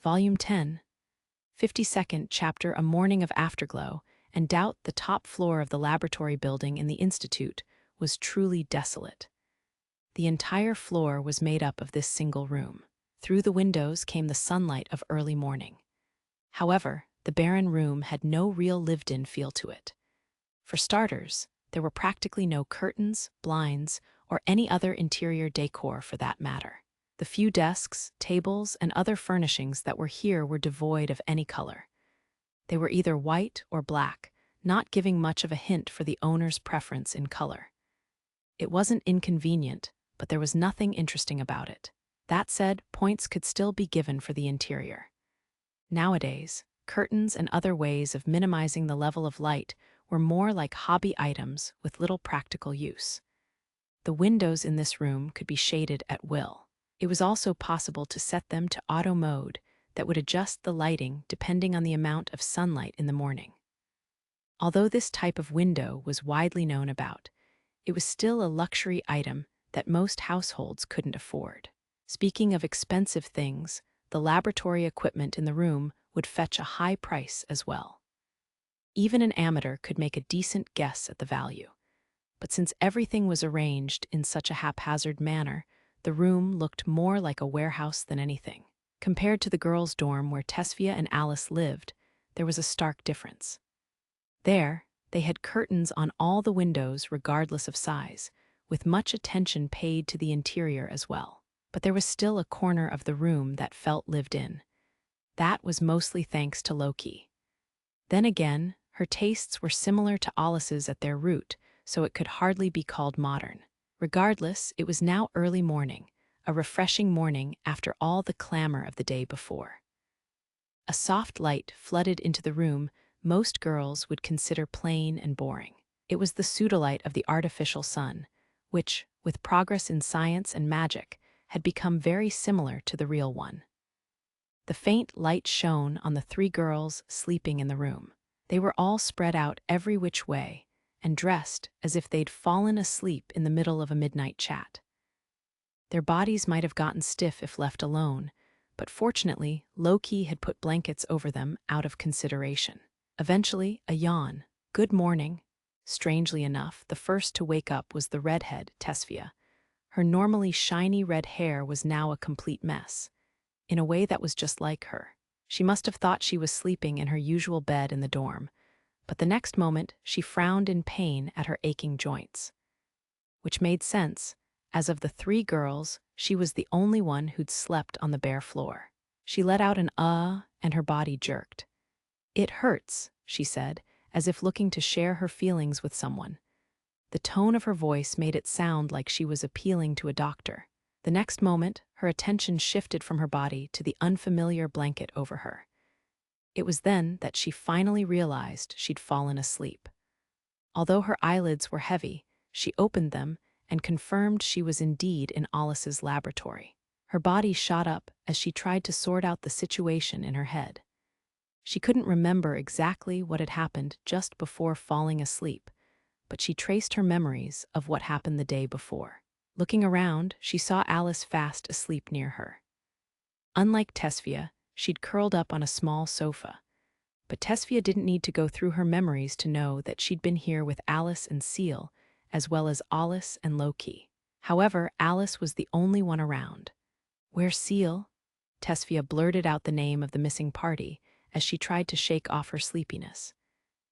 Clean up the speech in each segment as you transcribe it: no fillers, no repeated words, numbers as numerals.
Volume 10, 52nd chapter, A Morning of Afterglow, and doubt. The top floor of the laboratory building in the Institute was truly desolate. The entire floor was made up of this single room. Through the windows came the sunlight of early morning. However, the barren room had no real lived-in feel to it. For starters, there were practically no curtains, blinds, or any other interior decor for that matter. The few desks, tables, and other furnishings that were here were devoid of any color. They were either white or black, not giving much of a hint for the owner's preference in color. It wasn't inconvenient, but there was nothing interesting about it. That said, points could still be given for the interior. Nowadays, curtains and other ways of minimizing the level of light were more like hobby items with little practical use. The windows in this room could be shaded at will. It was also possible to set them to auto mode that would adjust the lighting depending on the amount of sunlight in the morning. Although this type of window was widely known about, it was still a luxury item that most households couldn't afford. Speaking of expensive things, the laboratory equipment in the room would fetch a high price as well. Even an amateur could make a decent guess at the value. But since everything was arranged in such a haphazard manner, the room looked more like a warehouse than anything. Compared to the girls' dorm where Tesvia and Alus lived, there was a stark difference. There, they had curtains on all the windows regardless of size, with much attention paid to the interior as well. But there was still a corner of the room that felt lived in. That was mostly thanks to Loki. Then again, her tastes were similar to Alus's at their root, so it could hardly be called modern. Regardless, it was now early morning, a refreshing morning after all the clamor of the day before. A soft light flooded into the room most girls would consider plain and boring. It was the pseudolight of the artificial sun, which, with progress in science and magic, had become very similar to the real one. The faint light shone on the three girls sleeping in the room. They were all spread out every which way and dressed as if they'd fallen asleep in the middle of a midnight chat. Their bodies might have gotten stiff if left alone, but fortunately, Loki had put blankets over them out of consideration. Eventually, a yawn. Good morning. Strangely enough, the first to wake up was the redhead, Tesvia. Her normally shiny red hair was now a complete mess, in a way that was just like her. She must have thought she was sleeping in her usual bed in the dorm, but the next moment she frowned in pain at her aching joints. Which made sense, as of the three girls, she was the only one who'd slept on the bare floor. She let out an and her body jerked. "It hurts," she said, as if looking to share her feelings with someone. The tone of her voice made it sound like she was appealing to a doctor. The next moment, her attention shifted from her body to the unfamiliar blanket over her. It was then that she finally realized she'd fallen asleep. Although her eyelids were heavy, she opened them and confirmed she was indeed in Alus's laboratory. Her body shot up as she tried to sort out the situation in her head. She couldn't remember exactly what had happened just before falling asleep, but she traced her memories of what happened the day before. Looking around, she saw Alus fast asleep near her. Unlike Tesvia, she'd curled up on a small sofa. But Tesvia didn't need to go through her memories to know that she'd been here with Alus and Seal, as well as Alus and Loki. However, Alus was the only one around. "Where's Seal?" Tesvia blurted out the name of the missing party as she tried to shake off her sleepiness.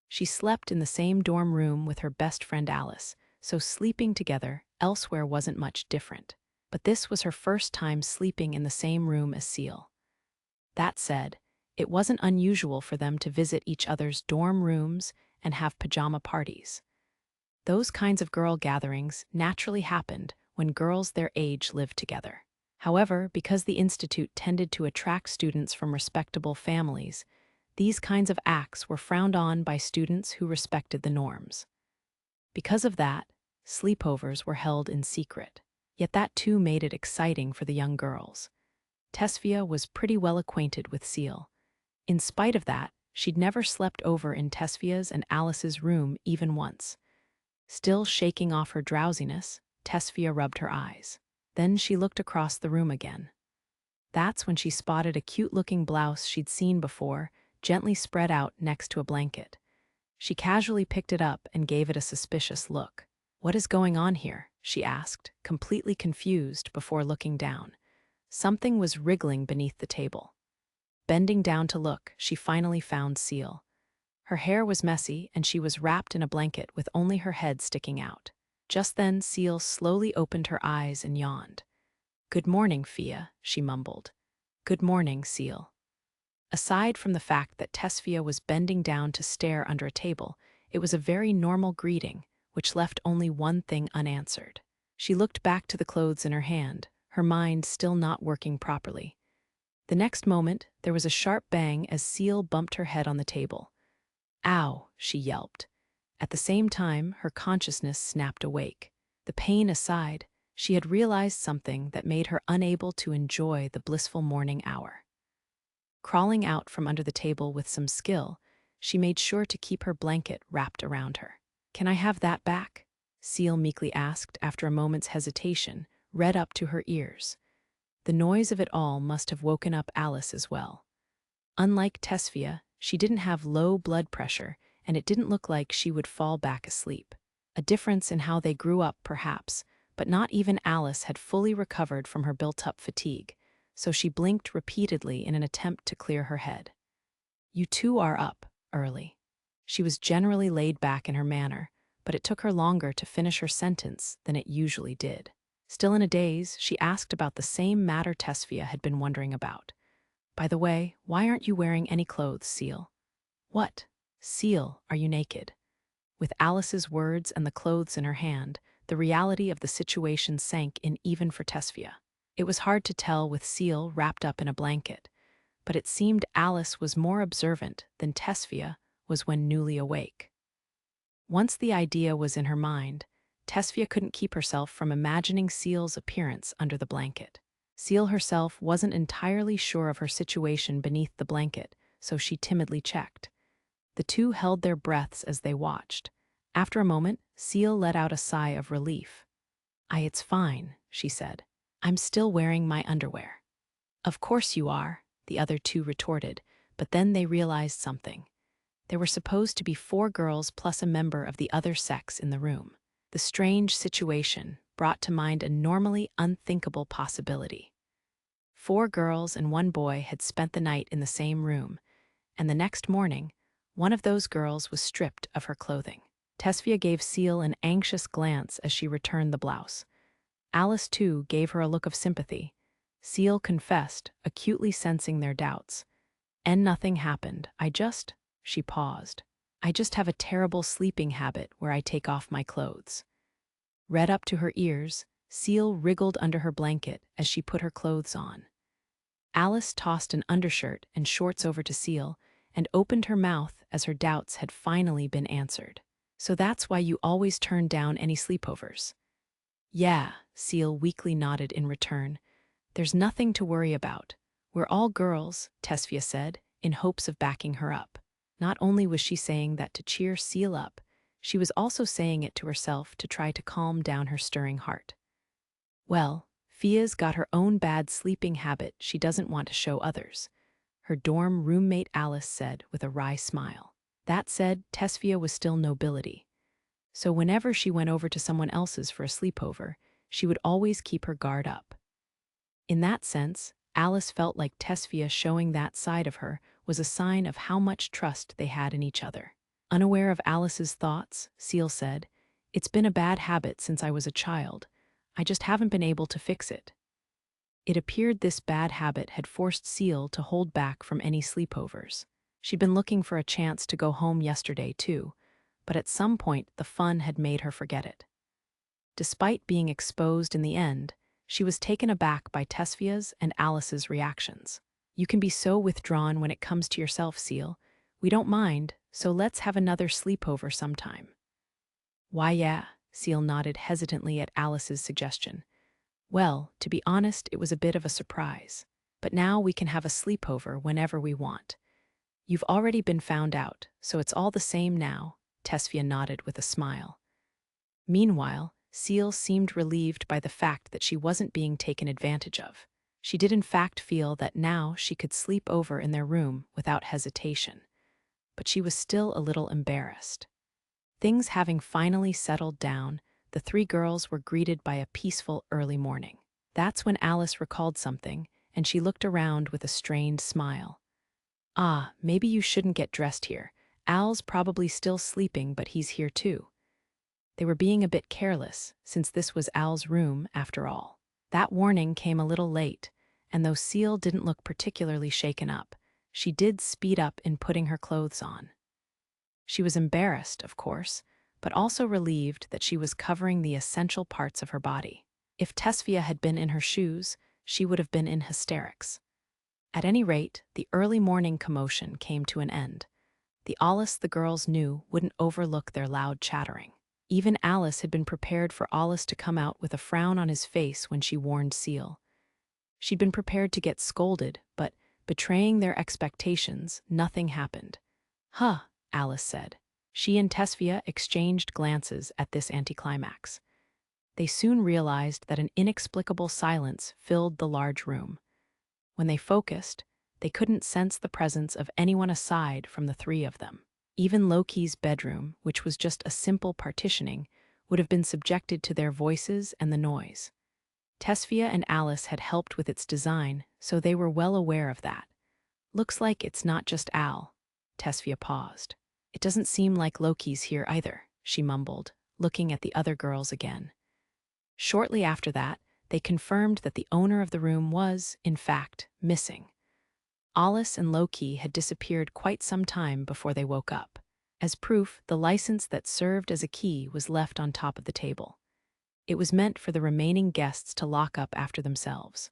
She slept in the same dorm room with her best friend Alus, so sleeping together elsewhere wasn't much different. But this was her first time sleeping in the same room as Seal. That said, it wasn't unusual for them to visit each other's dorm rooms and have pajama parties. Those kinds of girl gatherings naturally happened when girls their age lived together. However, because the Institute tended to attract students from respectable families, these kinds of acts were frowned on by students who respected the norms. Because of that, sleepovers were held in secret. Yet that too made it exciting for the young girls. Tesvia was pretty well acquainted with Seal. In spite of that, she'd never slept over in Tesvia's and Alus's room even once. Still shaking off her drowsiness, Tesvia rubbed her eyes. Then she looked across the room again. That's when she spotted a cute-looking blouse she'd seen before, gently spread out next to a blanket. She casually picked it up and gave it a suspicious look. "What is going on here?" she asked, completely confused before looking down. Something was wriggling beneath the table. Bending down to look, she finally found Seal. Her hair was messy, and she was wrapped in a blanket with only her head sticking out. Just then, Seal slowly opened her eyes and yawned. "Good morning, Fia," she mumbled. "Good morning, Seal." Aside from the fact that Tesfia was bending down to stare under a table, it was a very normal greeting, which left only one thing unanswered. She looked back to the clothes in her hand, her mind still not working properly. The next moment, there was a sharp bang as Seal bumped her head on the table. "Ow," she yelped. At the same time, her consciousness snapped awake. The pain aside, she had realized something that made her unable to enjoy the blissful morning hour. Crawling out from under the table with some skill, she made sure to keep her blanket wrapped around her. "Can I have that back?" Seal meekly asked after a moment's hesitation, red up to her ears. The noise of it all must have woken up Alus as well. Unlike Tesfia, she didn't have low blood pressure, and it didn't look like she would fall back asleep. A difference in how they grew up, perhaps, but not even Alus had fully recovered from her built-up fatigue, so she blinked repeatedly in an attempt to clear her head. "You two are up early." She was generally laid back in her manner, but it took her longer to finish her sentence than it usually did. Still in a daze, she asked about the same matter Tesfia had been wondering about. "By the way, why aren't you wearing any clothes, Seal?" "What? Seal, are you naked?" With Alice's words and the clothes in her hand, the reality of the situation sank in even for Tesfia. It was hard to tell with Seal wrapped up in a blanket, but it seemed Alus was more observant than Tesfia was when newly awake. Once the idea was in her mind, Tesfia couldn't keep herself from imagining Seal's appearance under the blanket. Seal herself wasn't entirely sure of her situation beneath the blanket, so she timidly checked. The two held their breaths as they watched. After a moment, Seal let out a sigh of relief. It's fine," she said. "I'm still wearing my underwear." "Of course you are," the other two retorted, but then they realized something. There were supposed to be 4 girls plus a member of the other sex in the room. The strange situation brought to mind a normally unthinkable possibility. 4 girls and 1 boy had spent the night in the same room, and the next morning, one of those girls was stripped of her clothing. Tesfia gave Seal an anxious glance as she returned the blouse. Alus, too, gave her a look of sympathy. Seal confessed, acutely sensing their doubts. "And nothing happened. She paused. "I just have a terrible sleeping habit where I take off my clothes." Red up to her ears, Seal wriggled under her blanket as she put her clothes on. Alus tossed an undershirt and shorts over to Seal and opened her mouth as her doubts had finally been answered. "So that's why you always turn down any sleepovers?" "Yeah," Seal weakly nodded in return. "There's nothing to worry about. We're all girls," Tesfia said, in hopes of backing her up. Not only was she saying that to cheer Seal up, she was also saying it to herself to try to calm down her stirring heart. "Well, Fia's got her own bad sleeping habit she doesn't want to show others," her dorm roommate Alus said with a wry smile. That said, Tesfia was still nobility. So whenever she went over to someone else's for a sleepover, she would always keep her guard up. In that sense, Alus felt like Tesfia showing that side of her was a sign of how much trust they had in each other. Unaware of Alice's thoughts, Seal said, "It's been a bad habit since I was a child. I just haven't been able to fix it." It appeared this bad habit had forced Seal to hold back from any sleepovers. She'd been looking for a chance to go home yesterday, too, but at some point the fun had made her forget it. Despite being exposed in the end, she was taken aback by Tesfia's and Alice's reactions. "You can be so withdrawn when it comes to yourself, Seal. We don't mind, so let's have another sleepover sometime." "Why, yeah," Seal nodded hesitantly at Alice's suggestion. "Well, to be honest, it was a bit of a surprise. But now we can have a sleepover whenever we want. You've already been found out, so it's all the same now," Tesfia nodded with a smile. Meanwhile, Seal seemed relieved by the fact that she wasn't being taken advantage of. She did in fact feel that now she could sleep over in their room without hesitation, but she was still a little embarrassed. Things having finally settled down, the three girls were greeted by a peaceful early morning. That's when Alice recalled something, and she looked around with a strained smile. Ah, maybe you shouldn't get dressed here. Al's probably still sleeping, but he's here too. They were being a bit careless, since this was Al's room, after all. That warning came a little late, and though Seal didn't look particularly shaken up, she did speed up in putting her clothes on. She was embarrassed, of course, but also relieved that she was covering the essential parts of her body. If Tesphia had been in her shoes, she would have been in hysterics. At any rate, the early morning commotion came to an end. The Alus the girls knew wouldn't overlook their loud chattering. Even Alus had been prepared for Alus to come out with a frown on his face when she warned Seal. She'd been prepared to get scolded, but, betraying their expectations, nothing happened. Huh, Alus said. She and Tesphia exchanged glances at this anticlimax. They soon realized that an inexplicable silence filled the large room. When they focused, they couldn't sense the presence of anyone aside from the three of them. Even Loki's bedroom, which was just a simple partitioning, would have been subjected to their voices and the noise. Tesphia and Alus had helped with its design, so they were well aware of that. Looks like it's not just Al. Tesphia paused. It doesn't seem like Loki's here either, she mumbled, looking at the other girls again. Shortly after that, they confirmed that the owner of the room was, in fact, missing. Alus and Loki had disappeared quite some time before they woke up. As proof, the license that served as a key was left on top of the table. It was meant for the remaining guests to lock up after themselves.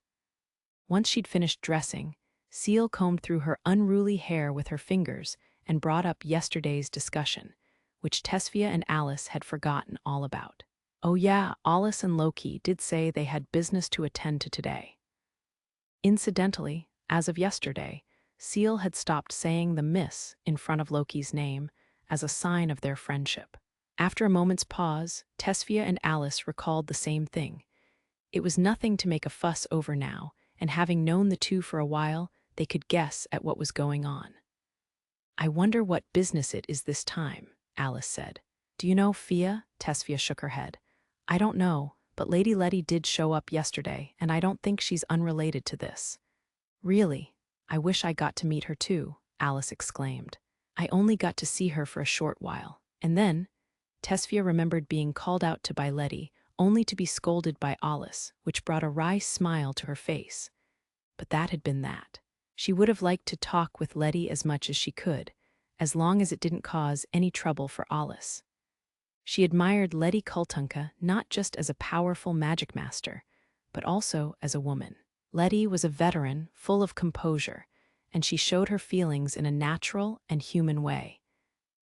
Once she'd finished dressing, Seal combed through her unruly hair with her fingers and brought up yesterday's discussion, which Tesphia and Alus had forgotten all about. Oh yeah, Alus and Loki did say they had business to attend to today. Incidentally, as of yesterday, Seal had stopped saying the Miss in front of Loki's name as a sign of their friendship. After a moment's pause, Tesphia and Alus recalled the same thing. It was nothing to make a fuss over now, and having known the two for a while, they could guess at what was going on. I wonder what business it is this time, Alus said. Do you know Fia? Tesphia shook her head. I don't know, but Lady Lettie did show up yesterday, and I don't think she's unrelated to this. Really? I wish I got to meet her too, Alus exclaimed. I only got to see her for a short while, and then, Tesphia remembered being called out to by Lettie, only to be scolded by Alus, which brought a wry smile to her face. But that had been that. She would have liked to talk with Lettie as much as she could, as long as it didn't cause any trouble for Alus. She admired Lettie Kultunka not just as a powerful Magicmaster, but also as a woman. Lettie was a veteran, full of composure, and she showed her feelings in a natural and human way.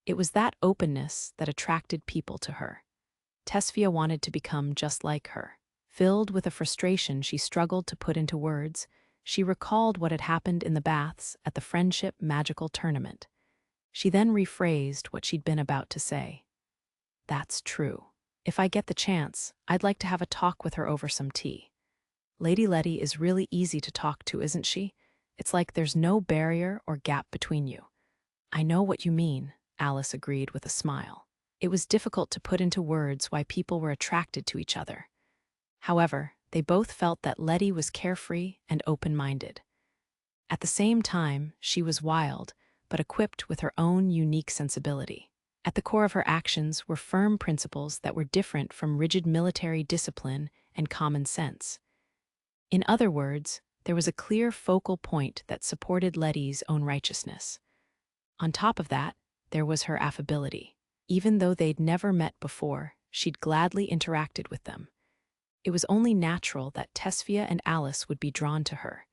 It was that openness that attracted people to her. Tesphia wanted to become just like her. Filled with a frustration she struggled to put into words, she recalled what had happened in the baths at the Friendship Magical Tournament. She then rephrased what she'd been about to say. That's true. If I get the chance, I'd like to have a talk with her over some tea. Lady Lettie is really easy to talk to, isn't she? It's like there's no barrier or gap between you. I know what you mean, Alus agreed with a smile. It was difficult to put into words why people were attracted to each other. However, they both felt that Lettie was carefree and open-minded. At the same time, she was wild, but equipped with her own unique sensibility. At the core of her actions were firm principles that were different from rigid military discipline and common sense. In other words, there was a clear focal point that supported Lettie's own righteousness. On top of that, there was her affability. Even though they'd never met before, she'd gladly interacted with them. It was only natural that Tesphia and Alus would be drawn to her.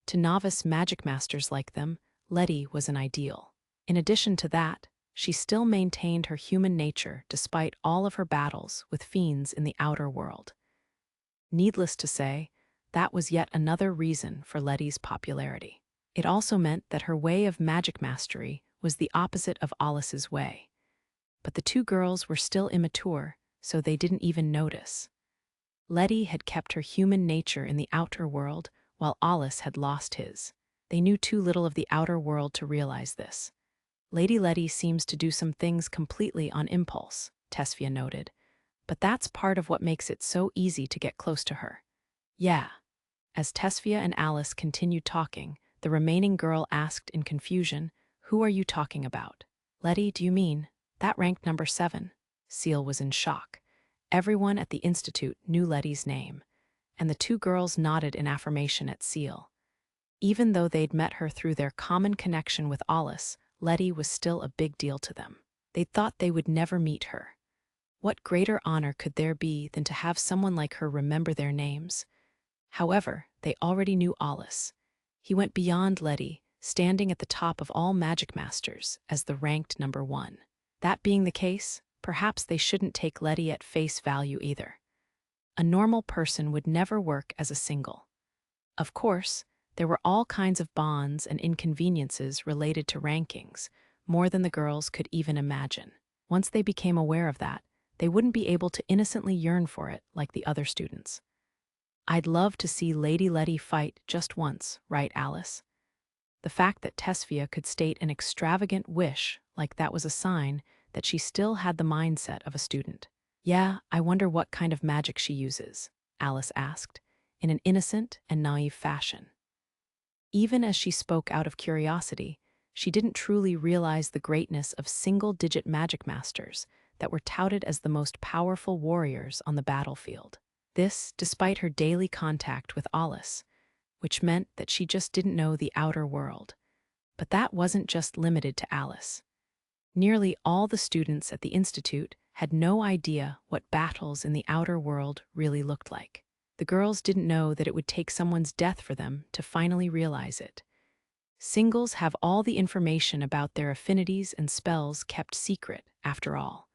To novice Magicmasters like them, Lettie was an ideal. In addition to that, she still maintained her human nature despite all of her battles with fiends in the outer world. Needless to say, that was yet another reason for Lettie's popularity. It also meant that her way of magic mastery was the opposite of Alus's way. But the two girls were still immature, so they didn't even notice. Lettie had kept her human nature in the outer world, while Alus had lost his. They knew too little of the outer world to realize this. Lady Lettie seems to do some things completely on impulse, Tesvia noted, but that's part of what makes it so easy to get close to her. Yeah. As Tesvia and Alus continued talking, the remaining girl asked in confusion, "Who are you talking about?" "Lettie, do you mean? That ranked number 7. Seal was in shock. Everyone at the Institute knew Lettie's name, and the two girls nodded in affirmation at Seal. Even though they'd met her through their common connection with Alus, Lettie was still a big deal to them. They thought they would never meet her. What greater honor could there be than to have someone like her remember their names? However, they already knew Alus. He went beyond Lettie, standing at the top of all Magicmasters as the ranked number 1. That being the case, perhaps they shouldn't take Lettie at face value either. A normal person would never work as a single. Of course, there were all kinds of bonds and inconveniences related to rankings, more than the girls could even imagine. Once they became aware of that, they wouldn't be able to innocently yearn for it like the other students. "I'd love to see Lady Lettie fight just once, right, Alus?" The fact that Tesvia could state an extravagant wish like that was a sign that she still had the mindset of a student. "Yeah, I wonder what kind of magic she uses," Alus asked, in an innocent and naive fashion. Even as she spoke out of curiosity, she didn't truly realize the greatness of single-digit Magicmasters that were touted as the most powerful warriors on the battlefield. This, despite her daily contact with Alus, which meant that she just didn't know the outer world. But that wasn't just limited to Alus. Nearly all the students at the Institute had no idea what battles in the outer world really looked like. The girls didn't know that it would take someone's death for them to finally realize it. Singles have all the information about their affinities and spells kept secret, after all.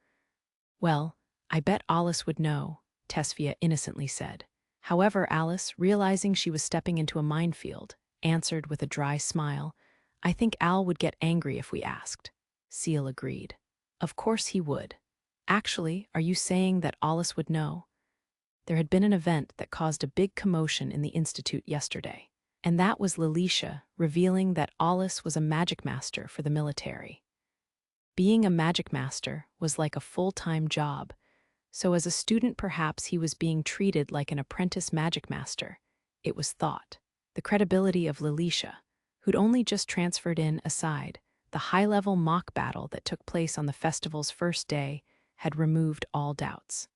"Well, I bet Alus would know," Tesvia innocently said. However, Alus, realizing she was stepping into a minefield, answered with a dry smile, "I think Al would get angry if we asked." Seal agreed. "Of course he would. Actually, are you saying that Alus would know?" There had been an event that caused a big commotion in the Institute yesterday, and that was Lilicia revealing that Alus was a Magicmaster for the military. Being a Magicmaster was like a full-time job, so as a student perhaps he was being treated like an apprentice Magicmaster, it was thought. The credibility of Lilicia, who'd only just transferred in, aside, the high-level mock battle that took place on the festival's first day had removed all doubts.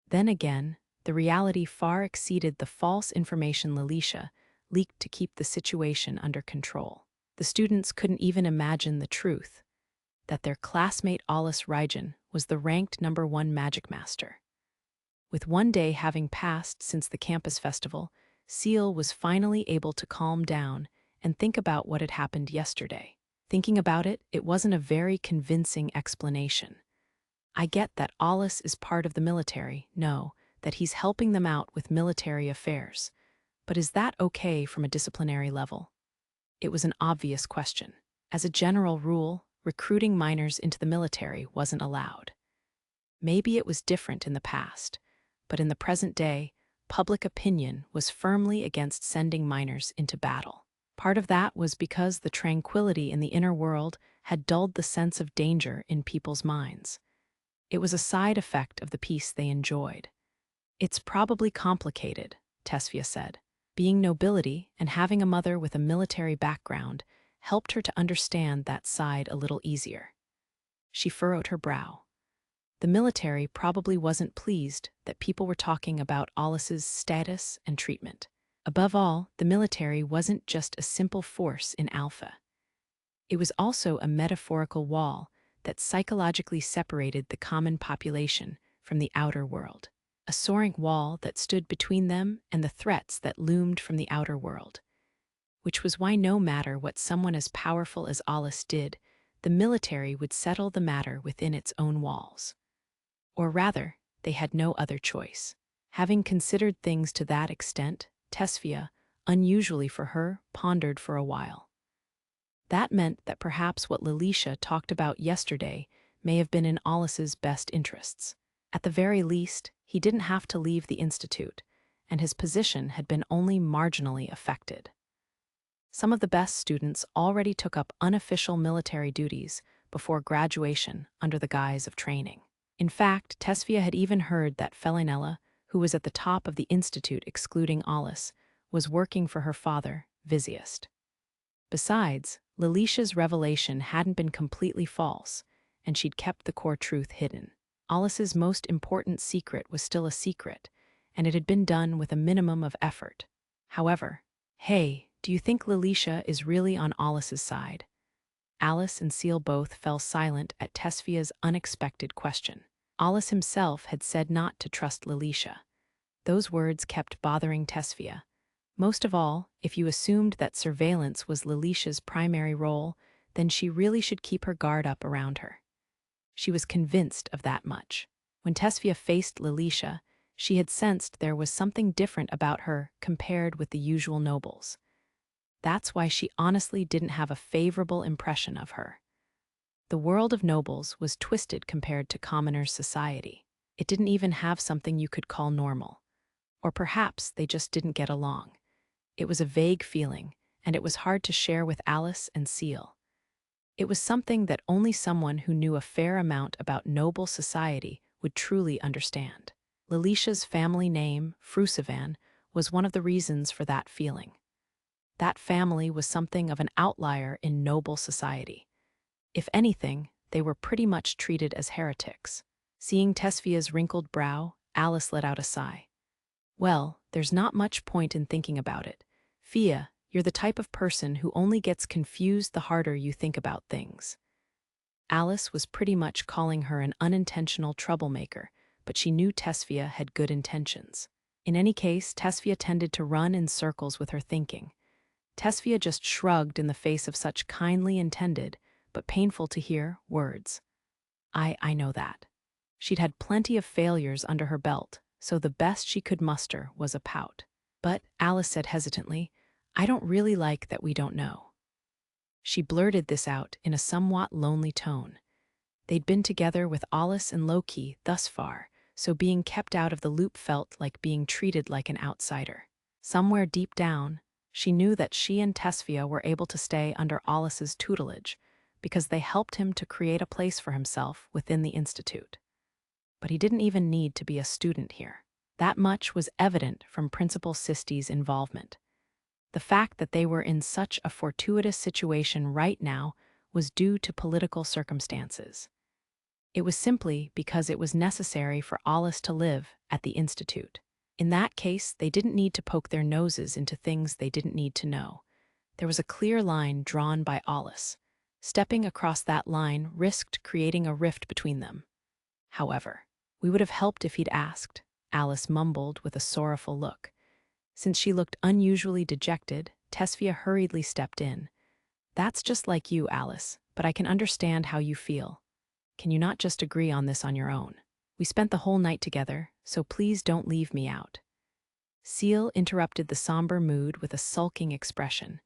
Then again, the reality far exceeded the false information Lilicia leaked to keep the situation under control. The students couldn't even imagine the truth, that their classmate Alus Rygen was the ranked number 1 Magicmaster. With one day having passed since the campus festival, Seal was finally able to calm down and think about what had happened yesterday. Thinking about it, it wasn't a very convincing explanation. "I get that Alus is part of the military, that he's helping them out with military affairs. But is that okay from a disciplinary level?" It was an obvious question. As a general rule, recruiting minors into the military wasn't allowed. Maybe it was different in the past, but in the present day, public opinion was firmly against sending minors into battle. Part of that was because the tranquility in the inner world had dulled the sense of danger in people's minds. It was a side effect of the peace they enjoyed. "It's probably complicated," Tesvia said. Being nobility and having a mother with a military background helped her to understand that side a little easier. She furrowed her brow. The military probably wasn't pleased that people were talking about Alus's status and treatment. Above all, the military wasn't just a simple force in Alpha. It was also a metaphorical wall that psychologically separated the common population from the outer world. A soaring wall that stood between them and the threats that loomed from the outer world. Which was why no matter what someone as powerful as Alus did, the military would settle the matter within its own walls. Or rather, they had no other choice. Having considered things to that extent, Tesvia, unusually for her, pondered for a while. That meant that perhaps what Lilicia talked about yesterday may have been in Alus's best interests. At the very least, he didn't have to leave the Institute, and his position had been only marginally affected. Some of the best students already took up unofficial military duties before graduation under the guise of training. In fact, Tesvia had even heard that Felinella, who was at the top of the institute excluding Alus, was working for her father, Visiest. Besides, Lilicia's revelation hadn't been completely false, and she'd kept the core truth hidden. Alus's most important secret was still a secret, and it had been done with a minimum of effort. However, hey, do you think Lilicia is really on Alus's side? Alus and Seal both fell silent at Tesvia's unexpected question. Alus himself had said not to trust Lilicia. Those words kept bothering Tesvia. Most of all, if you assumed that surveillance was Lilicia's primary role, then she really should keep her guard up around her. She was convinced of that much. When Tesvia faced Lilicia, she had sensed there was something different about her compared with the usual nobles. That's why she honestly didn't have a favorable impression of her. The world of nobles was twisted compared to commoners' society. It didn't even have something you could call normal. Or perhaps they just didn't get along. It was a vague feeling, and it was hard to share with Alus and Seal. It was something that only someone who knew a fair amount about noble society would truly understand. Lilicia's family name, Frusivan, was one of the reasons for that feeling. That family was something of an outlier in noble society. If anything, they were pretty much treated as heretics. Seeing Tesvia's wrinkled brow, Alus let out a sigh. Well, there's not much point in thinking about it. Fia, you're the type of person who only gets confused the harder you think about things. Alus was pretty much calling her an unintentional troublemaker, but she knew Tesvia had good intentions. In any case, Tesvia tended to run in circles with her thinking. Tesvia just shrugged in the face of such kindly intended, but painful to hear, words. I know that. She'd had plenty of failures under her belt, so the best she could muster was a pout. But, Alus said hesitantly, I don't really like that we don't know. She blurted this out in a somewhat lonely tone. They'd been together with Alus and Loki thus far, so being kept out of the loop felt like being treated like an outsider. Somewhere deep down, she knew that she and Tesvia were able to stay under Alus's tutelage because they helped him to create a place for himself within the institute. But he didn't even need to be a student here. That much was evident from Principal Sisti's involvement. The fact that they were in such a fortuitous situation right now was due to political circumstances. It was simply because it was necessary for Alus to live at the institute. In that case, they didn't need to poke their noses into things they didn't need to know. There was a clear line drawn by Alus. Stepping across that line risked creating a rift between them. However, we would have helped if he'd asked, Alus mumbled with a sorrowful look. Since she looked unusually dejected, Tesvia hurriedly stepped in. That's just like you, Alus, but I can understand how you feel. Can you not just agree on this on your own? We spent the whole night together, so please don't leave me out. Seal interrupted the somber mood with a sulking expression.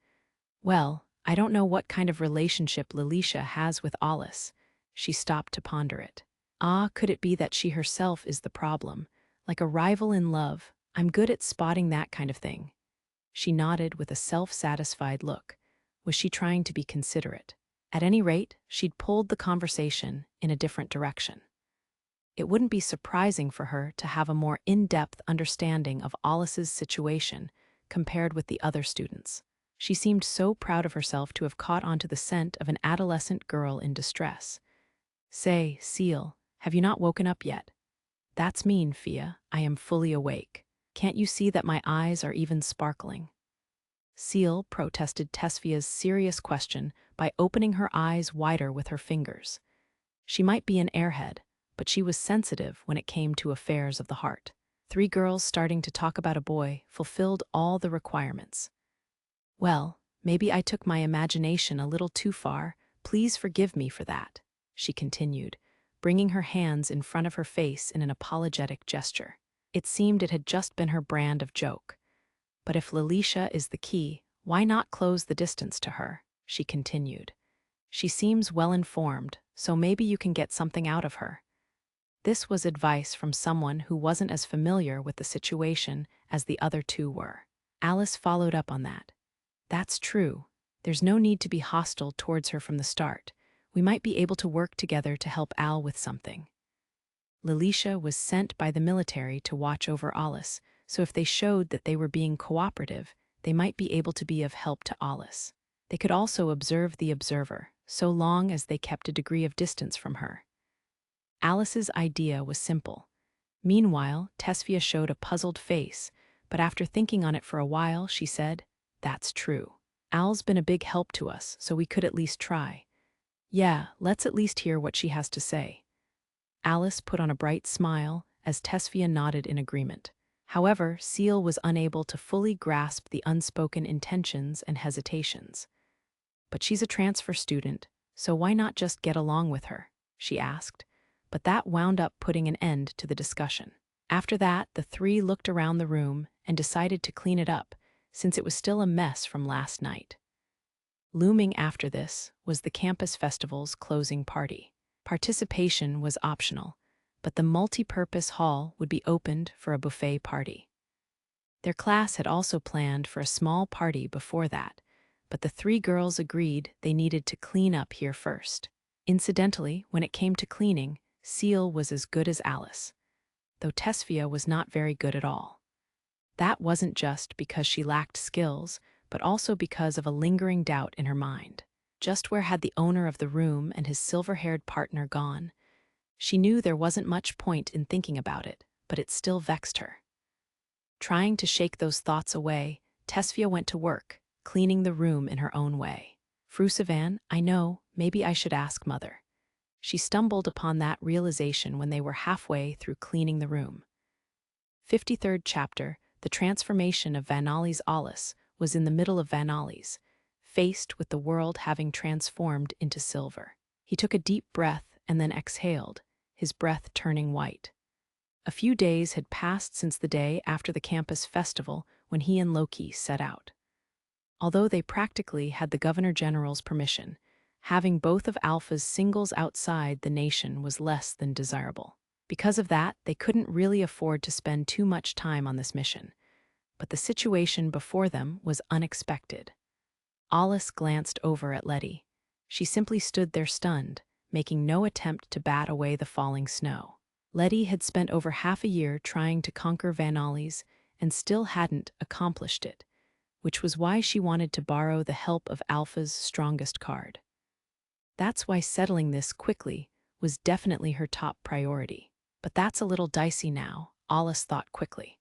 Well, I don't know what kind of relationship Lilicia has with Alus. She stopped to ponder it. Ah, could it be that she herself is the problem? Like a rival in love, I'm good at spotting that kind of thing. She nodded with a self-satisfied look. Was she trying to be considerate? At any rate, she'd pulled the conversation in a different direction. It wouldn't be surprising for her to have a more in-depth understanding of Alus's situation compared with the other students. She seemed so proud of herself to have caught onto the scent of an adolescent girl in distress. Say, Seal, have you not woken up yet? That's mean, Fia. I am fully awake. Can't you see that my eyes are even sparkling? Seal protested Tesvia's serious question by opening her eyes wider with her fingers. She might be an airhead, but she was sensitive when it came to affairs of the heart. 3 girls starting to talk about a boy fulfilled all the requirements. Well, maybe I took my imagination a little too far. Please forgive me for that, she continued, bringing her hands in front of her face in an apologetic gesture. It seemed it had just been her brand of joke. But if Lilicia is the key, why not close the distance to her? She continued. She seems well informed, so maybe you can get something out of her. This was advice from someone who wasn't as familiar with the situation as the other two were. Alice followed up on that. That's true. There's no need to be hostile towards her from the start. We might be able to work together to help Al with something. Lilicia was sent by the military to watch over Alus, so if they showed that they were being cooperative, they might be able to be of help to Alus. They could also observe the observer, so long as they kept a degree of distance from her. Alice's idea was simple. Meanwhile, Tesphia showed a puzzled face, but after thinking on it for a while, she said, "That's true. Al's been a big help to us, so we could at least try. Yeah, let's at least hear what she has to say." Alice put on a bright smile as Tesphia nodded in agreement. However, Seal was unable to fully grasp the unspoken intentions and hesitations. "But she's a transfer student, so why not just get along with her?" she asked. But that wound up putting an end to the discussion. After that, the three looked around the room and decided to clean it up, since it was still a mess from last night. Looming after this was the campus festival's closing party. Participation was optional, but the multi-purpose hall would be opened for a buffet party. Their class had also planned for a small party before that, but the three girls agreed they needed to clean up here first. Incidentally, when it came to cleaning, Seal was as good as Alice, though Tesphia was not very good at all. That wasn't just because she lacked skills, but also because of a lingering doubt in her mind. Just where had the owner of the room and his silver-haired partner gone? She knew there wasn't much point in thinking about it, but it still vexed her. Trying to shake those thoughts away, Tesphia went to work, cleaning the room in her own way. "Frusivan, I know, maybe I should ask Mother." She stumbled upon that realization when they were halfway through cleaning the room. 53rd chapter, the transformation of Vanalis Alus, was in the middle of Vanalis, faced with the world having transformed into silver. He took a deep breath and then exhaled, his breath turning white. A few days had passed since the day after the campus festival when he and Loki set out. Although they practically had the Governor General's permission, having both of Alpha's singles outside the nation was less than desirable. Because of that, they couldn't really afford to spend too much time on this mission. But the situation before them was unexpected. Alus glanced over at Lettie. She simply stood there stunned, making no attempt to bat away the falling snow. Lettie had spent over half a year trying to conquer Vanalis and still hadn't accomplished it, which was why she wanted to borrow the help of Alpha's strongest card. That's why settling this quickly was definitely her top priority. But that's a little dicey now, Alus thought quickly.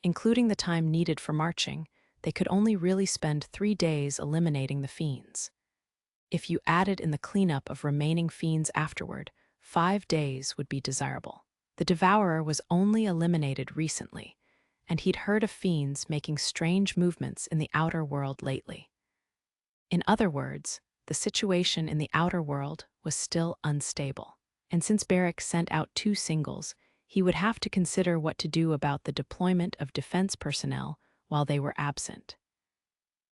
Including the time needed for marching, they could only really spend 3 days eliminating the Fiends. If you added in the cleanup of remaining Fiends afterward, 5 days would be desirable. The Devourer was only eliminated recently, and he'd heard of Fiends making strange movements in the outer world lately. In other words, the situation in the outer world was still unstable. And since Barrick sent out 2 singles, he would have to consider what to do about the deployment of defense personnel while they were absent.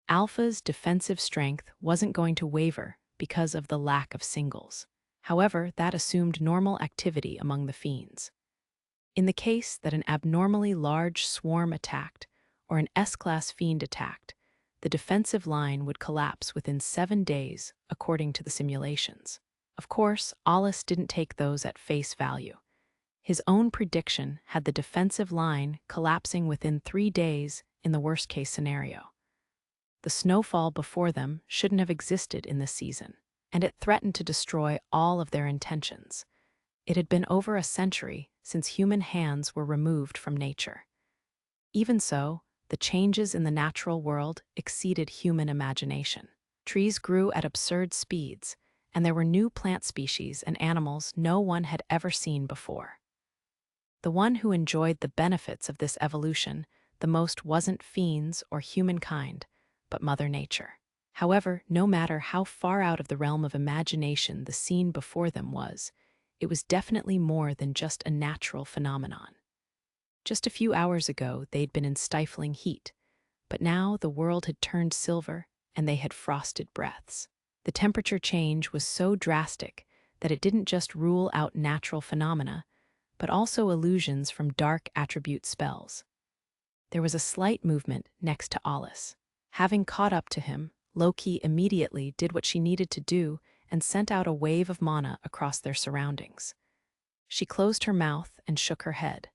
Alpha's defensive strength wasn't going to waver because of the lack of singles. However, that assumed normal activity among the Fiends. In the case that an abnormally large swarm attacked or an S-class Fiend attacked, the defensive line would collapse within 7 days, according to the simulations. Of course, Alus didn't take those at face value. His own prediction had the defensive line collapsing within 3 days in the worst-case scenario. The snowfall before them shouldn't have existed in this season, and it threatened to destroy all of their intentions. It had been over a century since human hands were removed from nature. Even so, the changes in the natural world exceeded human imagination. Trees grew at absurd speeds, and there were new plant species and animals no one had ever seen before. The one who enjoyed the benefits of this evolution the most wasn't Fiends or humankind, but Mother Nature. However, no matter how far out of the realm of imagination the scene before them was, it was definitely more than just a natural phenomenon. Just a few hours ago, they'd been in stifling heat, but now the world had turned silver and they had frosted breaths. The temperature change was so drastic that it didn't just rule out natural phenomena, but also illusions from dark attribute spells. There was a slight movement next to Alus. Having caught up to him, Loki immediately did what she needed to do and sent out a wave of mana across their surroundings. She closed her mouth and shook her head.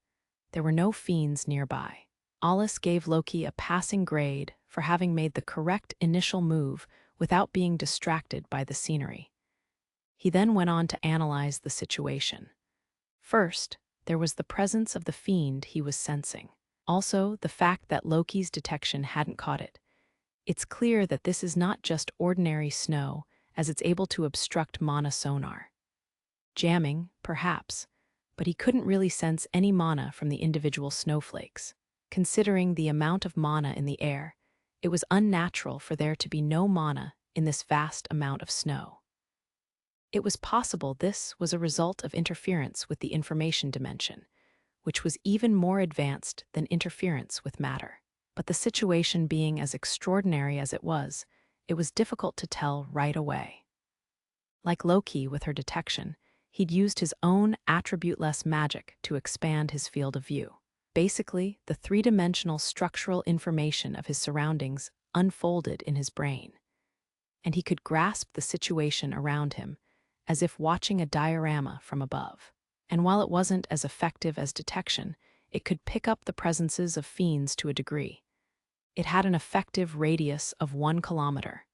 There were no fiends nearby. Alus gave Loki a passing grade for having made the correct initial move without being distracted by the scenery. He then went on to analyze the situation. First, there was the presence of the fiend he was sensing. Also, the fact that Loki's detection hadn't caught it. It's clear that this is not just ordinary snow, as it's able to obstruct mana sonar. Jamming, perhaps, but he couldn't really sense any mana from the individual snowflakes. Considering the amount of mana in the air, it was unnatural for there to be no mana in this vast amount of snow. It was possible this was a result of interference with the information dimension, which was even more advanced than interference with matter. But the situation being as extraordinary as it was difficult to tell right away. Like Loki with her detection, he'd used his own attribute-less magic to expand his field of view. Basically, the three-dimensional structural information of his surroundings unfolded in his brain, and he could grasp the situation around him as if watching a diorama from above. And while it wasn't as effective as detection, it could pick up the presences of fiends to a degree. It had an effective radius of 1 kilometer.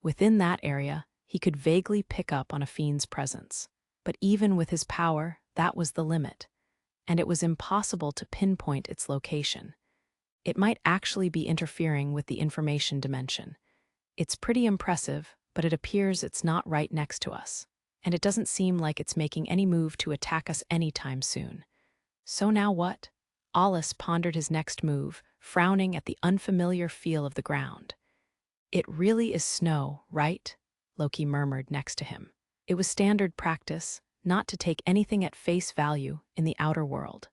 Within that area, he could vaguely pick up on a fiend's presence. But even with his power, that was the limit, and it was impossible to pinpoint its location. It might actually be interfering with the information dimension. It's pretty impressive, but it appears it's not right next to us, and it doesn't seem like it's making any move to attack us anytime soon. So now what? Alus pondered his next move, frowning at the unfamiliar feel of the ground. It really is snow, right? Loki murmured next to him. It was standard practice not to take anything at face value in the outer world.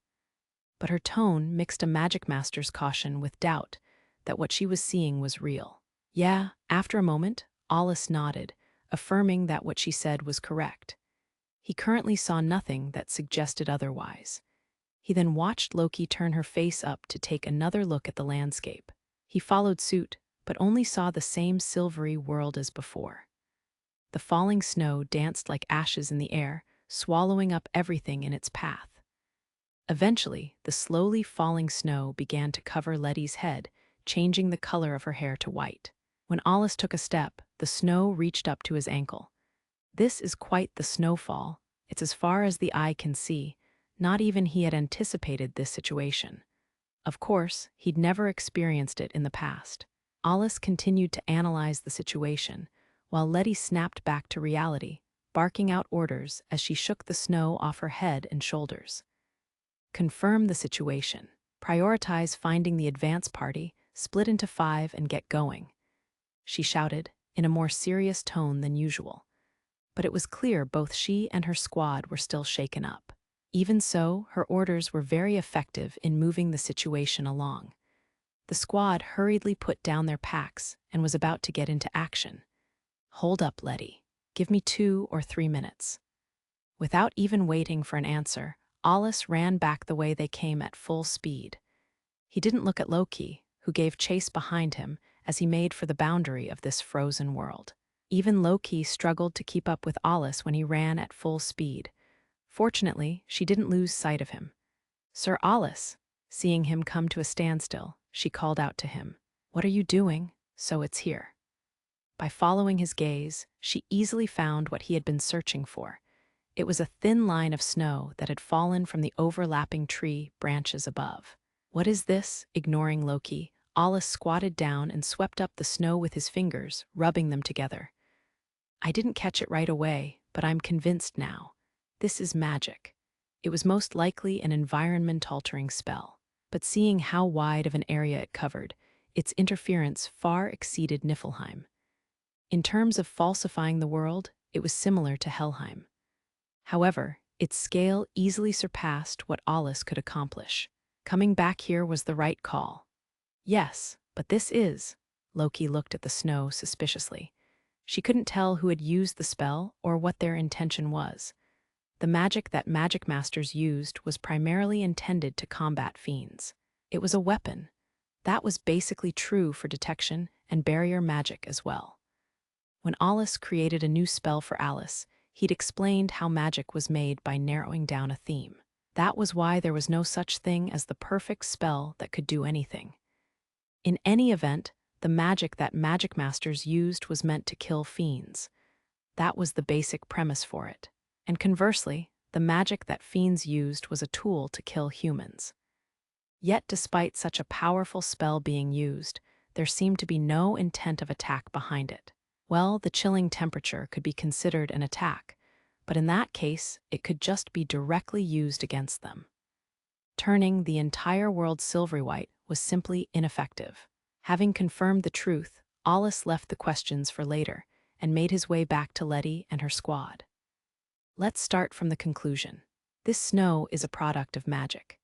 But her tone mixed a Magicmaster's caution with doubt that what she was seeing was real. Yeah, after a moment, Alus nodded, affirming that what she said was correct. He currently saw nothing that suggested otherwise. He then watched Loki turn her face up to take another look at the landscape. He followed suit, but only saw the same silvery world as before. The falling snow danced like ashes in the air, swallowing up everything in its path. Eventually, the slowly falling snow began to cover Lettie's head, changing the color of her hair to white. When Alus took a step, the snow reached up to his ankle. This is quite the snowfall. It's as far as the eye can see. Not even he had anticipated this situation. Of course, he'd never experienced it in the past. Alus continued to analyze the situation, while Lettie snapped back to reality, barking out orders as she shook the snow off her head and shoulders. Confirm the situation. Prioritize finding the advance party, split into 5 and get going, she shouted, in a more serious tone than usual. But it was clear both she and her squad were still shaken up. Even so, her orders were very effective in moving the situation along. The squad hurriedly put down their packs and was about to get into action. Hold up, Lettie. Give me 2 or 3 minutes. Without even waiting for an answer, Alus ran back the way they came at full speed. He didn't look at Loki, who gave chase behind him as he made for the boundary of this frozen world. Even Loki struggled to keep up with Alus when he ran at full speed. Fortunately, she didn't lose sight of him. Sir Alus, seeing him come to a standstill, she called out to him. What are you doing? So it's here. By following his gaze, she easily found what he had been searching for. It was a thin line of snow that had fallen from the overlapping tree branches above. What is this? Ignoring Loki, Alus squatted down and swept up the snow with his fingers, rubbing them together. I didn't catch it right away, but I'm convinced now. This is magic. It was most likely an environment-altering spell, but seeing how wide of an area it covered, its interference far exceeded Niflheim. In terms of falsifying the world, it was similar to Helheim. However, its scale easily surpassed what Alus could accomplish. Coming back here was the right call. Yes, but this is... Loki looked at the snow suspiciously. She couldn't tell who had used the spell or what their intention was. The magic that Magicmasters used was primarily intended to combat fiends. It was a weapon. That was basically true for detection and barrier magic as well. When Alus created a new spell for Alus, he'd explained how magic was made by narrowing down a theme. That was why there was no such thing as the perfect spell that could do anything. In any event, the magic that Magicmasters used was meant to kill fiends. That was the basic premise for it. And conversely, the magic that fiends used was a tool to kill humans. Yet despite such a powerful spell being used, there seemed to be no intent of attack behind it. Well, the chilling temperature could be considered an attack, but in that case, it could just be directly used against them. Turning the entire world silvery white was simply ineffective. Having confirmed the truth, Alus left the questions for later and made his way back to Lettie and her squad. Let's start from the conclusion. This snow is a product of magic.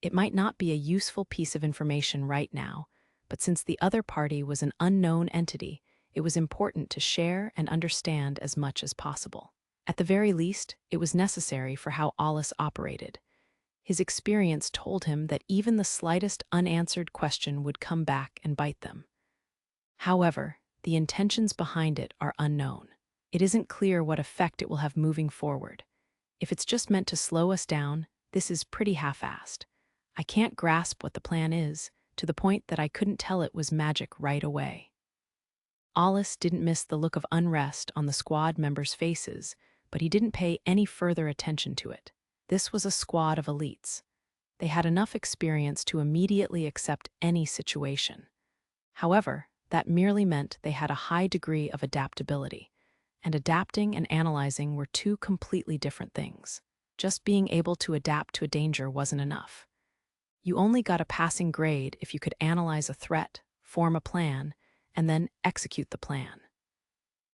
It might not be a useful piece of information right now, but since the other party was an unknown entity, it was important to share and understand as much as possible. At the very least, it was necessary for how Alus operated. His experience told him that even the slightest unanswered question would come back and bite them. However, the intentions behind it are unknown. It isn't clear what effect it will have moving forward. If it's just meant to slow us down, this is pretty half-assed. I can't grasp what the plan is, to the point that I couldn't tell it was magic right away. Alus didn't miss the look of unrest on the squad members' faces, but he didn't pay any further attention to it. This was a squad of elites. They had enough experience to immediately accept any situation. However, that merely meant they had a high degree of adaptability, and adapting and analyzing were two completely different things. Just being able to adapt to a danger wasn't enough. You only got a passing grade if you could analyze a threat, form a plan, and then execute the plan.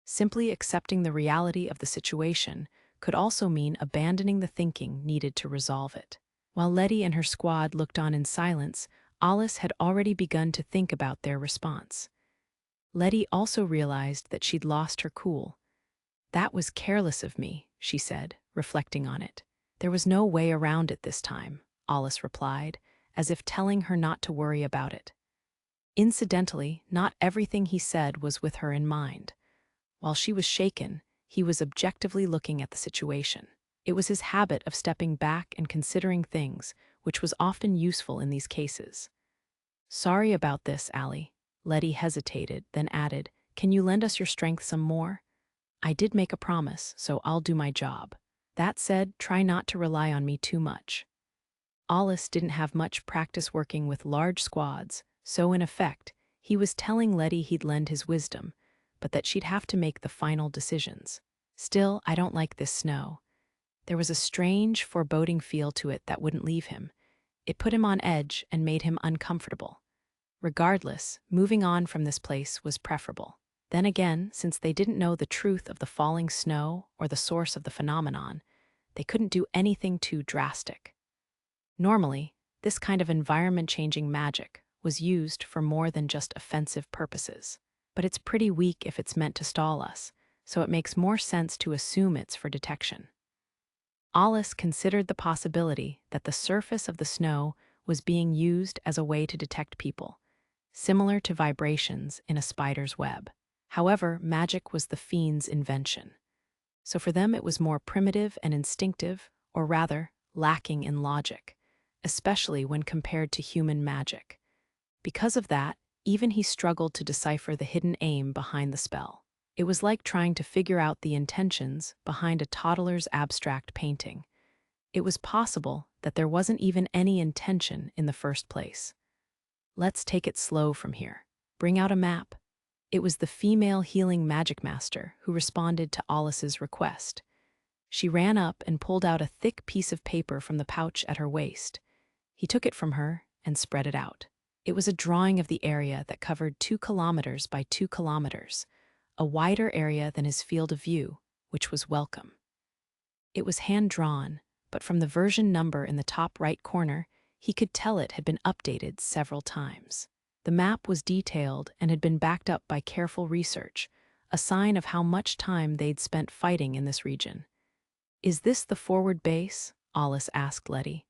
Simply accepting the reality of the situation could also mean abandoning the thinking needed to resolve it. While Lettie and her squad looked on in silence, Alus had already begun to think about their response. Lettie also realized that she'd lost her cool. "That was careless of me," she said, reflecting on it. "There was no way around it this time," Alus replied, as if telling her not to worry about it. Incidentally, not everything he said was with her in mind. While she was shaken, he was objectively looking at the situation. It was his habit of stepping back and considering things, which was often useful in these cases. "Sorry about this, Allie." Lettie hesitated, then added, "Can you lend us your strength some more? I did make a promise, so I'll do my job. That said, try not to rely on me too much." Alus didn't have much practice working with large squads, so in effect, he was telling Lettie he'd lend his wisdom, but that she'd have to make the final decisions. "Still, I don't like this snow." There was a strange, foreboding feel to it that wouldn't leave him. It put him on edge and made him uncomfortable. Regardless, moving on from this place was preferable. Then again, since they didn't know the truth of the falling snow or the source of the phenomenon, they couldn't do anything too drastic. Normally, this kind of environment-changing magic was used for more than just offensive purposes. But it's pretty weak if it's meant to stall us, so it makes more sense to assume it's for detection. Alus considered the possibility that the surface of the snow was being used as a way to detect people, similar to vibrations in a spider's web. However, magic was the Fiend's invention. So for them it was more primitive and instinctive, or rather, lacking in logic, especially when compared to human magic. Because of that, even he struggled to decipher the hidden aim behind the spell. It was like trying to figure out the intentions behind a toddler's abstract painting. It was possible that there wasn't even any intention in the first place. "Let's take it slow from here. Bring out a map." It was the female healing Magicmaster who responded to Alus's request. She ran up and pulled out a thick piece of paper from the pouch at her waist. He took it from her and spread it out. It was a drawing of the area that covered 2 kilometers by 2 kilometers, a wider area than his field of view, which was welcome. It was hand-drawn, but from the version number in the top right corner, he could tell it had been updated several times. The map was detailed and had been backed up by careful research, a sign of how much time they'd spent fighting in this region. Is this the forward base? Alus asked Lettie.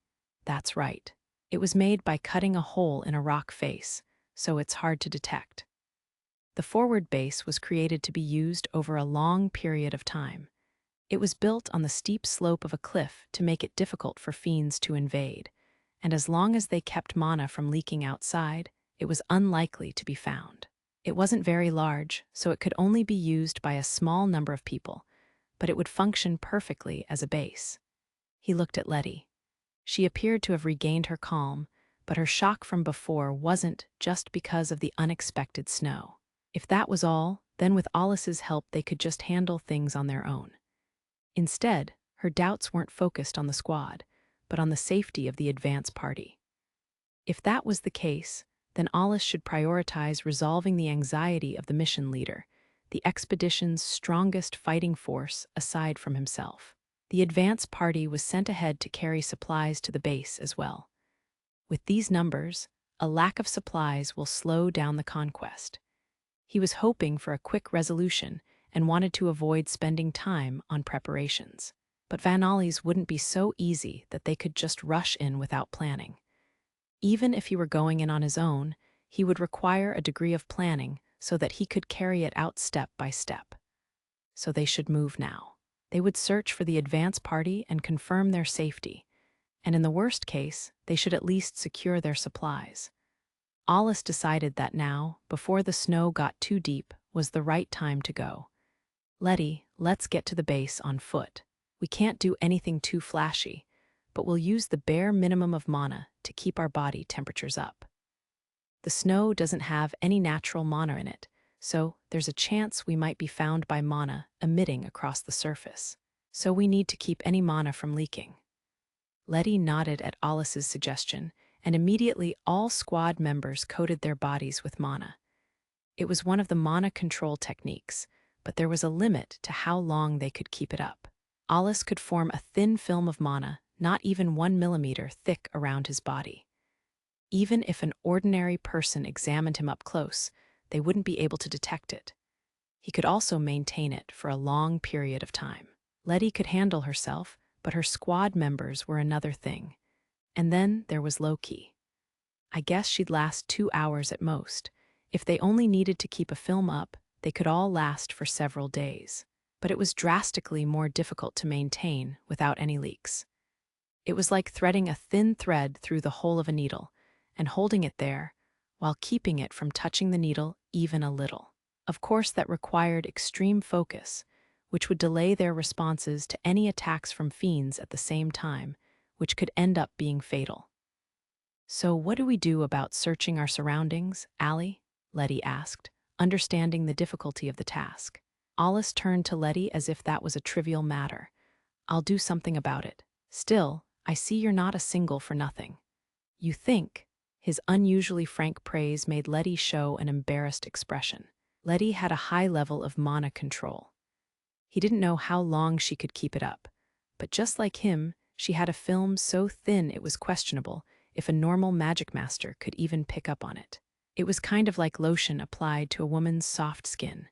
That's right. It was made by cutting a hole in a rock face, so it's hard to detect. The forward base was created to be used over a long period of time. It was built on the steep slope of a cliff to make it difficult for fiends to invade, and as long as they kept mana from leaking outside, it was unlikely to be found. It wasn't very large, so it could only be used by a small number of people, but it would function perfectly as a base. He looked at Lettie. She appeared to have regained her calm, but her shock from before wasn't just because of the unexpected snow. If that was all, then with Alus's help they could just handle things on their own. Instead, her doubts weren't focused on the squad, but on the safety of the advance party. If that was the case, then Alus should prioritize resolving the anxiety of the mission leader, the expedition's strongest fighting force aside from himself. The advance party was sent ahead to carry supplies to the base as well. With these numbers, a lack of supplies will slow down the conquest. He was hoping for a quick resolution and wanted to avoid spending time on preparations. But Vanalis wouldn't be so easy that they could just rush in without planning. Even if he were going in on his own, he would require a degree of planning so that he could carry it out step by step. So they should move now. They would search for the advance party and confirm their safety, and in the worst case, they should at least secure their supplies. Alus decided that now, before the snow got too deep, was the right time to go. Lettie, let's get to the base on foot. We can't do anything too flashy, but we'll use the bare minimum of mana to keep our body temperatures up. The snow doesn't have any natural mana in it, so there's a chance we might be found by mana emitting across the surface. So we need to keep any mana from leaking. Lettie nodded at Alus's suggestion, and immediately all squad members coated their bodies with mana. It was one of the mana control techniques, but there was a limit to how long they could keep it up. Alus could form a thin film of mana, not even 1 millimeter thick around his body. Even if an ordinary person examined him up close, they wouldn't be able to detect it. He could also maintain it for a long period of time. Lettie could handle herself, but her squad members were another thing. And then there was Loki. I guess she'd last 2 hours at most. If they only needed to keep a film up, they could all last for several days. But it was drastically more difficult to maintain without any leaks. It was like threading a thin thread through the hole of a needle and holding it there while keeping it from touching the needle even a little. Of course, that required extreme focus, which would delay their responses to any attacks from fiends at the same time, which could end up being fatal. So what do we do about searching our surroundings, Allie? Lettie asked, understanding the difficulty of the task. Alus turned to Lettie as if that was a trivial matter. I'll do something about it. Still, I see you're not a single for nothing. You think? His unusually frank praise made Lettie show an embarrassed expression. Lettie had a high level of mana control. He didn't know how long she could keep it up, but just like him, she had a film so thin it was questionable if a normal Magicmaster could even pick up on it. It was kind of like lotion applied to a woman's soft skin.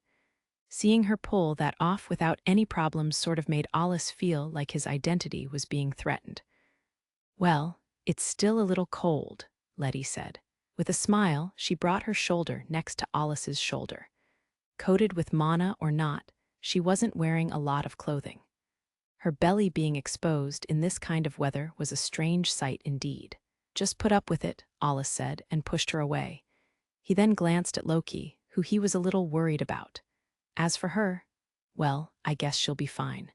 Seeing her pull that off without any problems sort of made Alus feel like his identity was being threatened. Well, it's still a little cold, Lettie said. With a smile, she brought her shoulder next to Alus's shoulder. Coated with mana or not, she wasn't wearing a lot of clothing. Her belly being exposed in this kind of weather was a strange sight indeed. Just put up with it, Alus said, and pushed her away. He then glanced at Loki, who he was a little worried about. As for her, well, I guess she'll be fine.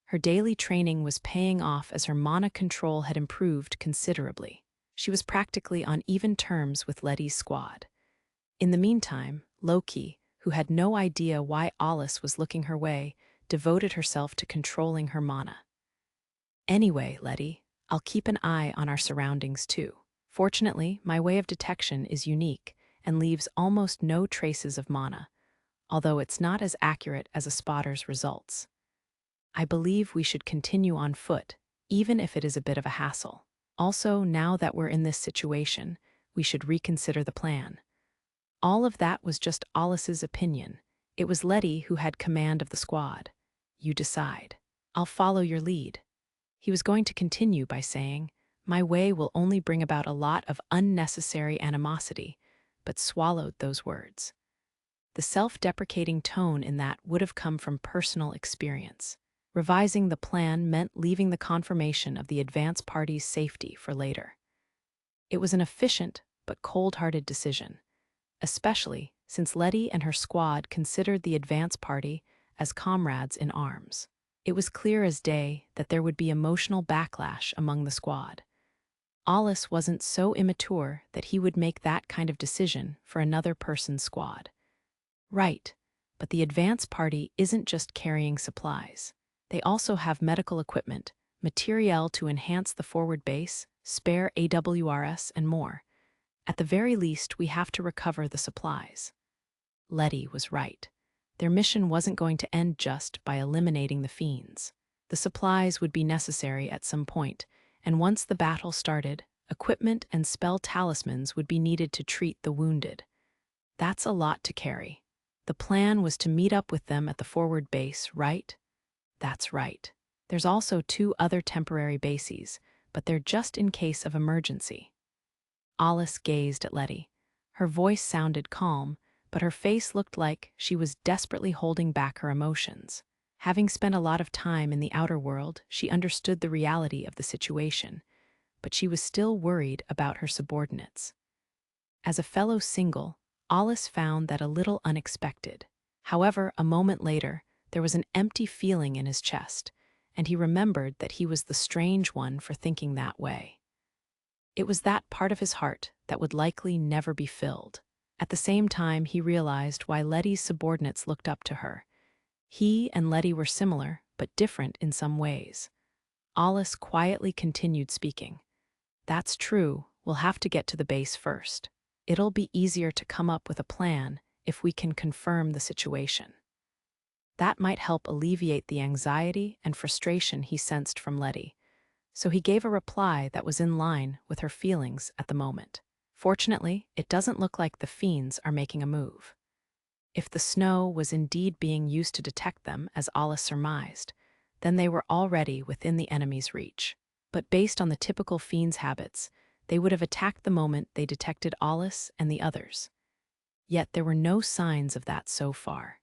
Her daily training was paying off as her mana control had improved considerably. She was practically on even terms with Lettie's squad. In the meantime, Loki, who had no idea why Alus was looking her way, devoted herself to controlling her mana. Anyway, Lettie, I'll keep an eye on our surroundings too. Fortunately, my way of detection is unique and leaves almost no traces of mana, although it's not as accurate as a spotter's results. I believe we should continue on foot, even if it is a bit of a hassle. Also, now that we're in this situation, we should reconsider the plan. All of that was just Alus's opinion. It was Lettie who had command of the squad. You decide. I'll follow your lead. He was going to continue by saying, my way will only bring about a lot of unnecessary animosity, but swallowed those words. The self-deprecating tone in that would have come from personal experience. Revising the plan meant leaving the confirmation of the advance party's safety for later. It was an efficient but cold-hearted decision, especially since Lettie and her squad considered the advance party as comrades in arms. It was clear as day that there would be emotional backlash among the squad. Alus wasn't so immature that he would make that kind of decision for another person's squad. Right, but the advance party isn't just carrying supplies. They also have medical equipment, materiel to enhance the forward base, spare AWRs, and more. At the very least, we have to recover the supplies. Lettie was right. Their mission wasn't going to end just by eliminating the Fiends. The supplies would be necessary at some point, and once the battle started, equipment and spell talismans would be needed to treat the wounded. That's a lot to carry. The plan was to meet up with them at the forward base, right? That's right. There's also 2 other temporary bases, but they're just in case of emergency. Alus gazed at Lettie. Her voice sounded calm, but her face looked like she was desperately holding back her emotions. Having spent a lot of time in the outer world, she understood the reality of the situation, but she was still worried about her subordinates. As a fellow single, Alus found that a little unexpected. However, a moment later, there was an empty feeling in his chest, and he remembered that he was the strange one for thinking that way. It was that part of his heart that would likely never be filled. At the same time, he realized why Lettie's subordinates looked up to her. He and Lettie were similar, but different in some ways. Alus quietly continued speaking. That's true, we'll have to get to the base first. It'll be easier to come up with a plan if we can confirm the situation. That might help alleviate the anxiety and frustration he sensed from Lettie, so he gave a reply that was in line with her feelings at the moment. Fortunately, it doesn't look like the Fiends are making a move. If the snow was indeed being used to detect them, as Alus surmised, then they were already within the enemy's reach. But based on the typical Fiends' habits, they would have attacked the moment they detected Alus and the others. Yet there were no signs of that so far.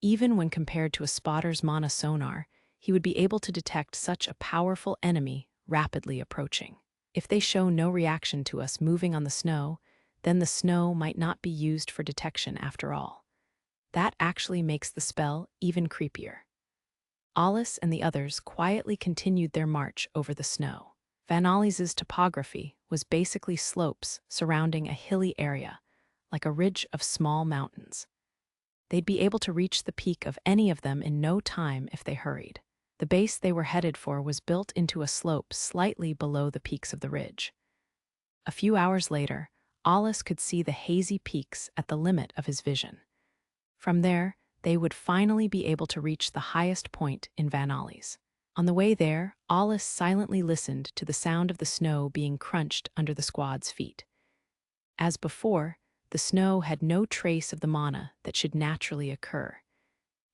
Even when compared to a spotter's mana sonar, he would be able to detect such a powerful enemy rapidly approaching. If they show no reaction to us moving on the snow, then the snow might not be used for detection after all. That actually makes the spell even creepier. Alus and the others quietly continued their march over the snow. Vanalis's topography was basically slopes surrounding a hilly area, like a ridge of small mountains. They'd be able to reach the peak of any of them in no time if they hurried. The base they were headed for was built into a slope slightly below the peaks of the ridge. A few hours later, Alus could see the hazy peaks at the limit of his vision. From there, they would finally be able to reach the highest point in Vanalis. On the way there, Alus silently listened to the sound of the snow being crunched under the squad's feet. As before, the snow had no trace of the mana that should naturally occur.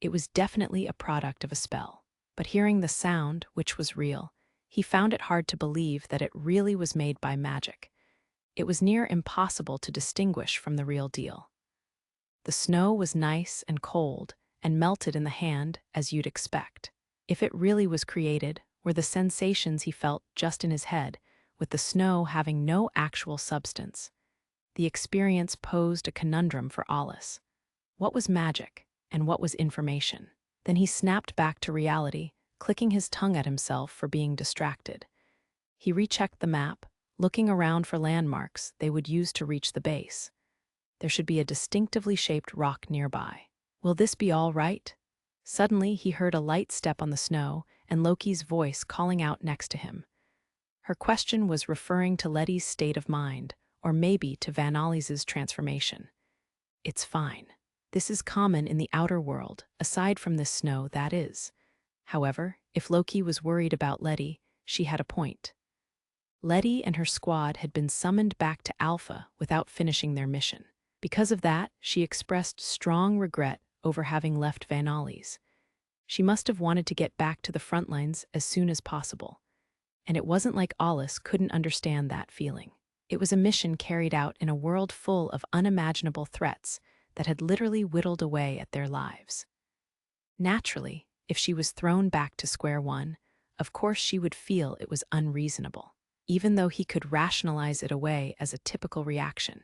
It was definitely a product of a spell. But hearing the sound, which was real, he found it hard to believe that it really was made by magic. It was near impossible to distinguish from the real deal. The snow was nice and cold and melted in the hand as you'd expect. If it really was created, were the sensations he felt just in his head, with the snow having no actual substance. The experience posed a conundrum for Alus. What was magic, and what was information? Then he snapped back to reality, clicking his tongue at himself for being distracted. He rechecked the map, looking around for landmarks they would use to reach the base. There should be a distinctively shaped rock nearby. Will this be all right? Suddenly, he heard a light step on the snow and Loki's voice calling out next to him. Her question was referring to Lettie's state of mind, or maybe to Vanalis's transformation. It's fine. This is common in the outer world, aside from this snow, that is. However, if Loki was worried about Lettie, she had a point. Lettie and her squad had been summoned back to Alpha without finishing their mission. Because of that, she expressed strong regret over having left Vanalis. She must have wanted to get back to the front lines as soon as possible. And it wasn't like Alus couldn't understand that feeling. It was a mission carried out in a world full of unimaginable threats that had literally whittled away at their lives. Naturally, if she was thrown back to square one, of course she would feel it was unreasonable. Even though he could rationalize it away as a typical reaction,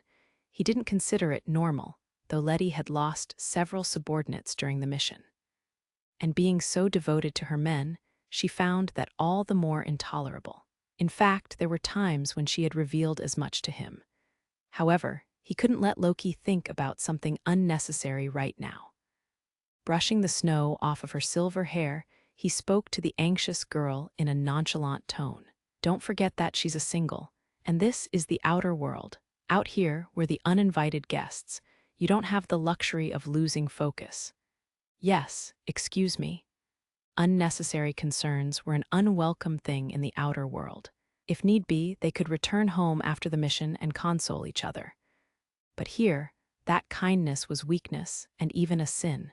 he didn't consider it normal, though Lettie had lost several subordinates during the mission. And being so devoted to her men, she found that all the more intolerable. In fact, there were times when she had revealed as much to him. However, he couldn't let Loki think about something unnecessary right now. Brushing the snow off of her silver hair, he spoke to the anxious girl in a nonchalant tone. Don't forget that she's a single, and this is the outer world. Out here, we're the uninvited guests. You don't have the luxury of losing focus. Yes, excuse me. Unnecessary concerns were an unwelcome thing in the outer world. If need be, they could return home after the mission and console each other. But here, that kindness was weakness and even a sin.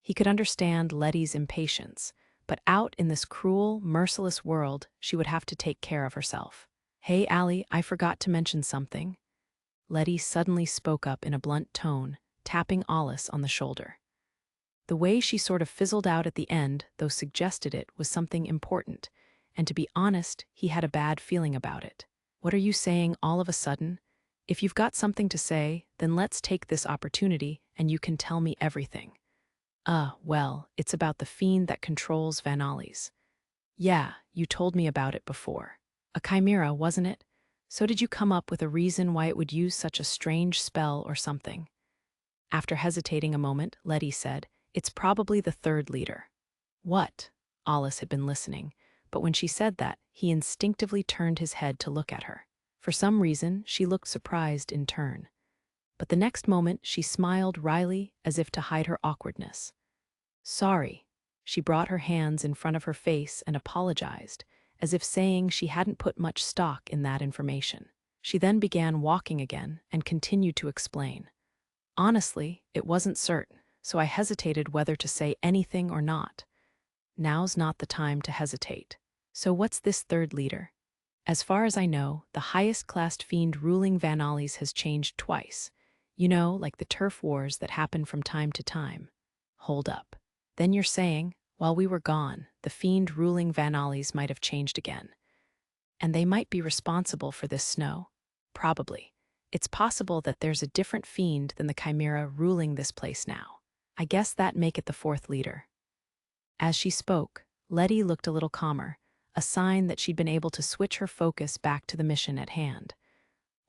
He could understand Lettie's impatience, but out in this cruel, merciless world, she would have to take care of herself. Hey, Allie, I forgot to mention something. Lettie suddenly spoke up in a blunt tone, tapping Alus on the shoulder. The way she sort of fizzled out at the end, though suggested it was something important, and to be honest, he had a bad feeling about it. What are you saying all of a sudden? If you've got something to say, then let's take this opportunity and you can tell me everything. Well, it's about the fiend that controls Vanalis. Yeah, you told me about it before. A chimera, wasn't it? So did you come up with a reason why it would use such a strange spell or something? After hesitating a moment, Lettie said, it's probably the third leader. What? Alus had been listening, but when she said that, he instinctively turned his head to look at her. For some reason, she looked surprised in turn. But the next moment, she smiled wryly as if to hide her awkwardness. Sorry. She brought her hands in front of her face and apologized, as if saying she hadn't put much stock in that information. She then began walking again and continued to explain. Honestly, it wasn't certain, so I hesitated whether to say anything or not. Now's not the time to hesitate. So what's this third leader? As far as I know, the highest-classed fiend ruling Vanalis has changed twice. You know, like the turf wars that happen from time to time. Hold up. Then you're saying, while we were gone, the fiend ruling Vanalis might have changed again. And they might be responsible for this snow? Probably. It's possible that there's a different fiend than the chimera ruling this place now. I guess that make it the fourth leader. As she spoke, Lettie looked a little calmer, a sign that she'd been able to switch her focus back to the mission at hand.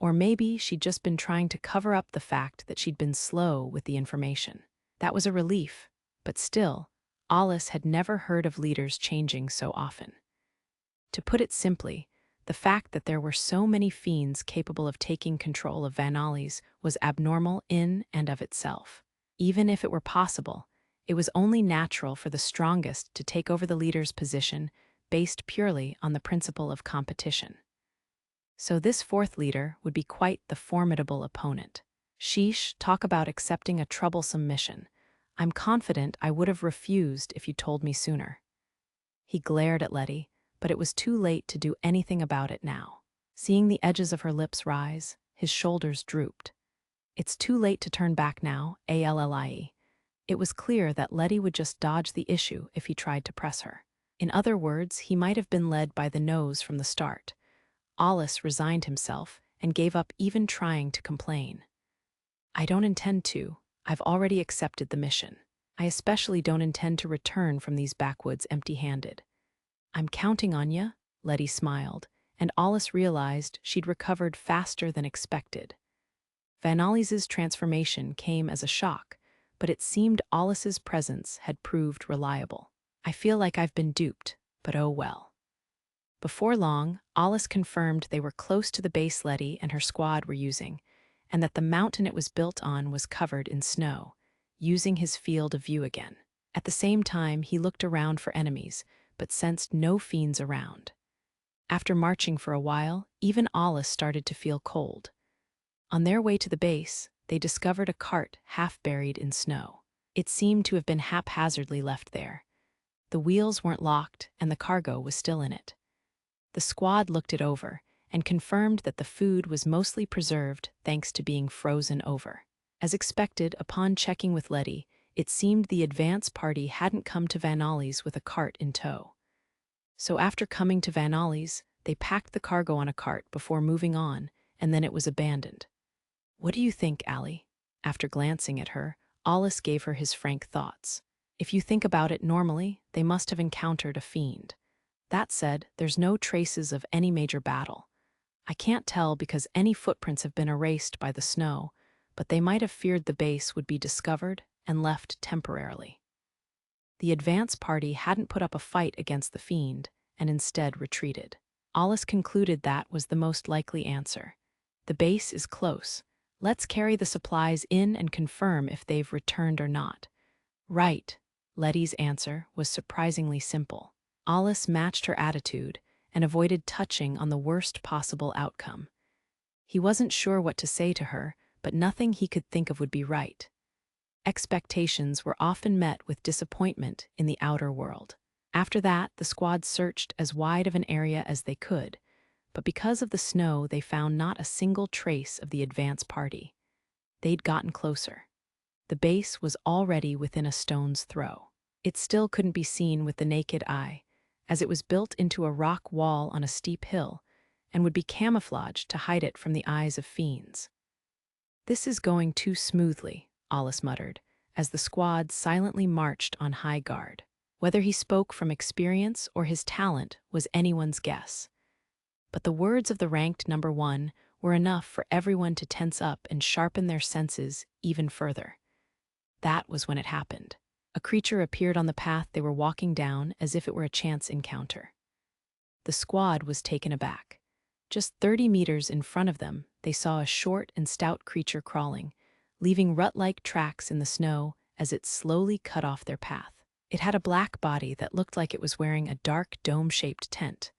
Or maybe she'd just been trying to cover up the fact that she'd been slow with the information. That was a relief, but still, Alus had never heard of leaders changing so often. To put it simply, the fact that there were so many fiends capable of taking control of Vanalis was abnormal in and of itself. Even if it were possible, it was only natural for the strongest to take over the leader's position based purely on the principle of competition. So this fourth leader would be quite the formidable opponent. Sheesh, talk about accepting a troublesome mission. I'm confident I would have refused if you told me sooner. He glared at Lettie, but it was too late to do anything about it now. Seeing the edges of her lips rise, his shoulders drooped. It's too late to turn back now, ALLIE. It was clear that Lettie would just dodge the issue if he tried to press her. In other words, he might have been led by the nose from the start. Alus resigned himself and gave up even trying to complain. I don't intend to. I've already accepted the mission. I especially don't intend to return from these backwoods empty-handed. I'm counting on ya, Lettie smiled, and Alus realized she'd recovered faster than expected. Vanalis's transformation came as a shock, but it seemed Alus's presence had proved reliable. I feel like I've been duped, but oh well. Before long, Alus confirmed they were close to the base Lettie and her squad were using, and that the mountain it was built on was covered in snow, using his field of view again. At the same time, he looked around for enemies, but sensed no fiends around. After marching for a while, even Alus started to feel cold. On their way to the base, they discovered a cart half buried in snow. It seemed to have been haphazardly left there. The wheels weren't locked, and the cargo was still in it. The squad looked it over and confirmed that the food was mostly preserved thanks to being frozen over. As expected, upon checking with Lettie, it seemed the advance party hadn't come to Vanalis with a cart in tow. So after coming to Vanalis, they packed the cargo on a cart before moving on, and then it was abandoned. "What do you think, Allie?" After glancing at her, Alus gave her his frank thoughts. "If you think about it normally, they must have encountered a fiend. That said, there's no traces of any major battle. I can't tell because any footprints have been erased by the snow, but they might have feared the base would be discovered and left temporarily." The advance party hadn't put up a fight against the fiend and instead retreated. Alus concluded that was the most likely answer. The base is close. Let's carry the supplies in and confirm if they've returned or not. Right. Lettie's answer was surprisingly simple. Alus matched her attitude and avoided touching on the worst possible outcome. He wasn't sure what to say to her, but nothing he could think of would be right. Expectations were often met with disappointment in the outer world. After that, the squad searched as wide of an area as they could, but because of the snow, they found not a single trace of the advance party. They'd gotten closer. The base was already within a stone's throw. It still couldn't be seen with the naked eye, as it was built into a rock wall on a steep hill and would be camouflaged to hide it from the eyes of fiends. "This is going too smoothly," Alus muttered, as the squad silently marched on high guard. Whether he spoke from experience or his talent was anyone's guess. But the words of the ranked number 1 were enough for everyone to tense up and sharpen their senses even further. That was when it happened. A creature appeared on the path they were walking down as if it were a chance encounter. The squad was taken aback. Just 30 meters in front of them, they saw a short and stout creature crawling, leaving rut-like tracks in the snow as it slowly cut off their path. It had a black body that looked like it was wearing a dark dome-shaped tent.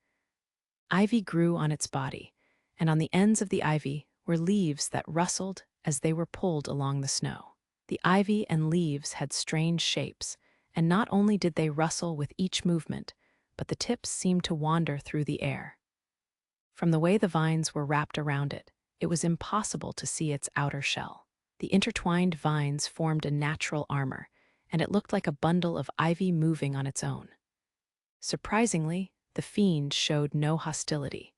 Ivy grew on its body, and on the ends of the ivy were leaves that rustled as they were pulled along the snow. The ivy and leaves had strange shapes, and not only did they rustle with each movement, but the tips seemed to wander through the air. From the way the vines were wrapped around it, it was impossible to see its outer shell. The intertwined vines formed a natural armor, and it looked like a bundle of ivy moving on its own. Surprisingly, the fiend showed no hostility.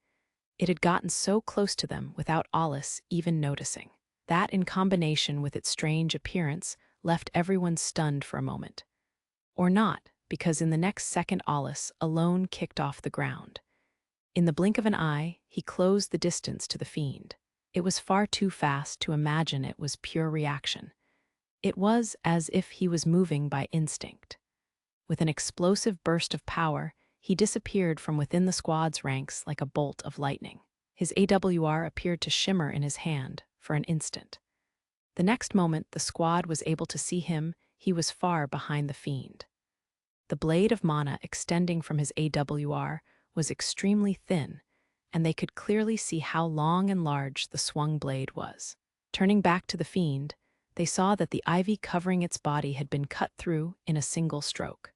It had gotten so close to them without Alus even noticing. That, in combination with its strange appearance, left everyone stunned for a moment. Or not, because in the next second Alus alone kicked off the ground. In the blink of an eye, he closed the distance to the fiend. It was far too fast to imagine it was pure reaction. It was as if he was moving by instinct. With an explosive burst of power, he disappeared from within the squad's ranks like a bolt of lightning. His AWR appeared to shimmer in his hand for an instant. The next moment the squad was able to see him, he was far behind the fiend. The blade of mana extending from his AWR was extremely thin, and they could clearly see how long and large the swung blade was. Turning back to the fiend, they saw that the ivy covering its body had been cut through in a single stroke.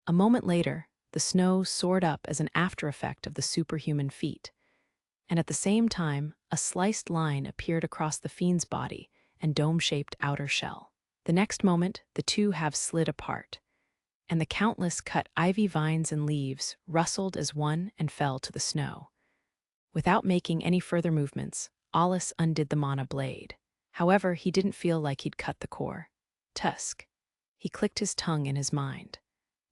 A moment later, the snow soared up as an after-effect of the superhuman feat, and at the same time, a sliced line appeared across the fiend's body and dome-shaped outer shell. The next moment, the two halves slid apart, and the countless cut ivy vines and leaves rustled as one and fell to the snow. Without making any further movements, Alus undid the mana blade. However, he didn't feel like he'd cut the core. Tusk. He clicked his tongue in his mind.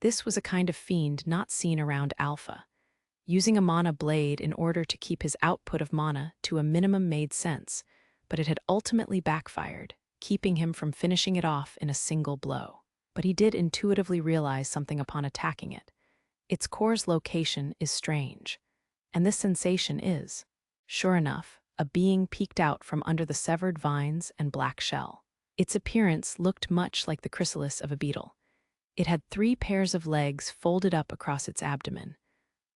This was a kind of fiend not seen around Alpha. Using a mana blade in order to keep his output of mana to a minimum made sense, but it had ultimately backfired, keeping him from finishing it off in a single blow. But he did intuitively realize something upon attacking it. Its core's location is strange, and this sensation is, sure enough, a being peeked out from under the severed vines and black shell. Its appearance looked much like the chrysalis of a beetle. It had 3 pairs of legs folded up across its abdomen.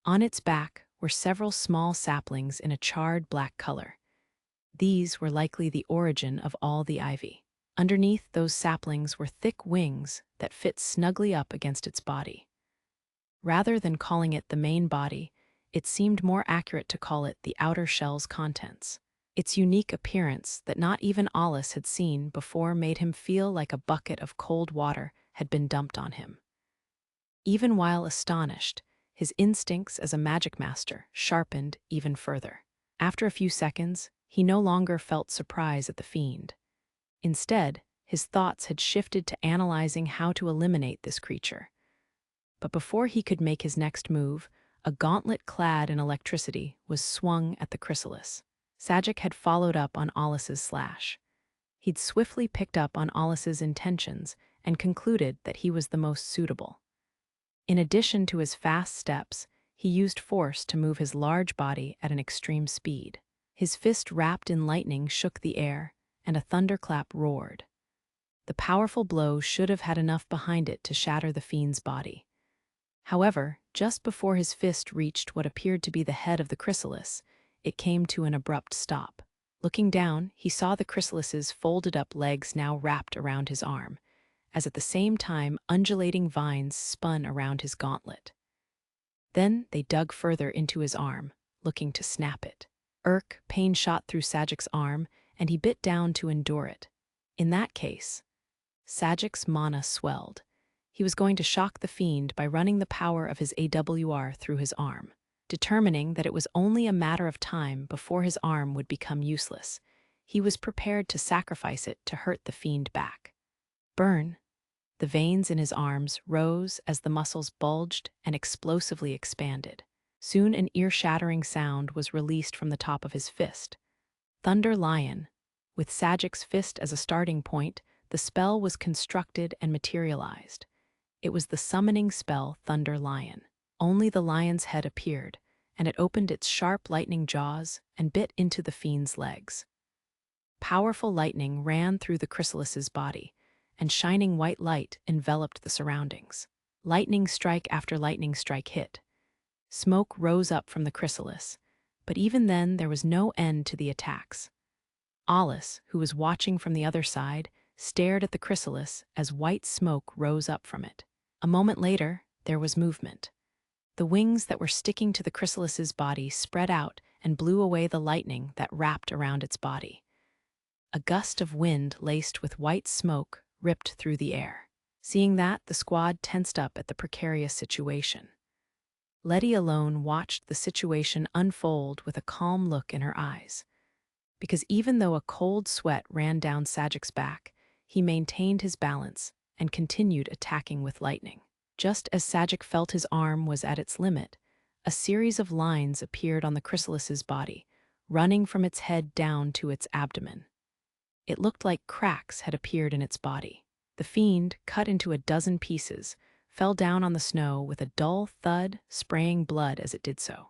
On its back were several small saplings in a charred black color. These were likely the origin of all the ivy. Underneath those saplings were thick wings that fit snugly up against its body. Rather than calling it the main body, it seemed more accurate to call it the outer shell's contents. Its unique appearance that not even Alus had seen before made him feel like a bucket of cold water had been dumped on him. Even while astonished, his instincts as a Magicmaster sharpened even further. After a few seconds, he no longer felt surprise at the Fiend. Instead, his thoughts had shifted to analyzing how to eliminate this creature. But before he could make his next move, a gauntlet clad in electricity was swung at the chrysalis. Sagic had followed up on Alus's slash. He'd swiftly picked up on Alus's intentions and concluded that he was the most suitable. In addition to his fast steps, he used force to move his large body at an extreme speed. His fist wrapped in lightning shook the air, and a thunderclap roared. The powerful blow should have had enough behind it to shatter the Fiend's body. However, just before his fist reached what appeared to be the head of the chrysalis, it came to an abrupt stop. Looking down, he saw the chrysalis's folded-up legs now wrapped around his arm, as at the same time undulating vines spun around his gauntlet. Then they dug further into his arm, looking to snap it. Pain shot through Sagic's arm, and he bit down to endure it. In that case, Sagic's mana swelled. He was going to shock the Fiend by running the power of his AWR through his arm. Determining that it was only a matter of time before his arm would become useless, he was prepared to sacrifice it to hurt the Fiend back. Burn! The veins in his arms rose as the muscles bulged and explosively expanded. Soon an ear-shattering sound was released from the top of his fist. Thunder Lion. With Sagic's fist as a starting point, the spell was constructed and materialized. It was the summoning spell Thunder Lion. Only the lion's head appeared, and it opened its sharp lightning jaws and bit into the Fiend's legs. Powerful lightning ran through the chrysalis's body, and shining white light enveloped the surroundings. Lightning strike after lightning strike hit. Smoke rose up from the chrysalis, but even then there was no end to the attacks. Alus, who was watching from the other side, stared at the chrysalis as white smoke rose up from it. A moment later, there was movement. The wings that were sticking to the chrysalis's body spread out and blew away the lightning that wrapped around its body. A gust of wind laced with white smoke ripped through the air. Seeing that, the squad tensed up at the precarious situation. Lettie alone watched the situation unfold with a calm look in her eyes. Because even though a cold sweat ran down Sagic's back, he maintained his balance and continued attacking with lightning. Just as Sagic felt his arm was at its limit, a series of lines appeared on the chrysalis's body, running from its head down to its abdomen. It looked like cracks had appeared in its body. The Fiend, cut into a dozen pieces, fell down on the snow with a dull thud, spraying blood as it did so.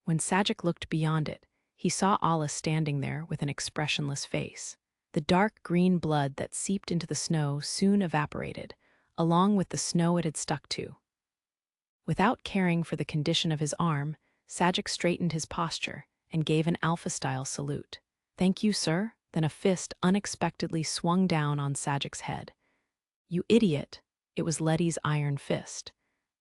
When Sagic looked beyond it, he saw Alus standing there with an expressionless face. The dark green blood that seeped into the snow soon evaporated, along with the snow it had stuck to. Without caring for the condition of his arm, Sagic straightened his posture and gave an alpha-style salute. "Thank you, sir." Then a fist unexpectedly swung down on Sagic's head. "You idiot!" It was Lettie's iron fist.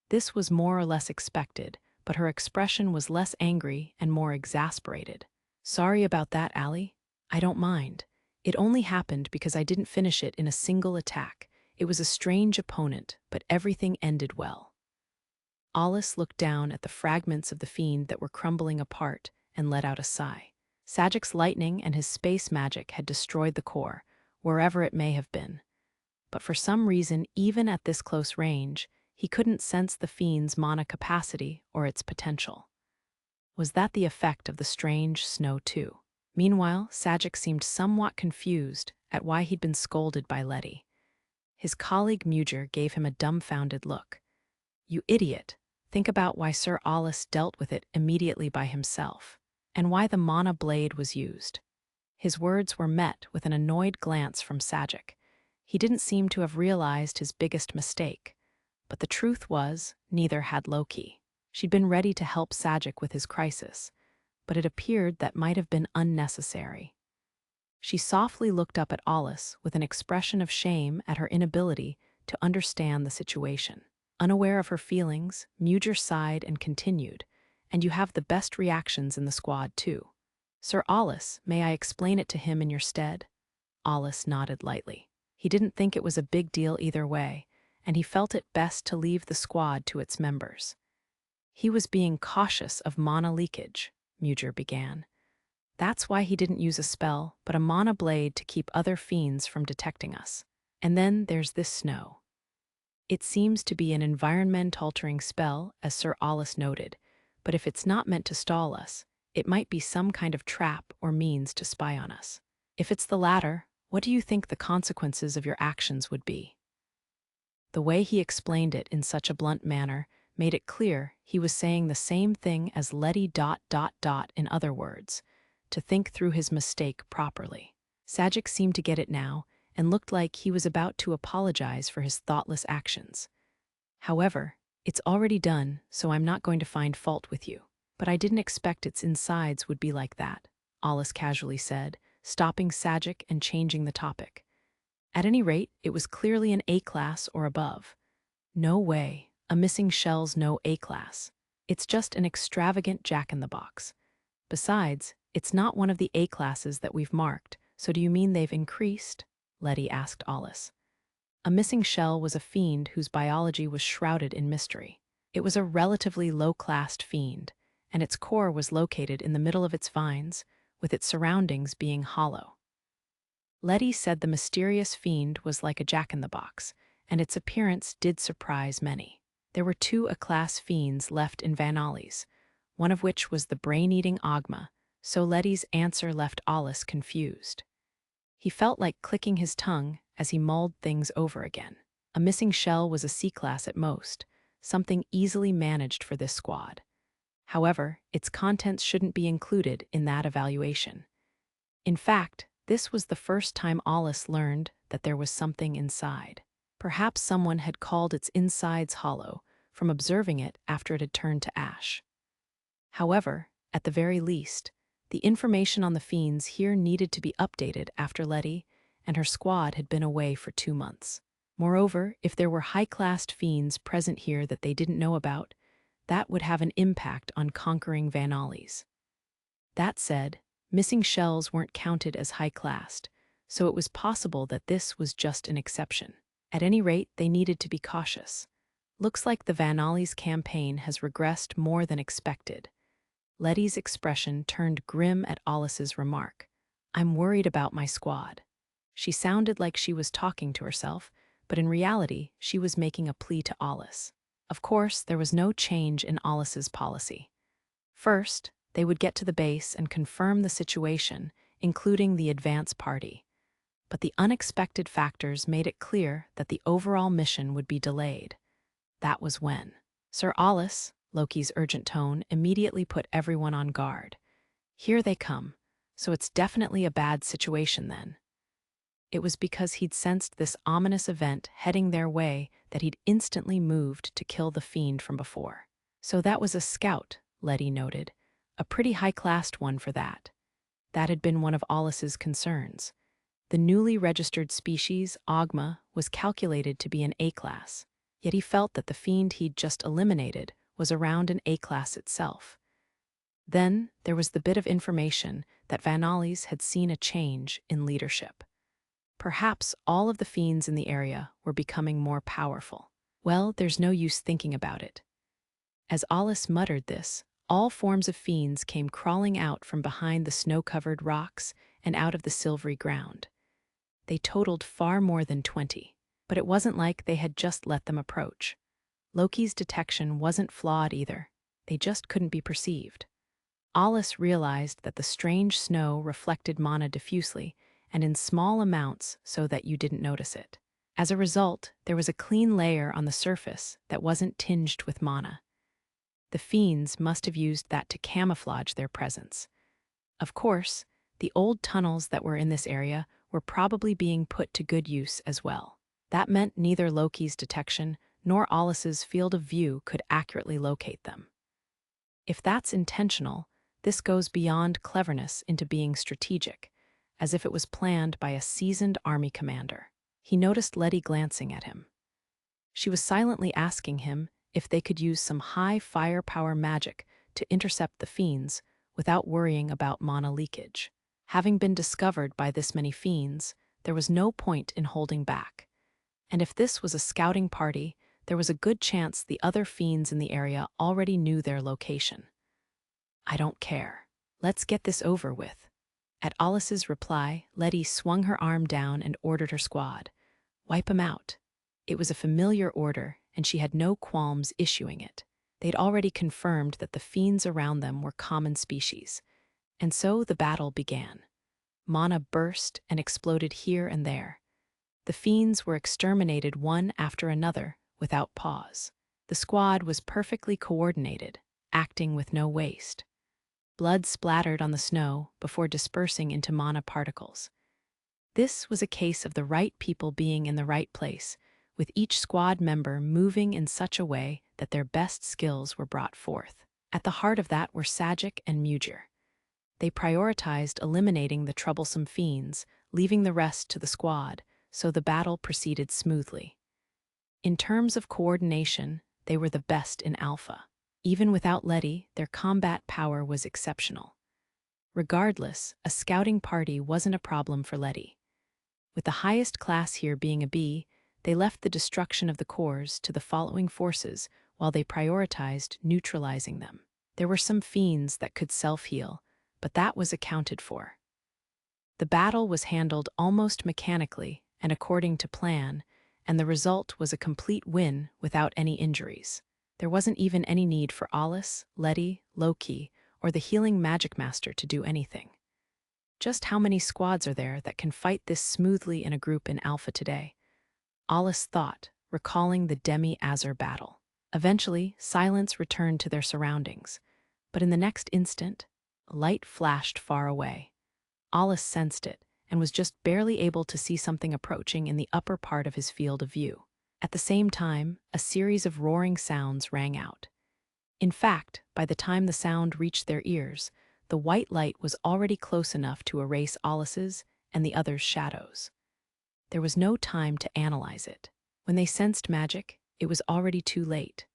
This was more or less expected, but her expression was less angry and more exasperated. "Sorry about that, Allie. I don't mind. It only happened because I didn't finish it in a single attack. It was a strange opponent, but everything ended well." Alus looked down at the fragments of the Fiend that were crumbling apart and let out a sigh. Sagic's lightning and his space magic had destroyed the core, wherever it may have been. But for some reason, even at this close range, he couldn't sense the Fiend's mana capacity or its potential. Was that the effect of the strange snow too? Meanwhile, Sagic seemed somewhat confused at why he'd been scolded by Lettie. His colleague Mugir gave him a dumbfounded look. "You idiot! Think about why Sir Alus dealt with it immediately by himself, and why the mana blade was used." His words were met with an annoyed glance from Sagic. He didn't seem to have realized his biggest mistake. But the truth was, neither had Loki. She'd been ready to help Sagic with his crisis, but it appeared that might have been unnecessary. She softly looked up at Alus with an expression of shame at her inability to understand the situation. Unaware of her feelings, Mujir sighed and continued, "And you have the best reactions in the squad, too. Sir Alus, may I explain it to him in your stead?" Alus nodded lightly. He didn't think it was a big deal either way, and he felt it best to leave the squad to its members. "He was being cautious of mana leakage," Mujir began. "That's why he didn't use a spell, but a mana blade to keep other fiends from detecting us. And then there's this snow. It seems to be an environment-altering spell, as Sir Alus noted, but if it's not meant to stall us, it might be some kind of trap or means to spy on us. If it's the latter, what do you think the consequences of your actions would be?" The way he explained it in such a blunt manner made it clear he was saying the same thing as Lettie ... in other words, to think through his mistake properly. Sajic seemed to get it now and looked like he was about to apologize for his thoughtless actions. "However, it's already done, so I'm not going to find fault with you. But I didn't expect its insides would be like that," Alus casually said, stopping Sajic and changing the topic. "At any rate, it was clearly an A-class or above." "No way. A missing shell's no A-class. It's just an extravagant jack-in-the-box. Besides, it's not one of the A-classes that we've marked, so do you mean they've increased?" Lettie asked Alus. A missing shell was a fiend whose biology was shrouded in mystery. It was a relatively low-classed fiend, and its core was located in the middle of its vines, with its surroundings being hollow. Lettie said the mysterious fiend was like a jack-in-the-box, and its appearance did surprise many. There were 2 A-class fiends left in Vanalis, one of which was the brain-eating Ogma, so Lettie's answer left Alus confused. He felt like clicking his tongue as he mulled things over again. A missing shell was a C-class at most, something easily managed for this squad. However, its contents shouldn't be included in that evaluation. In fact, this was the first time Alus learned that there was something inside. Perhaps someone had called its insides hollow from observing it after it had turned to ash. However, at the very least, the information on the fiends here needed to be updated after Lettie and her squad had been away for 2 months. Moreover, if there were high-classed fiends present here that they didn't know about, that would have an impact on conquering Vanalis. That said, missing shells weren't counted as high-classed, so it was possible that this was just an exception. At any rate, they needed to be cautious. "Looks like the Vanalis campaign has regressed more than expected." Lettie's expression turned grim at Alus's remark. "I'm worried about my squad." She sounded like she was talking to herself, but in reality, she was making a plea to Alus. Of course, there was no change in Alus's policy. First, they would get to the base and confirm the situation, including the advance party. But the unexpected factors made it clear that the overall mission would be delayed. That was when Sir Alus, Loki's urgent tone, immediately put everyone on guard. "Here they come, so it's definitely a bad situation then." It was because he'd sensed this ominous event heading their way that he'd instantly moved to kill the fiend from before. "So that was a scout," Lettie noted. "A pretty high-classed one for that." That had been one of Alus's concerns. The newly registered species, Ogma, was calculated to be an A-class, yet he felt that the fiend he'd just eliminated was around an A-class itself. Then there was the bit of information that Vanalis had seen a change in leadership. Perhaps all of the fiends in the area were becoming more powerful. "Well, there's no use thinking about it." As Alus muttered this, all forms of fiends came crawling out from behind the snow-covered rocks and out of the silvery ground. They totaled far more than 20, but it wasn't like they had just let them approach. Loki's detection wasn't flawed either. They just couldn't be perceived. Alus realized that the strange snow reflected mana diffusely and in small amounts so that you didn't notice it. As a result, there was a clean layer on the surface that wasn't tinged with mana. The fiends must have used that to camouflage their presence. Of course, the old tunnels that were in this area were probably being put to good use as well. That meant neither Loki's detection nor Alus's field of view could accurately locate them. If that's intentional, this goes beyond cleverness into being strategic, as if it was planned by a seasoned army commander. He noticed Lettie glancing at him. She was silently asking him if they could use some high firepower magic to intercept the Fiends without worrying about mana leakage. Having been discovered by this many Fiends, there was no point in holding back. And if this was a scouting party, there was a good chance the other Fiends in the area already knew their location. "I don't care. Let's get this over with." At Alus's reply, Lettie swung her arm down and ordered her squad. "Wipe 'em out." It was a familiar order, and she had no qualms issuing it. They'd already confirmed that the Fiends around them were common species. And so the battle began. Mana burst and exploded here and there. The Fiends were exterminated one after another without pause. The squad was perfectly coordinated, acting with no waste. Blood splattered on the snow before dispersing into mana particles. This was a case of the right people being in the right place, with each squad member moving in such a way that their best skills were brought forth. At the heart of that were Sagic and Mugir. They prioritized eliminating the troublesome Fiends, leaving the rest to the squad, so the battle proceeded smoothly. In terms of coordination, they were the best in Alpha. Even without Lettie, their combat power was exceptional. Regardless, a scouting party wasn't a problem for Lettie. With the highest class here being a B, they left the destruction of the cores to the following forces while they prioritized neutralizing them. There were some Fiends that could self-heal, but that was accounted for. The battle was handled almost mechanically and according to plan, and the result was a complete win without any injuries. There wasn't even any need for Alus, Lettie, Loki, or the healing Magicmaster to do anything. Just how many squads are there that can fight this smoothly in a group in Alpha today? Alus thought, recalling the Demi-Azur battle. Eventually, silence returned to their surroundings, but in the next instant, light flashed far away. Alus sensed it and was just barely able to see something approaching in the upper part of his field of view. At the same time, a series of roaring sounds rang out. In fact, by the time the sound reached their ears, the white light was already close enough to erase Alus's and the others' shadows. There was no time to analyze it. When they sensed magic, it was already too late.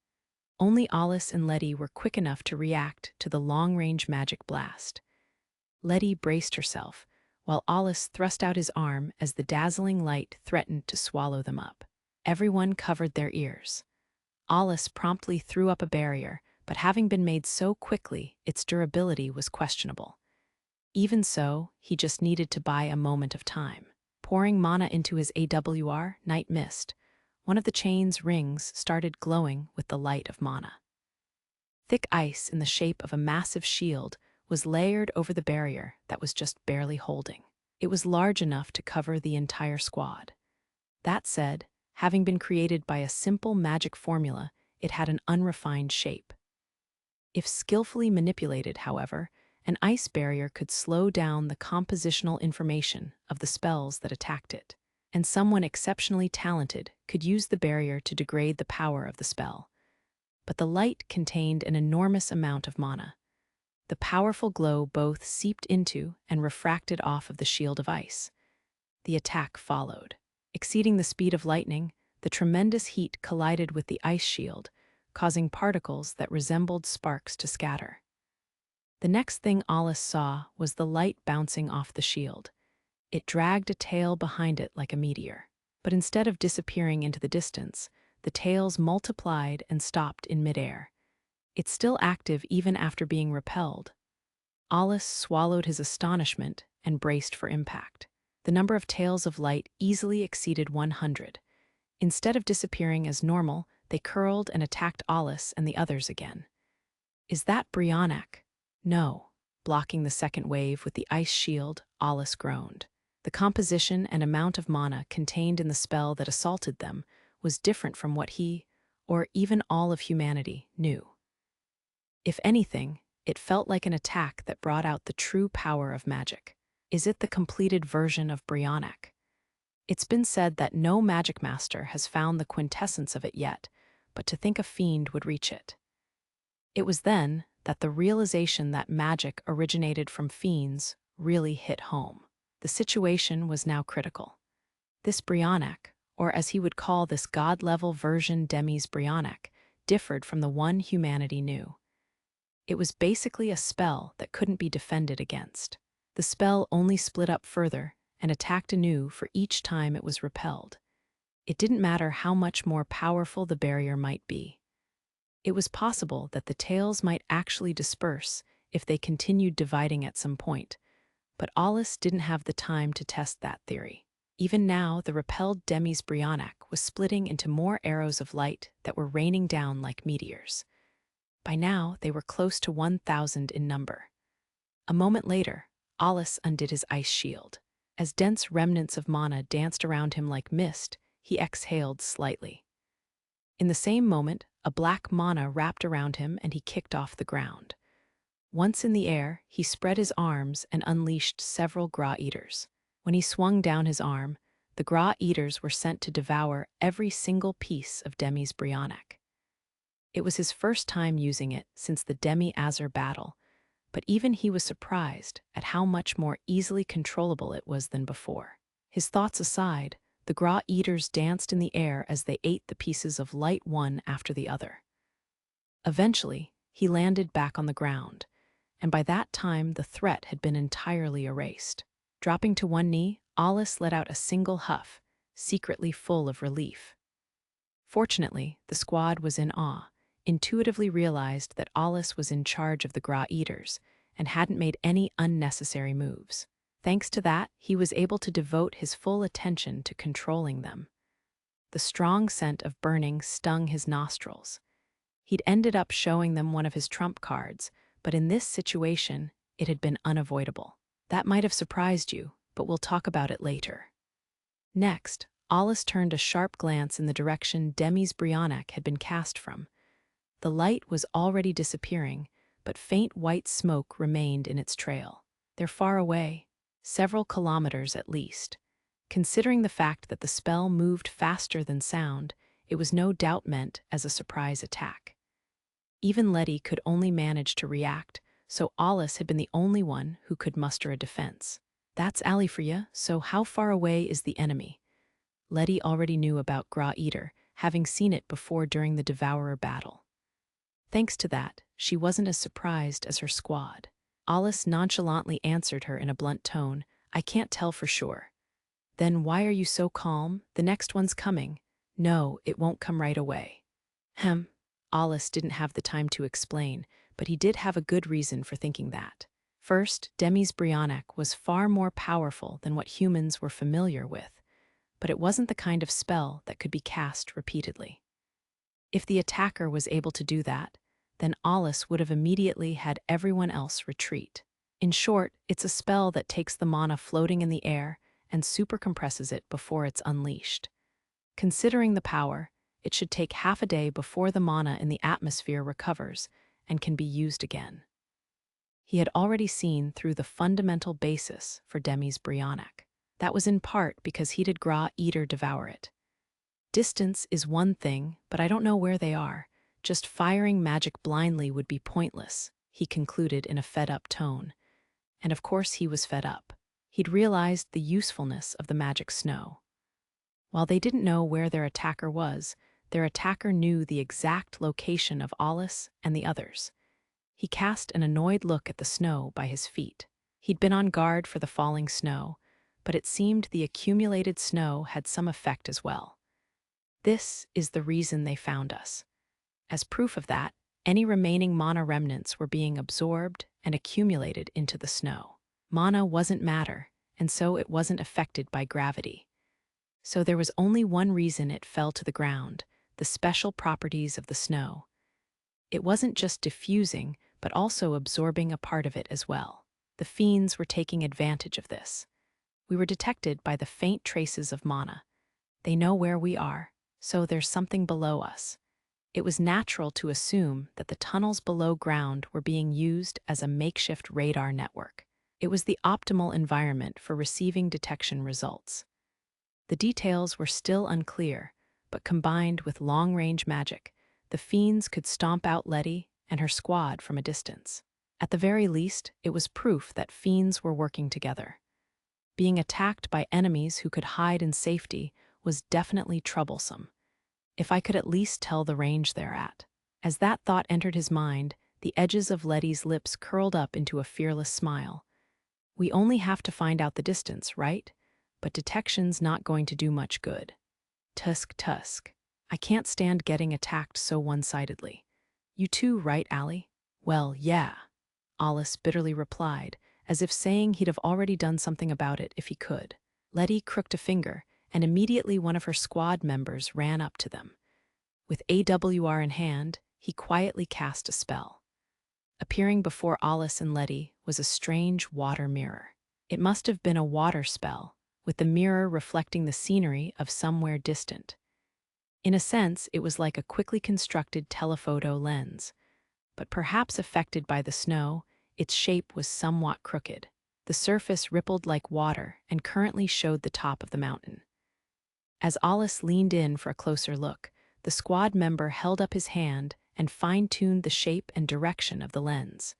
Only Alus and Lettie were quick enough to react to the long-range magic blast. Lettie braced herself, while Alus thrust out his arm as the dazzling light threatened to swallow them up. Everyone covered their ears. Alus promptly threw up a barrier, but having been made so quickly, its durability was questionable. Even so, he just needed to buy a moment of time. Pouring mana into his AWR, Night Mist, one of the chain's rings started glowing with the light of mana. Thick ice in the shape of a massive shield was layered over the barrier that was just barely holding. It was large enough to cover the entire squad. That said, having been created by a simple magic formula, it had an unrefined shape. If skillfully manipulated, however, an ice barrier could slow down the compositional information of the spells that attacked it, and someone exceptionally talented could use the barrier to degrade the power of the spell. But the light contained an enormous amount of mana. The powerful glow both seeped into and refracted off of the shield of ice. The attack followed. Exceeding the speed of lightning, the tremendous heat collided with the ice shield, causing particles that resembled sparks to scatter. The next thing Alus saw was the light bouncing off the shield. It dragged a tail behind it like a meteor. But instead of disappearing into the distance, the tails multiplied and stopped in midair. It's still active even after being repelled. Alus swallowed his astonishment and braced for impact. The number of tails of light easily exceeded 100. Instead of disappearing as normal, they curled and attacked Alus and the others again. "Is that Brionac?" "No." Blocking the second wave with the ice shield, Alus groaned. The composition and amount of mana contained in the spell that assaulted them was different from what he, or even all of humanity, knew. If anything, it felt like an attack that brought out the true power of magic. Is it the completed version of Brionac? It's been said that no Magicmaster has found the quintessence of it yet, but to think a Fiend would reach it. It was then that the realization that magic originated from Fiends really hit home. The situation was now critical. This Brionac, or as he would call this god-level version Demi's Brionac, differed from the one humanity knew. It was basically a spell that couldn't be defended against. The spell only split up further and attacked anew for each time it was repelled. It didn't matter how much more powerful the barrier might be. It was possible that the tails might actually disperse if they continued dividing at some point, but Alus didn't have the time to test that theory. Even now, the repelled Demi's Brionac was splitting into more arrows of light that were raining down like meteors. By now, they were close to 1,000 in number. A moment later, Alus undid his ice shield. As dense remnants of mana danced around him like mist, he exhaled slightly. In the same moment, a black mana wrapped around him and he kicked off the ground. Once in the air, he spread his arms and unleashed several Graw-eaters. When he swung down his arm, the Graw-eaters were sent to devour every single piece of Demi's Brionac. It was his first time using it since the Demi-Azur battle, but even he was surprised at how much more easily controllable it was than before. His thoughts aside, the Graw-eaters danced in the air as they ate the pieces of light one after the other. Eventually, he landed back on the ground, and by that time the threat had been entirely erased. Dropping to one knee, Alus let out a single huff, secretly full of relief. Fortunately, the squad was in awe, intuitively realized that Alus was in charge of the Graw-eaters and hadn't made any unnecessary moves. Thanks to that, he was able to devote his full attention to controlling them. The strong scent of burning stung his nostrils. He'd ended up showing them one of his trump cards, but in this situation, it had been unavoidable. That might have surprised you, but we'll talk about it later. Next, Alus turned a sharp glance in the direction Demi's Brionac had been cast from. The light was already disappearing, but faint white smoke remained in its trail. They're far away, several kilometers at least. Considering the fact that the spell moved faster than sound, it was no doubt meant as a surprise attack. Even Lettie could only manage to react, so Alus had been the only one who could muster a defense. That's Ali for ya, so how far away is the enemy? Lettie already knew about Graw-eater, having seen it before during the Devourer battle. Thanks to that, she wasn't as surprised as her squad. Alus nonchalantly answered her in a blunt tone, "I can't tell for sure." "Then why are you so calm? The next one's coming." "No, it won't come right away." Alus didn't have the time to explain, but he did have a good reason for thinking that. First, Demi's Brionac was far more powerful than what humans were familiar with, but it wasn't the kind of spell that could be cast repeatedly. If the attacker was able to do that, then Alus would have immediately had everyone else retreat. In short, it's a spell that takes the mana floating in the air and supercompresses it before it's unleashed. Considering the power, it should take half a day before the mana in the atmosphere recovers and can be used again. He had already seen through the fundamental basis for Demi's Brionac. That was in part because he did Graw-eater devour it. Distance is one thing, but I don't know where they are. Just firing magic blindly would be pointless, he concluded in a fed-up tone. And of course he was fed up. He'd realized the usefulness of the magic snow. While they didn't know where their attacker was, their attacker knew the exact location of Alus and the others. He cast an annoyed look at the snow by his feet. He'd been on guard for the falling snow, but it seemed the accumulated snow had some effect as well. This is the reason they found us. As proof of that, any remaining mana remnants were being absorbed and accumulated into the snow. Mana wasn't matter, and so it wasn't affected by gravity. So there was only one reason it fell to the ground: the special properties of the snow. It wasn't just diffusing, but also absorbing a part of it as well. The Fiends were taking advantage of this. We were detected by the faint traces of mana. They know where we are, so there's something below us. It was natural to assume that the tunnels below ground were being used as a makeshift radar network. It was the optimal environment for receiving detection results. The details were still unclear, but combined with long-range magic, the Fiends could stomp out Lettie and her squad from a distance. At the very least, it was proof that Fiends were working together. Being attacked by enemies who could hide in safety was definitely troublesome. If I could at least tell the range they're at. As that thought entered his mind, the edges of Lettie's lips curled up into a fearless smile. We only have to find out the distance, right? But detection's not going to do much good. Tusk, tusk. I can't stand getting attacked so one-sidedly. You too, right, Allie? Well, yeah, Alus bitterly replied, as if saying he'd have already done something about it if he could. Lettie crooked a finger, and immediately one of her squad members ran up to them. With AWR in hand, he quietly cast a spell. Appearing before Alus and Lettie was a strange water mirror. It must have been a water spell, with the mirror reflecting the scenery of somewhere distant. In a sense, it was like a quickly constructed telephoto lens, but perhaps affected by the snow, its shape was somewhat crooked. The surface rippled like water and currently showed the top of the mountain. As Alus leaned in for a closer look, the squad member held up his hand and fine-tuned the shape and direction of the lens.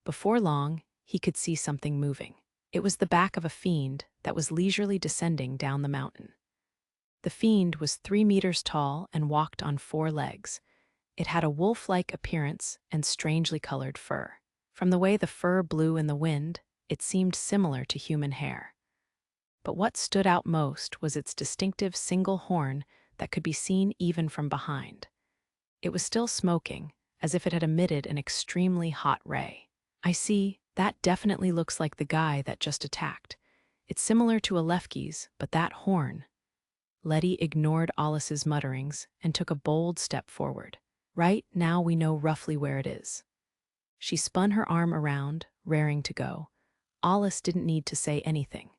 Before long, he could see something moving. It was the back of a fiend that was leisurely descending down the mountain. The fiend was 3 meters tall and walked on 4 legs. It had a wolf-like appearance and strangely colored fur. From the way the fur blew in the wind, it seemed similar to human hair. But what stood out most was its distinctive single horn that could be seen even from behind. It was still smoking, as if it had emitted an extremely hot ray. I see, that definitely looks like the guy that just attacked. It's similar to a Lefke's, but that horn. Lettie ignored Alus's mutterings and took a bold step forward. Right now we know roughly where it is. She spun her arm around, raring to go. Alus didn't need to say anything.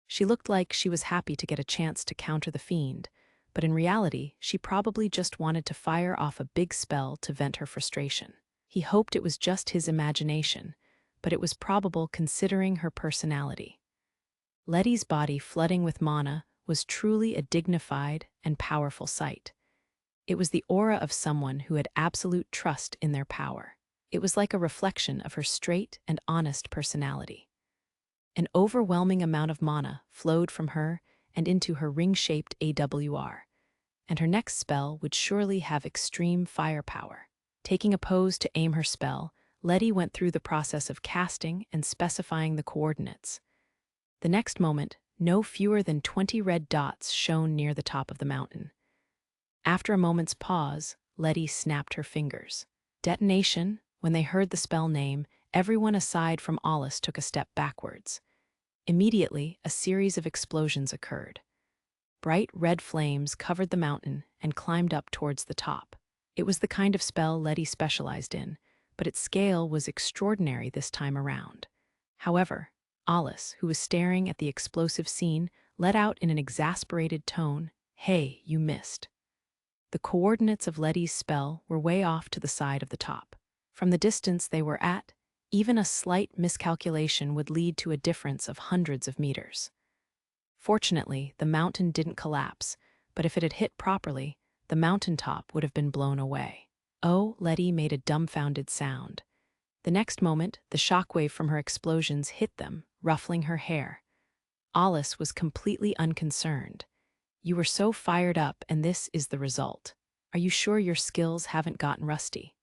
She looked like she was happy to get a chance to counter the fiend, but in reality, she probably just wanted to fire off a big spell to vent her frustration. He hoped it was just his imagination, but it was probable considering her personality. Lettie's body flooding with mana was truly a dignified and powerful sight. It was the aura of someone who had absolute trust in their power. It was like a reflection of her straight and honest personality. An overwhelming amount of mana flowed from her and into her ring-shaped AWR, and her next spell would surely have extreme firepower. Taking a pose to aim her spell, Lettie went through the process of casting and specifying the coordinates. The next moment, no fewer than 20 red dots shone near the top of the mountain. After a moment's pause, Lettie snapped her fingers. Detonation. When they heard the spell name, everyone aside from Alus took a step backwards. Immediately, a series of explosions occurred. Bright red flames covered the mountain and climbed up towards the top. It was the kind of spell Lettie specialized in, but its scale was extraordinary this time around. However, Alus, who was staring at the explosive scene, let out in an exasperated tone, "Hey, you missed." The coordinates of Lettie's spell were way off to the side of the top. From the distance they were at, even a slight miscalculation would lead to a difference of hundreds of meters. Fortunately, the mountain didn't collapse, but if it had hit properly, the mountaintop would have been blown away. Oh, Lettie made a dumbfounded sound. The next moment, the shockwave from her explosions hit them, ruffling her hair. Alus was completely unconcerned. "You were so fired up, and this is the result. Are you sure your skills haven't gotten rusty?"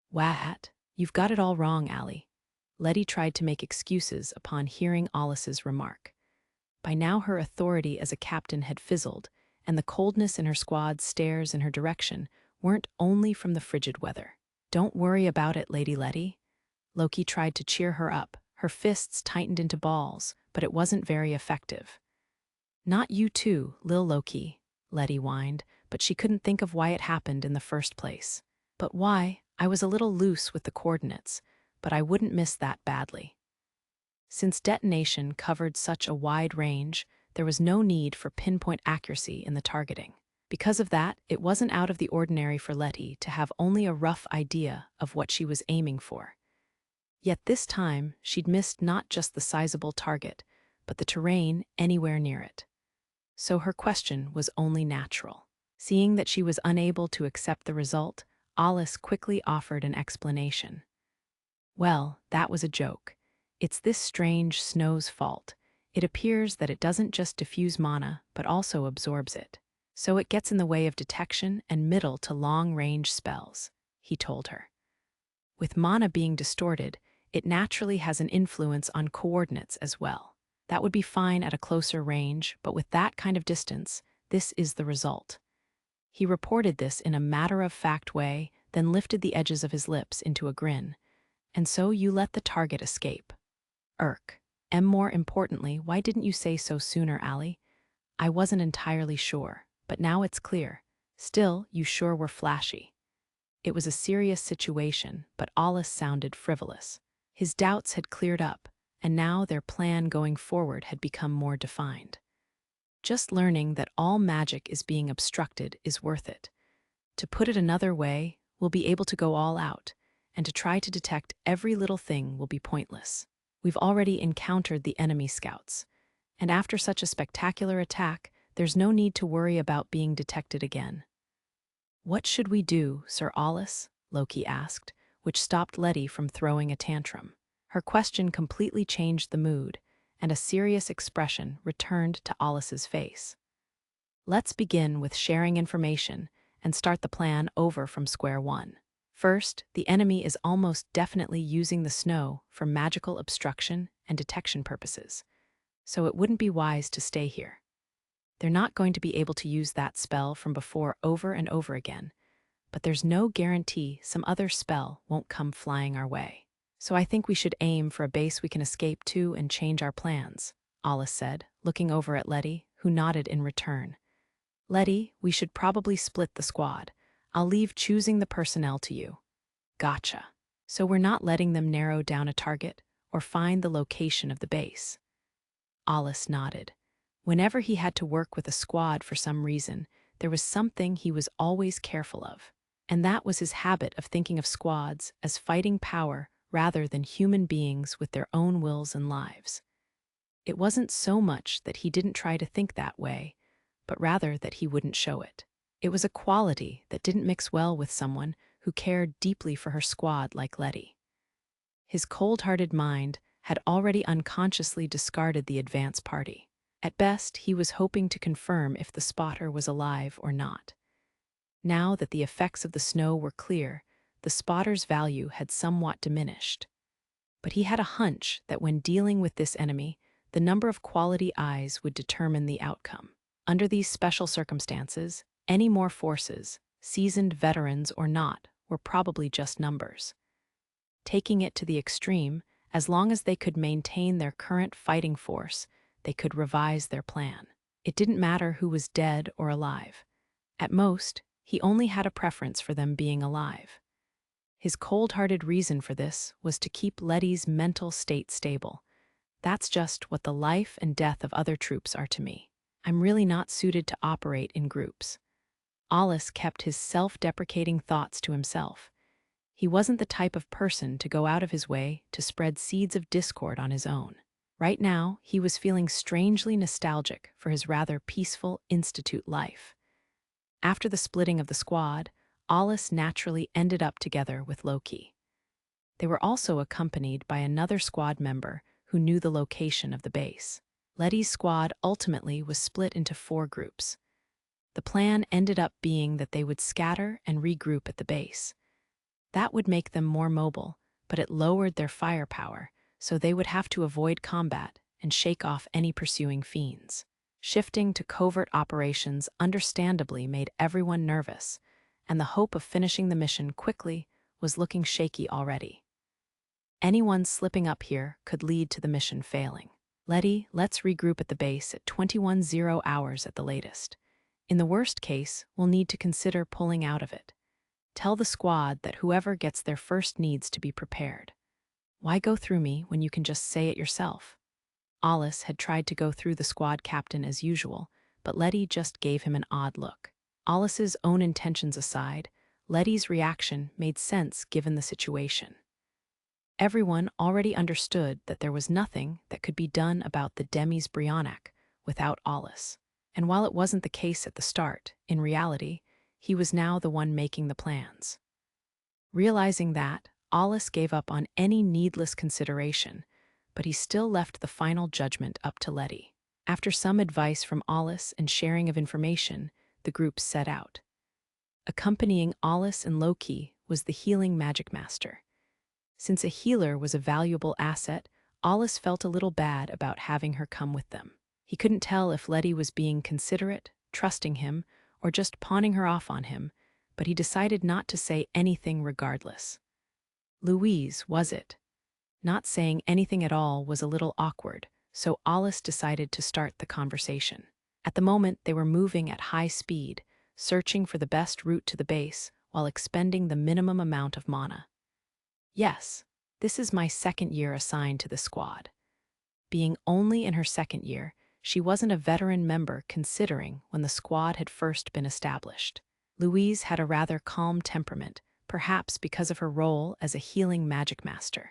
"What? You've got it all wrong, Allie." Lettie tried to make excuses upon hearing Alus's remark. By now her authority as a captain had fizzled, and the coldness in her squad's stares in her direction weren't only from the frigid weather. "Don't worry about it, Lady Lettie." Loki tried to cheer her up. Her fists tightened into balls, but it wasn't very effective. "Not you too, Lil Loki," Lettie whined, but she couldn't think of why it happened in the first place. "But why? I was a little loose with the coordinates, but I wouldn't miss that badly." Since detonation covered such a wide range, there was no need for pinpoint accuracy in the targeting. Because of that, it wasn't out of the ordinary for Lettie to have only a rough idea of what she was aiming for. Yet this time, she'd missed not just the sizable target, but the terrain anywhere near it. So her question was only natural. Seeing that she was unable to accept the result, Alus quickly offered an explanation. "Well, that was a joke. It's this strange snow's fault. It appears that it doesn't just diffuse mana, but also absorbs it. So it gets in the way of detection and middle to long-range spells, he told her. With mana being distorted, it naturally has an influence on coordinates as well. That would be fine at a closer range, but with that kind of distance, this is the result. He reported this in a matter-of-fact way, then lifted the edges of his lips into a grin. And so you let the target escape. And more importantly, why didn't you say so sooner, Allie? I wasn't entirely sure, but now it's clear. Still, you sure were flashy. It was a serious situation, but Alus sounded frivolous. His doubts had cleared up, and now their plan going forward had become more defined. Just learning that all magic is being obstructed is worth it. To put it another way, we'll be able to go all out, and to try to detect every little thing will be pointless. We've already encountered the enemy scouts, and after such a spectacular attack, there's no need to worry about being detected again. What should we do, Sir Alus? Loki asked, which stopped Lettie from throwing a tantrum. Her question completely changed the mood, and a serious expression returned to Alus's face. Let's begin with sharing information and start the plan over from square one. First, the enemy is almost definitely using the snow for magical obstruction and detection purposes, so it wouldn't be wise to stay here. They're not going to be able to use that spell from before over and over again, but there's no guarantee some other spell won't come flying our way. So I think we should aim for a base we can escape to and change our plans, Alus said, looking over at Lettie, who nodded in return. Lettie, we should probably split the squad. I'll leave choosing the personnel to you. Gotcha. So we're not letting them narrow down a target or find the location of the base. Alus nodded. Whenever he had to work with a squad for some reason, there was something he was always careful of. And that was his habit of thinking of squads as fighting power rather than human beings with their own wills and lives. It wasn't so much that he didn't try to think that way, but rather that he wouldn't show it. It was a quality that didn't mix well with someone who cared deeply for her squad like Lettie. His cold-hearted mind had already unconsciously discarded the advance party. At best, he was hoping to confirm if the spotter was alive or not. Now that the effects of the snow were clear, the spotter's value had somewhat diminished. But he had a hunch that when dealing with this enemy, the number of quality eyes would determine the outcome. Under these special circumstances, any more forces, seasoned veterans or not, were probably just numbers. Taking it to the extreme, as long as they could maintain their current fighting force, they could revise their plan. It didn't matter who was dead or alive. At most, he only had a preference for them being alive. His cold-hearted reason for this was to keep Lettie's mental state stable. That's just what the life and death of other troops are to me. I'm really not suited to operate in groups. Alus kept his self-deprecating thoughts to himself. He wasn't the type of person to go out of his way to spread seeds of discord on his own. Right now, he was feeling strangely nostalgic for his rather peaceful institute life. After the splitting of the squad, Alus naturally ended up together with Loki. They were also accompanied by another squad member who knew the location of the base. Lettie's squad ultimately was split into 4 groups. The plan ended up being that they would scatter and regroup at the base. That would make them more mobile, but it lowered their firepower, so they would have to avoid combat and shake off any pursuing fiends. Shifting to covert operations understandably made everyone nervous, and the hope of finishing the mission quickly was looking shaky already. Anyone slipping up here could lead to the mission failing. Lettie, let's regroup at the base at 21:00 hours at the latest. In the worst case, we'll need to consider pulling out of it. Tell the squad that whoever gets there first needs to be prepared. Why go through me when you can just say it yourself? Alus had tried to go through the squad captain as usual, but Lettie just gave him an odd look. Alus's own intentions aside, Lettie's reaction made sense given the situation. Everyone already understood that there was nothing that could be done about the Demis Brionac without Alus. And while it wasn't the case at the start, in reality, he was now the one making the plans. Realizing that, Alus gave up on any needless consideration, but he still left the final judgment up to Lettie. After some advice from Alus and sharing of information, the group set out. Accompanying Alus and Loki was the healing Magicmaster. Since a healer was a valuable asset, Alus felt a little bad about having her come with them. He couldn't tell if Lettie was being considerate, trusting him, or just pawning her off on him, but he decided not to say anything regardless. Louise, was it? Not saying anything at all was a little awkward, so Alus decided to start the conversation. At the moment, they were moving at high speed, searching for the best route to the base while expending the minimum amount of mana. Yes, this is my second year assigned to the squad. Being only in her second year, she wasn't a veteran member considering when the squad had first been established. Louise had a rather calm temperament, perhaps because of her role as a healing Magicmaster.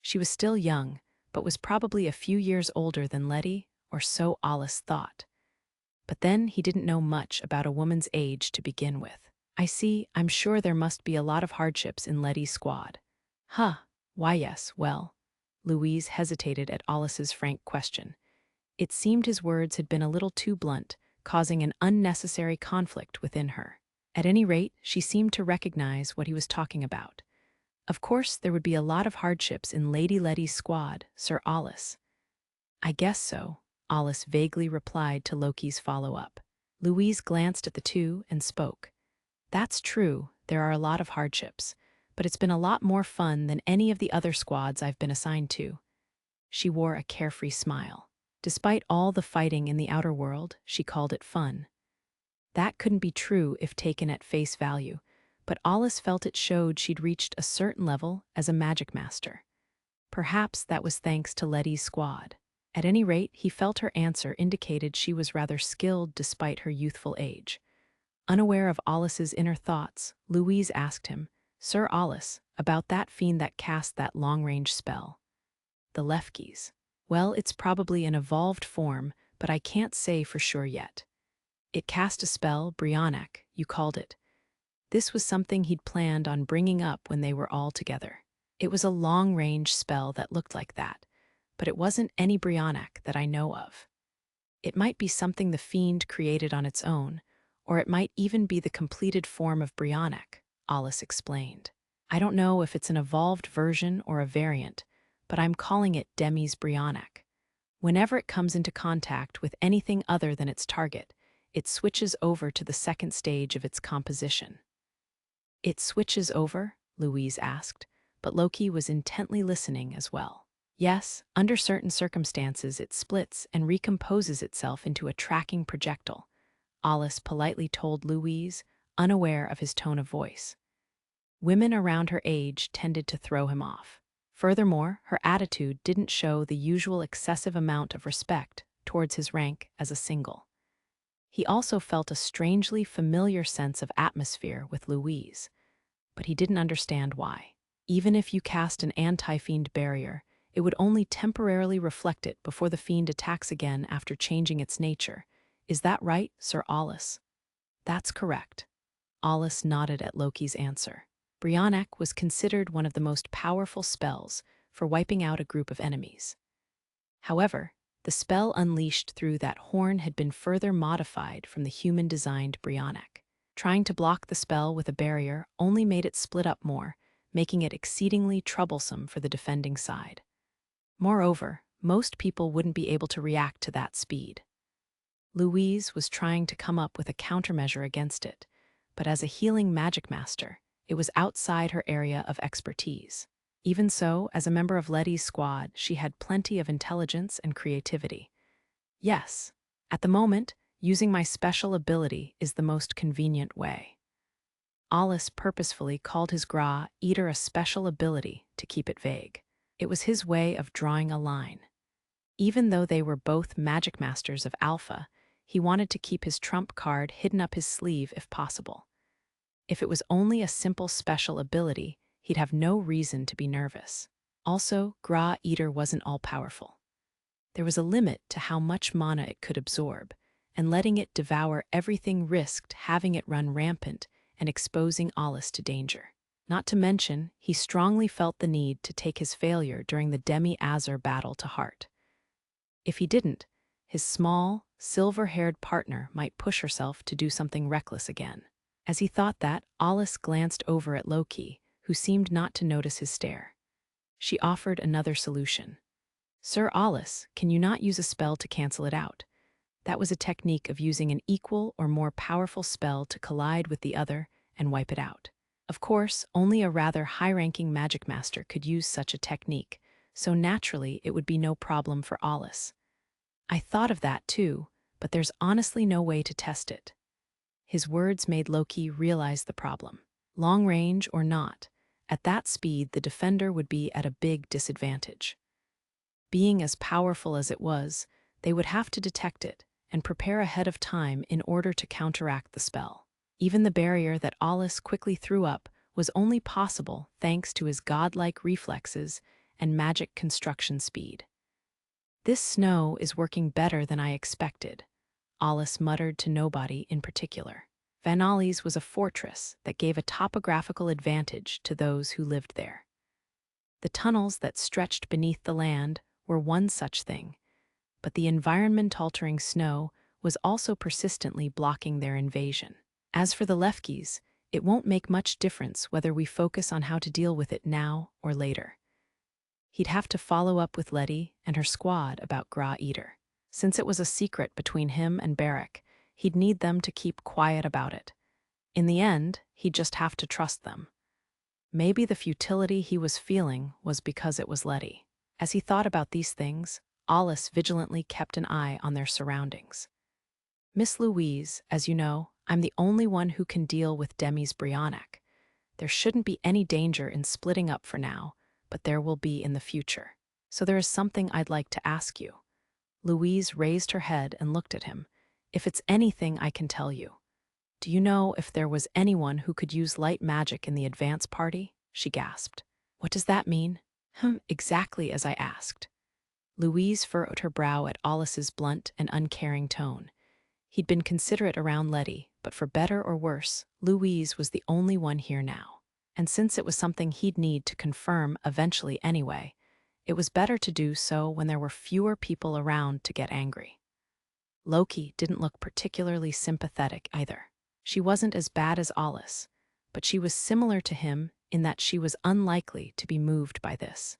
She was still young, but was probably a few years older than Lettie, or so Alus thought. But then he didn't know much about a woman's age to begin with. I see, I'm sure there must be a lot of hardships in Lettie's squad. Huh, why yes, well. Louise hesitated at Alus's frank question. It seemed his words had been a little too blunt, causing an unnecessary conflict within her. At any rate, she seemed to recognize what he was talking about. Of course, there would be a lot of hardships in Lady Lettie's squad, Sir Alus. I guess so, Alus vaguely replied to Loki's follow-up. Louise glanced at the two and spoke. That's true, there are a lot of hardships, but it's been a lot more fun than any of the other squads I've been assigned to. She wore a carefree smile. Despite all the fighting in the outer world, she called it fun. That couldn't be true if taken at face value, but Alus felt it showed she'd reached a certain level as a Magicmaster. Perhaps that was thanks to Lettie's squad. At any rate, he felt her answer indicated she was rather skilled despite her youthful age. Unaware of Alus's inner thoughts, Louise asked him, Sir Alus, about that fiend that cast that long-range spell. The Lefkes. Well, it's probably an evolved form, but I can't say for sure yet. It cast a spell, Brionac, you called it. This was something he'd planned on bringing up when they were all together. It was a long-range spell that looked like that, but it wasn't any Brionac that I know of. It might be something the Fiend created on its own, or it might even be the completed form of Brionac, Alus explained. I don't know if it's an evolved version or a variant, but I'm calling it Demi's Brionac. Whenever it comes into contact with anything other than its target, it switches over to the second stage of its composition. It switches over? Louise asked, but Loki was intently listening as well. Yes, under certain circumstances it splits and recomposes itself into a tracking projectile, Alus politely told Louise, unaware of his tone of voice. Women around her age tended to throw him off. Furthermore, her attitude didn't show the usual excessive amount of respect towards his rank as a single. He also felt a strangely familiar sense of atmosphere with Louise, but he didn't understand why. Even if you cast an anti-fiend barrier, it would only temporarily reflect it before the fiend attacks again after changing its nature. Is that right, Sir Alus? That's correct. Alus nodded at Loki's answer. Brionac was considered one of the most powerful spells for wiping out a group of enemies. However, the spell unleashed through that horn had been further modified from the human-designed Brionac. Trying to block the spell with a barrier only made it split up more, making it exceedingly troublesome for the defending side. Moreover, most people wouldn't be able to react to that speed. Louise was trying to come up with a countermeasure against it, but as a healing Magicmaster, it was outside her area of expertise. Even so, as a member of Lettie's squad, she had plenty of intelligence and creativity. Yes, at the moment, using my special ability is the most convenient way. Alus purposefully called his Gra Eater a special ability to keep it vague. It was his way of drawing a line. Even though they were both Magicmasters of Alpha, he wanted to keep his trump card hidden up his sleeve if possible. If it was only a simple special ability, he'd have no reason to be nervous. Also, Gra Eater wasn't all-powerful. There was a limit to how much mana it could absorb, and letting it devour everything risked having it run rampant and exposing Alus to danger. Not to mention, he strongly felt the need to take his failure during the Demi-Azur battle to heart. If he didn't, his small, silver-haired partner might push herself to do something reckless again. As he thought that, Alus glanced over at Loki, who seemed not to notice his stare. She offered another solution. "Sir Alus, can you not use a spell to cancel it out?" That was a technique of using an equal or more powerful spell to collide with the other and wipe it out. Of course, only a rather high-ranking Magicmaster could use such a technique, so naturally it would be no problem for Alus. "I thought of that too, but there's honestly no way to test it." His words made Loki realize the problem. Long range or not, at that speed the defender would be at a big disadvantage. Being as powerful as it was, they would have to detect it and prepare ahead of time in order to counteract the spell. Even the barrier that Alus quickly threw up was only possible thanks to his godlike reflexes and magic construction speed. "This snow is working better than I expected," Alus muttered to nobody in particular. Vanalis was a fortress that gave a topographical advantage to those who lived there. The tunnels that stretched beneath the land were one such thing, but the environment-altering snow was also persistently blocking their invasion. As for the Lefkis, it won't make much difference whether we focus on how to deal with it now or later. He'd have to follow up with Lettie and her squad about Gra Eater. Since it was a secret between him and Barrack, he'd need them to keep quiet about it. In the end, he'd just have to trust them. Maybe the futility he was feeling was because it was Lettie. As he thought about these things, Alus vigilantly kept an eye on their surroundings. "Miss Louise, as you know, I'm the only one who can deal with Demi's Brionac. There shouldn't be any danger in splitting up for now, but there will be in the future. So there is something I'd like to ask you." Louise raised her head and looked at him. "If it's anything I can tell you. Do you know if there was anyone who could use light magic in the advance party?" she gasped. "What does that mean?" Exactly as I asked." Louise furrowed her brow at Alus's blunt and uncaring tone. He'd been considerate around Lettie, but for better or worse, Louise was the only one here now. And since it was something he'd need to confirm eventually anyway, it was better to do so when there were fewer people around to get angry. Loki didn't look particularly sympathetic either. She wasn't as bad as Alus, but she was similar to him in that she was unlikely to be moved by this.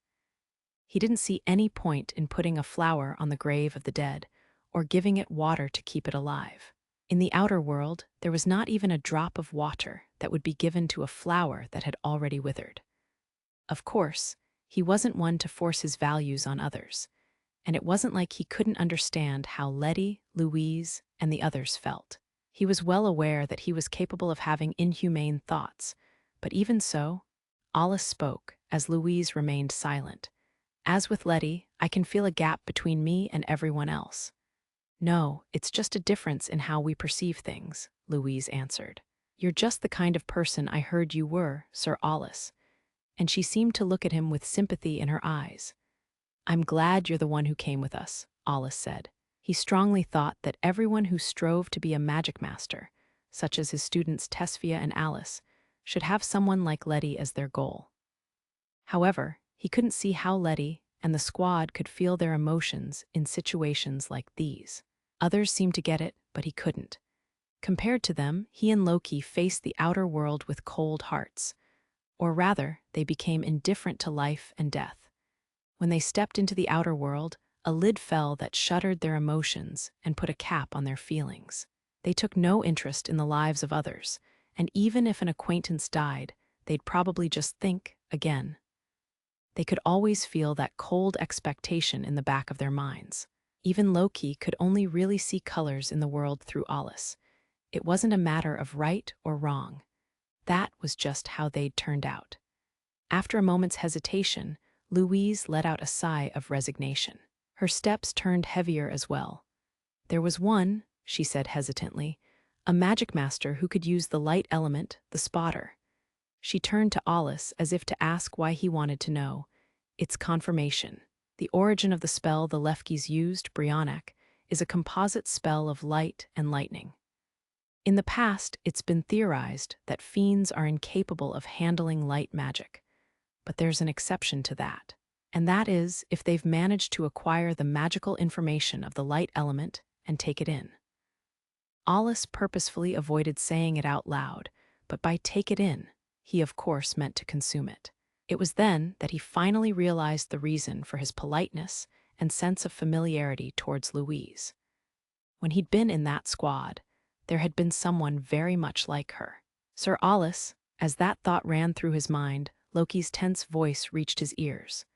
He didn't see any point in putting a flower on the grave of the dead, or giving it water to keep it alive. In the outer world, there was not even a drop of water that would be given to a flower that had already withered. Of course, he wasn't one to force his values on others, and it wasn't like he couldn't understand how Lettie, Louise, and the others felt. He was well aware that he was capable of having inhumane thoughts, but even so, Alus spoke as Louise remained silent. "As with Lettie, I can feel a gap between me and everyone else." "No, it's just a difference in how we perceive things," Louise answered. "You're just the kind of person I heard you were, Sir Alus." And she seemed to look at him with sympathy in her eyes. "I'm glad you're the one who came with us," Alus said. He strongly thought that everyone who strove to be a Magicmaster, such as his students Tesphia and Alus, should have someone like Lettie as their goal. However, he couldn't see how Lettie and the squad could feel their emotions in situations like these. Others seemed to get it, but he couldn't. Compared to them, he and Loki faced the outer world with cold hearts. Or rather, they became indifferent to life and death. When they stepped into the outer world, a lid fell that shuttered their emotions and put a cap on their feelings. They took no interest in the lives of others, and even if an acquaintance died, they'd probably just think again. They could always feel that cold expectation in the back of their minds. Even Loki could only really see colors in the world through Alus. It wasn't a matter of right or wrong. That was just how they'd turned out. After a moment's hesitation, Louise let out a sigh of resignation. Her steps turned heavier as well. "There was one," she said hesitantly, "a Magicmaster who could use the light element, the spotter." She turned to Alus as if to ask why he wanted to know. "It's confirmation. The origin of the spell the Lefkis used, Brionac, is a composite spell of light and lightning." In the past, it's been theorized that fiends are incapable of handling light magic, but there's an exception to that. And that is if they've managed to acquire the magical information of the light element and take it in. Alus purposefully avoided saying it out loud, but by take it in, he of course meant to consume it. It was then that he finally realized the reason for his politeness and sense of familiarity towards Louise. When he'd been in that squad, there had been someone very much like her. Sir Alus, as that thought ran through his mind, Loki's tense voice reached his ears.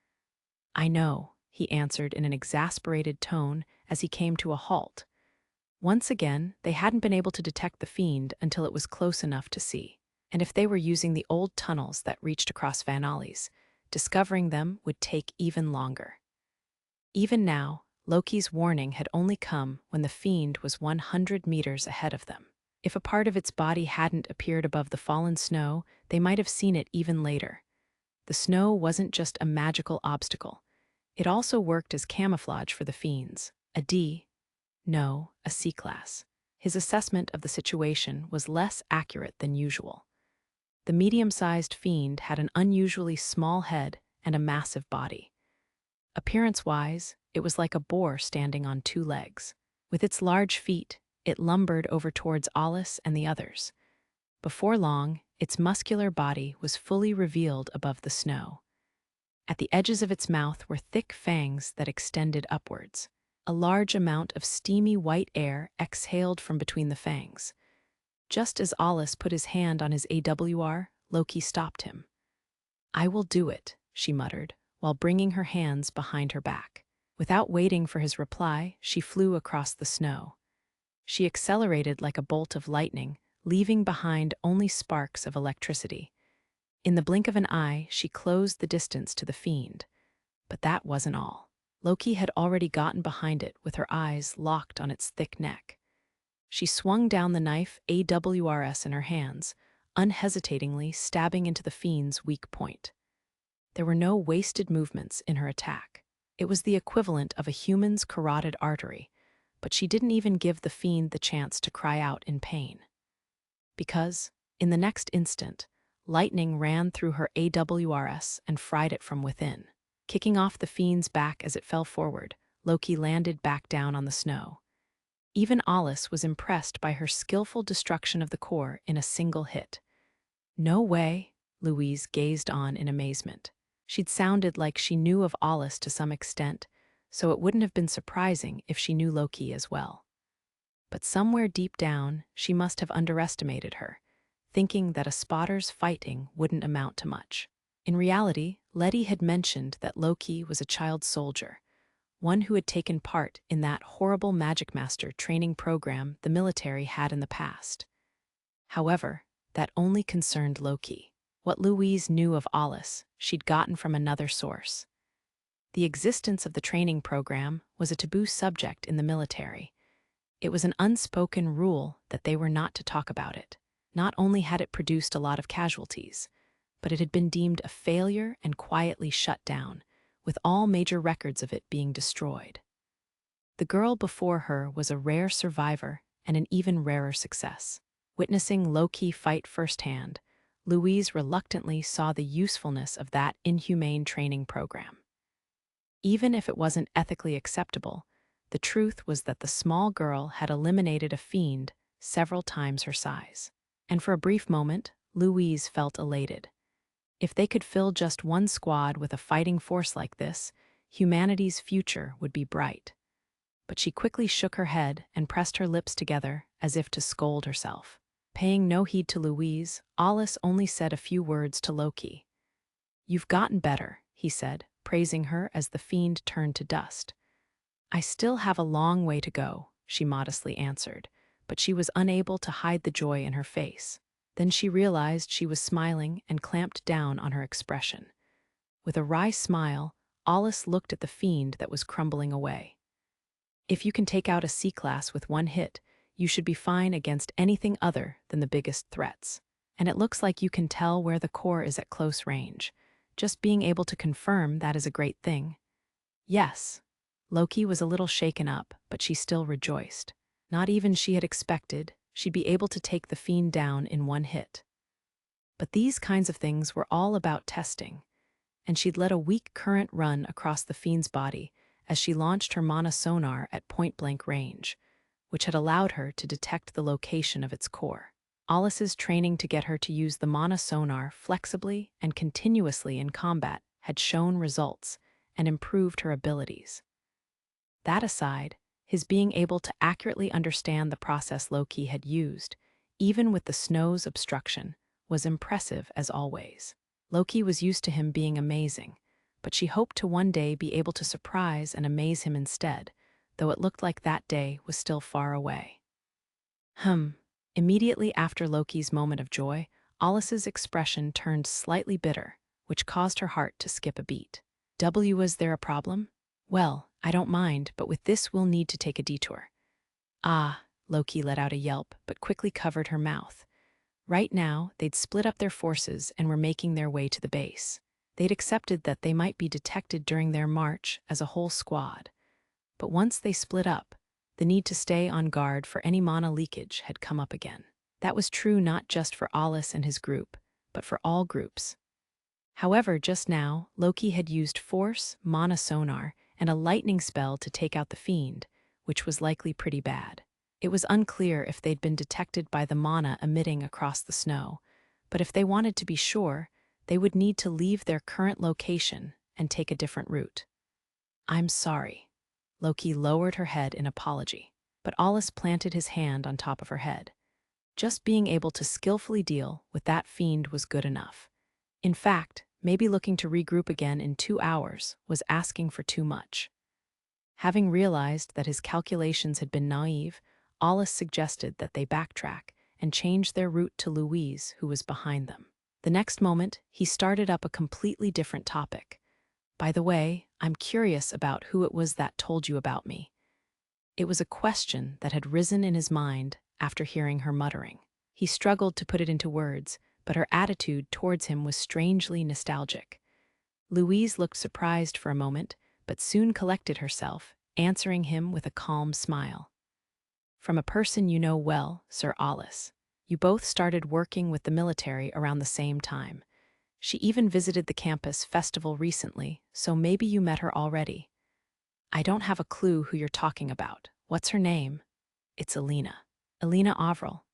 "I know," he answered in an exasperated tone as he came to a halt. Once again, they hadn't been able to detect the fiend until it was close enough to see. And if they were using the old tunnels that reached across Vanalis, discovering them would take even longer. Even now, Loki's warning had only come when the fiend was 100 meters ahead of them. If a part of its body hadn't appeared above the fallen snow, they might have seen it even later. The snow wasn't just a magical obstacle. It also worked as camouflage for the fiends. A C-class. His assessment of the situation was less accurate than usual. The medium-sized fiend had an unusually small head and a massive body. Appearance-wise, it was like a boar standing on two legs. With its large feet, it lumbered over towards Alus and the others. Before long, its muscular body was fully revealed above the snow. At the edges of its mouth were thick fangs that extended upwards. A large amount of steamy white air exhaled from between the fangs. Just as Alus put his hand on his AWR, Loki stopped him. "I will do it," she muttered, while bringing her hands behind her back. Without waiting for his reply, she flew across the snow. She accelerated like a bolt of lightning, leaving behind only sparks of electricity. In the blink of an eye, she closed the distance to the fiend. But that wasn't all. Loki had already gotten behind it with her eyes locked on its thick neck. She swung down the knife AWRS in her hands, unhesitatingly stabbing into the fiend's weak point. There were no wasted movements in her attack. It was the equivalent of a human's carotid artery, but she didn't even give the fiend the chance to cry out in pain. Because, in the next instant, lightning ran through her AWRS and fried it from within. Kicking off the fiend's back as it fell forward, Loki landed back down on the snow. Even Alus was impressed by her skillful destruction of the core in a single hit. "No way," Louise gazed on in amazement. She'd sounded like she knew of Alus to some extent, so it wouldn't have been surprising if she knew Loki as well. But somewhere deep down, she must have underestimated her, thinking that a spotter's fighting wouldn't amount to much. In reality, Lettie had mentioned that Loki was a child soldier, one who had taken part in that horrible Magicmaster training program the military had in the past. However, that only concerned Loki. What Louise knew of Alus, she'd gotten from another source. The existence of the training program was a taboo subject in the military. It was an unspoken rule that they were not to talk about it. Not only had it produced a lot of casualties, but it had been deemed a failure and quietly shut down, with all major records of it being destroyed. The girl before her was a rare survivor and an even rarer success. Witnessing Loki fight firsthand, Louise reluctantly saw the usefulness of that inhumane training program. Even if it wasn't ethically acceptable, the truth was that the small girl had eliminated a fiend several times her size. And for a brief moment, Louise felt elated. If they could fill just one squad with a fighting force like this, humanity's future would be bright. But she quickly shook her head and pressed her lips together as if to scold herself. Paying no heed to Louise, Alus only said a few words to Loki. "You've gotten better," he said, praising her as the fiend turned to dust. "I still have a long way to go," she modestly answered, but she was unable to hide the joy in her face. Then she realized she was smiling and clamped down on her expression. With a wry smile, Alus looked at the fiend that was crumbling away. "If you can take out a C-class with one hit, you should be fine against anything other than the biggest threats. And it looks like you can tell where the core is at close range. Just being able to confirm that is a great thing." "Yes." Loki was a little shaken up, but she still rejoiced. Not even she had expected, she'd be able to take the Fiend down in one hit. But these kinds of things were all about testing, and she'd let a weak current run across the Fiend's body as she launched her mana sonar at point-blank range, which had allowed her to detect the location of its core. Alus's training to get her to use the mana sonar flexibly and continuously in combat had shown results and improved her abilities. That aside, his being able to accurately understand the process Loki had used, even with the snow's obstruction, was impressive as always. Loki was used to him being amazing, but she hoped to one day be able to surprise and amaze him instead, though it looked like that day was still far away. Immediately after Loki's moment of joy, Alus's expression turned slightly bitter, which caused her heart to skip a beat. Was there a problem? Well, I don't mind, but with this we'll need to take a detour. Ah, Loki let out a yelp, but quickly covered her mouth. Right now, they'd split up their forces and were making their way to the base. They'd accepted that they might be detected during their march as a whole squad. But once they split up, the need to stay on guard for any mana leakage had come up again. That was true not just for Alus and his group, but for all groups. However, just now, Loki had used Force, Mana Sonar, and a lightning spell to take out the Fiend, which was likely pretty bad. It was unclear if they'd been detected by the mana emitting across the snow, but if they wanted to be sure, they would need to leave their current location and take a different route. I'm sorry. Loki lowered her head in apology, but Alus planted his hand on top of her head. Just being able to skillfully deal with that Fiend was good enough. In fact, maybe looking to regroup again in 2 hours was asking for too much. Having realized that his calculations had been naive, Alus suggested that they backtrack and change their route to Louise, who was behind them. The next moment, he started up a completely different topic. By the way, I'm curious about who it was that told you about me. It was a question that had risen in his mind after hearing her muttering. He struggled to put it into words, but her attitude towards him was strangely nostalgic. Louise looked surprised for a moment, but soon collected herself, answering him with a calm smile. From a person you know well, Sir Alus. You both started working with the military around the same time. She even visited the campus festival recently, so maybe you met her already. I don't have a clue who you're talking about. What's her name? It's Alina. Alina Avril.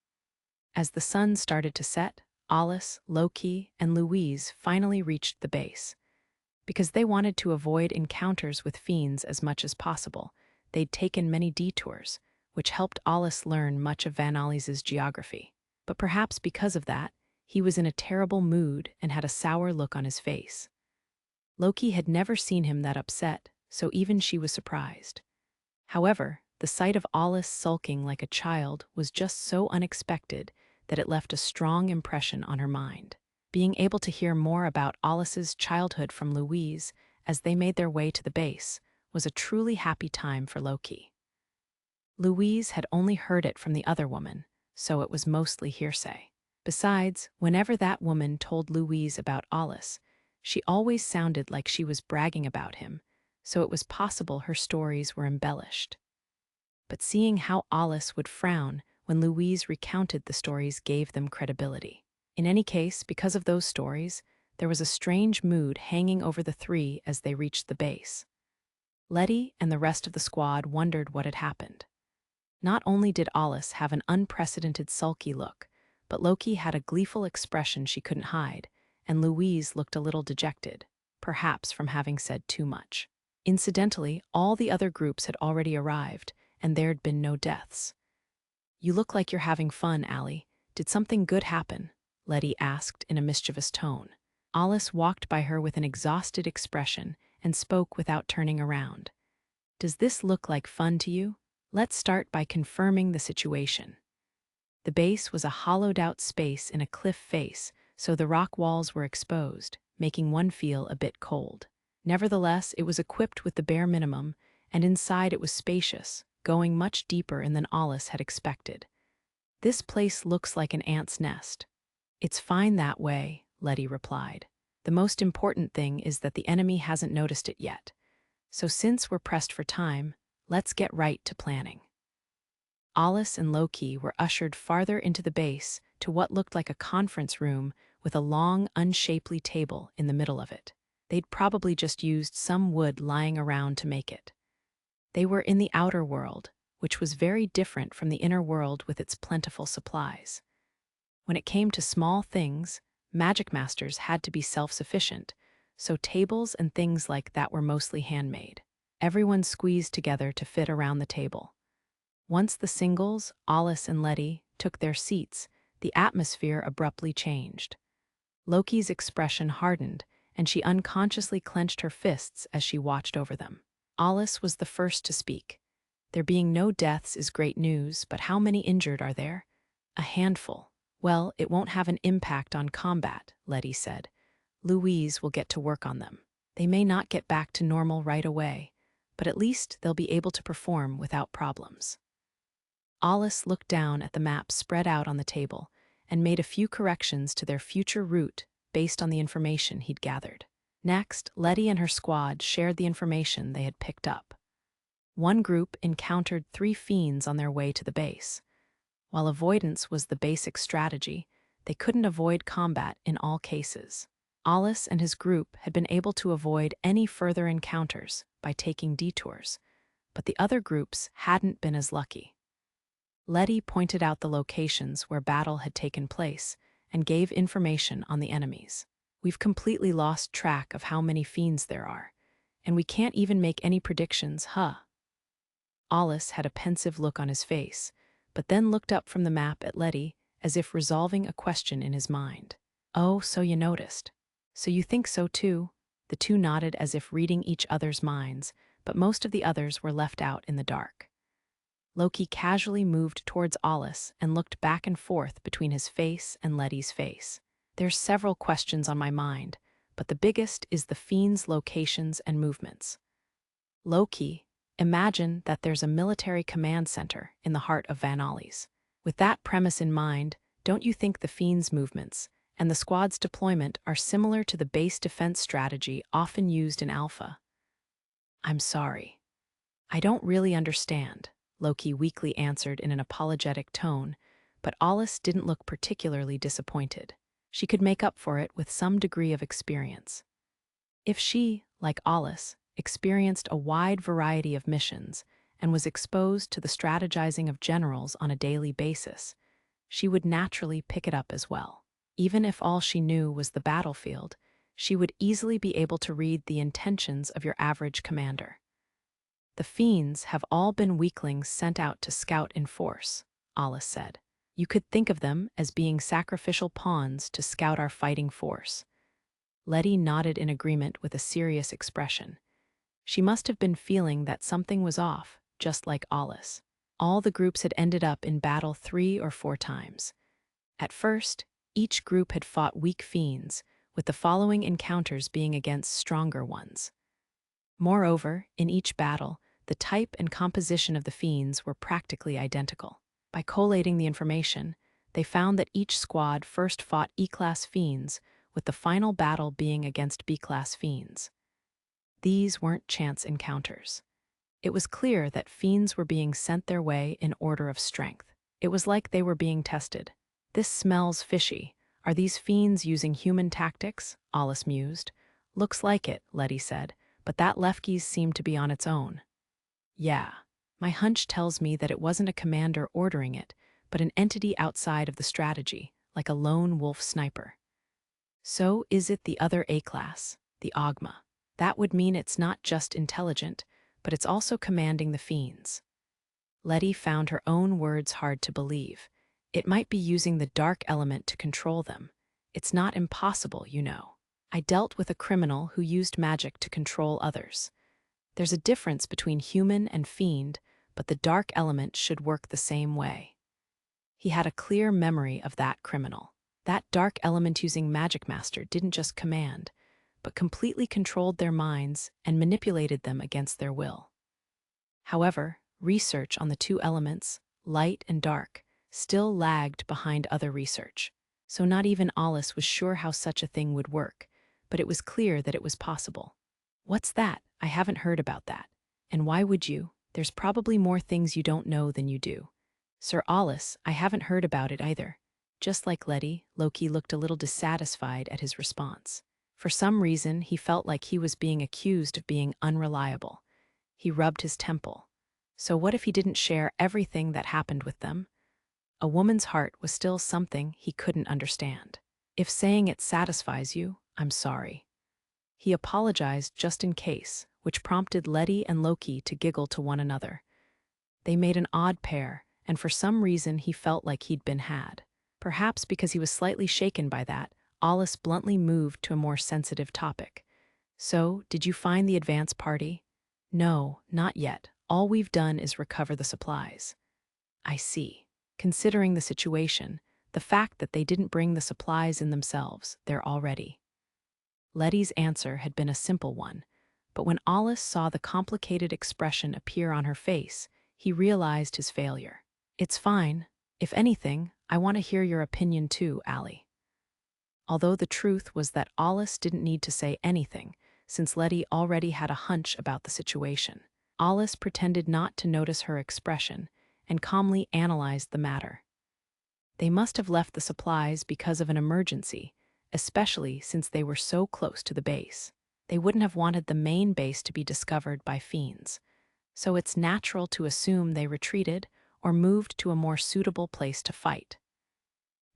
As the sun started to set, Alus, Loki, and Louise finally reached the base. Because they wanted to avoid encounters with fiends as much as possible, they'd taken many detours, which helped Alus learn much of Vanalis's geography. But perhaps because of that, he was in a terrible mood and had a sour look on his face. Loki had never seen him that upset, so even she was surprised. However, the sight of Alus sulking like a child was just so unexpected that it left a strong impression on her mind. Being able to hear more about Alus's childhood from Louise as they made their way to the base was a truly happy time for Loki. Louise had only heard it from the other woman, so it was mostly hearsay. Besides, whenever that woman told Louise about Alus, she always sounded like she was bragging about him, so it was possible her stories were embellished. But seeing how Alus would frown when Louise recounted the stories gave them credibility. In any case, because of those stories, there was a strange mood hanging over the three as they reached the base. Lettie and the rest of the squad wondered what had happened. Not only did Alus have an unprecedented sulky look, but Loki had a gleeful expression she couldn't hide, and Louise looked a little dejected, perhaps from having said too much. Incidentally, all the other groups had already arrived, and there'd been no deaths. You look like you're having fun, Allie. Did something good happen? Lettie asked in a mischievous tone. Alus walked by her with an exhausted expression and spoke without turning around. Does this look like fun to you? Let's start by confirming the situation. The base was a hollowed-out space in a cliff face, so the rock walls were exposed, making one feel a bit cold. Nevertheless, it was equipped with the bare minimum, and inside it was spacious, going much deeper than Alus had expected. This place looks like an ant's nest. It's fine that way, Lettie replied. The most important thing is that the enemy hasn't noticed it yet. So since we're pressed for time, let's get right to planning. Alus and Loki were ushered farther into the base to what looked like a conference room with a long, unshapely table in the middle of it. They'd probably just used some wood lying around to make it. They were in the outer world, which was very different from the inner world with its plentiful supplies. When it came to small things, Magicmasters had to be self-sufficient, so tables and things like that were mostly handmade. Everyone squeezed together to fit around the table. Once the singles, Alus and Lettie, took their seats, the atmosphere abruptly changed. Loki's expression hardened, and she unconsciously clenched her fists as she watched over them. Alus was the first to speak. There being no deaths is great news, but how many injured are there? A handful. Well, it won't have an impact on combat, Lettie said. Louise will get to work on them. They may not get back to normal right away, but at least they'll be able to perform without problems. Alus looked down at the map spread out on the table and made a few corrections to their future route based on the information he'd gathered. Next, Lettie and her squad shared the information they had picked up. One group encountered 3 fiends on their way to the base. While avoidance was the basic strategy, they couldn't avoid combat in all cases. Alus and his group had been able to avoid any further encounters by taking detours, but the other groups hadn't been as lucky. Lettie pointed out the locations where battle had taken place and gave information on the enemies. We've completely lost track of how many fiends there are, and we can't even make any predictions, huh? Alus had a pensive look on his face, but then looked up from the map at Lettie as if resolving a question in his mind. Oh, so you noticed. So you think so too? The two nodded as if reading each other's minds, but most of the others were left out in the dark. Loki casually moved towards Alus and looked back and forth between his face and Lettie's face. There's several questions on my mind, but the biggest is the Fiends' locations and movements. Loki, imagine that there's a military command center in the heart of Vanalis. With that premise in mind, don't you think the Fiends' movements and the squad's deployment are similar to the base defense strategy often used in Alpha? I'm sorry. I don't really understand, Loki weakly answered in an apologetic tone, but Alus didn't look particularly disappointed. She could make up for it with some degree of experience. If she, like Alus, experienced a wide variety of missions and was exposed to the strategizing of generals on a daily basis, she would naturally pick it up as well. Even if all she knew was the battlefield, she would easily be able to read the intentions of your average commander. The Fiends have all been weaklings sent out to scout in force, Alus said. You could think of them as being sacrificial pawns to scout our fighting force. Lettie nodded in agreement with a serious expression. She must have been feeling that something was off, just like Alus. All the groups had ended up in battle 3 or 4 times. At first, each group had fought weak fiends, with the following encounters being against stronger ones. Moreover, in each battle, the type and composition of the fiends were practically identical. By collating the information, they found that each squad first fought E-class fiends, with the final battle being against B-class fiends. These weren't chance encounters. It was clear that fiends were being sent their way in order of strength. It was like they were being tested. This smells fishy. Are these fiends using human tactics? Alus mused. Looks like it, Lettie said, but that Lefkes seemed to be on its own. Yeah, my hunch tells me that it wasn't a commander ordering it, but an entity outside of the strategy, like a lone wolf sniper. So is it the other A-class, the Ogma. That would mean it's not just intelligent, but it's also commanding the fiends. Lettie found her own words hard to believe. It might be using the dark element to control them. It's not impossible, you know. I dealt with a criminal who used magic to control others. There's a difference between human and fiend, but the dark element should work the same way. He had a clear memory of that criminal. That dark element using Magicmaster didn't just command, but completely controlled their minds and manipulated them against their will. However, research on the 2 elements, light and dark, still lagged behind other research. So not even Alus was sure how such a thing would work, but it was clear that it was possible. What's that? I haven't heard about that. And why would you? There's probably more things you don't know than you do. Sir Alus, I haven't heard about it either. Just like Lettie, Loki looked a little dissatisfied at his response. For some reason, he felt like he was being accused of being unreliable. He rubbed his temple. So what if he didn't share everything that happened with them? A woman's heart was still something he couldn't understand. If saying it satisfies you, I'm sorry. He apologized just in case, which prompted Lettie and Loki to giggle to one another. They made an odd pair, and for some reason he felt like he'd been had. Perhaps because he was slightly shaken by that, Alus bluntly moved to a more sensitive topic. So, did you find the advance party? No, not yet. All we've done is recover the supplies. I see. Considering the situation, the fact that they didn't bring the supplies in themselves, they're already. Lettie's answer had been a simple one, but when Alus saw the complicated expression appear on her face, he realized his failure. It's fine. If anything, I want to hear your opinion too, Allie. Although the truth was that Alus didn't need to say anything, since Lettie already had a hunch about the situation. Alus pretended not to notice her expression and calmly analyzed the matter. They must have left the supplies because of an emergency, especially since they were so close to the base. They wouldn't have wanted the main base to be discovered by Fiends, so it's natural to assume they retreated or moved to a more suitable place to fight.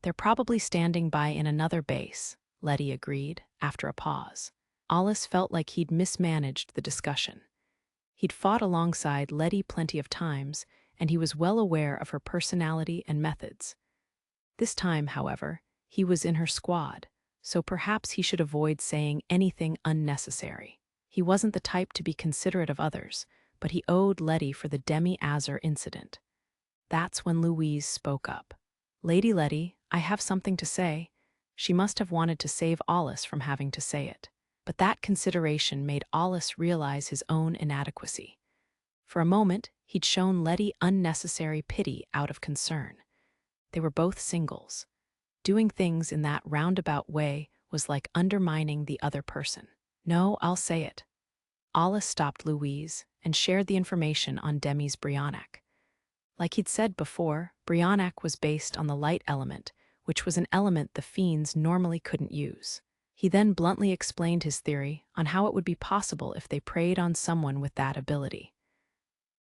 They're probably standing by in another base, Lettie agreed, after a pause. Alus felt like he'd mismanaged the discussion. He'd fought alongside Lettie plenty of times, and he was well aware of her personality and methods. This time, however, he was in her squad, so perhaps he should avoid saying anything unnecessary. He wasn't the type to be considerate of others, but he owed Lettie for the Demi-Azur incident. That's when Louise spoke up. Lady Lettie, I have something to say. She must have wanted to save Alus from having to say it. But that consideration made Alus realize his own inadequacy. For a moment, he'd shown Lettie unnecessary pity out of concern. They were both singles. Doing things in that roundabout way was like undermining the other person. No, I'll say it. Alus stopped Louise and shared the information on Demi's Brionac. Like he'd said before, Brionac was based on the light element, which was an element the Fiends normally couldn't use. He then bluntly explained his theory on how it would be possible if they preyed on someone with that ability.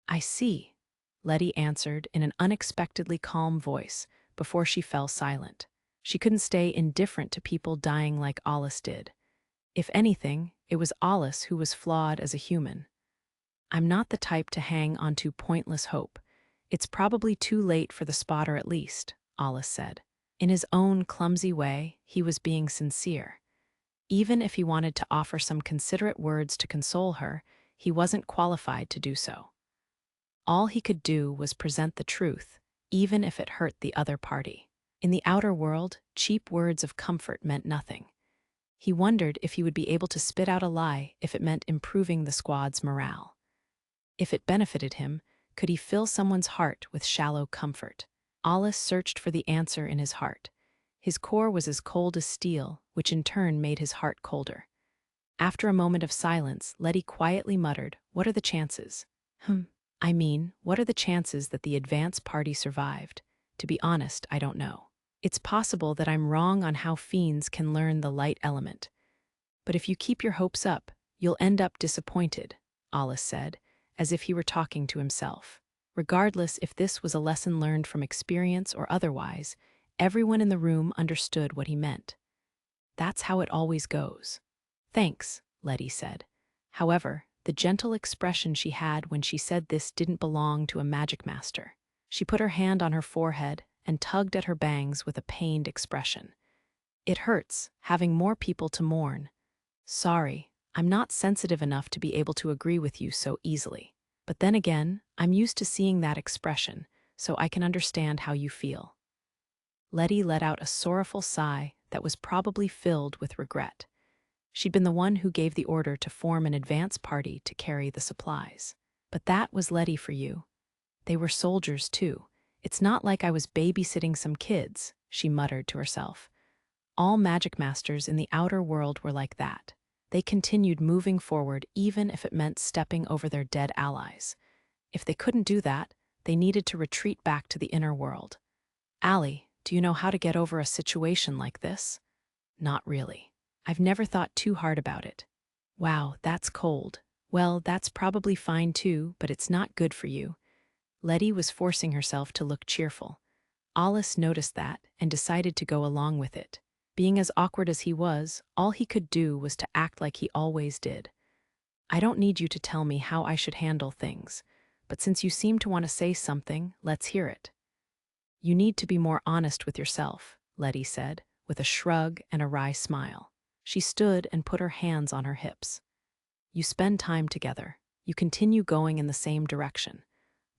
I see, Lettie answered in an unexpectedly calm voice before she fell silent. She couldn't stay indifferent to people dying like Alus did. If anything, it was Alus who was flawed as a human. I'm not the type to hang onto pointless hope. It's probably too late for the spotter at least, Alus said. In his own clumsy way, he was being sincere. Even if he wanted to offer some considerate words to console her, he wasn't qualified to do so. All he could do was present the truth, even if it hurt the other party. In the outer world, cheap words of comfort meant nothing. He wondered if he would be able to spit out a lie if it meant improving the squad's morale. If it benefited him, could he fill someone's heart with shallow comfort? Alus searched for the answer in his heart. His core was as cold as steel, which in turn made his heart colder. After a moment of silence, Lettie quietly muttered, "What are the chances?" What are the chances that the advance party survived? To be honest, I don't know. It's possible that I'm wrong on how Fiends can learn the light element. But if you keep your hopes up, you'll end up disappointed, Alus said, as if he were talking to himself. Regardless if this was a lesson learned from experience or otherwise, everyone in the room understood what he meant. That's how it always goes. Thanks, Lettie said. However, the gentle expression she had when she said this didn't belong to a Magicmaster. She put her hand on her forehead and tugged at her bangs with a pained expression. It hurts, having more people to mourn. Sorry, I'm not sensitive enough to be able to agree with you so easily. But then again, I'm used to seeing that expression, so I can understand how you feel. Lettie let out a sorrowful sigh that was probably filled with regret. She'd been the one who gave the order to form an advance party to carry the supplies. But that was Lettie for you. They were soldiers, too. It's not like I was babysitting some kids, she muttered to herself. All Magicmasters in the outer world were like that. They continued moving forward even if it meant stepping over their dead allies. If they couldn't do that, They needed to retreat back to the inner world. "Allie, do you know how to get over a situation like this?" "Not really. I've never thought too hard about it." "Wow, that's cold. Well, that's probably fine too, but it's not good for you." Lettie was forcing herself to look cheerful. Alus noticed that and decided to go along with it. Being as awkward as he was, all he could do was to act like he always did. "I don't need you to tell me how I should handle things, but since you seem to want to say something, let's hear it." "You need to be more honest with yourself," Lettie said, with a shrug and a wry smile. She stood and put her hands on her hips. "You spend time together. You continue going in the same direction.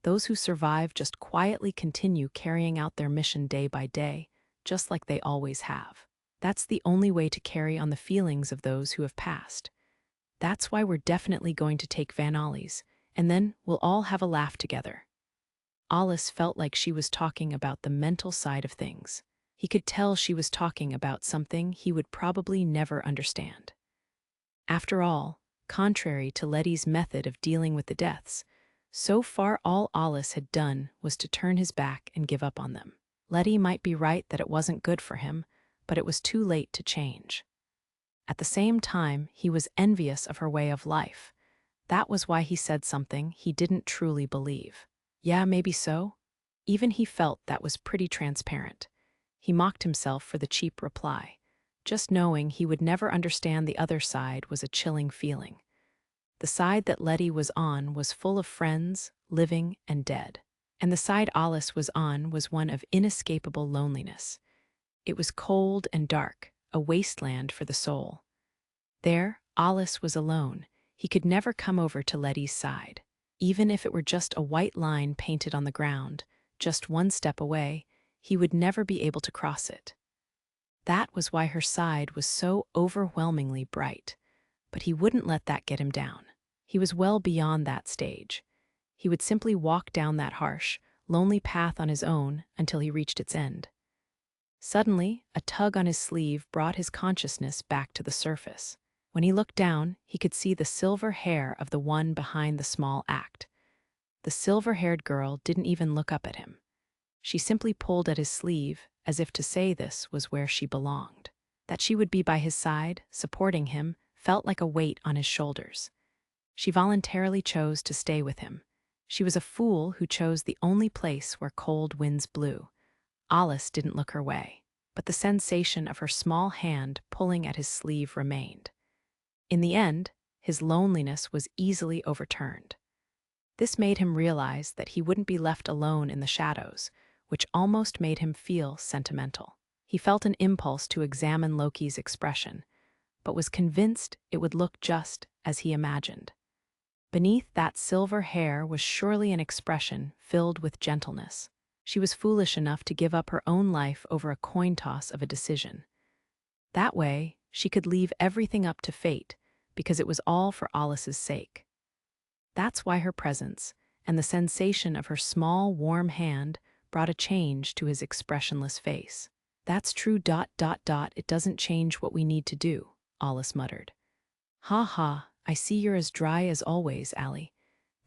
Those who survive just quietly continue carrying out their mission day by day, just like they always have. That's the only way to carry on the feelings of those who have passed. That's why we're definitely going to take Vanalis, and then we'll all have a laugh together." Alus felt like she was talking about the mental side of things. He could tell she was talking about something he would probably never understand. After all, contrary to Lettie's method of dealing with the deaths, so far all Alus had done was to turn his back and give up on them. Lettie might be right that it wasn't good for him, but it was too late to change. At the same time, he was envious of her way of life. That was why he said something he didn't truly believe. Yeah, maybe so. Even he felt that was pretty transparent. He mocked himself for the cheap reply. Just knowing he would never understand the other side was a chilling feeling. The side that Lettie was on was full of friends, living and dead. And the side Alus was on was one of inescapable loneliness. It was cold and dark, a wasteland for the soul. There, Alus was alone. He could never come over to Lettie's side. Even if it were just a white line painted on the ground, just one step away, he would never be able to cross it. That was why her side was so overwhelmingly bright. But he wouldn't let that get him down. He was well beyond that stage. He would simply walk down that harsh, lonely path on his own until he reached its end. Suddenly, a tug on his sleeve brought his consciousness back to the surface. When he looked down, he could see the silver hair of the one behind the small act. The silver-haired girl didn't even look up at him. She simply pulled at his sleeve, as if to say this was where she belonged. That she would be by his side, supporting him, felt like a weight on his shoulders. She voluntarily chose to stay with him. She was a fool who chose the only place where cold winds blew. Alus didn't look her way, but the sensation of her small hand pulling at his sleeve remained. In the end, his loneliness was easily overturned. This made him realize that he wouldn't be left alone in the shadows, which almost made him feel sentimental. He felt an impulse to examine Loki's expression, but was convinced it would look just as he imagined. Beneath that silver hair was surely an expression filled with gentleness. She was foolish enough to give up her own life over a coin toss of a decision. That way, she could leave everything up to fate, because it was all for Alus's sake. That's why her presence, and the sensation of her small, warm hand, brought a change to his expressionless face. "That's true. It doesn't change what we need to do," Alus muttered. "Ha ha, I see you're as dry as always, Allie.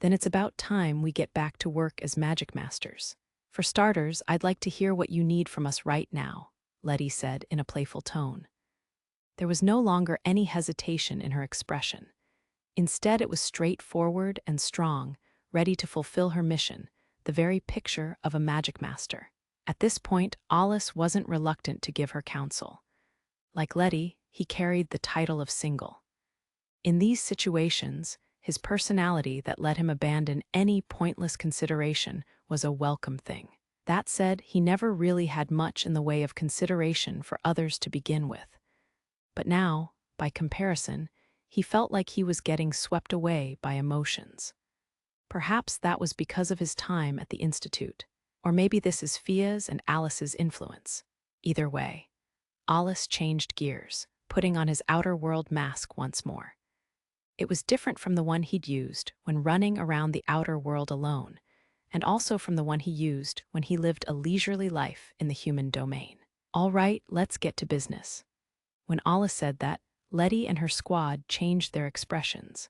Then it's about time we get back to work as Magicmasters. For starters, I'd like to hear what you need from us right now," Lettie said in a playful tone. There was no longer any hesitation in her expression. Instead, it was straightforward and strong, ready to fulfill her mission, the very picture of a Magicmaster. At this point, Alus wasn't reluctant to give her counsel. Like Lettie, he carried the title of single. In these situations, his personality that let him abandon any pointless consideration was a welcome thing. That said, he never really had much in the way of consideration for others to begin with. But now, by comparison, he felt like he was getting swept away by emotions. Perhaps that was because of his time at the Institute, or maybe this is Fia's and Alus's influence. Either way, Alus changed gears, putting on his outer world mask once more. It was different from the one he'd used when running around the outer world alone, and also from the one he used when he lived a leisurely life in the human domain. "All right, let's get to business." When Alus said that, Lettie and her squad changed their expressions.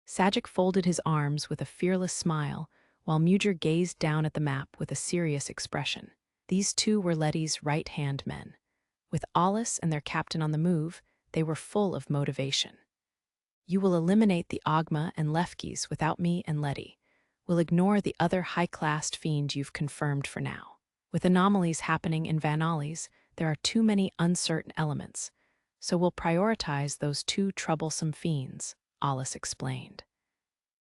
Sajic folded his arms with a fearless smile, while Mudger gazed down at the map with a serious expression. These two were Lettie's right-hand men. With Alus and their captain on the move, they were full of motivation. You will eliminate the Ogma and Lefkis without me and Lettie. We'll ignore the other high-classed fiend you've confirmed for now. With anomalies happening in Vanalis, there are too many uncertain elements, so we'll prioritize those two troublesome fiends, Alus explained.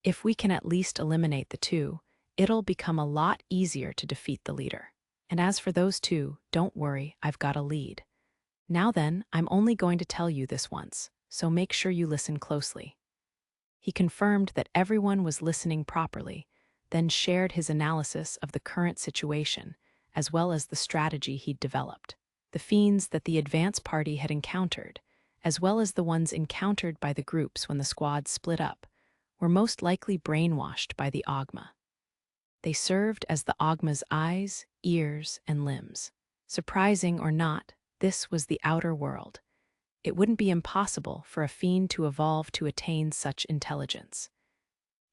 If we can at least eliminate the two, it'll become a lot easier to defeat the leader. And as for those two, don't worry, I've got a lead. Now then, I'm only going to tell you this once, so make sure you listen closely. He confirmed that everyone was listening properly, then shared his analysis of the current situation, as well as the strategy he'd developed. The fiends that the advance party had encountered, as well as the ones encountered by the groups when the squad split up, were most likely brainwashed by the Ogma. They served as the Ogma's eyes, ears, and limbs. Surprising or not, this was the outer world. It wouldn't be impossible for a fiend to evolve to attain such intelligence.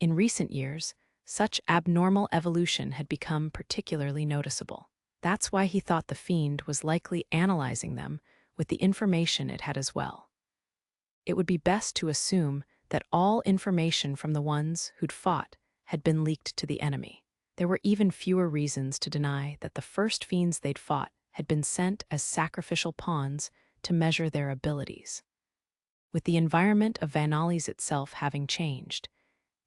In recent years, such abnormal evolution had become particularly noticeable. That's why he thought the fiend was likely analyzing them with the information it had as well. It would be best to assume that all information from the ones who'd fought had been leaked to the enemy. There were even fewer reasons to deny that the first fiends they'd fought had been sent as sacrificial pawns to measure their abilities. With the environment of Vanalis itself having changed,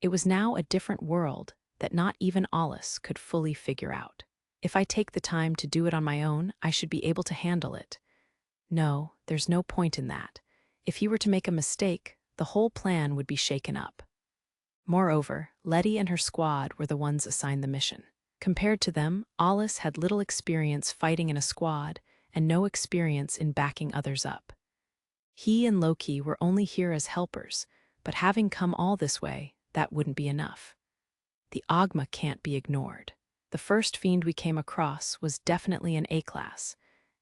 it was now a different world that not even Alus could fully figure out. If I take the time to do it on my own, I should be able to handle it. No, there's no point in that. If he were to make a mistake, the whole plan would be shaken up. Moreover, Lettie and her squad were the ones assigned the mission. Compared to them, Alus had little experience fighting in a squad and no experience in backing others up. He and Loki were only here as helpers, but having come all this way, that wouldn't be enough. The Ogma can't be ignored. The first fiend we came across was definitely an A-class,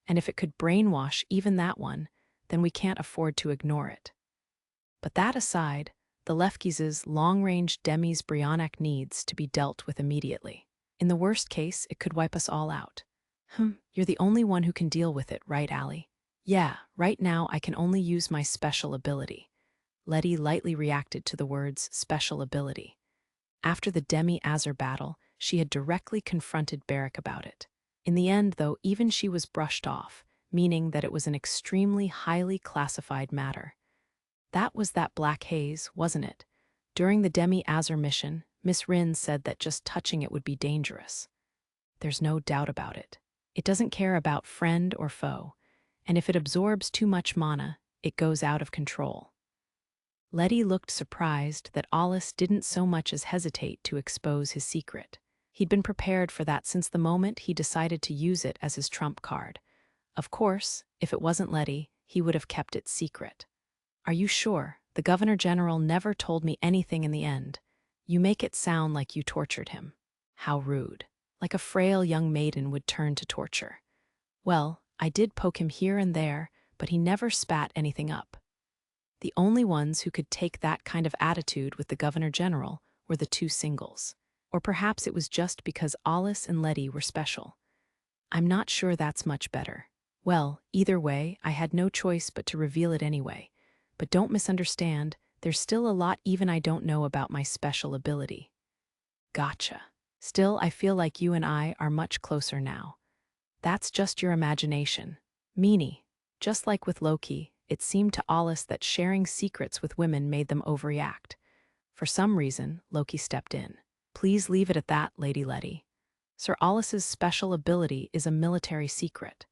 and if it could brainwash even that one, then we can't afford to ignore it. But that aside, the Lefkis' long-range Demi's Brionac needs to be dealt with immediately. In the worst case, it could wipe us all out. You're the only one who can deal with it, right, Allie? Yeah, right now I can only use my special ability. Lettie lightly reacted to the words special ability. After the Demi-Azur battle, she had directly confronted Barrack about it. In the end, though, even she was brushed off, meaning that it was an extremely highly classified matter. That was that black haze, wasn't it? During the Demi-Azur mission, Miss Rin said that just touching it would be dangerous. There's no doubt about it. It doesn't care about friend or foe, and if it absorbs too much mana, it goes out of control. Lettie looked surprised that Alus didn't so much as hesitate to expose his secret. He'd been prepared for that since the moment he decided to use it as his trump card. Of course, if it wasn't Lettie, he would have kept it secret. Are you sure? The Governor General never told me anything in the end. You make it sound like you tortured him. How rude. Like a frail young maiden would turn to torture. Well, I did poke him here and there, but he never spat anything up. The only ones who could take that kind of attitude with the Governor General were the two singles. Or perhaps it was just because Alus and Lettie were special. I'm not sure that's much better. Well, either way, I had no choice but to reveal it anyway. But don't misunderstand, there's still a lot even I don't know about my special ability. Gotcha. Still, I feel like you and I are much closer now. That's just your imagination. Meanie. Just like with Loki, it seemed to Alus that sharing secrets with women made them overreact. For some reason, Loki stepped in. Please leave it at that, Lady Lettie. Sir Alus's special ability is a military secret.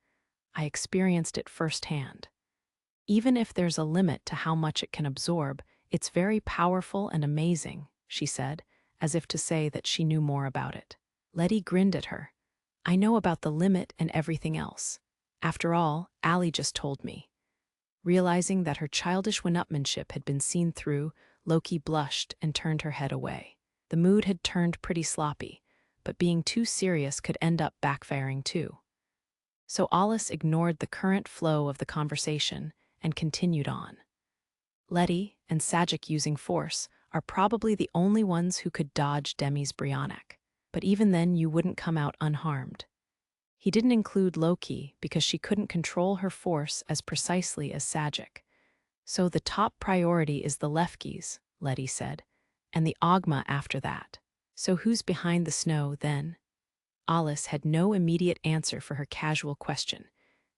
I experienced it firsthand. Even if there's a limit to how much it can absorb, it's very powerful and amazing, she said, as if to say that she knew more about it. Lettie grinned at her. I know about the limit and everything else. After all, Allie just told me. Realizing that her childish one-upmanship had been seen through, Loki blushed and turned her head away. The mood had turned pretty sloppy, but being too serious could end up backfiring too. So Alus ignored the current flow of the conversation and continued on. Lettie and Sajic using force are probably the only ones who could dodge Demi's Brionac. but even then you wouldn't come out unharmed. He didn't include Loki because she couldn't control her force as precisely as Sagic. So the top priority is the Lefkis, Lettie said, and the Ogma after that. So who's behind the snow then? Alus had no immediate answer for her casual question.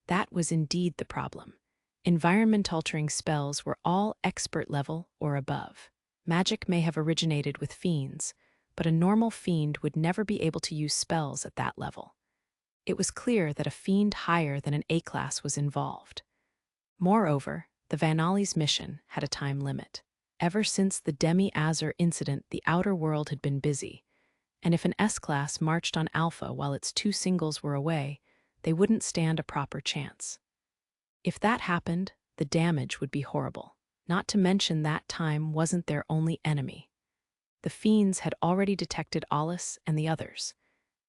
That was indeed the problem. Environment-altering spells were all expert level or above. Magic may have originated with fiends, but a normal fiend would never be able to use spells at that level. It was clear that a fiend higher than an A-class was involved. Moreover, the Vanalis mission had a time limit. Ever since the Demi-Azur incident, the outer world had been busy, and if an S-class marched on Alpha while its two singles were away, they wouldn't stand a proper chance. If that happened, the damage would be horrible. Not to mention that time wasn't their only enemy. The Fiends had already detected Alus and the others.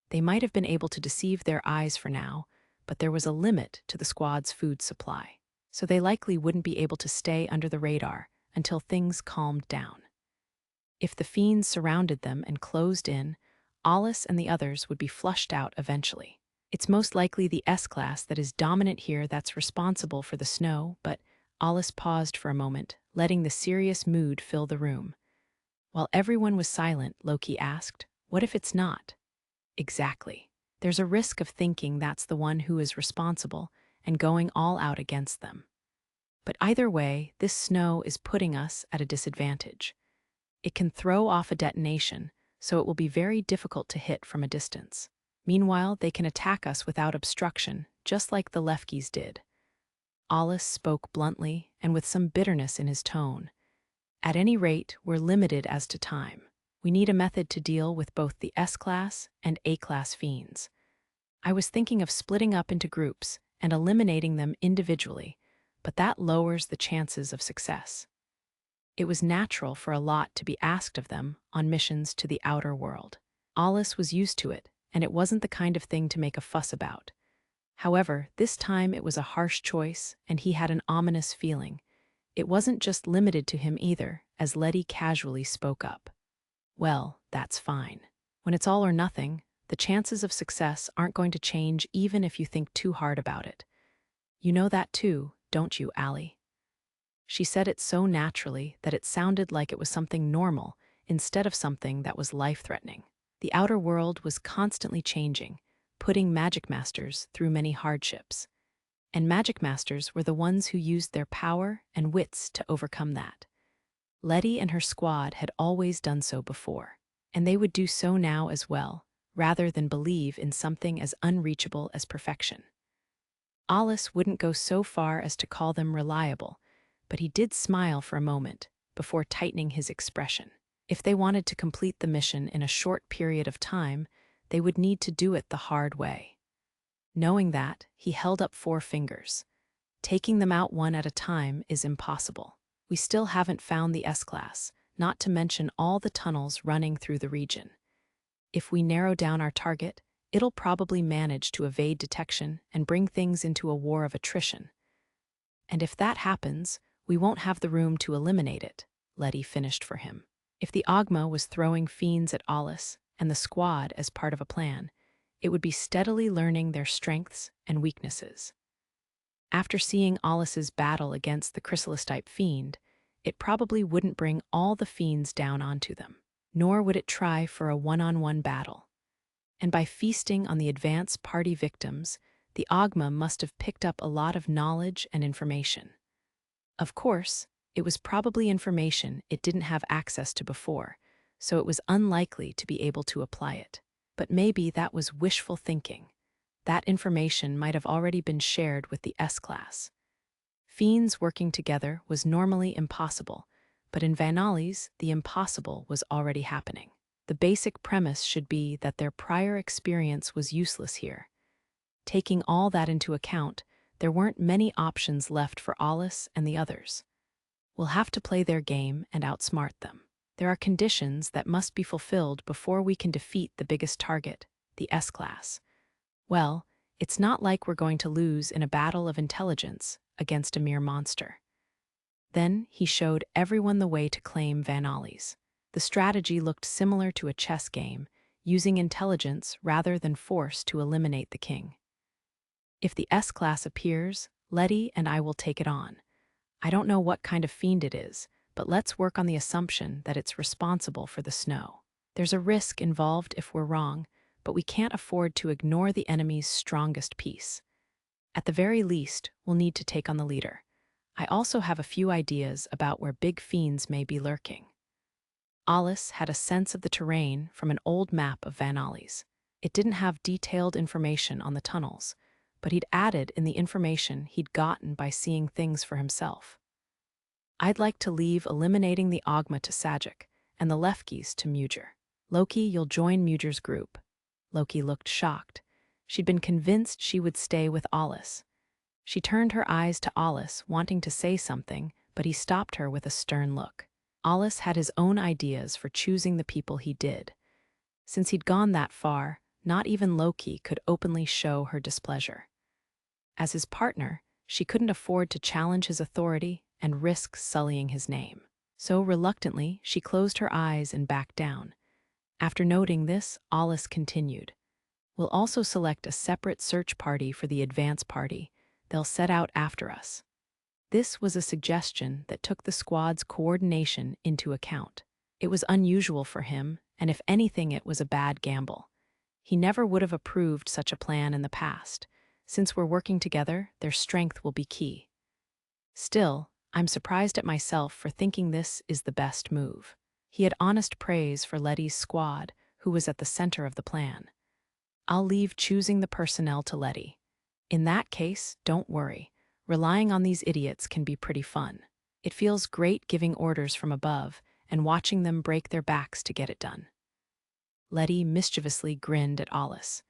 They might have been able to deceive their eyes for now, but there was a limit to the squad's food supply, so they likely wouldn't be able to stay under the radar until things calmed down. If the Fiends surrounded them and closed in, Alus and the others would be flushed out eventually. It's most likely the S-class that is dominant here that's responsible for the snow, but Alus paused for a moment, letting the serious mood fill the room. While everyone was silent, Loki asked, "What if it's not?" Exactly. There's a risk of thinking that's the one who is responsible and going all out against them. But either way, this snow is putting us at a disadvantage. It can throw off a detonation, so it will be very difficult to hit from a distance. Meanwhile, they can attack us without obstruction, just like the Lefkis did. Alus spoke bluntly and with some bitterness in his tone. At any rate, we're limited as to time. We need a method to deal with both the S-class and A-class fiends. I was thinking of splitting up into groups and eliminating them individually, but that lowers the chances of success. It was natural for a lot to be asked of them on missions to the outer world. Alus was used to it, and it wasn't the kind of thing to make a fuss about. However, this time it was a harsh choice, and he had an ominous feeling. It wasn't just limited to him either, as Lettie casually spoke up. Well, that's fine. When it's all or nothing, the chances of success aren't going to change even if you think too hard about it. You know that too, don't you, Allie? She said it so naturally that it sounded like it was something normal instead of something that was life-threatening. The outer world was constantly changing, putting Magicmasters through many hardships. And Magicmasters were the ones who used their power and wits to overcome that. Lettie and her squad had always done so before, and they would do so now as well, rather than believe in something as unreachable as perfection. Alus wouldn't go so far as to call them reliable, but he did smile for a moment before tightening his expression. If they wanted to complete the mission in a short period of time, they would need to do it the hard way. Knowing that, he held up 4 fingers. Taking them out one at a time is impossible. We still haven't found the S-class, not to mention all the tunnels running through the region. If we narrow down our target, it'll probably manage to evade detection and bring things into a war of attrition. And if that happens, we won't have the room to eliminate it, Lettie finished for him. If the Ogma was throwing fiends at Alus and the squad as part of a plan, it would be steadily learning their strengths and weaknesses. After seeing Alus's battle against the chrysalis-type fiend, it probably wouldn't bring all the fiends down onto them, nor would it try for a one-on-one battle. And by feasting on the advanced party victims, the Ogma must have picked up a lot of knowledge and information. Of course, it was probably information it didn't have access to before, so it was unlikely to be able to apply it. But maybe that was wishful thinking. That information might have already been shared with the S-class. Fiends working together was normally impossible, but in Vanalis, the impossible was already happening. The basic premise should be that their prior experience was useless here. Taking all that into account, there weren't many options left for Alus and the others. We'll have to play their game and outsmart them. There are conditions that must be fulfilled before we can defeat the biggest target, the S-class. Well, it's not like we're going to lose in a battle of intelligence against a mere monster. Then he showed everyone the way to claim Vanalis. The strategy looked similar to a chess game, using intelligence rather than force to eliminate the king. If the S-class appears, Lettie and I will take it on. I don't know what kind of fiend it is, but let's work on the assumption that it's responsible for the snow. There's a risk involved if we're wrong, but we can't afford to ignore the enemy's strongest piece. At the very least, we'll need to take on the leader. I also have a few ideas about where big fiends may be lurking. Alus had a sense of the terrain from an old map of Vanalis. It didn't have detailed information on the tunnels, but he'd added in the information he'd gotten by seeing things for himself. I'd like to leave eliminating the Ogma to Sajic and the Lefkis to Mujer. Loki, you'll join Mujer's group. Loki looked shocked. She'd been convinced she would stay with Alus. She turned her eyes to Alus, wanting to say something, but he stopped her with a stern look. Alus had his own ideas for choosing the people he did. Since he'd gone that far, not even Loki could openly show her displeasure. As his partner, she couldn't afford to challenge his authority and risk sullying his name. So reluctantly, she closed her eyes and backed down. After noting this, Alus continued. We'll also select a separate search party for the advance party. They'll set out after us. This was a suggestion that took the squad's coordination into account. It was unusual for him, and if anything, it was a bad gamble. He never would have approved such a plan in the past. Since we're working together, their strength will be key. Still, I'm surprised at myself for thinking this is the best move. He had honest praise for Lettie's squad, who was at the center of the plan. I'll leave choosing the personnel to Lettie. In that case, don't worry. Relying on these idiots can be pretty fun. It feels great giving orders from above and watching them break their backs to get it done. Lettie mischievously grinned at Alus.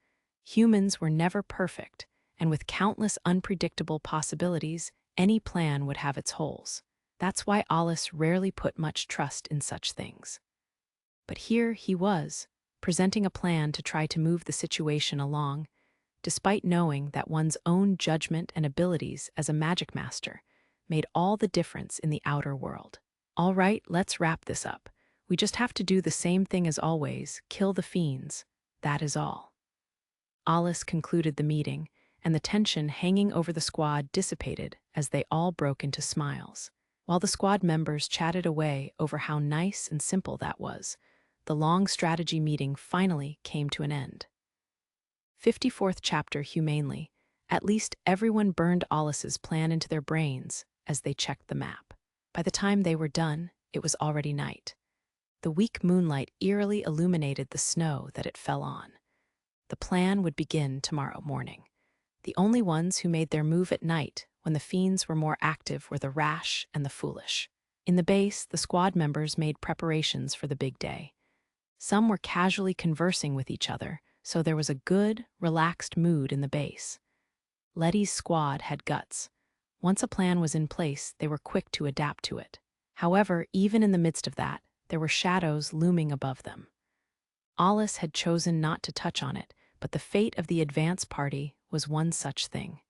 Humans were never perfect, and with countless unpredictable possibilities, any plan would have its holes. That's why Alus rarely put much trust in such things. But here he was, presenting a plan to try to move the situation along, despite knowing that one's own judgment and abilities as a Magicmaster made all the difference in the outer world. All right, let's wrap this up. We just have to do the same thing as always, kill the Fiends. That is all. Alus concluded the meeting, and the tension hanging over the squad dissipated as they all broke into smiles. While the squad members chatted away over how nice and simple that was, the long strategy meeting finally came to an end. 54th chapter humanely. At least everyone burned Alus's plan into their brains as they checked the map. By the time they were done, it was already night. The weak moonlight eerily illuminated the snow that it fell on. The plan would begin tomorrow morning. The only ones who made their move at night when the Fiends were more active were the rash and the foolish. In the base, the squad members made preparations for the big day. Some were casually conversing with each other, so there was a good, relaxed mood in the base. Lettie's squad had guts. Once a plan was in place, they were quick to adapt to it. However, even in the midst of that, there were shadows looming above them. Alus had chosen not to touch on it, but the fate of the advance party was one such thing.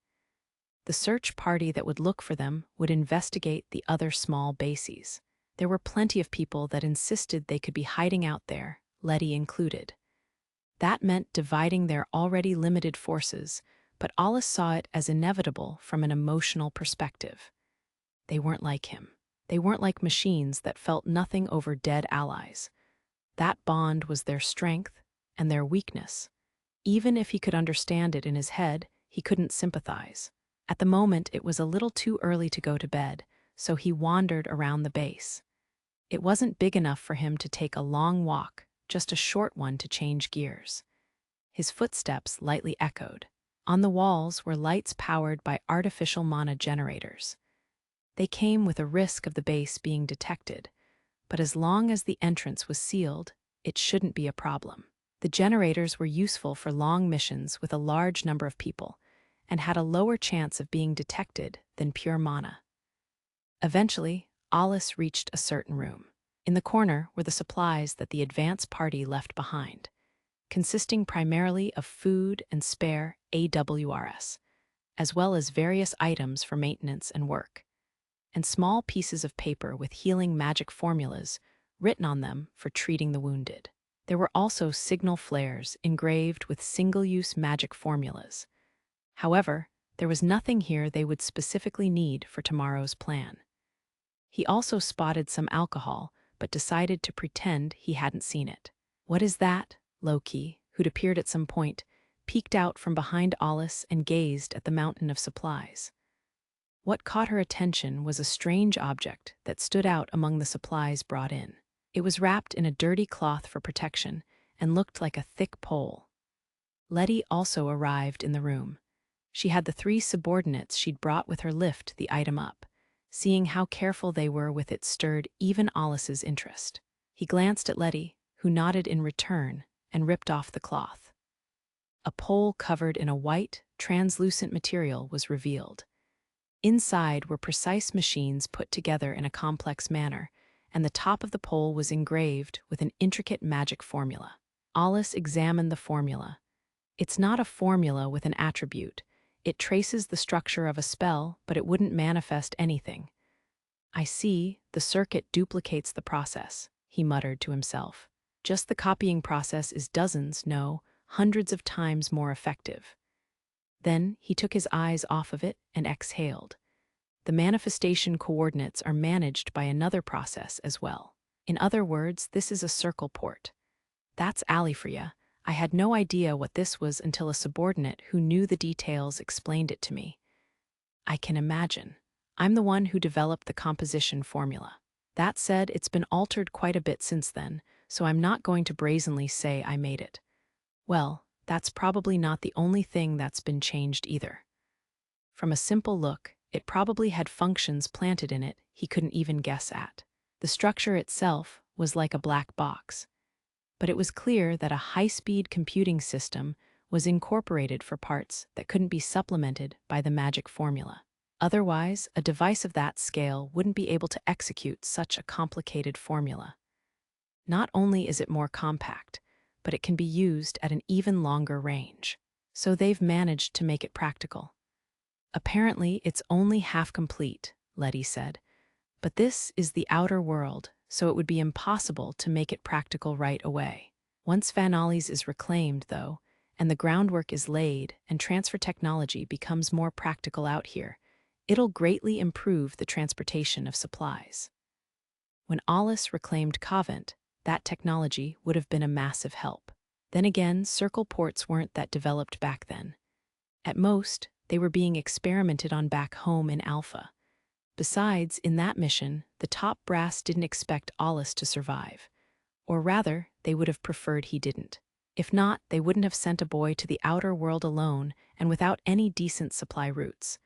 The search party that would look for them would investigate the other small bases. There were plenty of people that insisted they could be hiding out there, Lettie included. That meant dividing their already limited forces, but Alus saw it as inevitable from an emotional perspective. They weren't like him. They weren't like machines that felt nothing over dead allies. That bond was their strength and their weakness. Even if he could understand it in his head, he couldn't sympathize. At the moment, it was a little too early to go to bed, so he wandered around the base. It wasn't big enough for him to take a long walk, just a short one to change gears. His footsteps lightly echoed. On the walls were lights powered by artificial mana generators. They came with a risk of the base being detected, but as long as the entrance was sealed, it shouldn't be a problem. The generators were useful for long missions with a large number of people, and had a lower chance of being detected than pure mana. Eventually, Alus reached a certain room. In the corner were the supplies that the advance party left behind, consisting primarily of food and spare AWRS, as well as various items for maintenance and work, and small pieces of paper with healing magic formulas written on them for treating the wounded. There were also signal flares engraved with single-use magic formulas. However, there was nothing here they would specifically need for tomorrow's plan. He also spotted some alcohol, but decided to pretend he hadn't seen it. "What is that?" Loki, who'd appeared at some point, peeked out from behind Alus and gazed at the mountain of supplies. What caught her attention was a strange object that stood out among the supplies brought in. It was wrapped in a dirty cloth for protection and looked like a thick pole. Lettie also arrived in the room. She had the 3 subordinates she'd brought with her lift the item up. Seeing how careful they were with it stirred even Alus's interest. He glanced at Lettie, who nodded in return, and ripped off the cloth. A pole covered in a white, translucent material was revealed. Inside were precise machines put together in a complex manner, and the top of the pole was engraved with an intricate magic formula. Alus examined the formula. It's not a formula with an attribute. It traces the structure of a spell, but it wouldn't manifest anything. "I see, the circuit duplicates the process," he muttered to himself. "Just the copying process is dozens, no, hundreds of times more effective." Then he took his eyes off of it and exhaled. The manifestation coordinates are managed by another process as well. In other words, this is a circle port. That's alley for ya. I had no idea what this was until a subordinate who knew the details explained it to me. I can imagine. I'm the one who developed the composition formula. That said, it's been altered quite a bit since then, so I'm not going to brazenly say I made it. Well, that's probably not the only thing that's been changed either. From a simple look, it probably had functions planted in it he couldn't even guess at. The structure itself was like a black box. But it was clear that a high-speed computing system was incorporated for parts that couldn't be supplemented by the magic formula. Otherwise, a device of that scale wouldn't be able to execute such a complicated formula. Not only is it more compact, but it can be used at an even longer range. So they've managed to make it practical. "Apparently, it's only half complete," Lettie said. "But this is the outer world, so it would be impossible to make it practical right away. Once Vanalis is reclaimed, though, and the groundwork is laid and transfer technology becomes more practical out here, it'll greatly improve the transportation of supplies." When Alus reclaimed Covent, that technology would have been a massive help. Then again, circle ports weren't that developed back then. At most, they were being experimented on back home in Alpha. Besides, in that mission, the top brass didn't expect Alus to survive. Or rather, they would have preferred he didn't. If not, they wouldn't have sent a boy to the outer world alone and without any decent supply routes.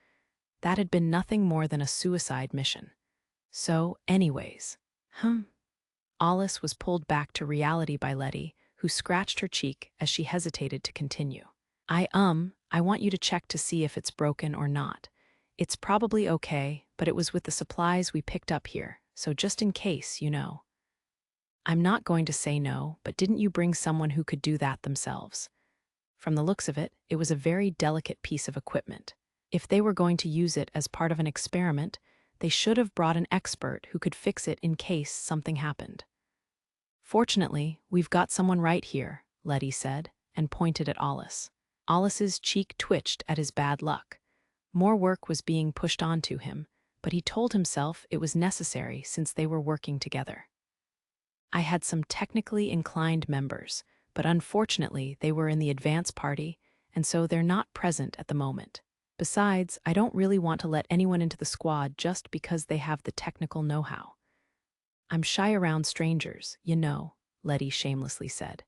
That had been nothing more than a suicide mission. So, anyways, Alus was pulled back to reality by Lettie, who scratched her cheek as she hesitated to continue. I want you to check to see if it's broken or not. It's probably okay, but it was with the supplies we picked up here, so just in case, you know." "I'm not going to say no, but didn't you bring someone who could do that themselves?" From the looks of it, it was a very delicate piece of equipment. If they were going to use it as part of an experiment, they should have brought an expert who could fix it in case something happened. "Fortunately, we've got someone right here," Lettie said, and pointed at Alus. Alus's cheek twitched at his bad luck. More work was being pushed onto him, but he told himself it was necessary since they were working together. "I had some technically inclined members, but unfortunately they were in the advance party, and so they're not present at the moment. Besides, I don't really want to let anyone into the squad just because they have the technical know-how. I'm shy around strangers, you know," Lettie shamelessly said.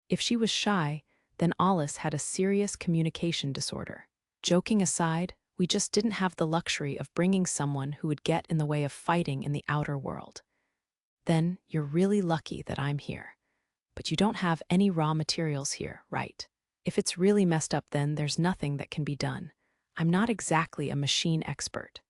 If she was shy, then Alus had a serious communication disorder. Joking aside, we just didn't have the luxury of bringing someone who would get in the way of fighting in the outer world. Then you're really lucky that I'm here. But you don't have any raw materials here, right? If it's really messed up, then there's nothing that can be done. I'm not exactly a machine expert."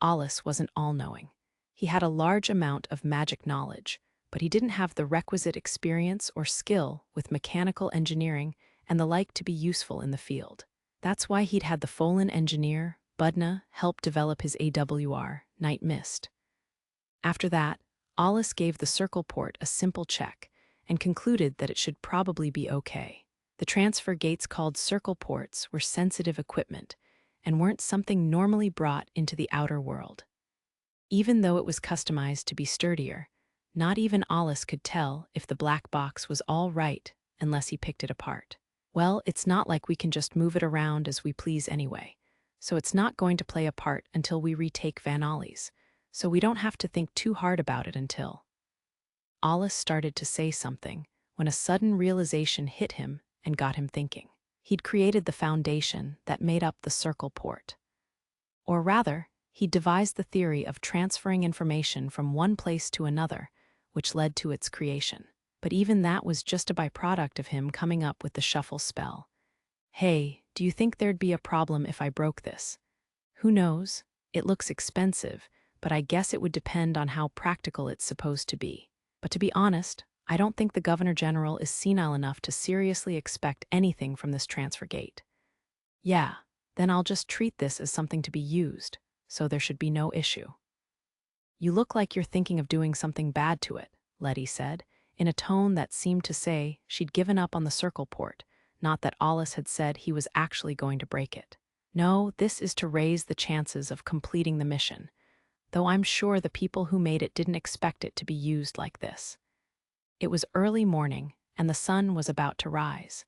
Alus wasn't all-knowing. He had a large amount of magic knowledge, but he didn't have the requisite experience or skill with mechanical engineering and the like to be useful in the field. That's why he'd had the Folan engineer, Budna, help develop his AWR, Night Mist. After that, Alus gave the circle port a simple check, and concluded that it should probably be okay. The transfer gates called circle ports were sensitive equipment and weren't something normally brought into the outer world. Even though it was customized to be sturdier, not even Alus could tell if the black box was all right unless he picked it apart. Well, it's not like we can just move it around as we please anyway, so it's not going to play a part until we retake Vanalis, so we don't have to think too hard about it until... Alus started to say something when a sudden realization hit him and got him thinking. He'd created the foundation that made up the circle port. Or rather, he devised the theory of transferring information from one place to another, which led to its creation. But even that was just a byproduct of him coming up with the shuffle spell. Hey, do you think there'd be a problem if I broke this? Who knows? It looks expensive, but I guess it would depend on how practical it's supposed to be. But to be honest, I don't think the Governor General is senile enough to seriously expect anything from this transfer gate. Yeah, then I'll just treat this as something to be used, so there should be no issue. You look like you're thinking of doing something bad to it, Lettie said, in a tone that seemed to say she'd given up on the circle port, not that Alus had said he was actually going to break it. No, this is to raise the chances of completing the mission, though I'm sure the people who made it didn't expect it to be used like this. It was early morning, and the sun was about to rise.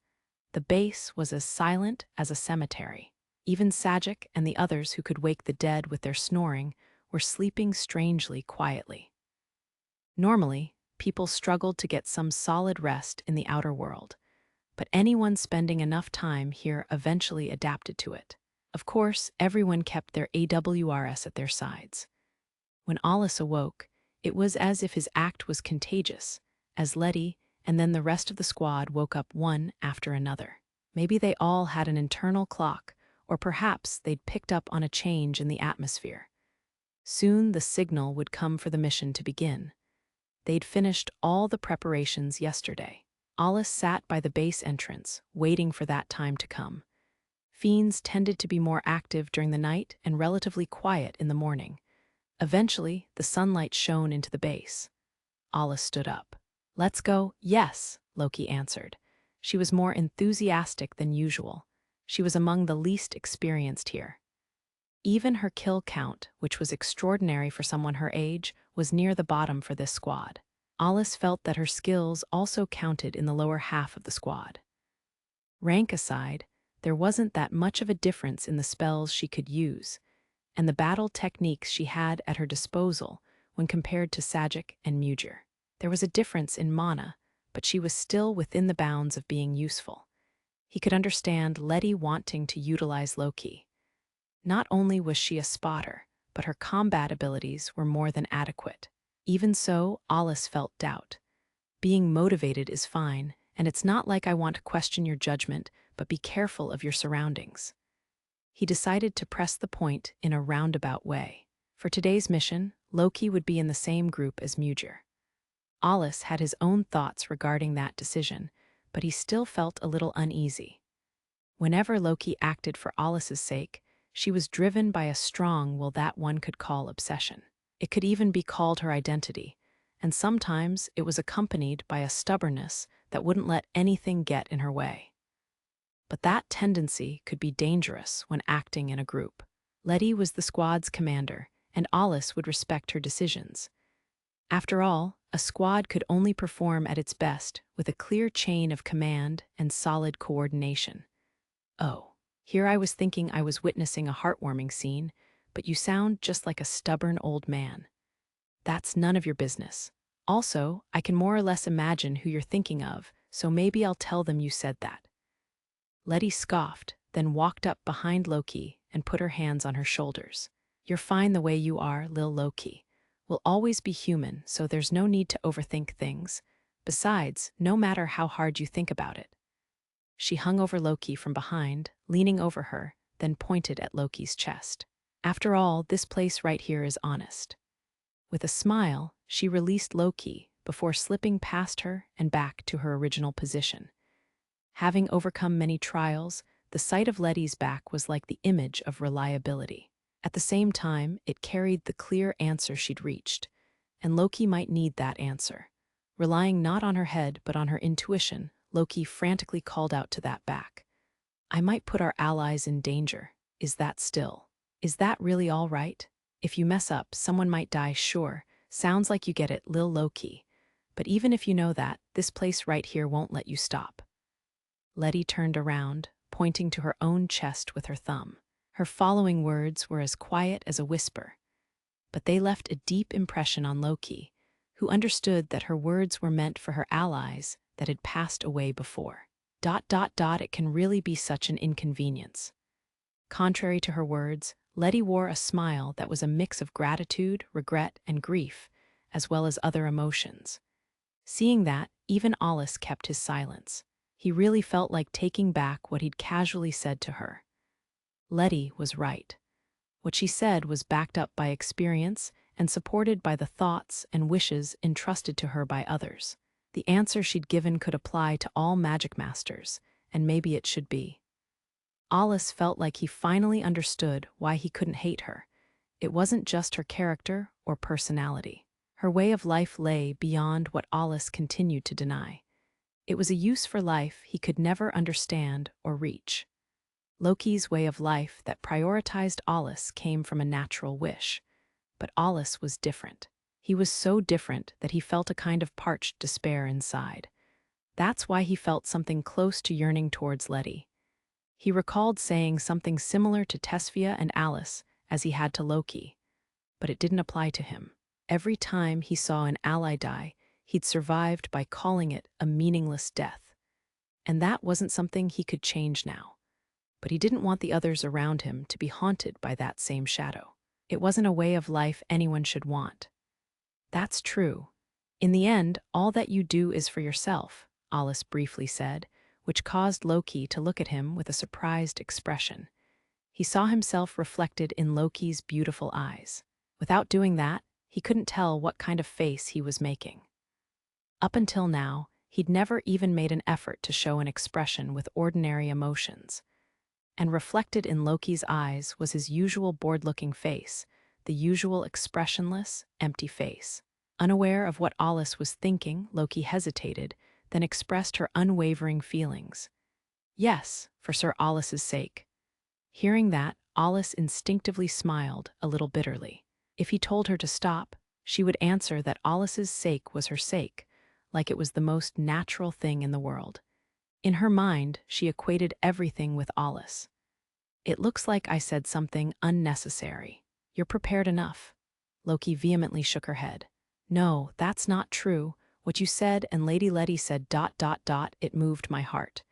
The base was as silent as a cemetery. Even Sajic and the others who could wake the dead with their snoring were sleeping strangely quietly. Normally, people struggled to get some solid rest in the outer world, but anyone spending enough time here eventually adapted to it. Of course, everyone kept their AWRs at their sides. When Alus awoke, it was as if his act was contagious, as Lettie and then the rest of the squad woke up one after another. Maybe they all had an internal clock, or perhaps they'd picked up on a change in the atmosphere. Soon the signal would come for the mission to begin. They'd finished all the preparations yesterday. Alus sat by the base entrance, waiting for that time to come. Fiends tended to be more active during the night and relatively quiet in the morning. Eventually, the sunlight shone into the base. Alus stood up. "Let's go." "Yes," Loki answered. She was more enthusiastic than usual. She was among the least experienced here. Even her kill count, which was extraordinary for someone her age, was near the bottom for this squad. Alus felt that her skills also counted in the lower half of the squad. Rank aside, there wasn't that much of a difference in the spells she could use, and the battle techniques she had at her disposal when compared to Sajic and Mujir. There was a difference in mana, but she was still within the bounds of being useful. He could understand Lettie wanting to utilize Loki. Not only was she a spotter, but her combat abilities were more than adequate. Even so, Alus felt doubt. Being motivated is fine, and it's not like I want to question your judgment, but be careful of your surroundings. He decided to press the point in a roundabout way. For today's mission, Loki would be in the same group as Mujir. Alus had his own thoughts regarding that decision, but he still felt a little uneasy. Whenever Loki acted for Alus's sake, she was driven by a strong will that one could call obsession. It could even be called her identity, and sometimes it was accompanied by a stubbornness that wouldn't let anything get in her way. But that tendency could be dangerous when acting in a group. Lettie was the squad's commander, and Alus would respect her decisions. After all, a squad could only perform at its best with a clear chain of command and solid coordination. Oh, here I was thinking I was witnessing a heartwarming scene, but you sound just like a stubborn old man. That's none of your business. Also, I can more or less imagine who you're thinking of, so maybe I'll tell them you said that. Lettie scoffed, then walked up behind Loki and put her hands on her shoulders. You're fine the way you are, Lil Loki. We'll always be human, so there's no need to overthink things. Besides, no matter how hard you think about it. She hung over Loki from behind, leaning over her, then pointed at Loki's chest. After all, this place right here is honest. With a smile, she released Loki before slipping past her and back to her original position. Having overcome many trials, the sight of Lettie's back was like the image of reliability. At the same time, it carried the clear answer she'd reached, and Loki might need that answer. Relying not on her head but on her intuition, Loki frantically called out to that back. I might put our allies in danger. Is that still? Is that really all right? If you mess up, someone might die, sure. Sounds like you get it, Lil Loki. But even if you know that, this place right here won't let you stop. Lettie turned around, pointing to her own chest with her thumb. Her following words were as quiet as a whisper, but they left a deep impression on Loki, who understood that her words were meant for her allies that had passed away before. It can really be such an inconvenience. Contrary to her words, Lettie wore a smile that was a mix of gratitude, regret, and grief, as well as other emotions. Seeing that, even Alus kept his silence. He really felt like taking back what he'd casually said to her. Lettie was right. What she said was backed up by experience and supported by the thoughts and wishes entrusted to her by others. The answer she'd given could apply to all Magicmasters, and maybe it should be. Alus felt like he finally understood why he couldn't hate her. It wasn't just her character or personality. Her way of life lay beyond what Alus continued to deny. It was a use for life he could never understand or reach. Loki's way of life that prioritized Alus came from a natural wish. But Alus was different. He was so different that he felt a kind of parched despair inside. That's why he felt something close to yearning towards Lettie. He recalled saying something similar to Tesphia and Alus as he had to Loki, but it didn't apply to him. Every time he saw an ally die, he'd survived by calling it a meaningless death. And that wasn't something he could change now. But he didn't want the others around him to be haunted by that same shadow. It wasn't a way of life anyone should want. That's true. In the end, all that you do is for yourself, Alus briefly said, which caused Loki to look at him with a surprised expression. He saw himself reflected in Loki's beautiful eyes. Without doing that, he couldn't tell what kind of face he was making. Up until now, he'd never even made an effort to show an expression with ordinary emotions. And reflected in Loki's eyes was his usual bored-looking face, the usual expressionless, empty face. Unaware of what Alus was thinking, Loki hesitated, then expressed her unwavering feelings. Yes, for Sir Alus's sake. Hearing that, Alus instinctively smiled, a little bitterly. If he told her to stop, she would answer that Alus's sake was her sake, like it was the most natural thing in the world. In her mind, she equated everything with Alus. It looks like I said something unnecessary. You're prepared enough. Loki vehemently shook her head. No, that's not true. What you said and Lady Lettie said ... It moved my heart.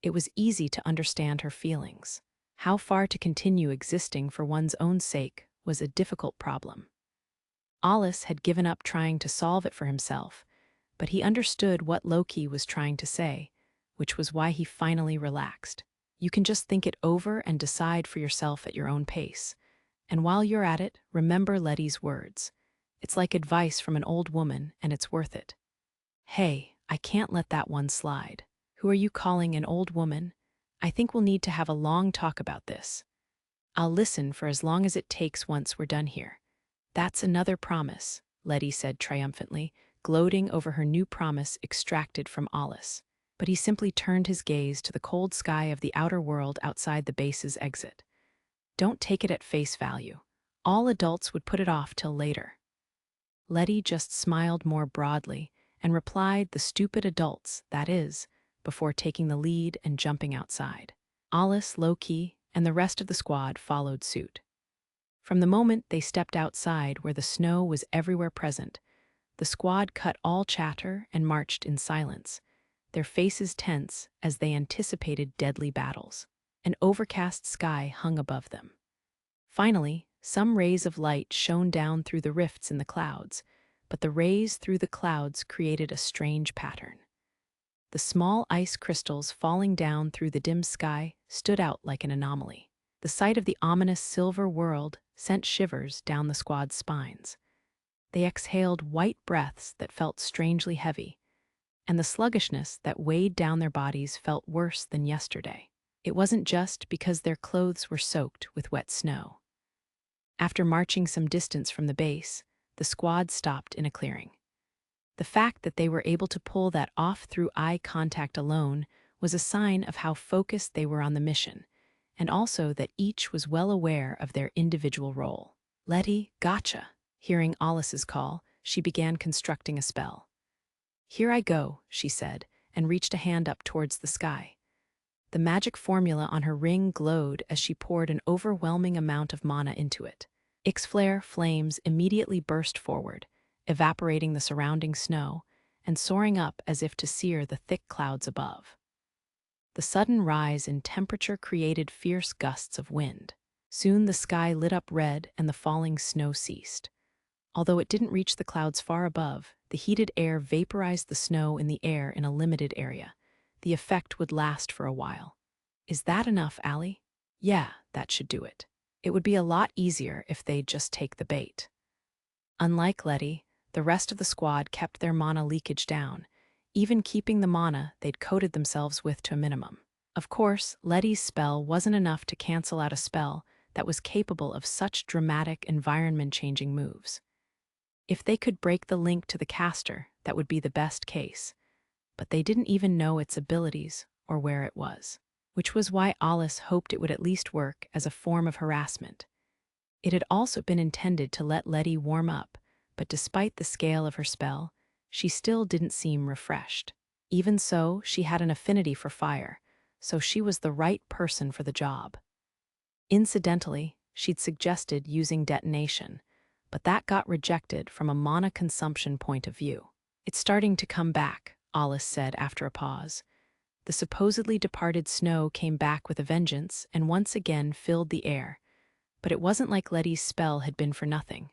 It was easy to understand her feelings. How far to continue existing for one's own sake was a difficult problem. Alus had given up trying to solve it for himself, but he understood what Loki was trying to say, which was why he finally relaxed. You can just think it over and decide for yourself at your own pace. And while you're at it, remember Lettie's words. It's like advice from an old woman, and it's worth it. Hey, I can't let that one slide. Who are you calling an old woman? I think we'll need to have a long talk about this. I'll listen for as long as it takes once we're done here. That's another promise, Lettie said triumphantly, gloating over her new promise extracted from Alus. But he simply turned his gaze to the cold sky of the outer world outside the base's exit. Don't take it at face value. All adults would put it off till later. Lettie just smiled more broadly and replied, the stupid adults, that is, before taking the lead and jumping outside. Alus, Loki, and the rest of the squad followed suit. From the moment they stepped outside where the snow was everywhere present, the squad cut all chatter and marched in silence, their faces tense as they anticipated deadly battles. An overcast sky hung above them. Finally, some rays of light shone down through the rifts in the clouds, but the rays through the clouds created a strange pattern. The small ice crystals falling down through the dim sky stood out like an anomaly. The sight of the ominous silver world sent shivers down the squad's spines. They exhaled white breaths that felt strangely heavy, and the sluggishness that weighed down their bodies felt worse than yesterday. It wasn't just because their clothes were soaked with wet snow. After marching some distance from the base, the squad stopped in a clearing. The fact that they were able to pull that off through eye contact alone was a sign of how focused they were on the mission, and also that each was well aware of their individual role. Lettie, gotcha. Hearing Alus's call, she began constructing a spell. Here I go, she said, and reached a hand up towards the sky. The magic formula on her ring glowed as she poured an overwhelming amount of mana into it. Ix-flare flames immediately burst forward, evaporating the surrounding snow and soaring up as if to sear the thick clouds above. The sudden rise in temperature created fierce gusts of wind. Soon the sky lit up red and the falling snow ceased. Although it didn't reach the clouds far above, the heated air vaporized the snow in the air in a limited area. The effect would last for a while. Is that enough, Allie? Yeah, that should do it. It would be a lot easier if they'd just take the bait. Unlike Lettie, the rest of the squad kept their mana leakage down, even keeping the mana they'd coated themselves with to a minimum. Of course, Lettie's spell wasn't enough to cancel out a spell that was capable of such dramatic environment-changing moves. If they could break the link to the caster, that would be the best case. But they didn't even know its abilities or where it was, which was why Alus hoped it would at least work as a form of harassment. It had also been intended to let Lettie warm up, but despite the scale of her spell, she still didn't seem refreshed. Even so, she had an affinity for fire, so she was the right person for the job. Incidentally, she'd suggested using detonation, but that got rejected from a mana consumption point of view. It's starting to come back, Alus said after a pause. The supposedly departed snow came back with a vengeance and once again filled the air. But it wasn't like Lettie's spell had been for nothing.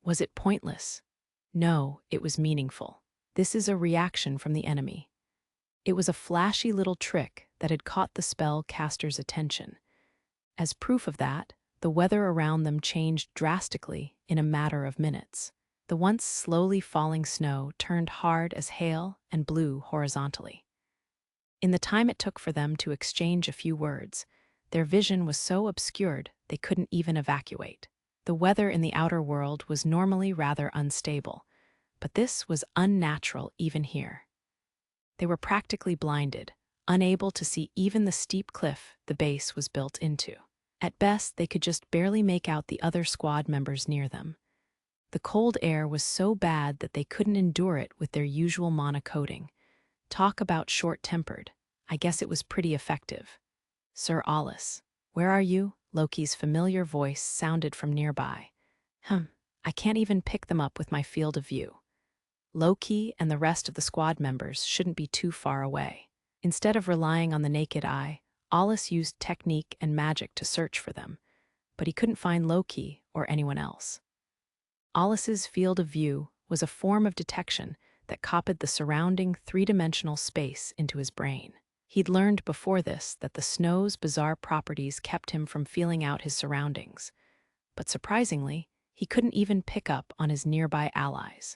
Was it pointless? No, it was meaningful. This is a reaction from the enemy. It was a flashy little trick that had caught the spell caster's attention. As proof of that, the weather around them changed drastically in a matter of minutes. The once slowly falling snow turned hard as hail and blew horizontally. In the time it took for them to exchange a few words, their vision was so obscured they couldn't even evacuate. The weather in the outer world was normally rather unstable, but this was unnatural even here. They were practically blinded, unable to see even the steep cliff the base was built into. At best, they could just barely make out the other squad members near them. The cold air was so bad that they couldn't endure it with their usual mana coating. Talk about short-tempered. I guess it was pretty effective. Sir Alus, where are you? Loki's familiar voice sounded from nearby. I can't even pick them up with my field of view. Loki and the rest of the squad members shouldn't be too far away. Instead of relying on the naked eye, Alus used technique and magic to search for them, but he couldn't find Loki or anyone else. Alus's field of view was a form of detection that copied the surrounding three-dimensional space into his brain. He'd learned before this that the snow's bizarre properties kept him from feeling out his surroundings, but surprisingly, he couldn't even pick up on his nearby allies.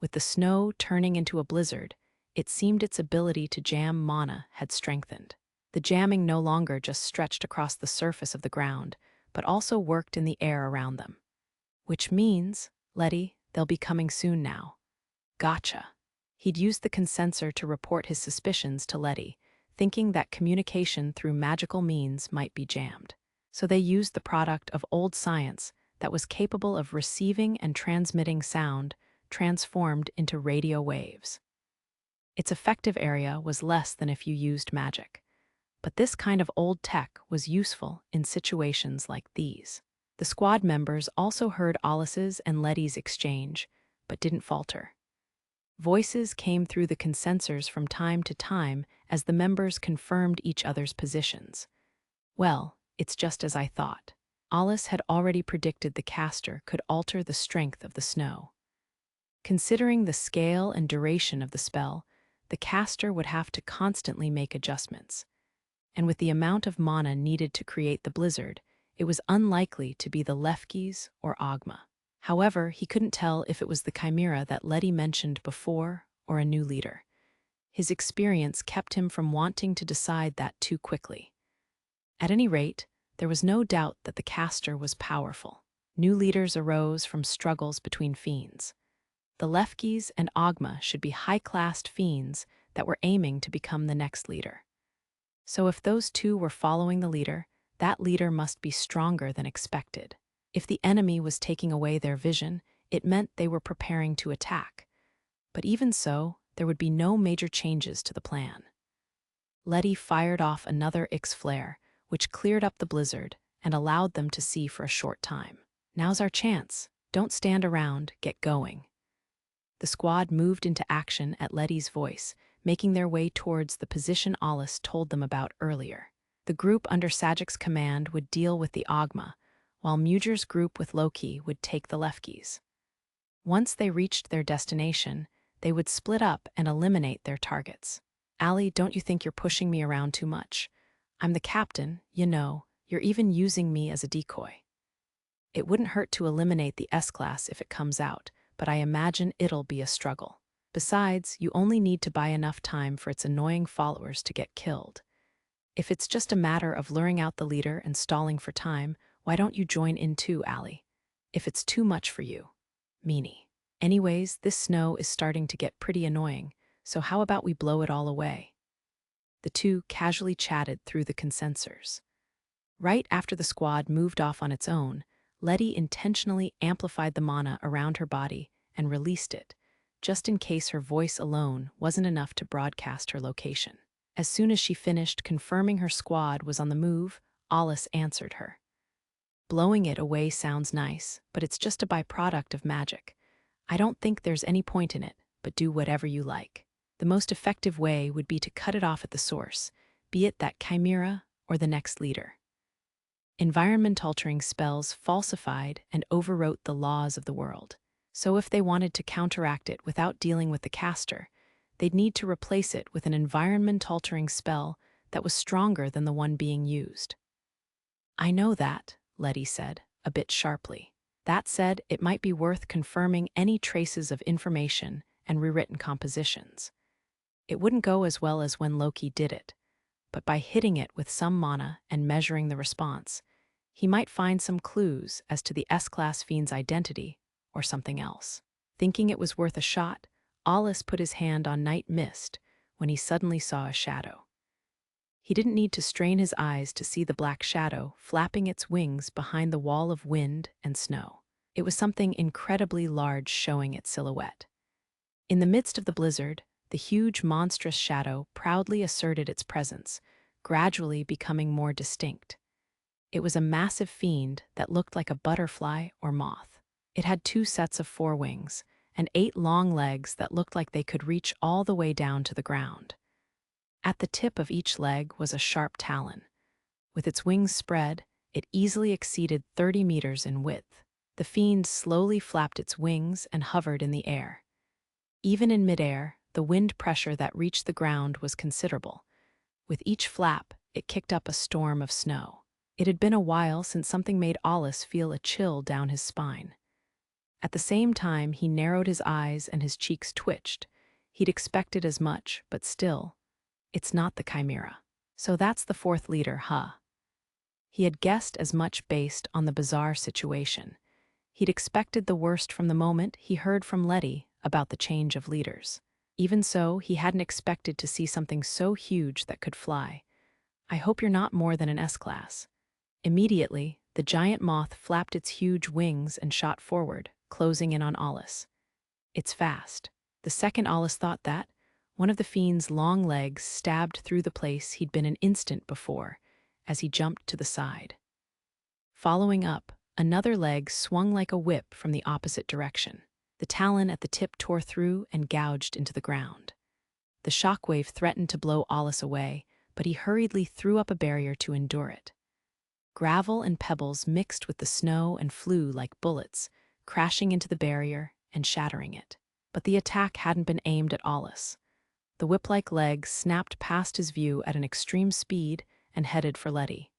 With the snow turning into a blizzard, it seemed its ability to jam mana had strengthened. The jamming no longer just stretched across the surface of the ground, but also worked in the air around them. Which means, Lettie, they'll be coming soon now. Gotcha. He'd used the consensor to report his suspicions to Lettie, thinking that communication through magical means might be jammed. So they used the product of old science that was capable of receiving and transmitting sound transformed into radio waves. Its effective area was less than if you used magic. But this kind of old tech was useful in situations like these. The squad members also heard Alus's and Lettie's exchange, but didn't falter. Voices came through the consensors from time to time as the members confirmed each other's positions. Well, it's just as I thought. Alus had already predicted the caster could alter the strength of the snow. Considering the scale and duration of the spell, the caster would have to constantly make adjustments. And with the amount of mana needed to create the blizzard, it was unlikely to be the Lefkes or Ogma. However, he couldn't tell if it was the chimera that Lettie mentioned before or a new leader. His experience kept him from wanting to decide that too quickly. At any rate, there was no doubt that the caster was powerful. New leaders arose from struggles between fiends. The Lefkis and Ogma should be high-classed fiends that were aiming to become the next leader. So if those two were following the leader, that leader must be stronger than expected. If the enemy was taking away their vision, it meant they were preparing to attack. But even so, there would be no major changes to the plan. Lettie fired off another X-flare, which cleared up the blizzard and allowed them to see for a short time. Now's our chance. Don't stand around, get going. The squad moved into action at Lettie's voice, making their way towards the position Alus told them about earlier. The group under Sajic's command would deal with the Ogma, while Muger's group with Loki would take the Lefkis. Once they reached their destination, they would split up and eliminate their targets. "Allie, don't you think you're pushing me around too much? I'm the captain, you know, you're even using me as a decoy." "It wouldn't hurt to eliminate the S-class if it comes out, but I imagine it'll be a struggle. Besides, you only need to buy enough time for its annoying followers to get killed. If it's just a matter of luring out the leader and stalling for time, why don't you join in too, Allie? If it's too much for you." "Meanie. Anyways, this snow is starting to get pretty annoying, so how about we blow it all away?" The two casually chatted through the consensors. Right after the squad moved off on its own, Lettie intentionally amplified the mana around her body and released it, just in case her voice alone wasn't enough to broadcast her location. As soon as she finished confirming her squad was on the move, Alus answered her. "Blowing it away sounds nice, but it's just a byproduct of magic. I don't think there's any point in it, but do whatever you like. The most effective way would be to cut it off at the source, be it that chimera or the next leader." Environment-altering spells falsified and overwrote the laws of the world. So if they wanted to counteract it without dealing with the caster, they'd need to replace it with an environment-altering spell that was stronger than the one being used. "I know that," Lettie said, a bit sharply. "That said, it might be worth confirming any traces of information and rewritten compositions. It wouldn't go as well as when Loki did it, but by hitting it with some mana and measuring the response, he might find some clues as to the S-class fiend's identity or something else." Thinking it was worth a shot, Alus put his hand on Night Mist when he suddenly saw a shadow. He didn't need to strain his eyes to see the black shadow flapping its wings behind the wall of wind and snow. It was something incredibly large showing its silhouette. In the midst of the blizzard, the huge monstrous shadow proudly asserted its presence, gradually becoming more distinct. It was a massive fiend that looked like a butterfly or moth. It had 2 sets of 4 wings, and 8 long legs that looked like they could reach all the way down to the ground. At the tip of each leg was a sharp talon. With its wings spread, it easily exceeded 30 meters in width. The fiend slowly flapped its wings and hovered in the air. Even in midair, the wind pressure that reached the ground was considerable. With each flap, it kicked up a storm of snow. It had been a while since something made Alus feel a chill down his spine. At the same time, he narrowed his eyes and his cheeks twitched. He'd expected as much, but still, it's not the chimera. So that's the 4th leader, huh? He had guessed as much based on the bizarre situation. He'd expected the worst from the moment he heard from Lettie about the change of leaders. Even so, he hadn't expected to see something so huge that could fly. "I hope you're not more than an S-class." Immediately, the giant moth flapped its huge wings and shot forward, closing in on Alus. "It's fast." The second Alus thought that, one of the fiend's long legs stabbed through the place he'd been an instant before, as he jumped to the side. Following up, another leg swung like a whip from the opposite direction. The talon at the tip tore through and gouged into the ground. The shockwave threatened to blow Alus away, but he hurriedly threw up a barrier to endure it. Gravel and pebbles mixed with the snow and flew like bullets, crashing into the barrier and shattering it. But the attack hadn't been aimed at Alus. The whip-like legs snapped past his view at an extreme speed and headed for Lettie.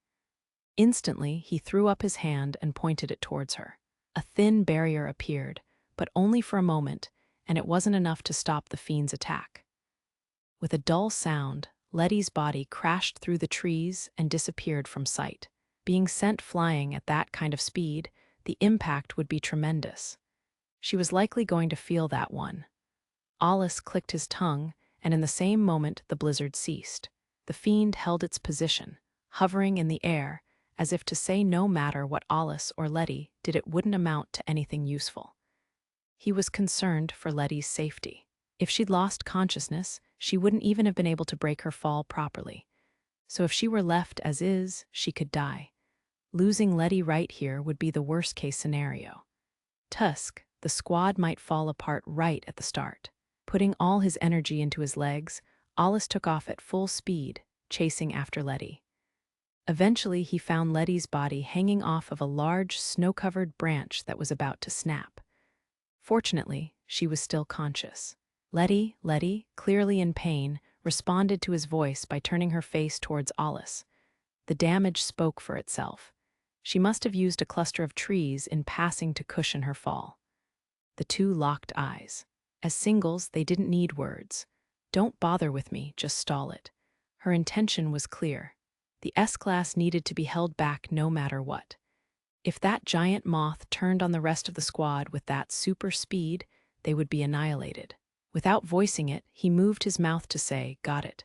Instantly, he threw up his hand and pointed it towards her. A thin barrier appeared, but only for a moment, and it wasn't enough to stop the fiend's attack. With a dull sound, Lettie's body crashed through the trees and disappeared from sight. Being sent flying at that kind of speed, the impact would be tremendous. She was likely going to feel that one. Alus clicked his tongue, and in the same moment the blizzard ceased. The fiend held its position, hovering in the air, as if to say no matter what Alus or Lettie did, it wouldn't amount to anything useful. He was concerned for Lettie's safety. If she'd lost consciousness, she wouldn't even have been able to break her fall properly. So if she were left as is, she could die. Losing Lettie right here would be the worst-case scenario. Tusk, the squad might fall apart right at the start. Putting all his energy into his legs, Alus took off at full speed, chasing after Lettie. Eventually, he found Lettie's body hanging off of a large, snow-covered branch that was about to snap. Fortunately, she was still conscious. Lettie, clearly in pain, responded to his voice by turning her face towards Alus. The damage spoke for itself. She must have used a cluster of trees in passing to cushion her fall. The two locked eyes. As singles, they didn't need words. "Don't bother with me, just stall it." Her intention was clear. The S-Class needed to be held back no matter what. If that giant moth turned on the rest of the squad with that super speed, they would be annihilated. Without voicing it, he moved his mouth to say, "Got it.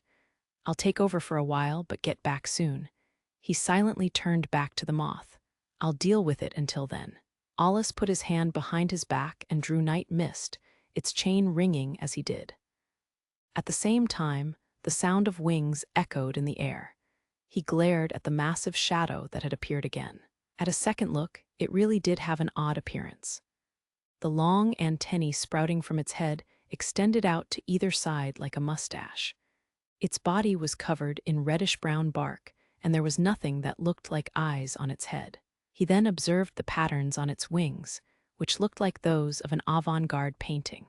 I'll take over for a while, but get back soon." He silently turned back to the moth. "I'll deal with it until then." Alus put his hand behind his back and drew night mist, its chain ringing as he did. At the same time, the sound of wings echoed in the air. He glared at the massive shadow that had appeared again. At a second look, it really did have an odd appearance. The long antennae sprouting from its head extended out to either side like a mustache. Its body was covered in reddish-brown bark, and there was nothing that looked like eyes on its head. He then observed the patterns on its wings, which looked like those of an avant-garde painting.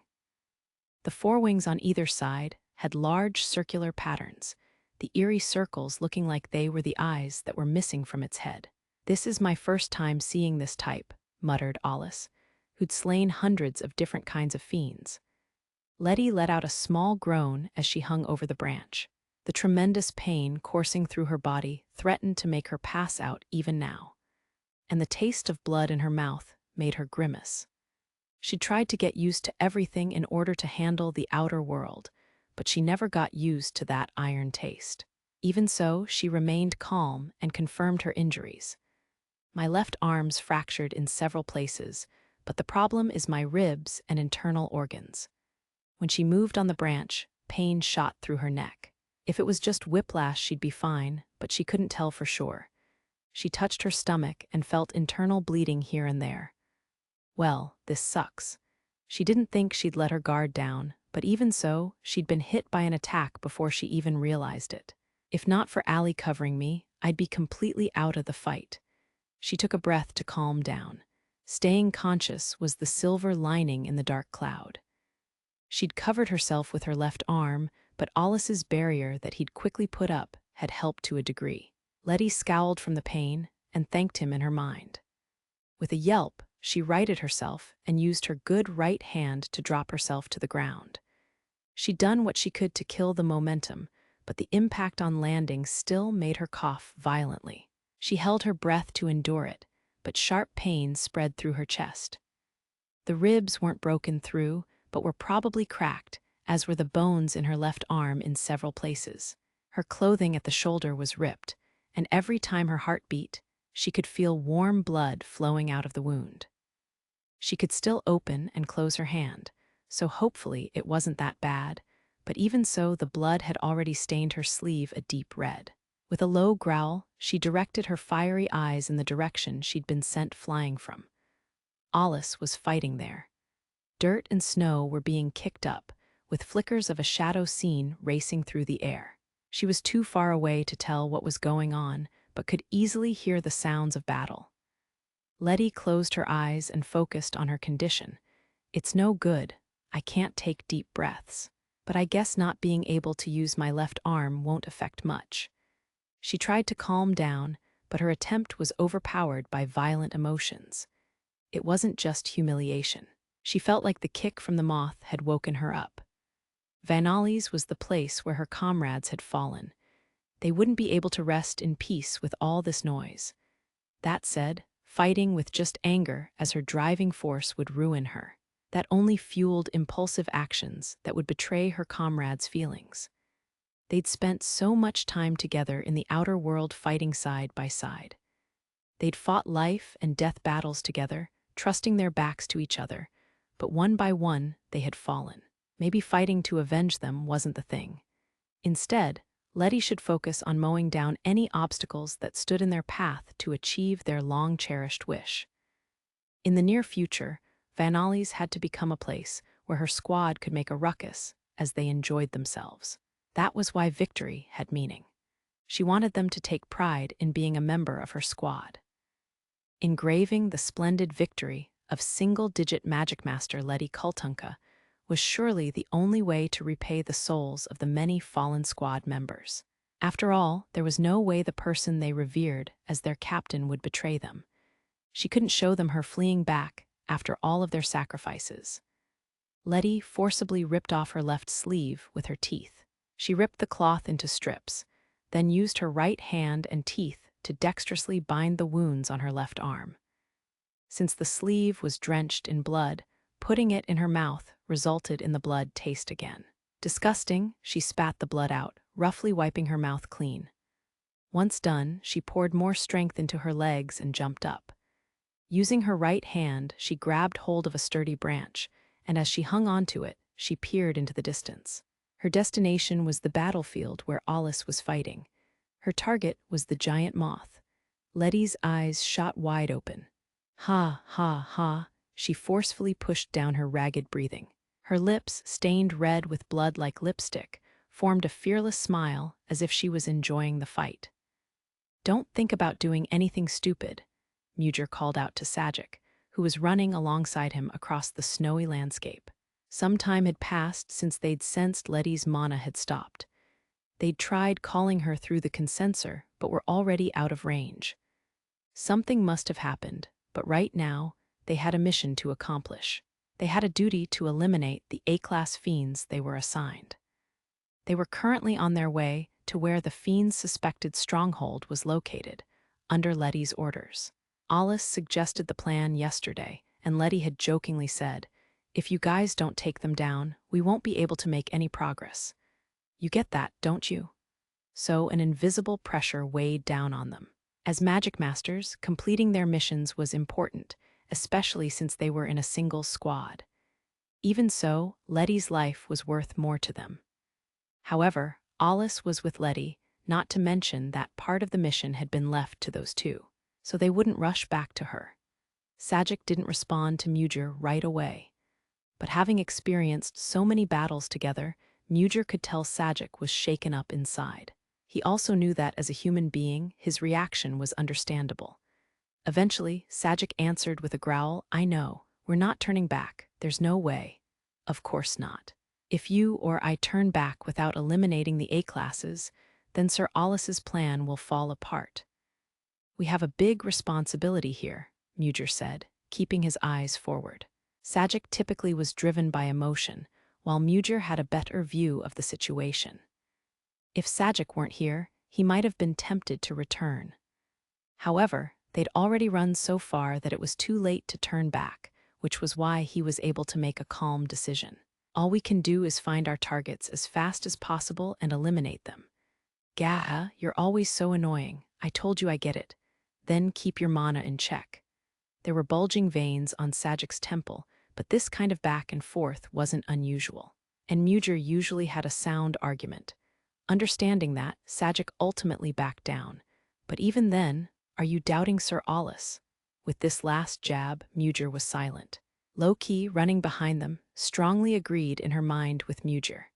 The forewings on either side had large circular patterns, the eerie circles looking like they were the eyes that were missing from its head. "This is my first time seeing this type," muttered Alus, who'd slain hundreds of different kinds of fiends. Lettie let out a small groan as she hung over the branch. The tremendous pain coursing through her body threatened to make her pass out even now, and the taste of blood in her mouth made her grimace. She tried to get used to everything in order to handle the outer world, but she never got used to that iron taste. Even so, she remained calm and confirmed her injuries. "My left arm's fractured in several places, but the problem is my ribs and internal organs." When she moved on the branch, pain shot through her neck. If it was just whiplash, she'd be fine, but she couldn't tell for sure. She touched her stomach and felt internal bleeding here and there. Well, this sucks. She didn't think she'd let her guard down, but even so, she'd been hit by an attack before she even realized it. If not for Allie covering me, I'd be completely out of the fight. She took a breath to calm down. Staying conscious was the silver lining in the dark cloud. She'd covered herself with her left arm, but Alus's barrier that he'd quickly put up had helped to a degree. Lettie scowled from the pain and thanked him in her mind. With a yelp, she righted herself and used her good right hand to drop herself to the ground. She'd done what she could to kill the momentum, but the impact on landing still made her cough violently. She held her breath to endure it, but sharp pain spread through her chest. The ribs weren't broken through, but were probably cracked, as were the bones in her left arm in several places. Her clothing at the shoulder was ripped, and every time her heart beat, she could feel warm blood flowing out of the wound. She could still open and close her hand, so hopefully it wasn't that bad, but even so, the blood had already stained her sleeve a deep red. With a low growl, she directed her fiery eyes in the direction she'd been sent flying from. Alus was fighting there. Dirt and snow were being kicked up, with flickers of a shadow scene racing through the air. She was too far away to tell what was going on, but could easily hear the sounds of battle. Lettie closed her eyes and focused on her condition. "It's no good. I can't take deep breaths. But I guess not being able to use my left arm won't affect much." She tried to calm down, but her attempt was overpowered by violent emotions. It wasn't just humiliation. She felt like the kick from the moth had woken her up. Vanalis was the place where her comrades had fallen. They wouldn't be able to rest in peace with all this noise. That said, fighting with just anger as her driving force would ruin her. that only fueled impulsive actions that would betray her comrades' feelings. They'd spent so much time together in the outer world fighting side by side. They'd fought life and death battles together, trusting their backs to each other, but one by one they had fallen. Maybe fighting to avenge them wasn't the thing. Instead, Lettie should focus on mowing down any obstacles that stood in their path to achieve their long-cherished wish. In the near future, Vanalis had to become a place where her squad could make a ruckus as they enjoyed themselves. That was why victory had meaning. She wanted them to take pride in being a member of her squad. Engraving the splendid victory of single-digit Magicmaster Lettie Kultunka was surely the only way to repay the souls of the many fallen squad members. After all, there was no way the person they revered as their captain would betray them. She couldn't show them her fleeing back after all of their sacrifices. Lettie forcibly ripped off her left sleeve with her teeth. She ripped the cloth into strips, then used her right hand and teeth to dexterously bind the wounds on her left arm. Since the sleeve was drenched in blood, putting it in her mouth resulted in the blood taste again. Disgusting, she spat the blood out, roughly wiping her mouth clean. Once done, she poured more strength into her legs and jumped up. Using her right hand, she grabbed hold of a sturdy branch, and as she hung onto it, she peered into the distance. Her destination was the battlefield where Alus was fighting. Her target was the giant moth. Lettie's eyes shot wide open. Ha, ha, ha, she forcefully pushed down her ragged breathing. Her lips, stained red with blood like lipstick, formed a fearless smile as if she was enjoying the fight. "Don't think about doing anything stupid," Mujir called out to Sajic, who was running alongside him across the snowy landscape. Some time had passed since they'd sensed Lettie's mana had stopped. They'd tried calling her through the consensor, but were already out of range. Something must have happened, but right now, they had a mission to accomplish. They had a duty to eliminate the A-class fiends they were assigned. They were currently on their way to where the fiend's suspected stronghold was located, under Lettie's orders. Alus suggested the plan yesterday, and Lettie had jokingly said, "If you guys don't take them down, we won't be able to make any progress. You get that, don't you?" So an invisible pressure weighed down on them. As Magic Masters, completing their missions was important, especially since they were in a single squad. Even so, Lettie's life was worth more to them. However, Alus was with Lettie, not to mention that part of the mission had been left to those two, so they wouldn't rush back to her. Sajic didn't respond to Mujir right away. But having experienced so many battles together, Mujir could tell Sajic was shaken up inside. He also knew that, as a human being, his reaction was understandable. Eventually, Sajic answered with a growl, "I know. We're not turning back. There's no way." "Of course not. If you or I turn back without eliminating the A-classes, then Sir Alus's plan will fall apart." "We have a big responsibility here," Mujir said, keeping his eyes forward. Sajic typically was driven by emotion, while Mujir had a better view of the situation. If Sajic weren't here, he might have been tempted to return. However, they'd already run so far that it was too late to turn back, which was why he was able to make a calm decision. "All we can do is find our targets as fast as possible and eliminate them." "Gah, you're always so annoying. I told you I get it. Then keep your mana in check." There were bulging veins on Sajic's temple, but this kind of back and forth wasn't unusual. And Mujir usually had a sound argument. Understanding that, Sajic ultimately backed down. But even then, "Are you doubting Sir Alus?" With this last jab, Mujir was silent. Low-key, running behind them, strongly agreed in her mind with Mujir.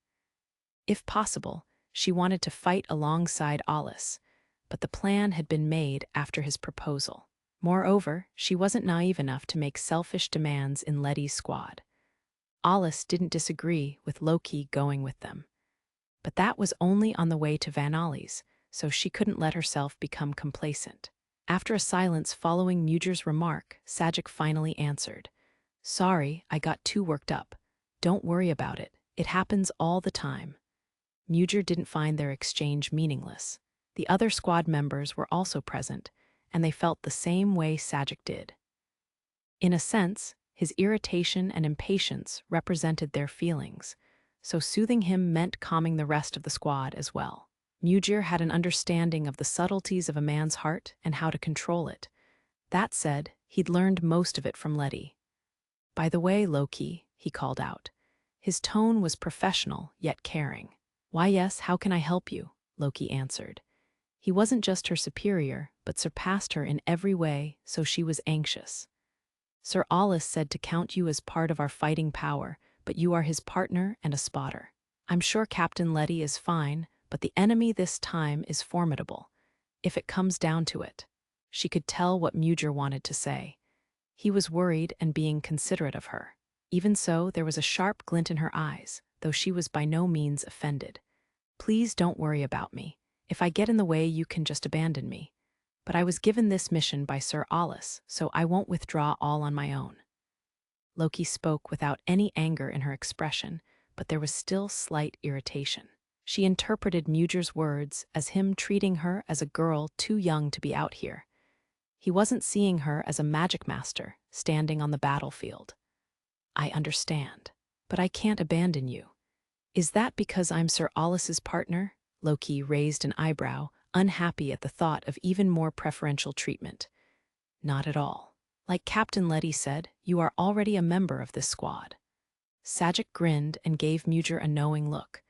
If possible, she wanted to fight alongside Alus, but the plan had been made after his proposal. Moreover, she wasn't naive enough to make selfish demands in Lettie's squad. Alus didn't disagree with Loki going with them. But that was only on the way to Vanalis, so she couldn't let herself become complacent. After a silence following Mujir's remark, Sajic finally answered, "Sorry, I got too worked up. Don't worry about it. It happens all the time." Mujir didn't find their exchange meaningless. The other squad members were also present, and they felt the same way Sajic did. In a sense, His irritation and impatience represented their feelings, so soothing him meant calming the rest of the squad as well. Mugir had an understanding of the subtleties of a man's heart and how to control it. That said, he'd learned most of it from Lettie. "By the way, Loki," he called out. His tone was professional, yet caring. "Why, yes, how can I help you?" Loki answered. He wasn't just her superior, but surpassed her in every way, so she was anxious. "Sir Alus said to count you as part of our fighting power, but you are his partner and a spotter. I'm sure Captain Lettie is fine, but the enemy this time is formidable. If it comes down to it." She could tell what Mugir wanted to say. He was worried and being considerate of her. Even so, there was a sharp glint in her eyes, though she was by no means offended. "Please don't worry about me. If I get in the way, you can just abandon me. But I was given this mission by Sir Alus, so I won't withdraw all on my own." Loki spoke without any anger in her expression, but there was still slight irritation. She interpreted Mugir's words as him treating her as a girl too young to be out here. He wasn't seeing her as a Magicmaster standing on the battlefield. "I understand, but I can't abandon you." "Is that because I'm Sir Alus's partner?" Loki raised an eyebrow, unhappy at the thought of even more preferential treatment. "Not at all. Like Captain Lettie said, you are already a member of this squad." Sajic grinned and gave Mugir a knowing look.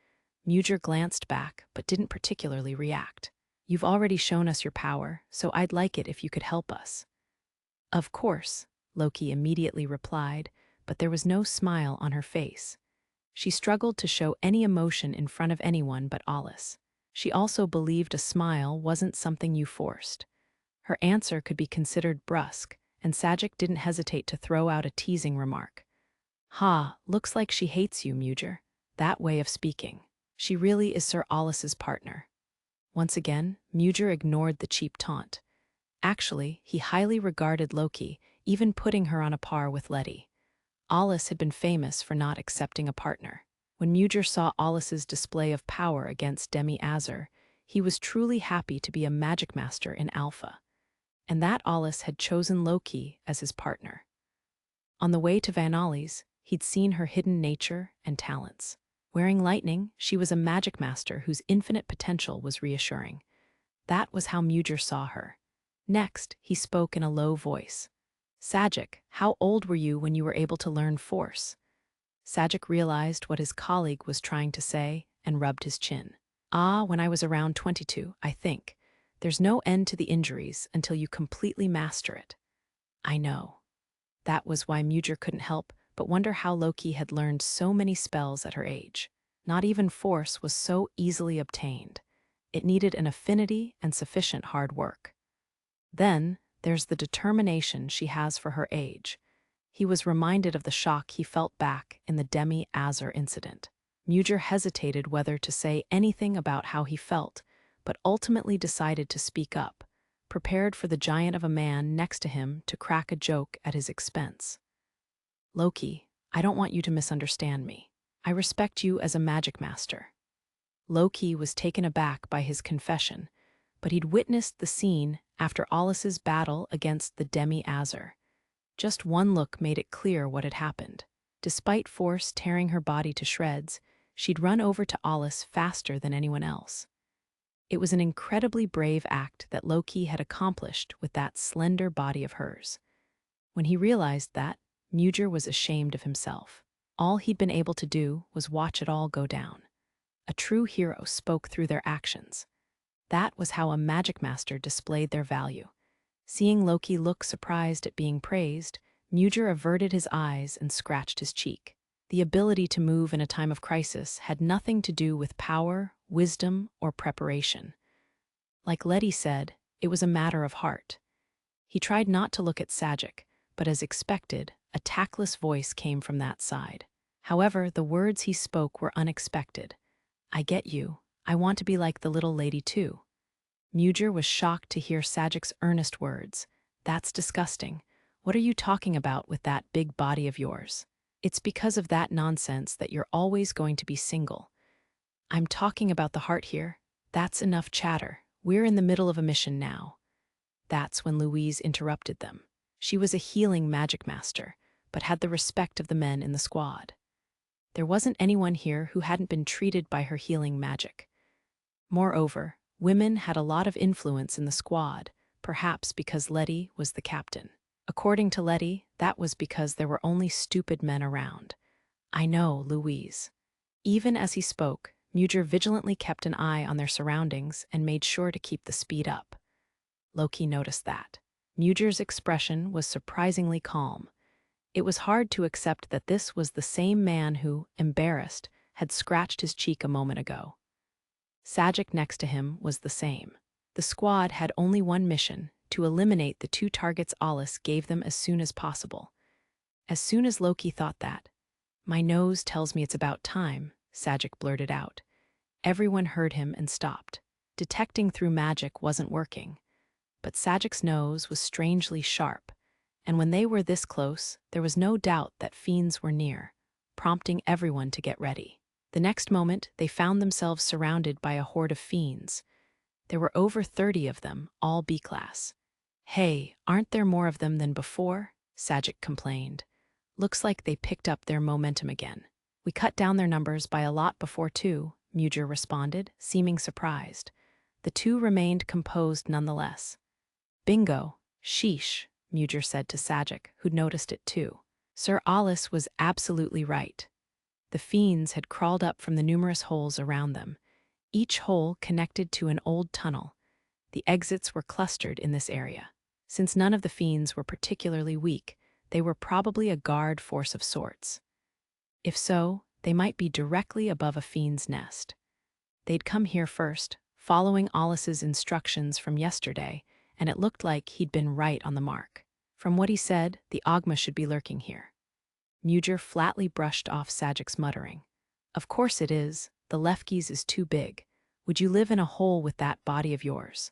Mugir glanced back, but didn't particularly react. "You've already shown us your power, so I'd like it if you could help us." "Of course," Loki immediately replied, but there was no smile on her face. She struggled to show any emotion in front of anyone but Alus. She also believed a smile wasn't something you forced. Her answer could be considered brusque, and Sajic didn't hesitate to throw out a teasing remark. "Ha, looks like she hates you, Mugir. That way of speaking. She really is Sir Alus's partner." Once again, Mugir ignored the cheap taunt. Actually, he highly regarded Loki, even putting her on a par with Lettie. Alus had been famous for not accepting a partner. When Mugir saw Alus's display of power against Demi-Azur, he was truly happy to be a Magicmaster in Alpha. And that Alus had chosen Loki as his partner. On the way to Vanalis, he'd seen her hidden nature and talents. Wearing lightning, she was a Magicmaster whose infinite potential was reassuring. That was how Mugir saw her. Next, he spoke in a low voice. "Sajic, how old were you when you were able to learn force?" Sajic realized what his colleague was trying to say and rubbed his chin. "Ah, when I was around 22, I think. There's no end to the injuries until you completely master it." "I know." That was why Mugir couldn't help but wonder how Loki had learned so many spells at her age. Not even force was so easily obtained. It needed an affinity and sufficient hard work. Then, there's the determination she has for her age. He was reminded of the shock he felt back in the Demi-Azur incident. Mugir hesitated whether to say anything about how he felt, but ultimately decided to speak up, prepared for the giant of a man next to him to crack a joke at his expense. "Loki, I don't want you to misunderstand me. I respect you as a Magicmaster." Loki was taken aback by his confession, but he'd witnessed the scene after Alus's battle against the Demi-Azur. Just one look made it clear what had happened. Despite force tearing her body to shreds, she'd run over to Alus faster than anyone else. It was an incredibly brave act that Loki had accomplished with that slender body of hers. When he realized that, Mugir was ashamed of himself. All he'd been able to do was watch it all go down. A true hero spoke through their actions. That was how a Magicmaster displayed their value. Seeing Loki look surprised at being praised, Mugir averted his eyes and scratched his cheek. The ability to move in a time of crisis had nothing to do with power, wisdom, or preparation. Like Lettie said, it was a matter of heart. He tried not to look at Sajic, but as expected, a tactless voice came from that side. However, the words he spoke were unexpected. "I get you. I want to be like the little lady too." Mugir was shocked to hear Sajic's earnest words. "That's disgusting. What are you talking about with that big body of yours? It's because of that nonsense that you're always going to be single." "I'm talking about the heart here. That's enough chatter. We're in the middle of a mission now." That's when Louise interrupted them. She was a healing Magicmaster, but had the respect of the men in the squad. There wasn't anyone here who hadn't been treated by her healing magic. Moreover, women had a lot of influence in the squad, perhaps because Lettie was the captain. According to Lettie, that was because there were only stupid men around. I know, Louise. Even as he spoke, Mugr vigilantly kept an eye on their surroundings and made sure to keep the speed up. Loki noticed that. Mugr's expression was surprisingly calm. It was hard to accept that this was the same man who, embarrassed, had scratched his cheek a moment ago. Sajic next to him was the same. The squad had only one mission, to eliminate the 2 targets Alus gave them as soon as possible. As soon as Loki thought that, "My nose tells me it's about time," Sajic blurted out. Everyone heard him and stopped. Detecting through magic wasn't working. But Sajic's nose was strangely sharp, and when they were this close, there was no doubt that fiends were near, prompting everyone to get ready. The next moment, they found themselves surrounded by a horde of fiends. There were over 30 of them, all B-class. "Hey, aren't there more of them than before?" Sajic complained. "Looks like they picked up their momentum again." "We cut down their numbers by a lot before too," Mugr responded, seeming surprised. The 2 remained composed nonetheless. "Bingo, sheesh," Mugr said to Sajic, who'd noticed it too. Sir Alus was absolutely right. The fiends had crawled up from the numerous holes around them, each hole connected to an old tunnel. The exits were clustered in this area. Since none of the fiends were particularly weak, they were probably a guard force of sorts. If so, they might be directly above a fiend's nest. They'd come here first, following Alus's instructions from yesterday, and it looked like he'd been right on the mark. From what he said, the Ogma should be lurking here. Mugr flatly brushed off Sajic's muttering. "Of course it is. The Lefkes is too big. Would you live in a hole with that body of yours?"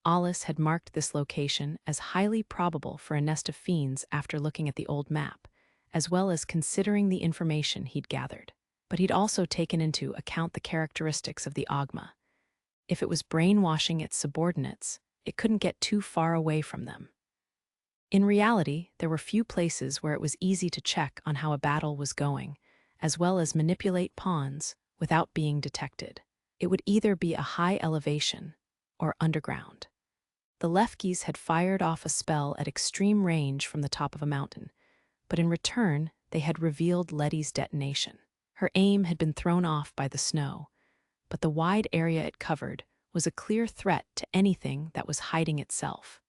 Alus had marked this location as highly probable for a nest of fiends after looking at the old map, as well as considering the information he'd gathered. But he'd also taken into account the characteristics of the Ogma. If it was brainwashing its subordinates, it couldn't get too far away from them. In reality, there were few places where it was easy to check on how a battle was going, as well as manipulate pawns without being detected. It would either be a high elevation or underground. The Lefkes had fired off a spell at extreme range from the top of a mountain, but in return, they had revealed Lettie's detonation. Her aim had been thrown off by the snow, but the wide area it covered was a clear threat to anything that was hiding itself.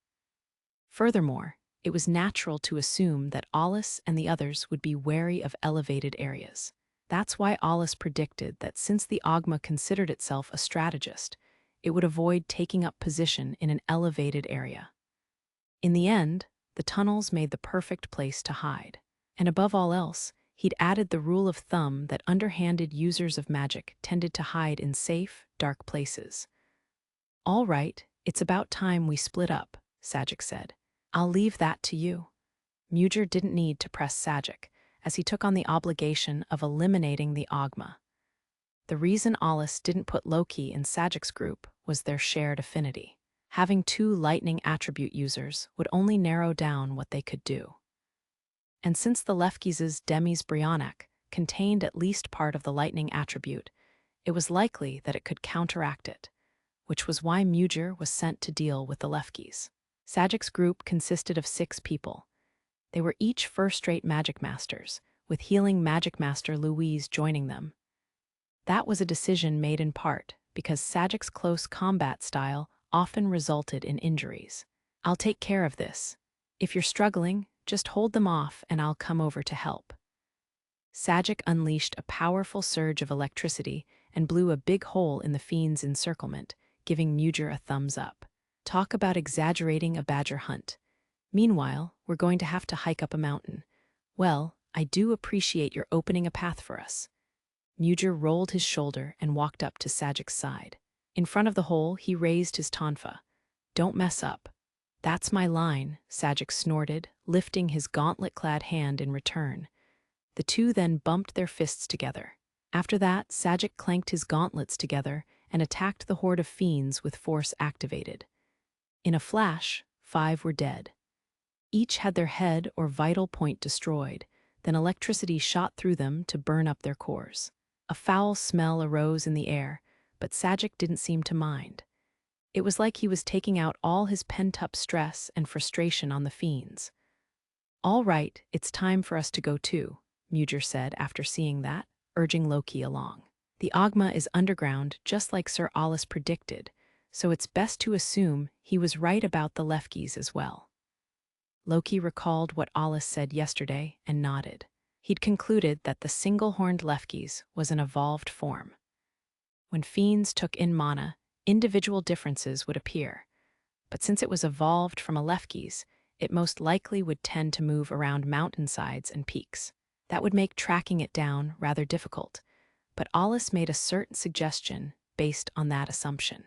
Furthermore, it was natural to assume that Alus and the others would be wary of elevated areas. That's why Alus predicted that since the Ogma considered itself a strategist, it would avoid taking up position in an elevated area. In the end, the tunnels made the perfect place to hide. And above all else, he'd added the rule of thumb that underhanded users of magic tended to hide in safe, dark places. "All right, it's about time we split up," Sajic said. "I'll leave that to you." Mugr didn't need to press Sajic, as he took on the obligation of eliminating the Ogma. The reason Alus didn't put Loki in Sajic's group was their shared affinity. Having 2 lightning attribute users would only narrow down what they could do. And since the Lefkes' Demis Brionac contained at least part of the lightning attribute, it was likely that it could counteract it, which was why Mugr was sent to deal with the Lefkes. Sajic's group consisted of 6 people. They were each first-rate Magicmasters, with healing Magicmaster Louise joining them. That was a decision made in part because Sajic's close combat style often resulted in injuries. "I'll take care of this. If you're struggling, just hold them off and I'll come over to help." Sajic unleashed a powerful surge of electricity and blew a big hole in the fiend's encirclement, giving Mugr a thumbs up. Talk about exaggerating a badger hunt. Meanwhile, we're going to have to hike up a mountain. Well, I do appreciate your opening a path for us. Mugr rolled his shoulder and walked up to Sajic's side. In front of the hole, he raised his tonfa. "Don't mess up." "That's my line," Sajic snorted, lifting his gauntlet-clad hand in return. The 2 then bumped their fists together. After that, Sajic clanked his gauntlets together and attacked the horde of fiends with force activated. In a flash, 5 were dead. Each had their head or vital point destroyed, then electricity shot through them to burn up their cores. A foul smell arose in the air, but Sajic didn't seem to mind. It was like he was taking out all his pent-up stress and frustration on the fiends. "All right, it's time for us to go too," Mujir said after seeing that, urging Loki along. "The Ogma is underground just like Sir Alus predicted, so it's best to assume he was right about the Lefkis as well." Loki recalled what Alus said yesterday and nodded. He'd concluded that the single-horned Lefkis was an evolved form. When fiends took in mana, individual differences would appear, but since it was evolved from a Lefkis, it most likely would tend to move around mountainsides and peaks. That would make tracking it down rather difficult, but Alus made a certain suggestion based on that assumption.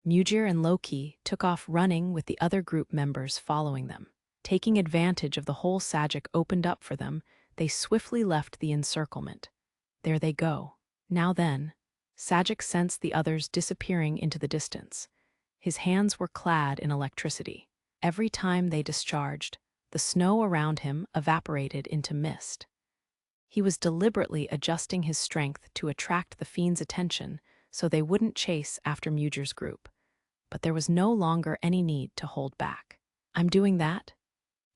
Mujir and Loki took off running with the other group members following them. Taking advantage of the hole Sajic opened up for them, they swiftly left the encirclement. There they go. Now then, Sajic sensed the others disappearing into the distance. His hands were clad in electricity. Every time they discharged, the snow around him evaporated into mist. He was deliberately adjusting his strength to attract the fiend's attention so they wouldn't chase after Mujir's group. But there was no longer any need to hold back. "I'm doing that."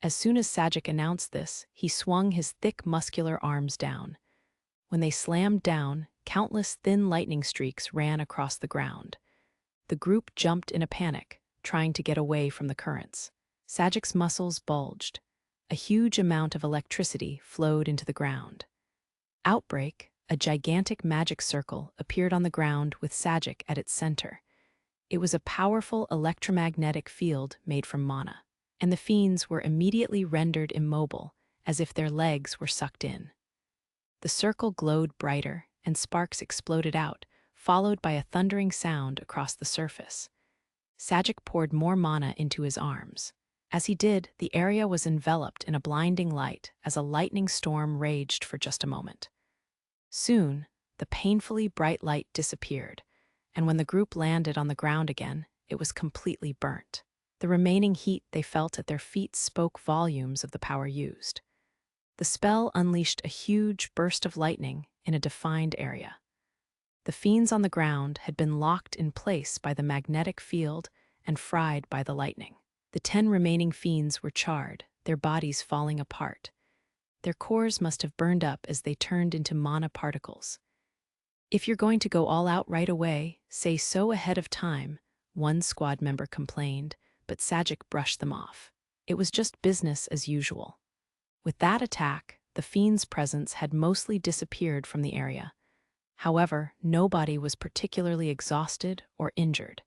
As soon as Sajic announced this, he swung his thick, muscular arms down. When they slammed down, countless thin lightning streaks ran across the ground. The group jumped in a panic, trying to get away from the currents. Sajic's muscles bulged. A huge amount of electricity flowed into the ground. Outbreak, a gigantic magic circle, appeared on the ground with Sajic at its center. It was a powerful electromagnetic field made from mana, and the fiends were immediately rendered immobile, as if their legs were sucked in. The circle glowed brighter, and sparks exploded out, followed by a thundering sound across the surface. Sajic poured more mana into his arms. As he did, the area was enveloped in a blinding light as a lightning storm raged for just a moment. Soon, the painfully bright light disappeared, and when the group landed on the ground again, it was completely burnt. The remaining heat they felt at their feet spoke volumes of the power used. The spell unleashed a huge burst of lightning in a defined area. The fiends on the ground had been locked in place by the magnetic field and fried by the lightning. The 10 remaining fiends were charred, their bodies falling apart. Their cores must have burned up as they turned into mana particles. "If you're going to go all out right away, say so ahead of time," one squad member complained, but Sajic brushed them off. It was just business as usual. With that attack, the fiend's presence had mostly disappeared from the area. However, nobody was particularly exhausted or injured.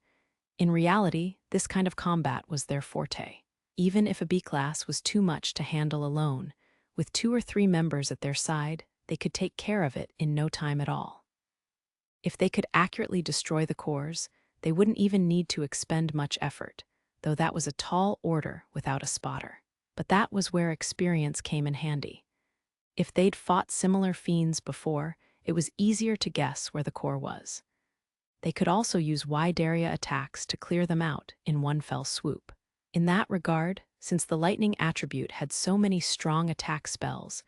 In reality, this kind of combat was their forte. Even if a B-class was too much to handle alone, with 2 or 3 members at their side, they could take care of it in no time at all. If they could accurately destroy the cores, they wouldn't even need to expend much effort, though that was a tall order without a spotter. But that was where experience came in handy. If they'd fought similar fiends before, it was easier to guess where the core was. They could also use wide area attacks to clear them out in one fell swoop. In that regard, since the lightning attribute had so many strong attack spells,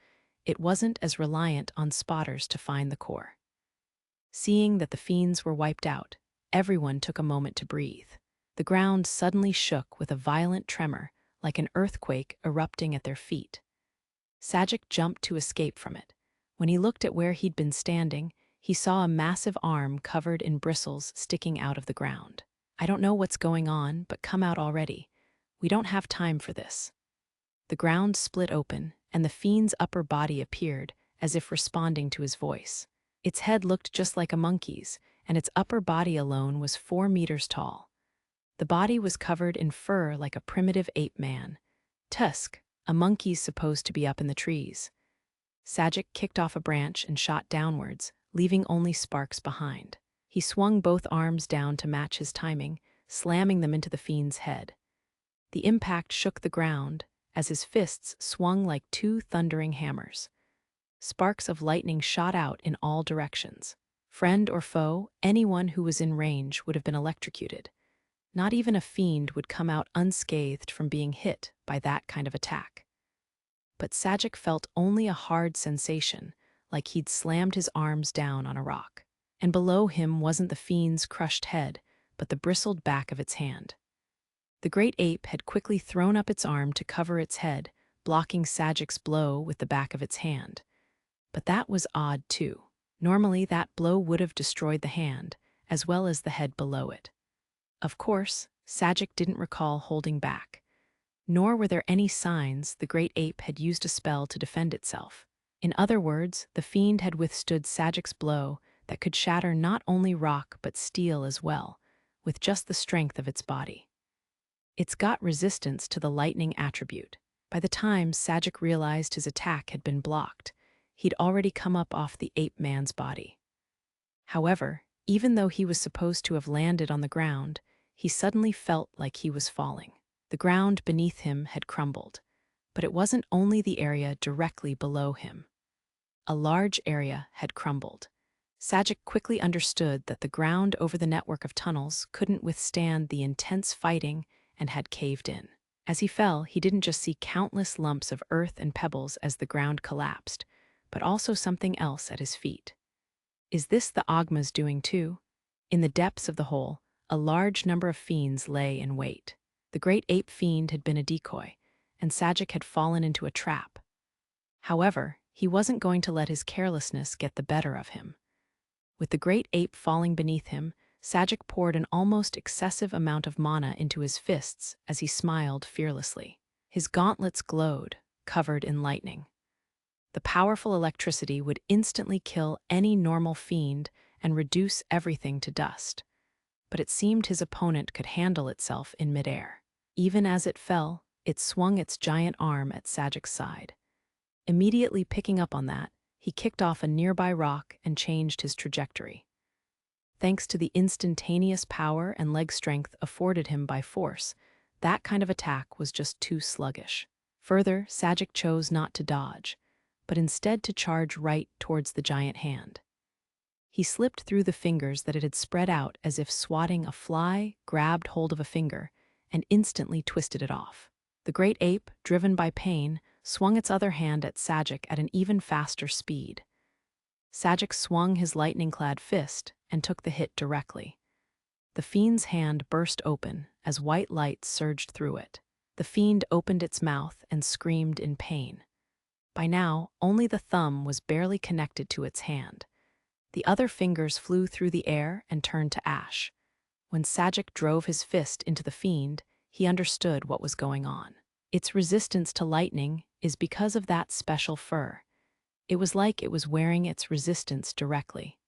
it wasn't as reliant on spotters to find the core. Seeing that the fiends were wiped out, everyone took a moment to breathe. The ground suddenly shook with a violent tremor, like an earthquake erupting at their feet. Sajic jumped to escape from it. When he looked at where he'd been standing, he saw a massive arm covered in bristles sticking out of the ground. "I don't know what's going on, but come out already. We don't have time for this." The ground split open, and the fiend's upper body appeared, as if responding to his voice. Its head looked just like a monkey's, and its upper body alone was 4 meters tall. The body was covered in fur like a primitive ape man. Tusk, a monkey's supposed to be up in the trees. Sajic kicked off a branch and shot downwards, leaving only sparks behind. He swung both arms down to match his timing, slamming them into the fiend's head. The impact shook the ground, as his fists swung like 2 thundering hammers. Sparks of lightning shot out in all directions. Friend or foe, anyone who was in range would have been electrocuted. Not even a fiend would come out unscathed from being hit by that kind of attack. But Sajic felt only a hard sensation, like he'd slammed his arms down on a rock. And below him wasn't the fiend's crushed head, but the bristled back of its hand. The great ape had quickly thrown up its arm to cover its head, blocking Sajic's blow with the back of its hand. But that was odd, too. Normally, that blow would have destroyed the hand, as well as the head below it. Of course, Sajic didn't recall holding back. Nor were there any signs the great ape had used a spell to defend itself. In other words, the fiend had withstood Sajic's blow that could shatter not only rock but steel as well, with just the strength of its body. It's got resistance to the lightning attribute. By the time Sajic realized his attack had been blocked, he'd already come up off the ape-man's body. However, even though he was supposed to have landed on the ground, he suddenly felt like he was falling. The ground beneath him had crumbled, but it wasn't only the area directly below him. A large area had crumbled. Sajic quickly understood that the ground over the network of tunnels couldn't withstand the intense fighting and had caved in. As he fell, he didn't just see countless lumps of earth and pebbles as the ground collapsed, but also something else at his feet. Is this the Ogma's doing too? In the depths of the hole, a large number of fiends lay in wait. The great ape fiend had been a decoy, and Sajic had fallen into a trap. However, he wasn't going to let his carelessness get the better of him. With the great ape falling beneath him, Sajic poured an almost excessive amount of mana into his fists as he smiled fearlessly. His gauntlets glowed, covered in lightning. The powerful electricity would instantly kill any normal fiend and reduce everything to dust. But it seemed his opponent could handle itself in midair. Even as it fell, it swung its giant arm at Sajic's side. Immediately picking up on that, he kicked off a nearby rock and changed his trajectory. Thanks to the instantaneous power and leg strength afforded him by force, that kind of attack was just too sluggish. Further, Sajic chose not to dodge, but instead to charge right towards the giant hand. He slipped through the fingers that it had spread out as if swatting a fly, grabbed hold of a finger, and instantly twisted it off. The great ape, driven by pain, swung its other hand at Sajic at an even faster speed. Sajic swung his lightning-clad fist and took the hit directly. The fiend's hand burst open as white light surged through it. The fiend opened its mouth and screamed in pain. By now, only the thumb was barely connected to its hand. The other fingers flew through the air and turned to ash. When Sajic drove his fist into the fiend, he understood what was going on. Its resistance to lightning is because of that special fur. It was like it was wearing its resistance directly.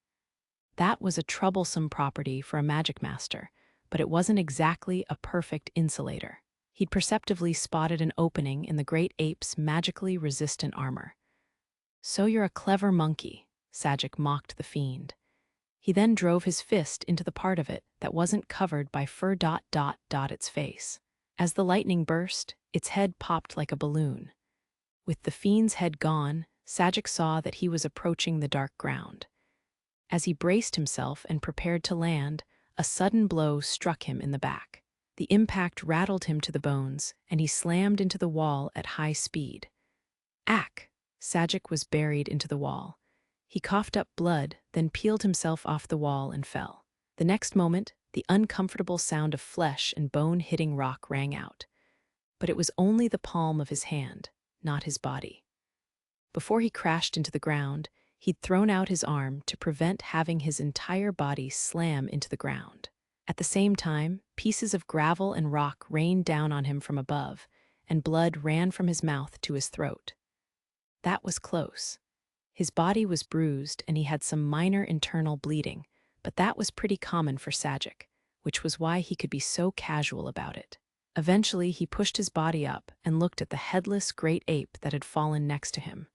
That was a troublesome property for a Magicmaster, but it wasn't exactly a perfect insulator. He'd perceptively spotted an opening in the great ape's magically resistant armor. "So you're a clever monkey," Sajic mocked the fiend. He then drove his fist into the part of it that wasn't covered by fur its face. As the lightning burst, its head popped like a balloon. With the fiend's head gone, Sajic saw that he was approaching the dark ground. As he braced himself and prepared to land, a sudden blow struck him in the back. The impact rattled him to the bones, and he slammed into the wall at high speed. Ack! Sajic was buried into the wall. He coughed up blood, then peeled himself off the wall and fell. The next moment, the uncomfortable sound of flesh and bone hitting rock rang out. But it was only the palm of his hand, not his body. Before he crashed into the ground, he'd thrown out his arm to prevent having his entire body slam into the ground. At the same time, pieces of gravel and rock rained down on him from above, and blood ran from his mouth to his throat. That was close. His body was bruised and he had some minor internal bleeding, but that was pretty common for Sajic, which was why he could be so casual about it. Eventually, he pushed his body up and looked at the headless great ape that had fallen next to him.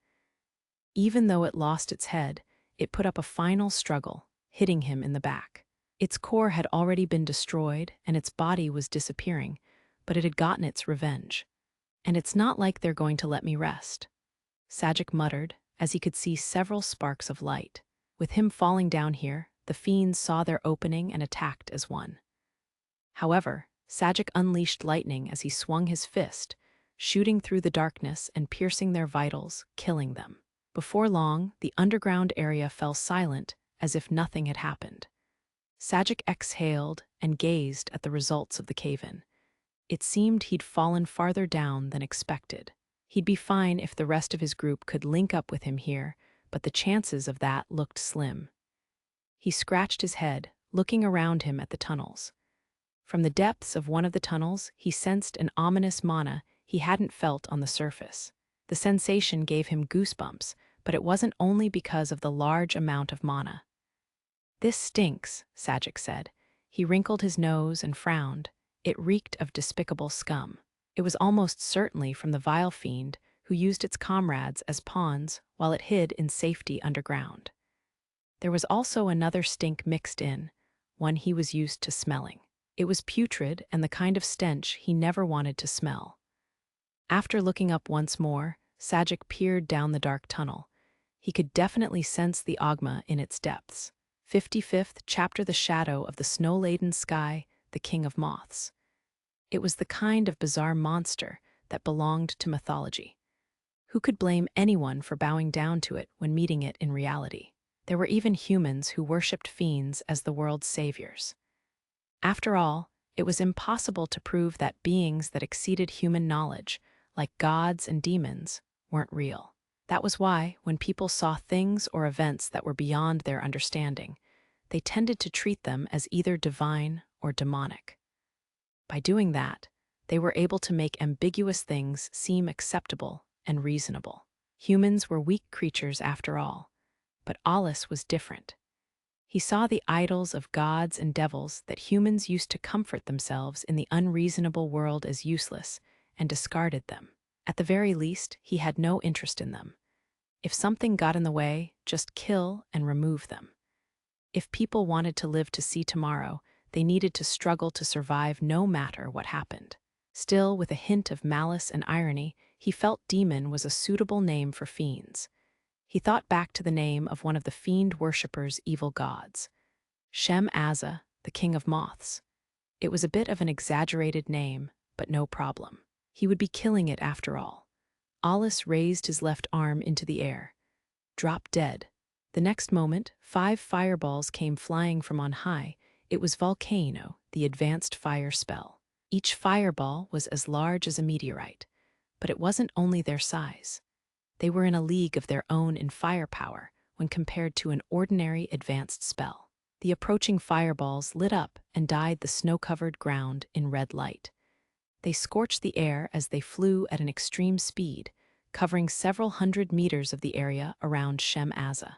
Even though it lost its head, it put up a final struggle, hitting him in the back. Its core had already been destroyed and its body was disappearing, but it had gotten its revenge. "And it's not like they're going to let me rest," Sajic muttered, as he could see several sparks of light. With him falling down here, the fiends saw their opening and attacked as one. However, Sajic unleashed lightning as he swung his fist, shooting through the darkness and piercing their vitals, killing them. Before long, the underground area fell silent as if nothing had happened. Sajic exhaled and gazed at the results of the cave-in. It seemed he'd fallen farther down than expected. He'd be fine if the rest of his group could link up with him here, but the chances of that looked slim. He scratched his head, looking around him at the tunnels. From the depths of one of the tunnels, he sensed an ominous mana he hadn't felt on the surface. The sensation gave him goosebumps, but it wasn't only because of the large amount of mana. "This stinks," Sajic said. He wrinkled his nose and frowned. It reeked of despicable scum. It was almost certainly from the vile fiend who used its comrades as pawns while it hid in safety underground. There was also another stink mixed in, one he was used to smelling. It was putrid and the kind of stench he never wanted to smell. After looking up once more, Sajic peered down the dark tunnel. He could definitely sense the Ogma in its depths. 55th chapter, The Shadow of the Snow-Laden Sky, the King of Moths. It was the kind of bizarre monster that belonged to mythology. Who could blame anyone for bowing down to it when meeting it in reality? There were even humans who worshipped fiends as the world's saviors. After all, it was impossible to prove that beings that exceeded human knowledge, like gods and demons, weren't real. That was why, when people saw things or events that were beyond their understanding, they tended to treat them as either divine or demonic. By doing that, they were able to make ambiguous things seem acceptable and reasonable. Humans were weak creatures after all, but Alus was different. He saw the idols of gods and devils that humans used to comfort themselves in the unreasonable world as useless, and discarded them. At the very least, he had no interest in them. If something got in the way, just kill and remove them. If people wanted to live to see tomorrow, they needed to struggle to survive no matter what happened. Still, with a hint of malice and irony, he felt demon was a suitable name for fiends. He thought back to the name of one of the fiend worshippers' evil gods, Shem-Azza, the King of Moths. It was a bit of an exaggerated name, but no problem. He would be killing it after all. Alus raised his left arm into the air. Drop dead. The next moment, 5 fireballs came flying from on high. It was Volcano, the advanced fire spell. Each fireball was as large as a meteorite, but it wasn't only their size. They were in a league of their own in firepower when compared to an ordinary advanced spell. The approaching fireballs lit up and dyed the snow-covered ground in red light. They scorched the air as they flew at an extreme speed, covering several hundred meters of the area around Shem-Azza.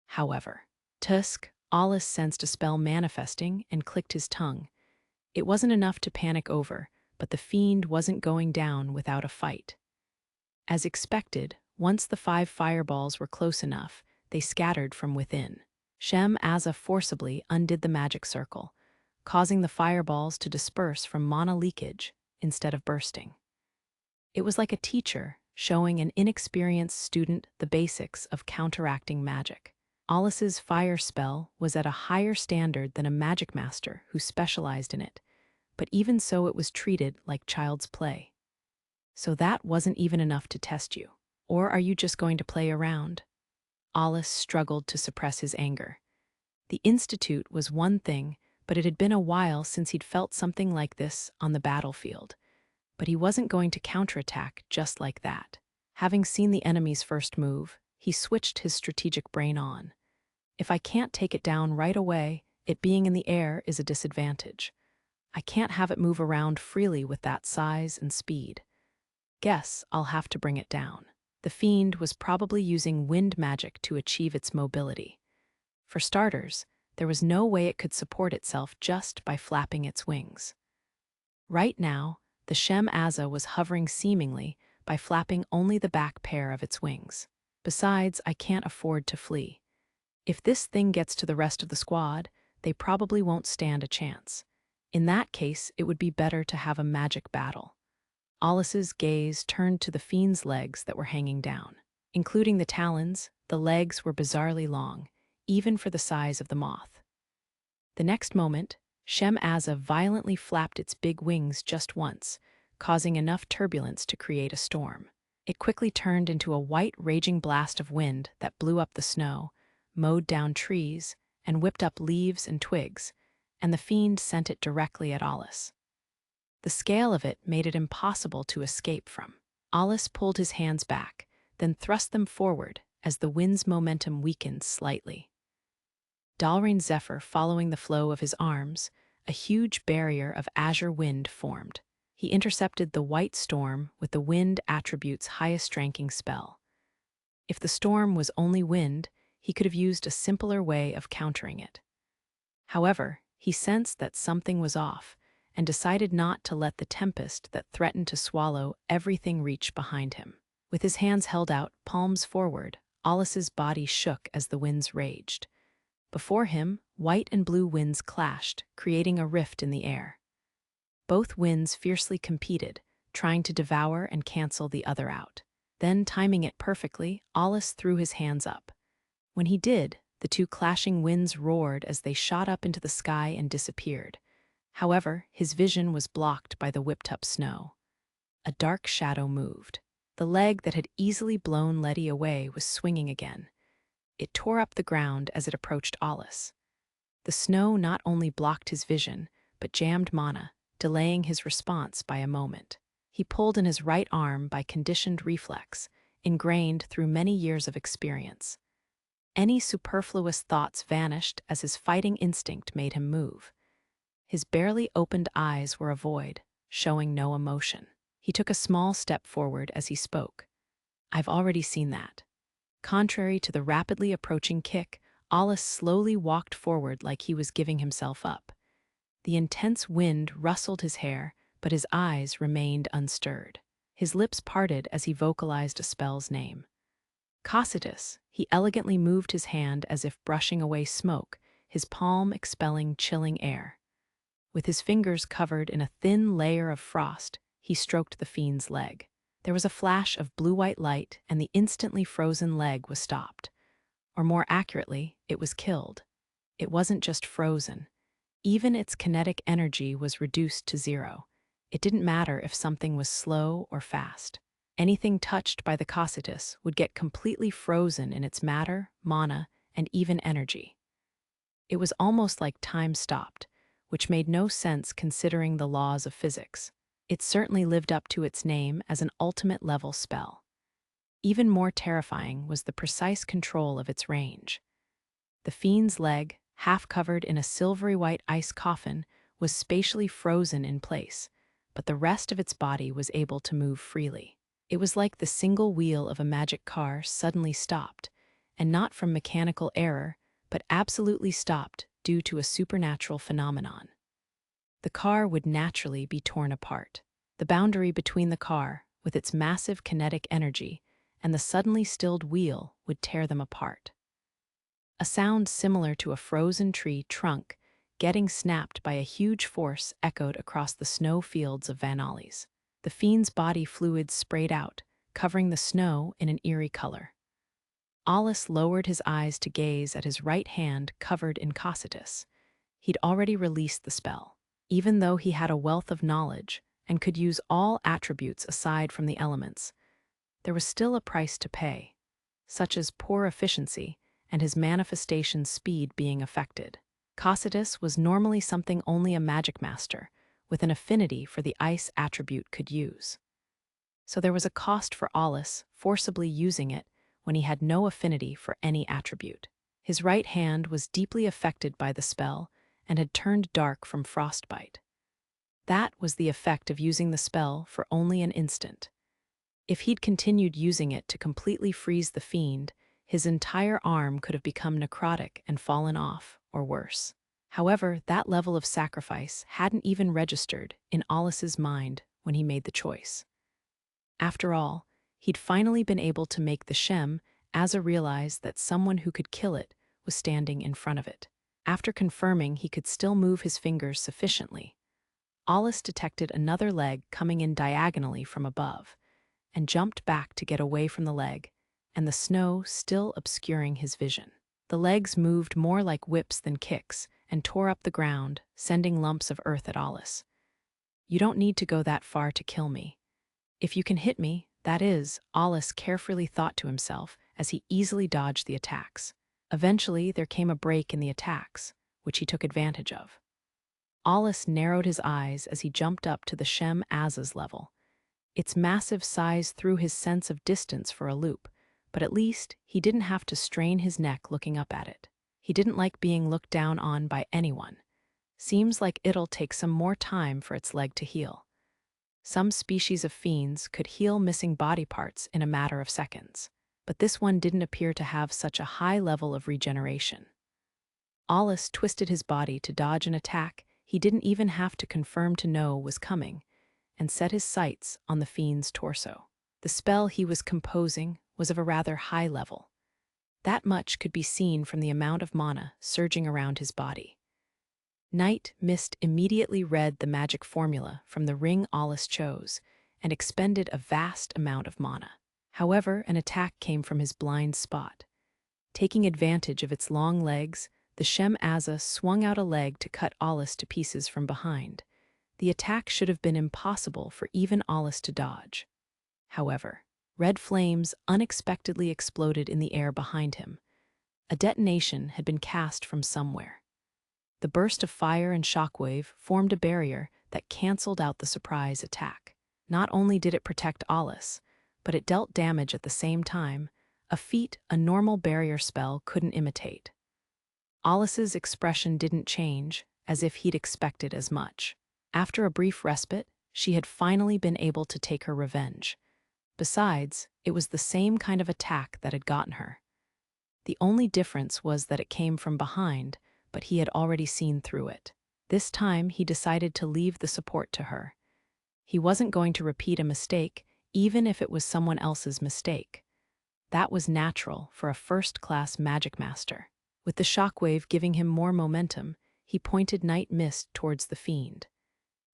However, Tusk, Alus sensed a spell manifesting and clicked his tongue. It wasn't enough to panic over, but the fiend wasn't going down without a fight. As expected, once the 5 fireballs were close enough, they scattered from within. Shem-Azza forcibly undid the magic circle, causing the fireballs to disperse from mana leakage instead of bursting. It was like a teacher showing an inexperienced student the basics of counteracting magic. Alus's fire spell was at a higher standard than a Magicmaster who specialized in it, but even so it was treated like child's play. So that wasn't even enough to test you. Or are you just going to play around? Alus struggled to suppress his anger. The Institute was one thing, but it had been a while since he'd felt something like this on the battlefield. But he wasn't going to counterattack just like that. Having seen the enemy's first move, he switched his strategic brain on. If I can't take it down right away, it being in the air is a disadvantage. I can't have it move around freely with that size and speed. Guess I'll have to bring it down. The fiend was probably using wind magic to achieve its mobility. For starters, there was no way it could support itself just by flapping its wings. Right now, the Shem-Azza was hovering seemingly by flapping only the back pair of its wings. Besides, I can't afford to flee. If this thing gets to the rest of the squad, they probably won't stand a chance. In that case, it would be better to have a magic battle. Alus's gaze turned to the fiend's legs that were hanging down. Including the talons, the legs were bizarrely long, even for the size of the moth. The next moment, Shem-Azza violently flapped its big wings just once, causing enough turbulence to create a storm. It quickly turned into a white, raging blast of wind that blew up the snow, mowed down trees, and whipped up leaves and twigs, and the Fiend sent it directly at Alus. The scale of it made it impossible to escape from. Alus pulled his hands back, then thrust them forward as the wind's momentum weakened slightly. Dalryn Zephyr following the flow of his arms, a huge barrier of azure wind formed. He intercepted the white storm with the wind attribute's highest-ranking spell. If the storm was only wind, he could have used a simpler way of countering it. However, he sensed that something was off and decided not to let the tempest that threatened to swallow everything reach behind him. With his hands held out, palms forward, Alus's body shook as the winds raged. Before him, white and blue winds clashed, creating a rift in the air. Both winds fiercely competed, trying to devour and cancel the other out. Then, timing it perfectly, Alus threw his hands up. When he did, the two clashing winds roared as they shot up into the sky and disappeared. However, his vision was blocked by the whipped-up snow. A dark shadow moved. The leg that had easily blown Lettie away was swinging again. It tore up the ground as it approached Alus. The snow not only blocked his vision, but jammed mana, delaying his response by a moment. He pulled in his right arm by conditioned reflex, ingrained through many years of experience. Any superfluous thoughts vanished as his fighting instinct made him move. His barely opened eyes were a void, showing no emotion. He took a small step forward as he spoke. "I've already seen that." Contrary to the rapidly approaching kick, Alus slowly walked forward like he was giving himself up. The intense wind rustled his hair, but his eyes remained unstirred. His lips parted as he vocalized a spell's name. Cossidus, he elegantly moved his hand as if brushing away smoke, his palm expelling chilling air. With his fingers covered in a thin layer of frost, he stroked the Fiend's leg. There was a flash of blue-white light, and the instantly frozen leg was stopped. Or more accurately, it was killed. It wasn't just frozen. Even its kinetic energy was reduced to zero. It didn't matter if something was slow or fast. Anything touched by the Cossidus would get completely frozen in its matter, mana, and even energy. It was almost like time stopped, which made no sense considering the laws of physics. It certainly lived up to its name as an ultimate-level spell. Even more terrifying was the precise control of its range. The Fiend's leg, half covered in a silvery-white ice coffin, was spatially frozen in place, but the rest of its body was able to move freely. It was like the single wheel of a magic car suddenly stopped, and not from mechanical error, but absolutely stopped due to a supernatural phenomenon. The car would naturally be torn apart. The boundary between the car, with its massive kinetic energy, and the suddenly stilled wheel would tear them apart. A sound similar to a frozen tree trunk getting snapped by a huge force echoed across the snow fields of Vanalis. The Fiend's body fluids sprayed out, covering the snow in an eerie color. Alus lowered his eyes to gaze at his right hand covered in Cossidus. He'd already released the spell. Even though he had a wealth of knowledge and could use all attributes aside from the elements, there was still a price to pay, such as poor efficiency and his manifestation speed being affected. Cossidus was normally something only a Magicmaster with an affinity for the ice attribute could use. So there was a cost for Alus forcibly using it when he had no affinity for any attribute. His right hand was deeply affected by the spell and had turned dark from frostbite. That was the effect of using the spell for only an instant. If he'd continued using it to completely freeze the Fiend, his entire arm could have become necrotic and fallen off, or worse. However, that level of sacrifice hadn't even registered in Alus's mind when he made the choice. After all, he'd finally been able to make the Shem-Azza realize that someone who could kill it was standing in front of it. After confirming he could still move his fingers sufficiently, Alus detected another leg coming in diagonally from above, and jumped back to get away from the leg, and the snow still obscuring his vision. The legs moved more like whips than kicks, and tore up the ground, sending lumps of earth at Alus. "You don't need to go that far to kill me. If you can hit me, that is," Alus carefully thought to himself as he easily dodged the attacks. Eventually, there came a break in the attacks, which he took advantage of. Alus narrowed his eyes as he jumped up to the Shem Aza's level. Its massive size threw his sense of distance for a loop, but at least he didn't have to strain his neck looking up at it. He didn't like being looked down on by anyone. Seems like it'll take some more time for its leg to heal. Some species of fiends could heal missing body parts in a matter of seconds, but this one didn't appear to have such a high level of regeneration. Alus twisted his body to dodge an attack he didn't even have to confirm to know was coming, and set his sights on the fiend's torso. The spell he was composing was of a rather high level. That much could be seen from the amount of mana surging around his body. Night Mist immediately read the magic formula from the ring Alus chose and expended a vast amount of mana. However, an attack came from his blind spot. Taking advantage of its long legs, the Shem Aza swung out a leg to cut Alus to pieces from behind. The attack should have been impossible for even Alus to dodge. However, red flames unexpectedly exploded in the air behind him. A detonation had been cast from somewhere. The burst of fire and shockwave formed a barrier that canceled out the surprise attack. Not only did it protect Alus, but it dealt damage at the same time, a feat a normal barrier spell couldn't imitate. Alus's expression didn't change, as if he'd expected as much. After a brief respite, she had finally been able to take her revenge. Besides, it was the same kind of attack that had gotten her. The only difference was that it came from behind, but he had already seen through it. This time, he decided to leave the support to her. He wasn't going to repeat a mistake, even if it was someone else's mistake. That was natural for a first-class Magicmaster. With the shockwave giving him more momentum, he pointed Night Mist towards the Fiend.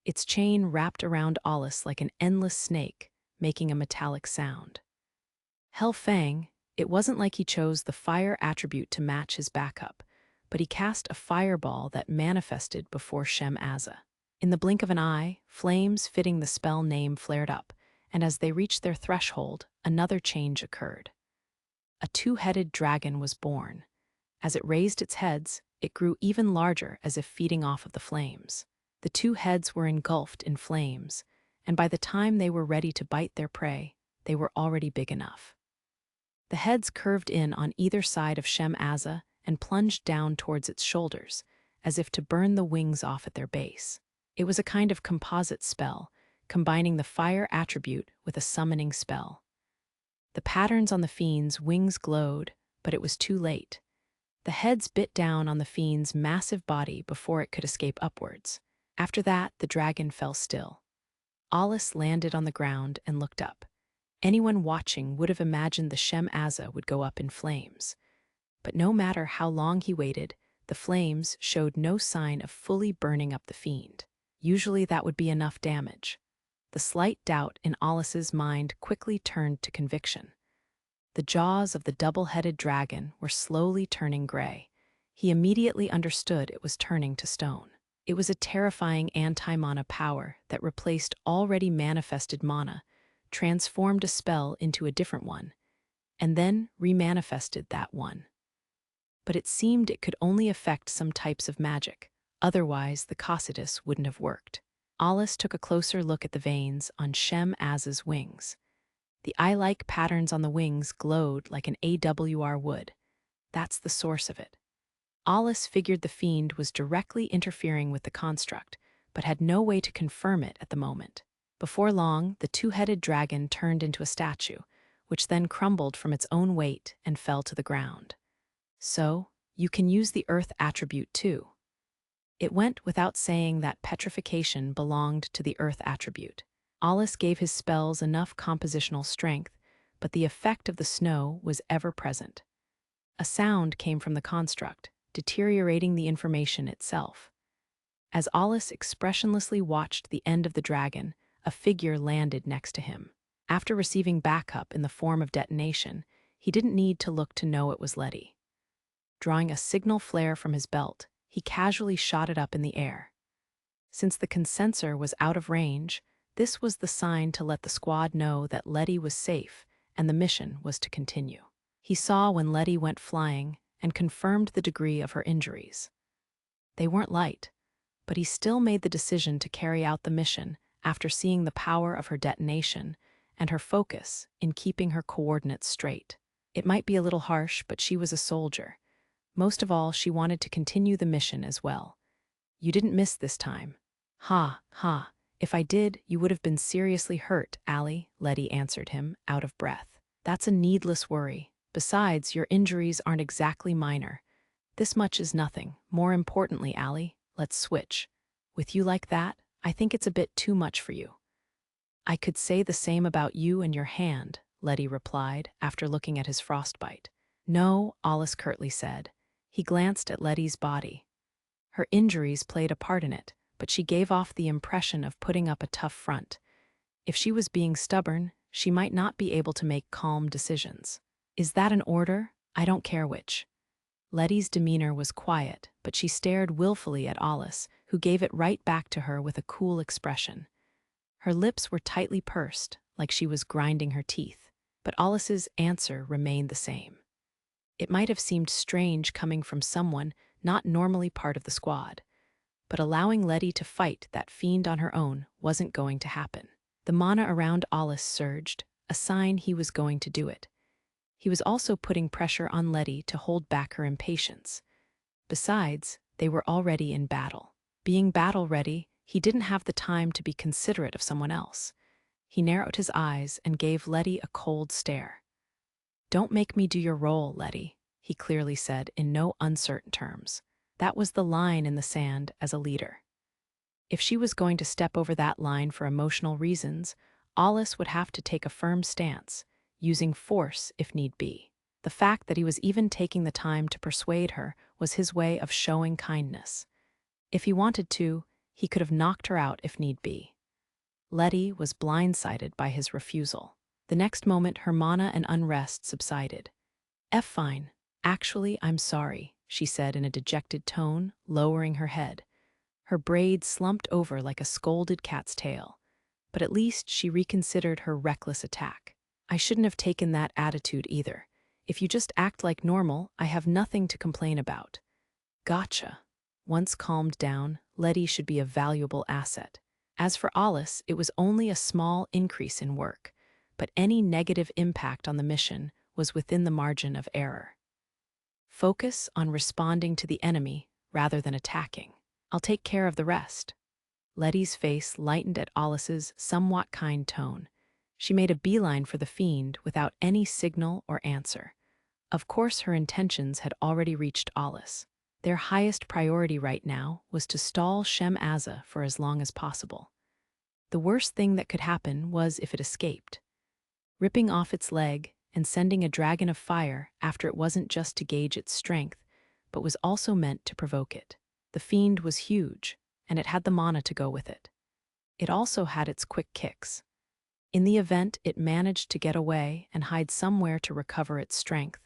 Its chain wrapped around Alus like an endless snake, making a metallic sound. Hellfang, it wasn't like he chose the fire attribute to match his backup, but he cast a fireball that manifested before Shem Aza. In the blink of an eye, flames fitting the spell name flared up, and as they reached their threshold, another change occurred. A two-headed dragon was born. As it raised its heads, it grew even larger as if feeding off of the flames. The two heads were engulfed in flames, and by the time they were ready to bite their prey, they were already big enough. The heads curved in on either side of Shem Aza and plunged down towards its shoulders, as if to burn the wings off at their base. It was a kind of composite spell, combining the fire attribute with a summoning spell. The patterns on the Fiend's wings glowed, but it was too late. The heads bit down on the Fiend's massive body before it could escape upwards. After that, the dragon fell still. Alus landed on the ground and looked up. Anyone watching would have imagined the Shem Aza would go up in flames. But no matter how long he waited, the flames showed no sign of fully burning up the Fiend. Usually that would be enough damage. The slight doubt in Alus's mind quickly turned to conviction. The jaws of the double-headed dragon were slowly turning gray. He immediately understood it was turning to stone. It was a terrifying anti-mana power that replaced already manifested mana, transformed a spell into a different one, and then remanifested that one. But it seemed it could only affect some types of magic. Otherwise, the Cossidus wouldn't have worked. Alus took a closer look at the veins on Shem Aza's wings. The eye-like patterns on the wings glowed like an AWR would. That's the source of it. Alus figured the Fiend was directly interfering with the construct, but had no way to confirm it at the moment. Before long, the two-headed dragon turned into a statue, which then crumbled from its own weight and fell to the ground. So, you can use the earth attribute too. It went without saying that petrification belonged to the earth attribute. Alus gave his spells enough compositional strength, but the effect of the snow was ever present. A sound came from the construct, deteriorating the information itself. As Alus expressionlessly watched the end of the dragon, a figure landed next to him. After receiving backup in the form of detonation, he didn't need to look to know it was Lettie. Drawing a signal flare from his belt, he casually shot it up in the air. Since the consensor was out of range, this was the sign to let the squad know that Lettie was safe and the mission was to continue. He saw when Lettie went flying and confirmed the degree of her injuries. They weren't light, but he still made the decision to carry out the mission after seeing the power of her detonation and her focus in keeping her coordinates straight. It might be a little harsh, but she was a soldier. Most of all, she wanted to continue the mission as well. You didn't miss this time. Ha, ha. If I did, you would have been seriously hurt, Allie, Lettie answered him, out of breath. That's a needless worry. Besides, your injuries aren't exactly minor. This much is nothing. More importantly, Allie, let's switch. With you like that, I think it's a bit too much for you. I could say the same about you and your hand, Lettie replied, after looking at his frostbite. No, Alus curtly said. He glanced at Lettie's body. Her injuries played a part in it, but she gave off the impression of putting up a tough front. If she was being stubborn, she might not be able to make calm decisions. Is that an order? I don't care which. Lettie's demeanor was quiet, but she stared willfully at Alus, who gave it right back to her with a cool expression. Her lips were tightly pursed, like she was grinding her teeth, but Alus's answer remained the same. It might have seemed strange coming from someone not normally part of the squad, but allowing Lettie to fight that fiend on her own wasn't going to happen. The mana around Alus surged, a sign he was going to do it. He was also putting pressure on Lettie to hold back her impatience. Besides, they were already in battle. Being battle-ready, he didn't have the time to be considerate of someone else. He narrowed his eyes and gave Lettie a cold stare. Don't make me do your role, Lettie, he clearly said in no uncertain terms. That was the line in the sand as a leader. If she was going to step over that line for emotional reasons, Alus would have to take a firm stance, using force if need be. The fact that he was even taking the time to persuade her was his way of showing kindness. If he wanted to, he could have knocked her out if need be. Lettie was blindsided by his refusal. The next moment, her mana and unrest subsided. Fine. Actually, I'm sorry, she said in a dejected tone, lowering her head. Her braids slumped over like a scolded cat's tail, but at least she reconsidered her reckless attack. I shouldn't have taken that attitude either. If you just act like normal, I have nothing to complain about. Gotcha. Once calmed down, Lettie should be a valuable asset. As for Alus, it was only a small increase in work, but any negative impact on the mission was within the margin of error. Focus on responding to the enemy rather than attacking. I'll take care of the rest. Lettie's face lightened at Alus's somewhat kind tone. She made a beeline for the Fiend without any signal or answer. Of course, her intentions had already reached Alus. Their highest priority right now was to stall Shem Azza for as long as possible. The worst thing that could happen was if it escaped. Ripping off its leg and sending a dragon of fire after it wasn't just to gauge its strength, but was also meant to provoke it. The Fiend was huge, and it had the mana to go with it. It also had its quick kicks. In the event it managed to get away and hide somewhere to recover its strength,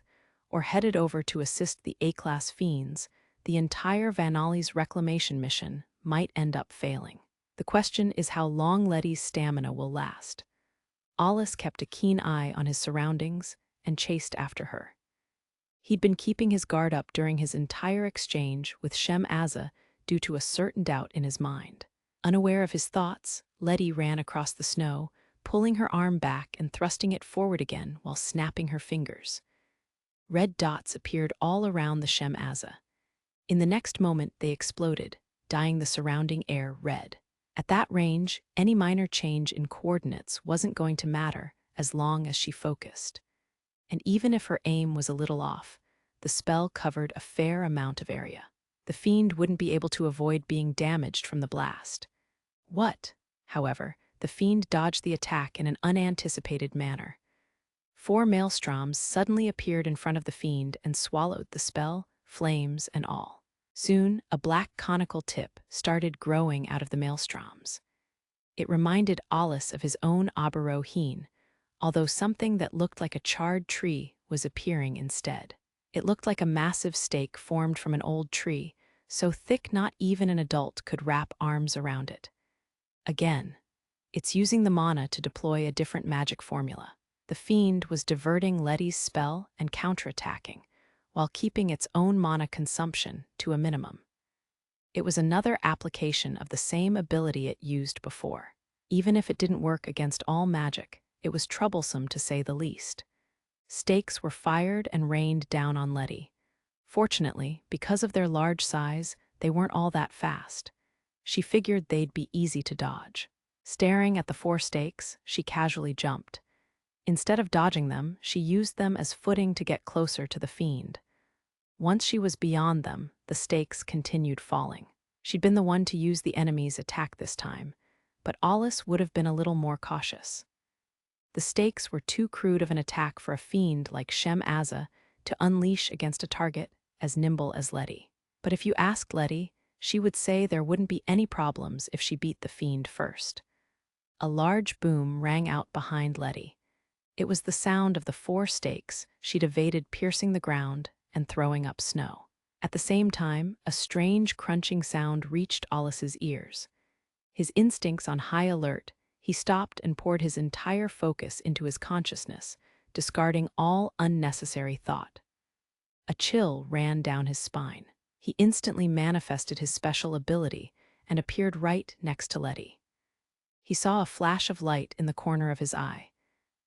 or headed over to assist the A-class Fiends, the entire Vanalis reclamation mission might end up failing. The question is how long Lettie's stamina will last. Alus kept a keen eye on his surroundings and chased after her. He'd been keeping his guard up during his entire exchange with Shem Azza due to a certain doubt in his mind. Unaware of his thoughts, Lettie ran across the snow, pulling her arm back and thrusting it forward again while snapping her fingers. Red dots appeared all around the Shem Azza. In the next moment, they exploded, dyeing the surrounding air red. At that range, any minor change in coordinates wasn't going to matter as long as she focused. And even if her aim was a little off, the spell covered a fair amount of area. The Fiend wouldn't be able to avoid being damaged from the blast. However, the Fiend dodged the attack in an unanticipated manner. 4 maelstroms suddenly appeared in front of the Fiend and swallowed the spell, flames, and all. Soon, a black conical tip started growing out of the maelstroms. It reminded Alus of his own Aberroheen, although something that looked like a charred tree was appearing instead. It looked like a massive stake formed from an old tree, so thick not even an adult could wrap arms around it. Again, it's using the mana to deploy a different magic formula. The Fiend was diverting Lettie's spell and counterattacking, while keeping its own mana consumption to a minimum. It was another application of the same ability it used before. Even if it didn't work against all magic, it was troublesome to say the least. Stakes were fired and rained down on Lettie. Fortunately, because of their large size, they weren't all that fast. She figured they'd be easy to dodge. Staring at the 4 stakes, she casually jumped. Instead of dodging them, she used them as footing to get closer to the Fiend. Once she was beyond them, the stakes continued falling. She'd been the one to use the enemy's attack this time, but Alus would have been a little more cautious. The stakes were too crude of an attack for a Fiend like Shem Azza to unleash against a target as nimble as Lettie. But if you asked Lettie, she would say there wouldn't be any problems if she beat the Fiend first. A large boom rang out behind Lettie. It was the sound of the 4 stakes she'd evaded piercing the ground and throwing up snow. At the same time, a strange crunching sound reached Alus's ears. His instincts on high alert, he stopped and poured his entire focus into his consciousness, discarding all unnecessary thought. A chill ran down his spine. He instantly manifested his special ability and appeared right next to Lettie. He saw a flash of light in the corner of his eye,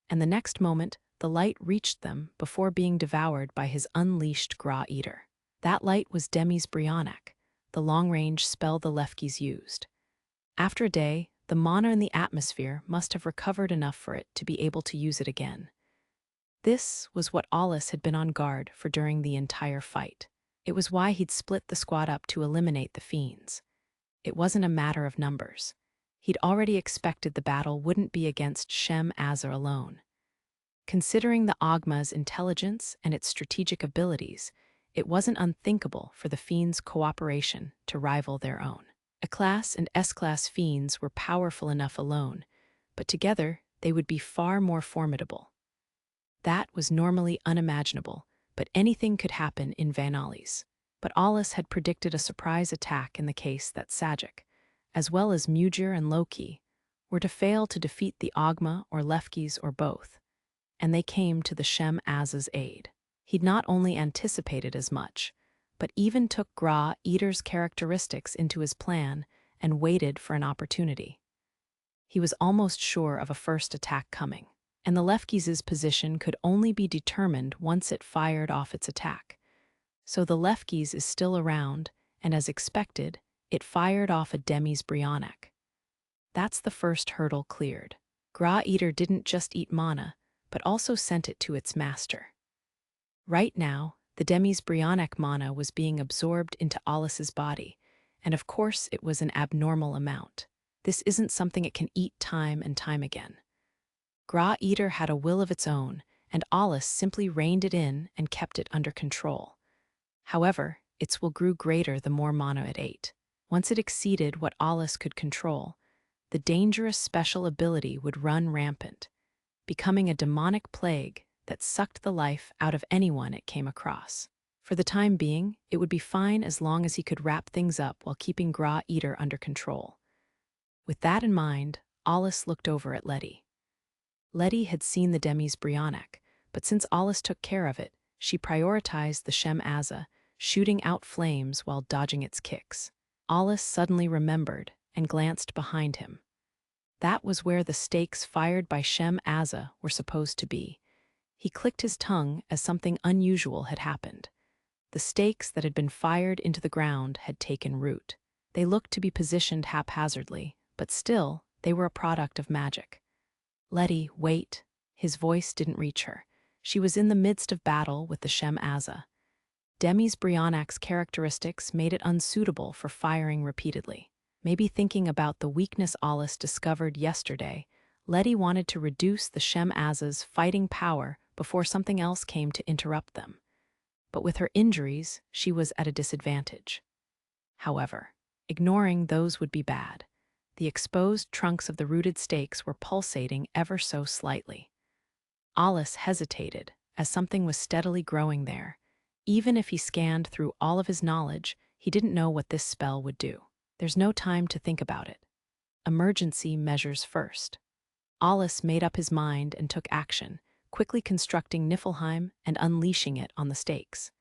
and the next moment the light reached them before being devoured by his unleashed Gra Eater. That light was Demi's Brionac, the long-range spell the Lefkis used. After a day, the mana in the atmosphere must have recovered enough for it to be able to use it again. This was what Alus had been on guard for during the entire fight. It was why he'd split the squad up to eliminate the Fiends. It wasn't a matter of numbers. He'd already expected the battle wouldn't be against Shem Azza alone. Considering the Ogma's intelligence and its strategic abilities, it wasn't unthinkable for the Fiends' cooperation to rival their own. A-class and S-class Fiends were powerful enough alone, but together they would be far more formidable. That was normally unimaginable, but anything could happen in Vanalis. But Alus had predicted a surprise attack in the case that Sajic, as well as Mujir and Loki, were to fail to defeat the Ogma or Lefkis or both, and they came to the Shem Azza's aid. He'd not only anticipated as much, but even took Gra Eater's characteristics into his plan and waited for an opportunity. He was almost sure of a first attack coming, and the Lefkis' position could only be determined once it fired off its attack. So the Lefkis is still around, and as expected, it fired off a Demi's Brionac. That's the first hurdle cleared. Gra Eater didn't just eat mana, but also sent it to its master. Right now, the Demi's Brionac mana was being absorbed into Alus's body, and of course it was an abnormal amount. This isn't something it can eat time and time again. Gra Eater had a will of its own, and Alus simply reined it in and kept it under control. However, its will grew greater the more mana it ate. Once it exceeded what Alus could control, the dangerous special ability would run rampant, becoming a demonic plague that sucked the life out of anyone it came across. For the time being, it would be fine as long as he could wrap things up while keeping Gra Eater under control. With that in mind, Alus looked over at Lettie. Lettie had seen the Demi's Brionac, but since Alus took care of it, she prioritized the Shem Azza, shooting out flames while dodging its kicks. Alus suddenly remembered and glanced behind him. That was where the stakes fired by Shem Azza were supposed to be. He clicked his tongue as something unusual had happened. The stakes that had been fired into the ground had taken root. They looked to be positioned haphazardly, but still, they were a product of magic. "Lettie, wait." His voice didn't reach her. She was in the midst of battle with the Shem Azza. Demi's Brionac's characteristics made it unsuitable for firing repeatedly. Maybe thinking about the weakness Alus discovered yesterday, Lettie wanted to reduce the Shem Azza's fighting power before something else came to interrupt them. But with her injuries, she was at a disadvantage. However, ignoring those would be bad. The exposed trunks of the rooted stakes were pulsating ever so slightly. Alus hesitated, as something was steadily growing there. Even if he scanned through all of his knowledge, He didn't know what this spell would do. There's no time to think about it. Emergency measures first. Alus made up his mind and took action, quickly constructing Niflheim and unleashing it on the stakes.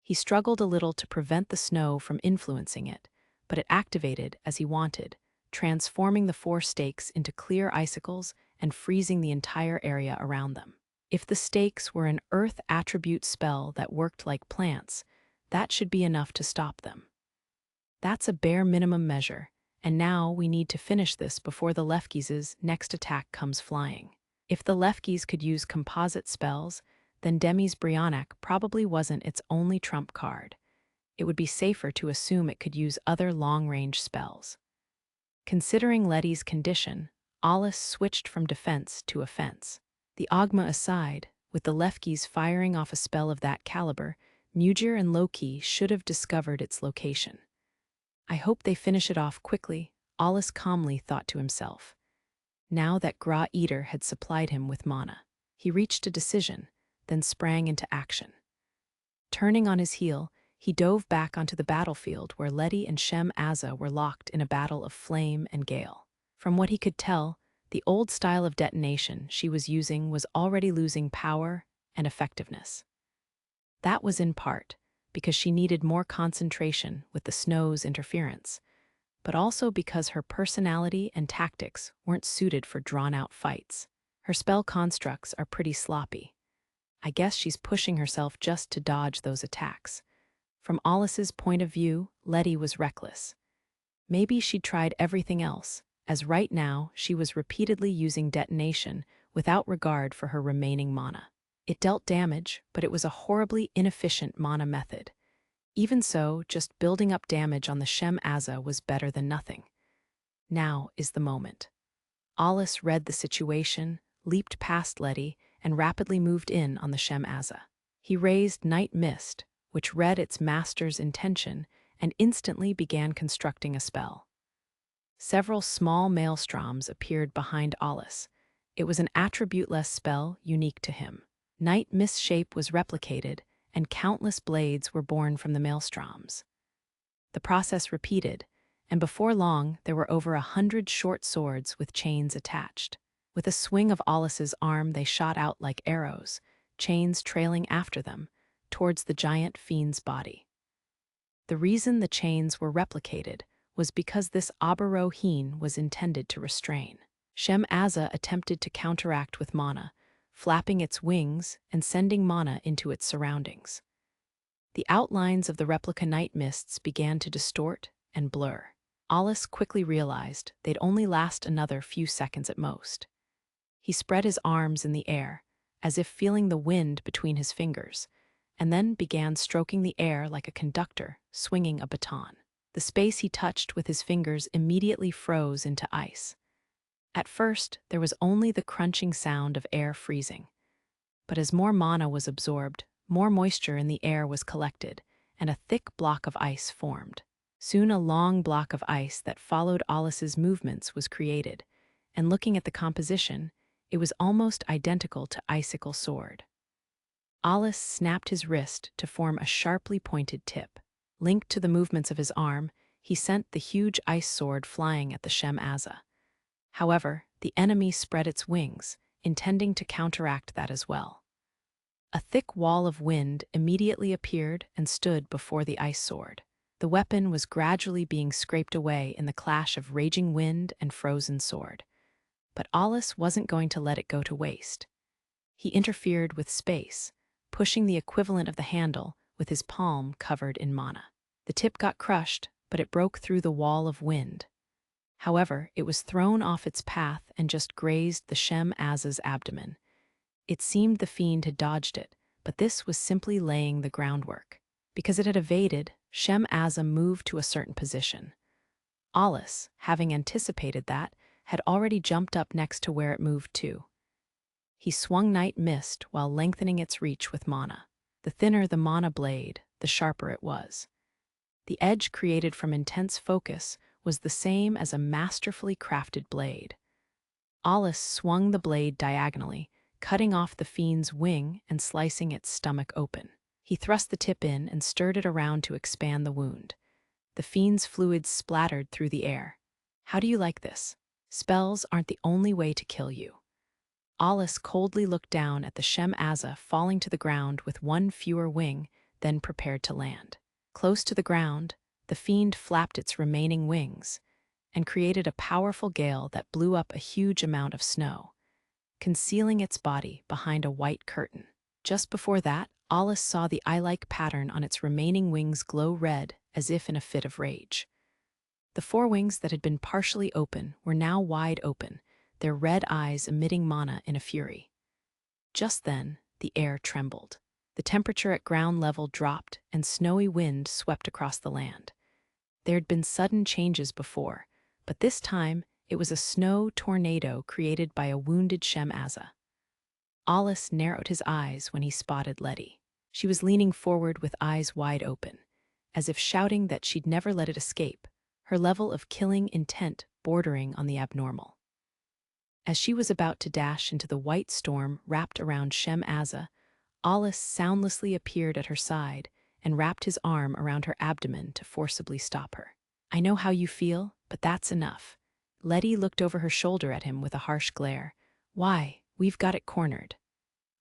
He struggled a little to prevent the snow from influencing it, but it activated as he wanted, transforming the 4 stakes into clear icicles and freezing the entire area around them. If the stakes were an earth attribute spell that worked like plants, that should be enough to stop them. That's a bare minimum measure, and now we need to finish this before the Lefkes' next attack comes flying. If the Lefkes could use composite spells, then Demi's Brionac probably wasn't its only trump card. It would be safer to assume it could use other long-range spells. Considering Lettie's condition, Alus switched from defense to offense. The Ogma aside, with the Lefkes firing off a spell of that caliber, Mugir and Loki should have discovered its location. I hope they finish it off quickly, Alus calmly thought to himself. Now that Gra Eater had supplied him with mana, he reached a decision, then sprang into action. Turning on his heel, he dove back onto the battlefield where Lettie and Shem Azza were locked in a battle of flame and gale. From what he could tell, the old style of detonation she was using was already losing power and effectiveness. That was in part because she needed more concentration with the snow's interference, but also because her personality and tactics weren't suited for drawn-out fights. Her spell constructs are pretty sloppy. I guess she's pushing herself just to dodge those attacks. From Alus's point of view, Lettie was reckless. Maybe she'd tried everything else, as right now she was repeatedly using detonation without regard for her remaining mana. It dealt damage, but it was a horribly inefficient mana method. Even so, just building up damage on the Shem Azza was better than nothing. Now is the moment. Alus read the situation, leaped past Lettie, and rapidly moved in on the Shem Azza. He raised Night Mist, which read its master's intention, and instantly began constructing a spell. Several small maelstroms appeared behind Alus. It was an attribute-less spell unique to him. Night Mist's shape was replicated, and countless blades were born from the maelstroms. The process repeated, and before long there were over 100 short swords with chains attached. With a swing of Alus's arm they shot out like arrows, chains trailing after them, towards the giant fiend's body. The reason the chains were replicated was because this Aberoheen was intended to restrain. Shem Azza attempted to counteract with mana, flapping its wings and sending mana into its surroundings. The outlines of the replica night mists began to distort and blur. Alus quickly realized they'd only last another few seconds at most. He spread his arms in the air, as if feeling the wind between his fingers, and then began stroking the air like a conductor swinging a baton. The space he touched with his fingers immediately froze into ice. At first, there was only the crunching sound of air freezing. But as more mana was absorbed, more moisture in the air was collected, and a thick block of ice formed. Soon a long block of ice that followed Alus's movements was created, and looking at the composition, it was almost identical to Icicle Sword. Alus snapped his wrist to form a sharply pointed tip. Linked to the movements of his arm, he sent the huge ice sword flying at the Shem Azza. However, the enemy spread its wings, intending to counteract that as well. A thick wall of wind immediately appeared and stood before the ice sword. The weapon was gradually being scraped away in the clash of raging wind and frozen sword. But Alus wasn't going to let it go to waste. He interfered with space, pushing the equivalent of the handle with his palm covered in mana. The tip got crushed, but it broke through the wall of wind. However, it was thrown off its path and just grazed the Shem Azza's abdomen. It seemed the Fiend had dodged it, but this was simply laying the groundwork. Because it had evaded, Shem Azza moved to a certain position. Alus, having anticipated that, had already jumped up next to where it moved to. He swung Night Mist while lengthening its reach with mana. The thinner the mana blade, the sharper it was. The edge created from intense focus was the same as a masterfully crafted blade. Alus swung the blade diagonally, cutting off the Fiend's wing and slicing its stomach open. He thrust the tip in and stirred it around to expand the wound. The Fiend's fluids splattered through the air. How do you like this? Spells aren't the only way to kill you. Alus coldly looked down at the Shem-Aza falling to the ground with one fewer wing, then prepared to land. Close to the ground, the Fiend flapped its remaining wings and created a powerful gale that blew up a huge amount of snow, concealing its body behind a white curtain. Just before that, Alus saw the eye-like pattern on its remaining wings glow red as if in a fit of rage. The forewings that had been partially open were now wide open, their red eyes emitting mana in a fury. Just then, the air trembled. The temperature at ground level dropped and snowy wind swept across the land. There had been sudden changes before, but this time it was a snow tornado created by a wounded Shem-Aza. Alus narrowed his eyes when he spotted Lettie. She was leaning forward with eyes wide open, as if shouting that she'd never let it escape, her level of killing intent bordering on the abnormal. As she was about to dash into the white storm wrapped around Shem-Aza, Alus soundlessly appeared at her side and wrapped his arm around her abdomen to forcibly stop her. I know how you feel, but that's enough. Lettie looked over her shoulder at him with a harsh glare. Why? We've got it cornered.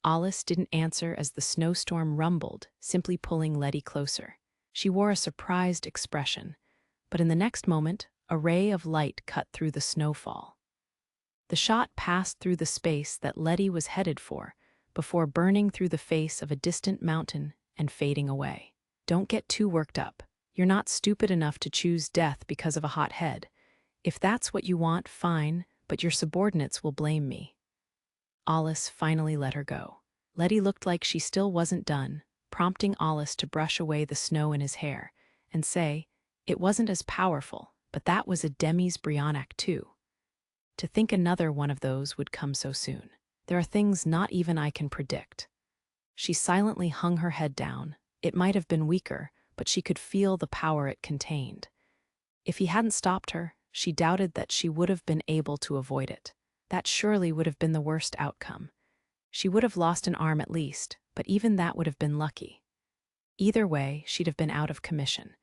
Alus didn't answer as the snowstorm rumbled, simply pulling Lettie closer. She wore a surprised expression, but in the next moment, a ray of light cut through the snowfall. The shot passed through the space that Lettie was headed for, before burning through the face of a distant mountain and fading away. Don't get too worked up. You're not stupid enough to choose death because of a hot head. If that's what you want, fine, but your subordinates will blame me. Alus finally let her go. Lettie looked like she still wasn't done, prompting Alus to brush away the snow in his hair and say, it wasn't as powerful, but that was a Demi's Brionac too. To think another one of those would come so soon. There are things not even I can predict. She silently hung her head down. It might have been weaker, but she could feel the power it contained. If he hadn't stopped her, she doubted that she would have been able to avoid it. That surely would have been the worst outcome. She would have lost an arm at least, but even that would have been lucky. Either way, she'd have been out of commission.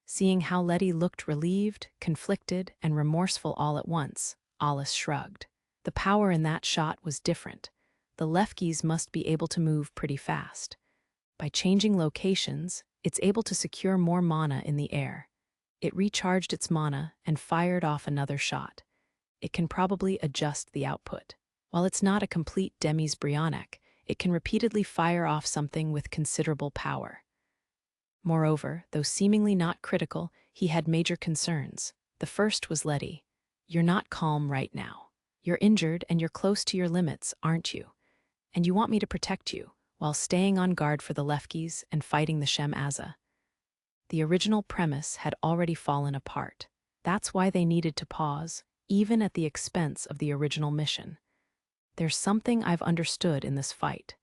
Seeing how Lettie looked relieved, conflicted, and remorseful all at once, Alus shrugged. The power in that shot was different. The Lefkis must be able to move pretty fast. By changing locations, it's able to secure more mana in the air. It recharged its mana and fired off another shot. It can probably adjust the output. While it's not a complete Demi's Brionac, it can repeatedly fire off something with considerable power. Moreover, though seemingly not critical, he had major concerns. The first was Lettie. You're not calm right now. You're injured and you're close to your limits, aren't you? And you want me to protect you, while staying on guard for the Lefkis and fighting the Shem-Aza. The original premise had already fallen apart. That's why they needed to pause, even at the expense of the original mission. There's something I've understood in this fight.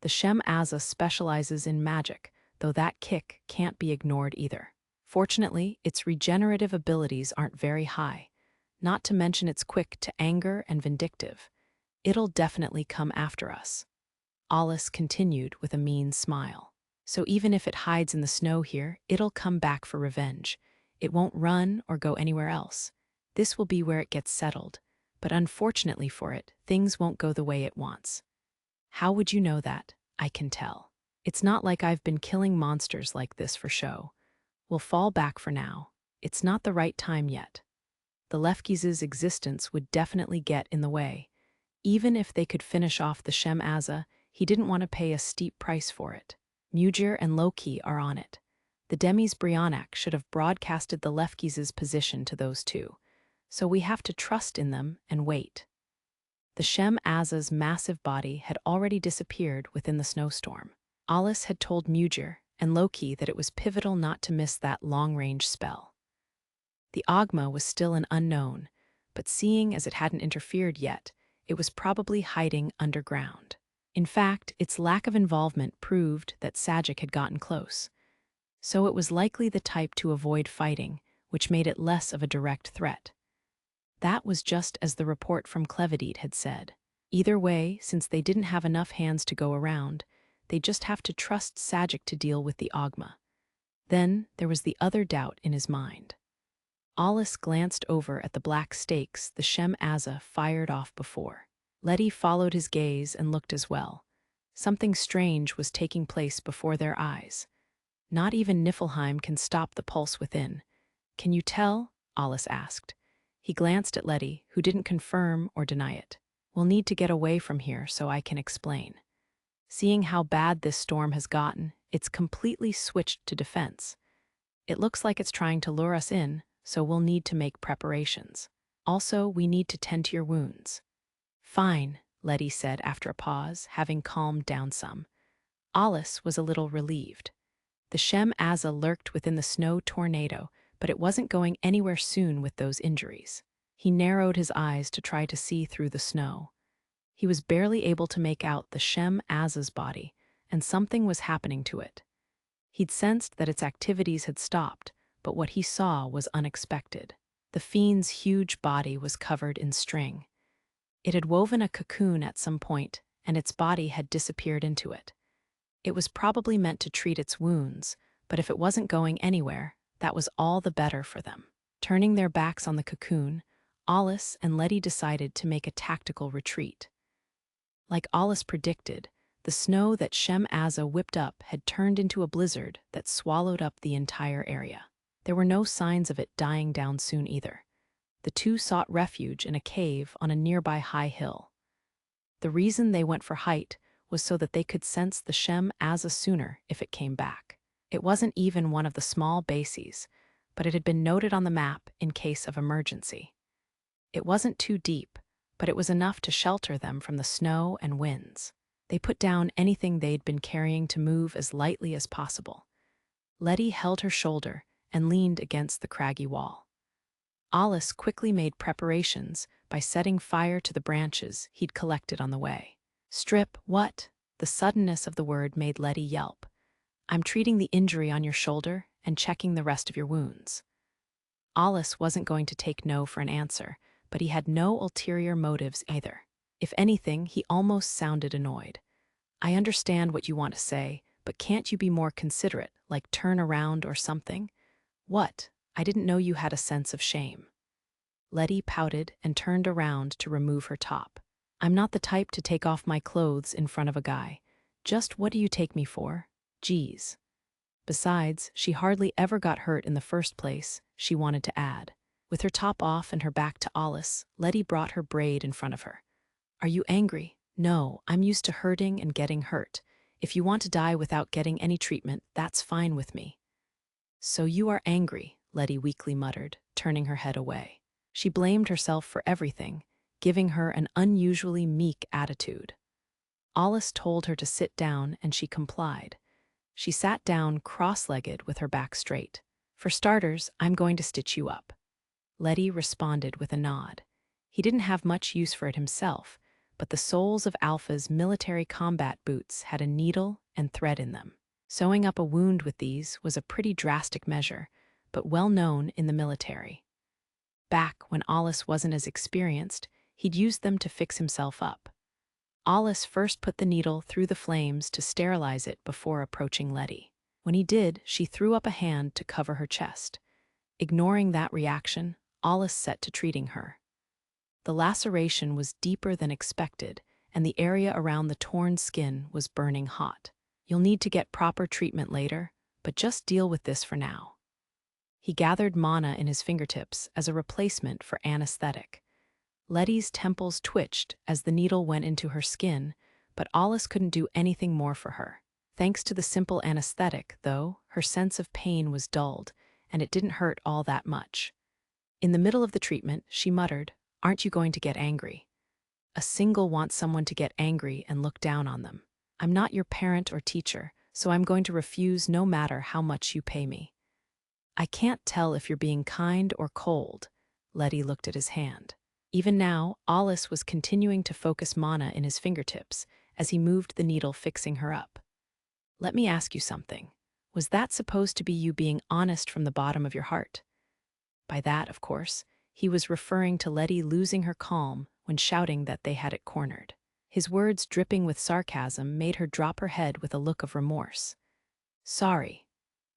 The Shem-Aza specializes in magic, though that kick can't be ignored either. Fortunately, its regenerative abilities aren't very high, not to mention it's quick to anger and vindictive. It'll definitely come after us. Alus continued with a mean smile. So even if it hides in the snow here, it'll come back for revenge. It won't run or go anywhere else. This will be where it gets settled. But unfortunately for it, things won't go the way it wants. How would you know that? I can tell. It's not like I've been killing monsters like this for show. We'll fall back for now. It's not the right time yet. The Lefkis' existence would definitely get in the way. Even if they could finish off the Shem-Aza, he didn't want to pay a steep price for it. Mugir and Loki are on it. The Demi's Brionac should have broadcasted the Lefkis' position to those two. So we have to trust in them and wait. The Shem-Aza's massive body had already disappeared within the snowstorm. Alus had told Mugir and Loki that it was pivotal not to miss that long-range spell. The Ogma was still an unknown, but seeing as it hadn't interfered yet, it was probably hiding underground. In fact, its lack of involvement proved that Sajic had gotten close. So it was likely the type to avoid fighting, which made it less of a direct threat. That was just as the report from Clevedite had said. Either way, since they didn't have enough hands to go around, they'd just have to trust Sajic to deal with the Ogma. Then there was the other doubt in his mind. Alus glanced over at the black stakes the Shem Azza fired off before. Lettie followed his gaze and looked as well. Something strange was taking place before their eyes. Not even Niflheim can stop the pulse within. "Can you tell?" Alus asked. He glanced at Lettie, who didn't confirm or deny it. "We'll need to get away from here so I can explain. Seeing how bad this storm has gotten, it's completely switched to defense. It looks like it's trying to lure us in, so we'll need to make preparations. Also, we need to tend to your wounds." "Fine," Lettie said after a pause, having calmed down some. Alus was a little relieved. The Shem Azza lurked within the snow tornado, but it wasn't going anywhere soon with those injuries. He narrowed his eyes to try to see through the snow. He was barely able to make out the Shem Azza's body, and something was happening to it. He'd sensed that its activities had stopped, but what he saw was unexpected. The Fiend's huge body was covered in string. It had woven a cocoon at some point, and its body had disappeared into it. It was probably meant to treat its wounds, but if it wasn't going anywhere, that was all the better for them. Turning their backs on the cocoon, Alus and Lettie decided to make a tactical retreat. Like Alus predicted, the snow that Shem Azza whipped up had turned into a blizzard that swallowed up the entire area. There were no signs of it dying down soon either. The two sought refuge in a cave on a nearby high hill. The reason they went for height was so that they could sense the Shem Azza sooner if it came back. It wasn't even one of the small bases, but it had been noted on the map in case of emergency. It wasn't too deep, but it was enough to shelter them from the snow and winds. They put down anything they'd been carrying to move as lightly as possible. Lettie held her shoulder and leaned against the craggy wall. Alus quickly made preparations by setting fire to the branches he'd collected on the way. "Strip, what?" The suddenness of the word made Lettie yelp. "I'm treating the injury on your shoulder and checking the rest of your wounds." Alus wasn't going to take no for an answer, but he had no ulterior motives either. If anything, he almost sounded annoyed. "I understand what you want to say, but can't you be more considerate, like turn around or something?" "What? I didn't know you had a sense of shame." Lettie pouted and turned around to remove her top. "I'm not the type to take off my clothes in front of a guy. Just what do you take me for? Geez." Besides, she hardly ever got hurt in the first place, she wanted to add. With her top off and her back to Alus, Lettie brought her braid in front of her. "Are you angry?" "No, I'm used to hurting and getting hurt. If you want to die without getting any treatment, that's fine with me." "So you are angry," Lettie weakly muttered, turning her head away. She blamed herself for everything, giving her an unusually meek attitude. Alus told her to sit down, and she complied. She sat down cross-legged with her back straight. "For starters, I'm going to stitch you up." Lettie responded with a nod. He didn't have much use for it himself, but the soles of Alpha's military combat boots had a needle and thread in them. Sewing up a wound with these was a pretty drastic measure, but well known in the military. Back when Alus wasn't as experienced, he'd used them to fix himself up. Alus first put the needle through the flames to sterilize it before approaching Lettie. When he did, she threw up a hand to cover her chest. Ignoring that reaction, Alus set to treating her. The laceration was deeper than expected, and the area around the torn skin was burning hot. "You'll need to get proper treatment later, but just deal with this for now." He gathered mana in his fingertips as a replacement for anesthetic. Lettie's temples twitched as the needle went into her skin, but Alus couldn't do anything more for her. Thanks to the simple anesthetic, though, her sense of pain was dulled, and it didn't hurt all that much. In the middle of the treatment, she muttered, "Aren't you going to get angry?" A single wants someone to get angry and look down on them. "I'm not your parent or teacher, so I'm going to refuse no matter how much you pay me." "I can't tell if you're being kind or cold." Lettie looked at his hand. Even now, Alus was continuing to focus mana in his fingertips as he moved the needle fixing her up. "Let me ask you something. Was that supposed to be you being honest from the bottom of your heart?" By that, of course, he was referring to Lettie losing her calm when shouting that they had it cornered. His words dripping with sarcasm made her drop her head with a look of remorse. "Sorry."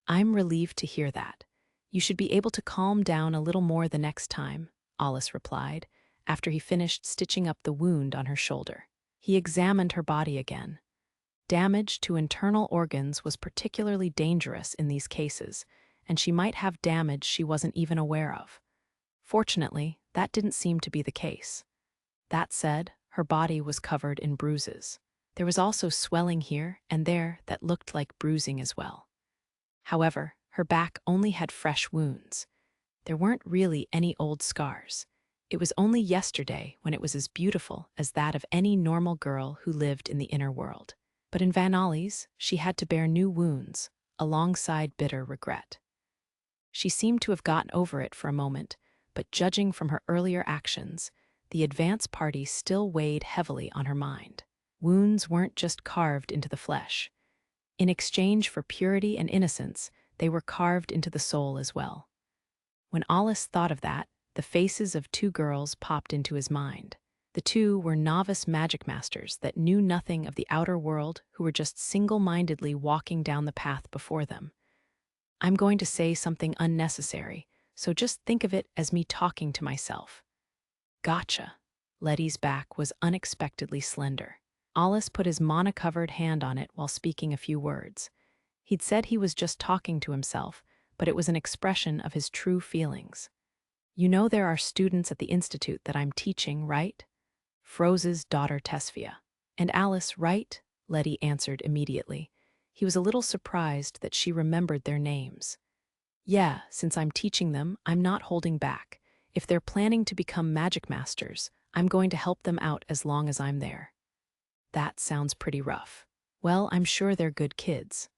I'm relieved to hear that. You should be able to calm down a little more the next time, Alus replied, after he finished stitching up the wound on her shoulder. He examined her body again. Damage to internal organs was particularly dangerous in these cases, and she might have damage she wasn't even aware of. Fortunately, that didn't seem to be the case. That said, her body was covered in bruises. There was also swelling here and there that looked like bruising as well. However, her back only had fresh wounds. There weren't really any old scars. It was only yesterday when it was as beautiful as that of any normal girl who lived in the inner world. But in Vanalis, she had to bear new wounds, alongside bitter regret. She seemed to have gotten over it for a moment, but judging from her earlier actions, the advance party still weighed heavily on her mind. Wounds weren't just carved into the flesh. In exchange for purity and innocence, they were carved into the soul as well. When Alus thought of that, the faces of two girls popped into his mind. The two were novice magic masters that knew nothing of the outer world, who were just single-mindedly walking down the path before them. I'm going to say something unnecessary, so just think of it as me talking to myself. Gotcha. Lettie's back was unexpectedly slender. Alus put his mana-covered hand on it while speaking a few words. He'd said he was just talking to himself, but it was an expression of his true feelings. You know there are students at the institute that I'm teaching, right? Froze's daughter Tesphia. And Alus, right? Lettie answered immediately. He was a little surprised that she remembered their names. Yeah, since I'm teaching them, I'm not holding back. If they're planning to become magic masters, I'm going to help them out as long as I'm there. That sounds pretty rough. Well, I'm sure they're good kids.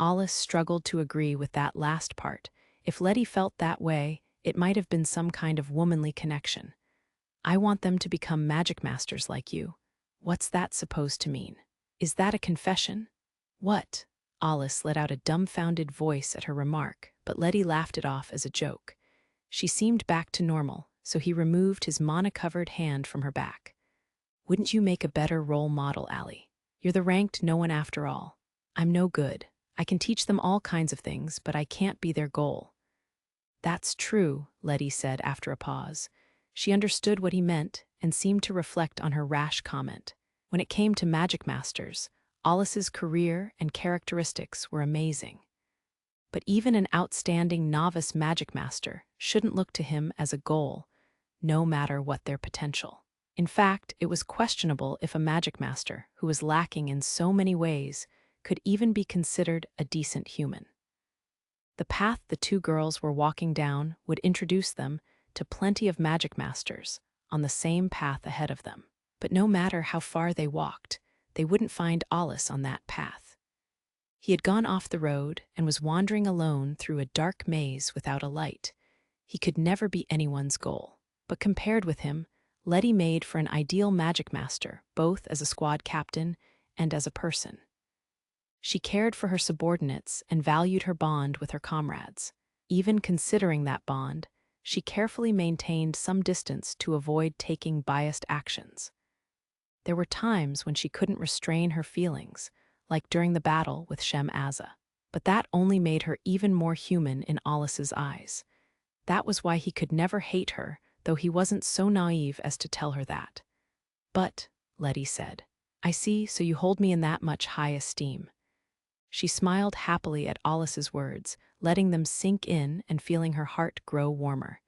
Alus struggled to agree with that last part. If Lettie felt that way, it might have been some kind of womanly connection. I want them to become magic masters like you. What's that supposed to mean? Is that a confession? What? Alus let out a dumbfounded voice at her remark, but Lettie laughed it off as a joke. She seemed back to normal, so he removed his mana-covered hand from her back. Wouldn't you make a better role model, Allie? You're the ranked no one after all. I'm no good. I can teach them all kinds of things, but I can't be their goal. That's true, Lettie said after a pause. She understood what he meant and seemed to reflect on her rash comment. When it came to magic masters, Alus's career and characteristics were amazing. But even an outstanding novice magic master shouldn't look to him as a goal, no matter what their potential. In fact, it was questionable if a magic master who was lacking in so many ways could even be considered a decent human. The path the two girls were walking down would introduce them to plenty of magic masters on the same path ahead of them. But no matter how far they walked, they wouldn't find Alus on that path. He had gone off the road and was wandering alone through a dark maze without a light. He could never be anyone's goal. But compared with him, Lettie made for an ideal magic master, both as a squad captain and as a person. She cared for her subordinates and valued her bond with her comrades. Even considering that bond, she carefully maintained some distance to avoid taking biased actions. There were times when she couldn't restrain her feelings, like during the battle with Shem Azza. But that only made her even more human in Alus's eyes. That was why he could never hate her, though he wasn't so naive as to tell her that. But, Lettie said, I see, so you hold me in that much high esteem. She smiled happily at Alus's words, letting them sink in and feeling her heart grow warmer.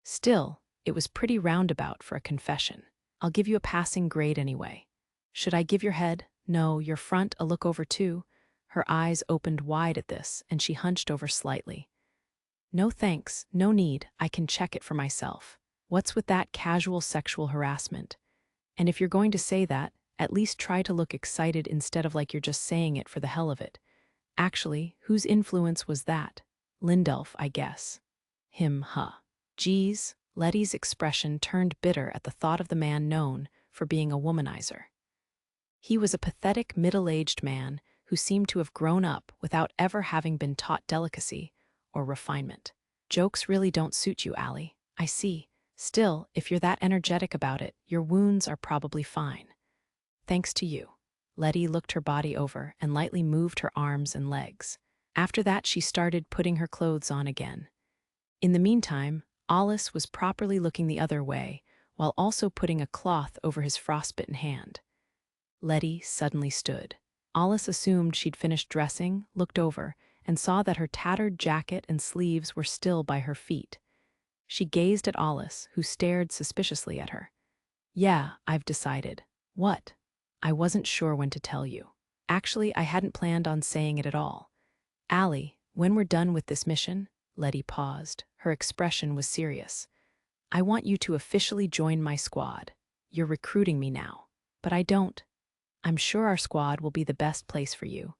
Still, it was pretty roundabout for a confession. I'll give you a passing grade anyway. Should I give your head, no, your front, a look over too? Her eyes opened wide at this, and she hunched over slightly. No thanks, no need, I can check it for myself. What's with that casual sexual harassment? And if you're going to say that, at least try to look excited instead of like you're just saying it for the hell of it. Actually, whose influence was that? Lindolf, I guess. Him, huh. Geez, Lettie's expression turned bitter at the thought of the man known for being a womanizer. He was a pathetic middle-aged man who seemed to have grown up without ever having been taught delicacy or refinement. Jokes really don't suit you, Allie. I see. Still, if you're that energetic about it, your wounds are probably fine. Thanks to you. Lettie looked her body over and lightly moved her arms and legs. After that, she started putting her clothes on again. In the meantime, Alus was properly looking the other way, while also putting a cloth over his frostbitten hand. Lettie suddenly stood. Alus assumed she'd finished dressing, looked over, and saw that her tattered jacket and sleeves were still by her feet. She gazed at Alus, who stared suspiciously at her. "Yeah, I've decided." "What?" "I wasn't sure when to tell you. Actually, I hadn't planned on saying it at all. Allie, when we're done with this mission," Lettie paused. Her expression was serious. "I want you to officially join my squad. You're recruiting me now. But I don't. I'm sure our squad will be the best place for you.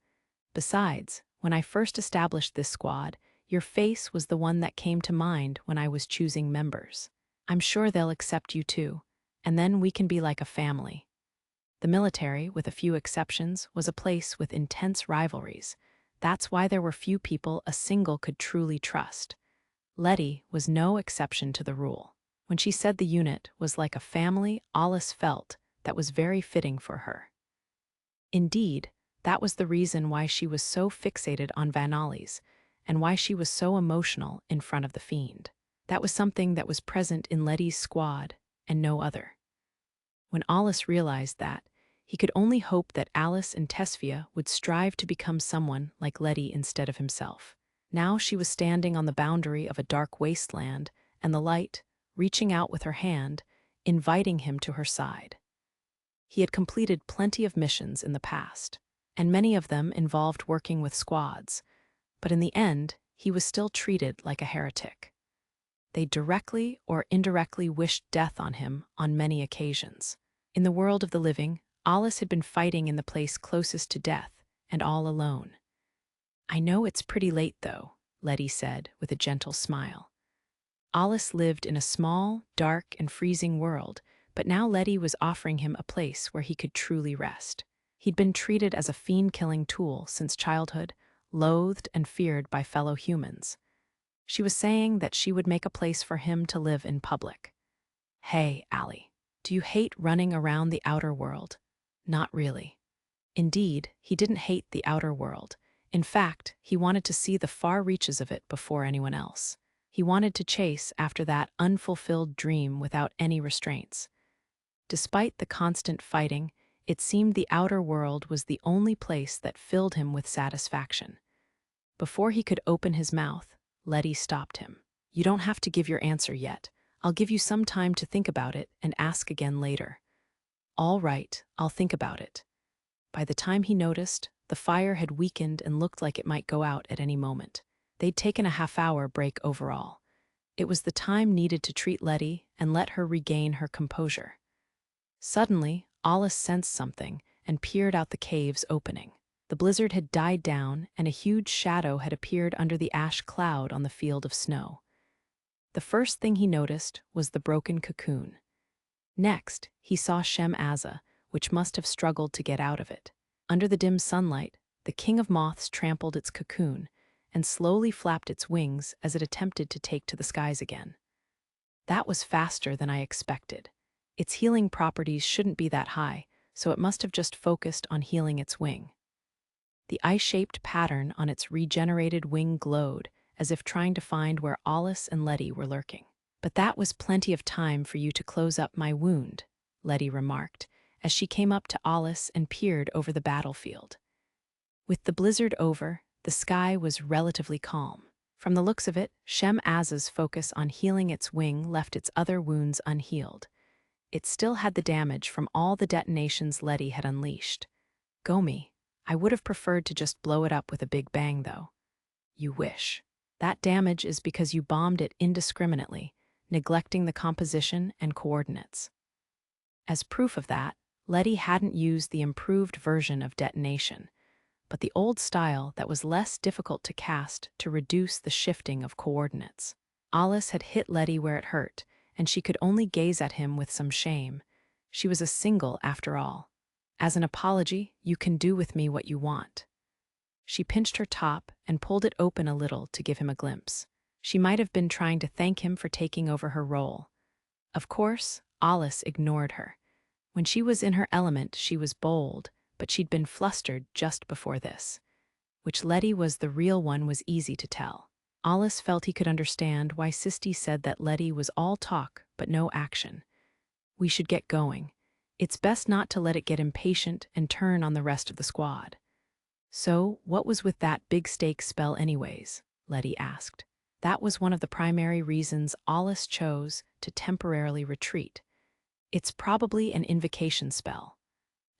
Besides, when I first established this squad, your face was the one that came to mind when I was choosing members. I'm sure they'll accept you too, and then we can be like a family." The military, with a few exceptions, was a place with intense rivalries. That's why there were few people a single could truly trust. Lettie was no exception to the rule. When she said the unit was like a family, Alus felt that was very fitting for her. Indeed, that was the reason why she was so fixated on Vanalis, and why she was so emotional in front of the Fiend. That was something that was present in Lettie's squad, and no other. When Alus realized that, he could only hope that Alus and Tesphia would strive to become someone like Lettie instead of himself. Now she was standing on the boundary of a dark wasteland, and the light, reaching out with her hand, inviting him to her side. He had completed plenty of missions in the past, and many of them involved working with squads, but in the end, he was still treated like a heretic. They directly or indirectly wished death on him on many occasions. In the world of the living, Alus had been fighting in the place closest to death, and all alone. "I know it's pretty late, though," Lettie said with a gentle smile. Alus lived in a small, dark, and freezing world, but now Lettie was offering him a place where he could truly rest. He'd been treated as a fiend-killing tool since childhood, loathed and feared by fellow humans. She was saying that she would make a place for him to live in public. "Hey, Allie, do you hate running around the outer world?" Not really. Indeed, he didn't hate the outer world. In fact, he wanted to see the far reaches of it before anyone else. He wanted to chase after that unfulfilled dream without any restraints. Despite the constant fighting, it seemed the outer world was the only place that filled him with satisfaction. Before he could open his mouth, Lettie stopped him. "You don't have to give your answer yet. I'll give you some time to think about it and ask again later." "All right, I'll think about it." By the time he noticed, the fire had weakened and looked like it might go out at any moment. They'd taken a half-hour break overall. It was the time needed to treat Lettie and let her regain her composure. Suddenly, Alus sensed something and peered out the cave's opening. The blizzard had died down, and a huge shadow had appeared under the ash cloud on the field of snow. The first thing he noticed was the broken cocoon. Next, he saw Shem-Azza, which must have struggled to get out of it. Under the dim sunlight, the king of moths trampled its cocoon and slowly flapped its wings as it attempted to take to the skies again. "That was faster than I expected. Its healing properties shouldn't be that high, so it must have just focused on healing its wing." The eye-shaped pattern on its regenerated wing glowed, as if trying to find where Alus and Lettie were lurking. "But that was plenty of time for you to close up my wound," Lettie remarked, as she came up to Alus and peered over the battlefield. With the blizzard over, the sky was relatively calm. From the looks of it, Shem-Azza's focus on healing its wing left its other wounds unhealed. It still had the damage from all the detonations Lettie had unleashed. "Gomi, I would have preferred to just blow it up with a big bang, though." "You wish. That damage is because you bombed it indiscriminately, neglecting the composition and coordinates." As proof of that, Lettie hadn't used the improved version of detonation, but the old style that was less difficult to cast to reduce the shifting of coordinates. Alus had hit Lettie where it hurt, and she could only gaze at him with some shame. She was a single after all. "As an apology, you can do with me what you want." She pinched her top and pulled it open a little to give him a glimpse. She might have been trying to thank him for taking over her role. Of course, Alus ignored her. When she was in her element, she was bold, but she'd been flustered just before this. Which Lettie was the real one was easy to tell. Alus felt he could understand why Sisti said that Lettie was all talk but no action. We should get going. It's best not to let it get impatient and turn on the rest of the squad. So, what was with that big stake spell anyways? Lettie asked. That was one of the primary reasons Alus chose to temporarily retreat. It's probably an invocation spell.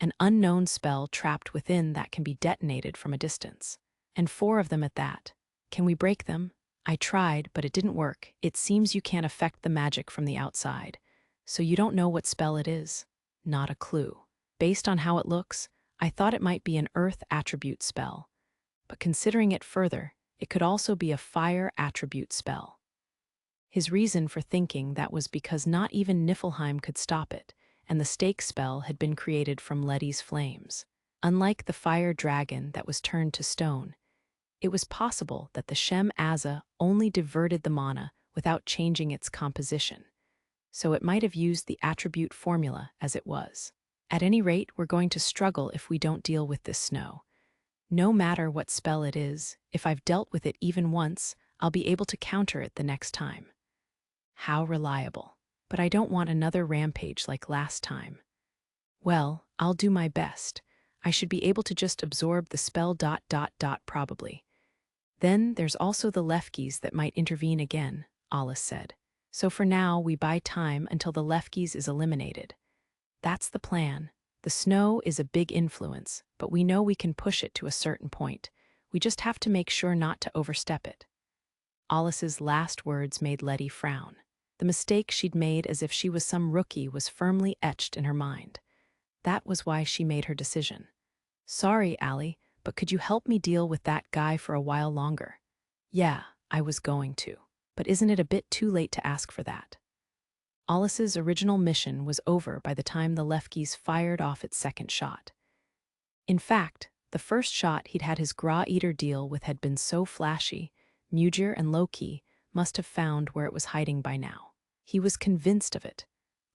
An unknown spell trapped within that can be detonated from a distance. And 4 of them at that. Can we break them? I tried, but it didn't work. It seems you can't affect the magic from the outside. So you don't know what spell it is? Not a clue. Based on how it looks, I thought it might be an earth attribute spell. But considering it further, it could also be a fire attribute spell. His reason for thinking that was because not even Niflheim could stop it, and the stake spell had been created from Lettie's flames. Unlike the fire dragon that was turned to stone, it was possible that the Shem Azza only diverted the mana without changing its composition, so it might have used the attribute formula as it was. At any rate, we're going to struggle if we don't deal with this snow. No matter what spell it is, if I've dealt with it even once, I'll be able to counter it the next time. How reliable. But I don't want another rampage like last time. Well, I'll do my best. I should be able to just absorb the spell ... probably. Then there's also the Lefkis that might intervene again, Alus said. So for now, we buy time until the Lefkis is eliminated. That's the plan. The snow is a big influence, but we know we can push it to a certain point. We just have to make sure not to overstep it. Alus's last words made Lettie frown. The mistake she'd made as if she was some rookie was firmly etched in her mind. That was why she made her decision. Sorry, Allie, but could you help me deal with that guy for a while longer? Yeah, I was going to. But isn't it a bit too late to ask for that? Alus's original mission was over by the time the Lefkis fired off its second shot. In fact, the first shot he'd had his Gra-Eater deal with had been so flashy, Mugir and Loki must have found where it was hiding by now. He was convinced of it.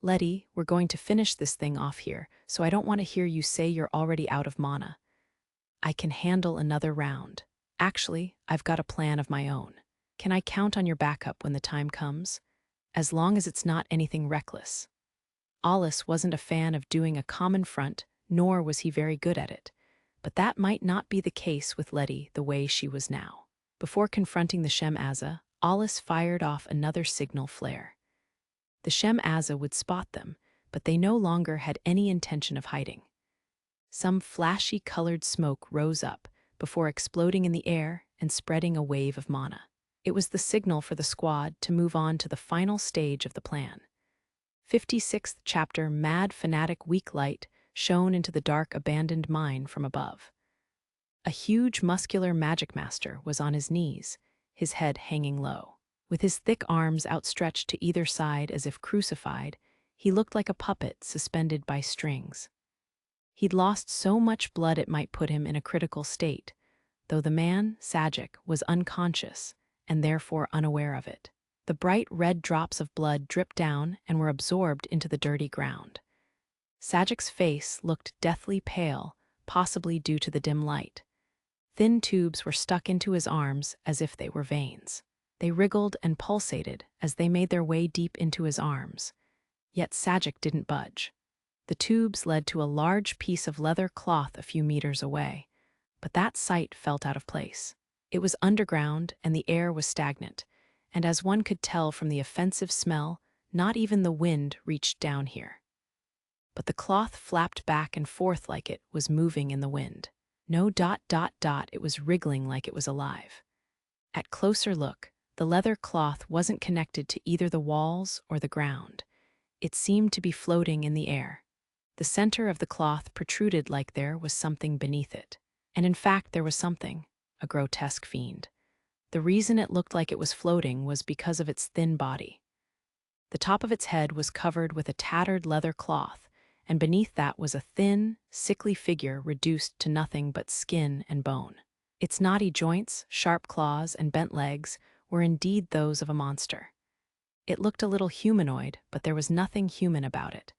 Lettie, we're going to finish this thing off here, so I don't want to hear you say you're already out of mana. I can handle another round. Actually, I've got a plan of my own. Can I count on your backup when the time comes? As long as it's not anything reckless. Alus wasn't a fan of doing a common front, nor was he very good at it. But that might not be the case with Lettie the way she was now. Before confronting the Shem Azza, Alus fired off another signal flare. The Shem Azza would spot them, but they no longer had any intention of hiding. Some flashy colored smoke rose up before exploding in the air and spreading a wave of mana. It was the signal for the squad to move on to the final stage of the plan. 56th chapter. Mad Fanatic. Weak light shone into the dark abandoned mine from above. A huge muscular Magicmaster was on his knees, his head hanging low. With his thick arms outstretched to either side as if crucified, he looked like a puppet suspended by strings. He'd lost so much blood it might put him in a critical state, though the man, Sajic, was unconscious and therefore unaware of it. The bright red drops of blood dripped down and were absorbed into the dirty ground. Sajic's face looked deathly pale, possibly due to the dim light. Thin tubes were stuck into his arms as if they were veins. They wriggled and pulsated as they made their way deep into his arms. Yet Sajic didn't budge. The tubes led to a large piece of leather cloth a few meters away, but that sight felt out of place. It was underground and the air was stagnant, and as one could tell from the offensive smell, not even the wind reached down here. But the cloth flapped back and forth like it was moving in the wind. No ... it was wriggling like it was alive. At closer look, the leather cloth wasn't connected to either the walls or the ground. It seemed to be floating in the air. The center of the cloth protruded like there was something beneath it. And in fact, there was something, a grotesque fiend. The reason it looked like it was floating was because of its thin body. The top of its head was covered with a tattered leather cloth, and beneath that was a thin, sickly figure reduced to nothing but skin and bone. Its knotty joints, sharp claws, and bent legs were indeed those of a monster. It looked a little humanoid, but there was nothing human about it.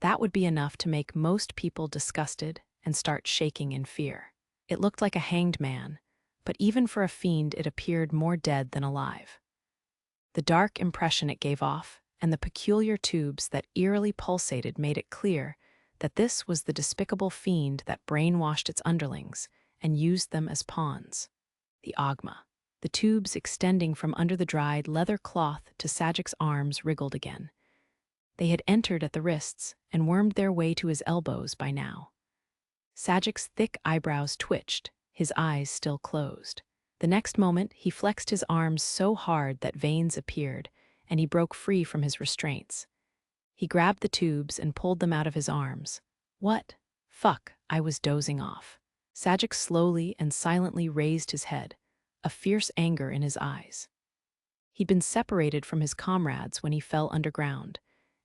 That would be enough to make most people disgusted and start shaking in fear. It looked like a hanged man, but even for a fiend it appeared more dead than alive. The dark impression it gave off, and the peculiar tubes that eerily pulsated made it clear that this was the despicable fiend that brainwashed its underlings and used them as pawns. The Ogma. The tubes extending from under the dried leather cloth to Sajic's arms wriggled again. They had entered at the wrists and wormed their way to his elbows by now. Sajic's thick eyebrows twitched, his eyes still closed. The next moment, he flexed his arms so hard that veins appeared, and he broke free from his restraints. He grabbed the tubes and pulled them out of his arms. What? Fuck, I was dozing off. Sajic slowly and silently raised his head, a fierce anger in his eyes. He'd been separated from his comrades when he fell underground,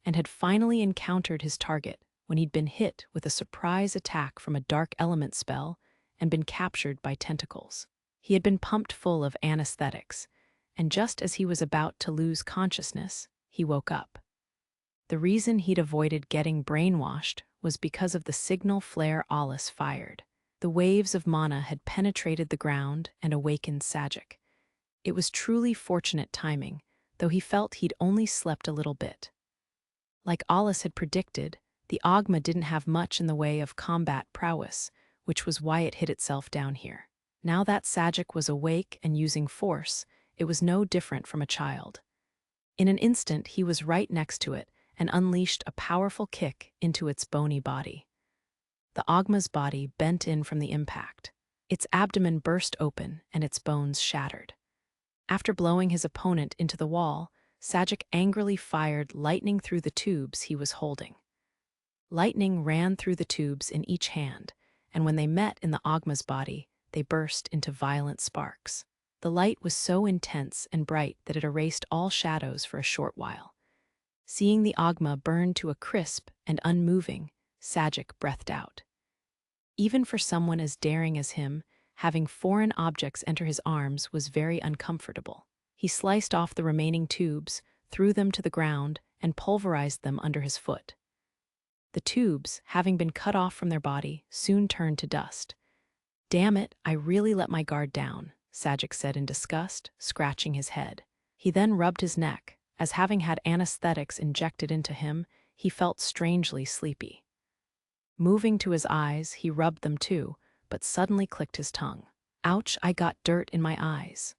and had finally encountered his target when he'd been hit with a surprise attack from a dark element spell and been captured by tentacles. He had been pumped full of anesthetics, and just as he was about to lose consciousness, he woke up. The reason he'd avoided getting brainwashed was because of the signal flare Alus fired. The waves of mana had penetrated the ground and awakened Sajic. It was truly fortunate timing, though he felt he'd only slept a little bit. Like Alus had predicted, the Ogma didn't have much in the way of combat prowess, which was why it hid itself down here. Now that Sajic was awake and using force, it was no different from a child. In an instant, he was right next to it and unleashed a powerful kick into its bony body. The Ogma's body bent in from the impact. Its abdomen burst open and its bones shattered. After blowing his opponent into the wall, Sajic angrily fired lightning through the tubes he was holding. Lightning ran through the tubes in each hand, and when they met in the Ogma's body, they burst into violent sparks. The light was so intense and bright that it erased all shadows for a short while. Seeing the Ogma burn to a crisp and unmoving, Sajic breathed out. Even for someone as daring as him, having foreign objects enter his arms was very uncomfortable. He sliced off the remaining tubes, threw them to the ground, and pulverized them under his foot. The tubes, having been cut off from their body, soon turned to dust. "Damn it, I really let my guard down," Sajic said in disgust, scratching his head. He then rubbed his neck, as having had anesthetics injected into him, he felt strangely sleepy. Moving to his eyes, he rubbed them too, but suddenly clicked his tongue. "Ouch, I got dirt in my eyes."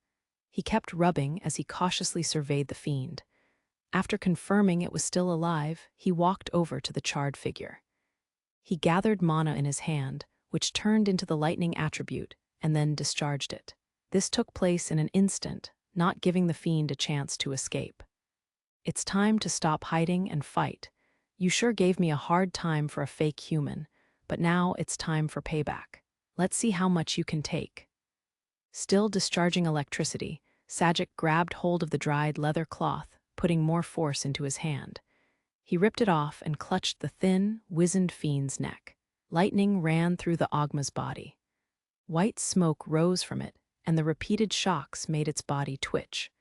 He kept rubbing as he cautiously surveyed the fiend. After confirming it was still alive, he walked over to the charred figure. He gathered mana in his hand, which turned into the lightning attribute, and then discharged it. This took place in an instant, not giving the fiend a chance to escape. "It's time to stop hiding and fight. You sure gave me a hard time for a fake human, but now it's time for payback. Let's see how much you can take." Still discharging electricity, Sajic grabbed hold of the dried leather cloth, putting more force into his hand. He ripped it off and clutched the thin, wizened fiend's neck. Lightning ran through the Ogma's body. White smoke rose from it, and the repeated shocks made its body twitch.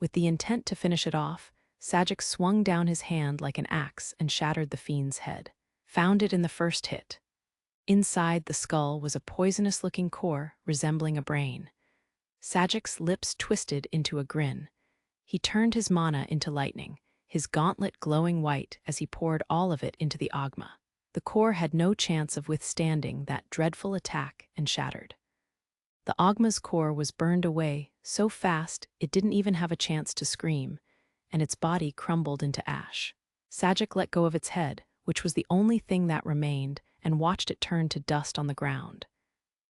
With the intent to finish it off, Sajic swung down his hand like an axe and shattered the fiend's head. Found it in the first hit. Inside the skull was a poisonous-looking core resembling a brain. Sajic's lips twisted into a grin. He turned his mana into lightning, his gauntlet glowing white as he poured all of it into the Ogma. The core had no chance of withstanding that dreadful attack and shattered. The Ogma's core was burned away so fast it didn't even have a chance to scream, and its body crumbled into ash. Sajic let go of its head, which was the only thing that remained, and watched it turn to dust on the ground.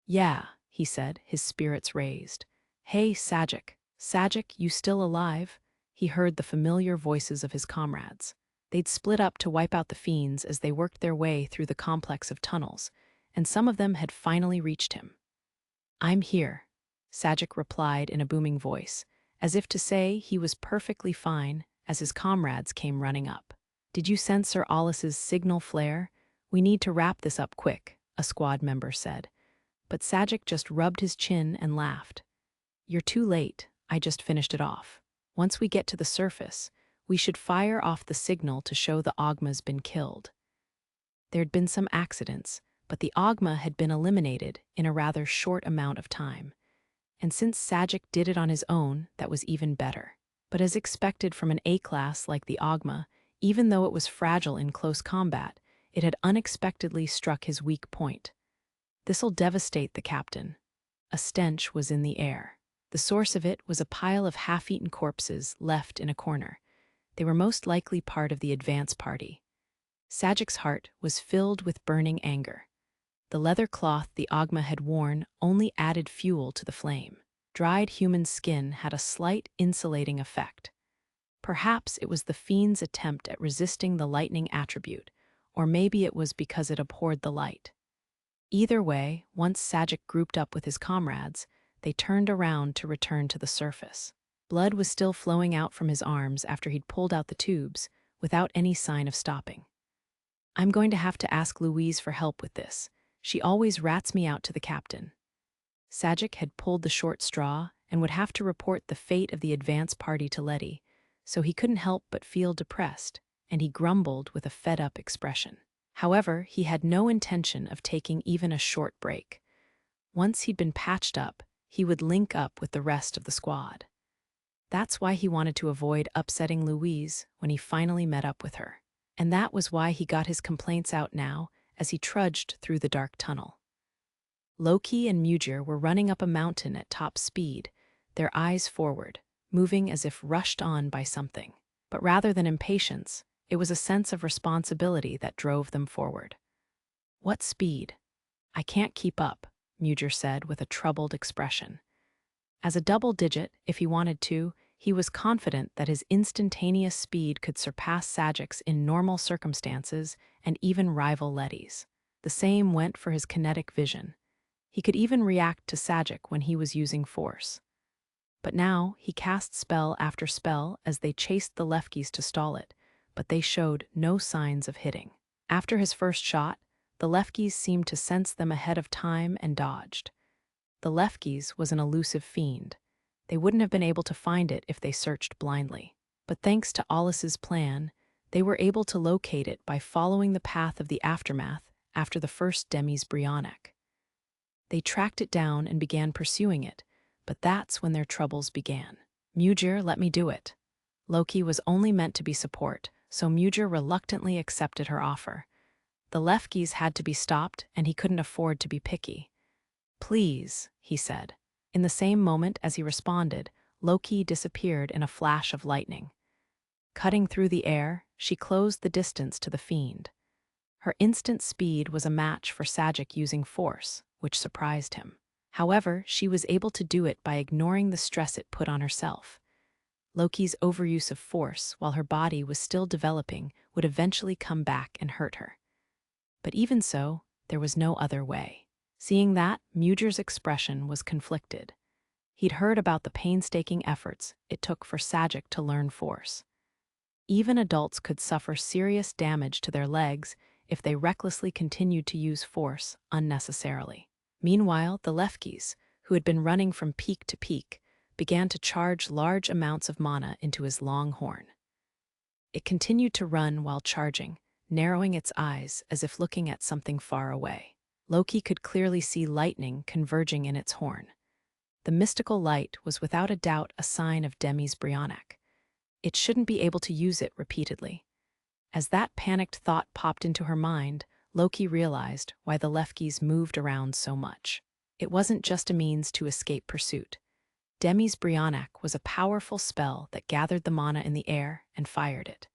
"Yeah," he said, his spirits raised. "Hey, Sajic. Sajic, you still alive?" He heard the familiar voices of his comrades. They'd split up to wipe out the fiends as they worked their way through the complex of tunnels, and some of them had finally reached him. "I'm here," Sajic replied in a booming voice, as if to say he was perfectly fine as his comrades came running up. "Did you sense Sir Alus's signal flare? We need to wrap this up quick," a squad member said. But Sajic just rubbed his chin and laughed. "You're too late, I just finished it off. Once we get to the surface, we should fire off the signal to show the Ogma's been killed." There'd been some accidents, but the Ogma had been eliminated in a rather short amount of time. And since Sajic did it on his own, that was even better. But as expected from an A-class like the Ogma, even though it was fragile in close combat, it had unexpectedly struck his weak point. This'll devastate the captain. A stench was in the air. The source of it was a pile of half-eaten corpses left in a corner. They were most likely part of the advance party. Sajic's heart was filled with burning anger. The leather cloth the Ogma had worn only added fuel to the flame. Dried human skin had a slight insulating effect. Perhaps it was the Fiend's attempt at resisting the lightning attribute, or maybe it was because it abhorred the light. Either way, once Sajic grouped up with his comrades, they turned around to return to the surface. Blood was still flowing out from his arms after he'd pulled out the tubes, without any sign of stopping. "I'm going to have to ask Louise for help with this. She always rats me out to the captain." Sajic had pulled the short straw and would have to report the fate of the advance party to Lettie, so he couldn't help but feel depressed, and he grumbled with a fed-up expression. However, he had no intention of taking even a short break. Once he'd been patched up, he would link up with the rest of the squad. That's why he wanted to avoid upsetting Louise when he finally met up with her. And that was why he got his complaints out now as he trudged through the dark tunnel. Loki and Mugir were running up a mountain at top speed, their eyes forward, moving as if rushed on by something. But rather than impatience, it was a sense of responsibility that drove them forward. "What speed? I can't keep up," Mugir said with a troubled expression. As a double digit, if he wanted to, he was confident that his instantaneous speed could surpass Sajic's in normal circumstances and even rival Lettie's. The same went for his kinetic vision. He could even react to Sajic when he was using force. But now he cast spell after spell as they chased the Lefkis to stall it, but they showed no signs of hitting. After his first shot, the Lefkis seemed to sense them ahead of time and dodged. The Lefkis was an elusive fiend. They wouldn't have been able to find it if they searched blindly. But thanks to Alus's plan, they were able to locate it by following the path of the aftermath after the first Demi's Brionic. They tracked it down and began pursuing it, but that's when their troubles began. "Mugir, let me do it." Loki was only meant to be support, so Mugir reluctantly accepted her offer. The Lefkis had to be stopped, and he couldn't afford to be picky. "Please," he said. In the same moment as he responded, Loki disappeared in a flash of lightning. Cutting through the air, she closed the distance to the Fiend. Her instant speed was a match for Sajic using force, which surprised him. However, she was able to do it by ignoring the stress it put on herself. Loki's overuse of force, while her body was still developing, would eventually come back and hurt her. But even so, there was no other way. Seeing that, Mugir's expression was conflicted. He'd heard about the painstaking efforts it took for Sajic to learn force. Even adults could suffer serious damage to their legs if they recklessly continued to use force unnecessarily. Meanwhile, the Lefkis, who had been running from peak to peak, began to charge large amounts of mana into his long horn. It continued to run while charging, narrowing its eyes as if looking at something far away. Loki could clearly see lightning converging in its horn. The mystical light was without a doubt a sign of Demi's Brionic. It shouldn't be able to use it repeatedly. As that panicked thought popped into her mind, Loki realized why the Lefkis moved around so much. It wasn't just a means to escape pursuit. Demi's Brionic was a powerful spell that gathered the mana in the air and fired it.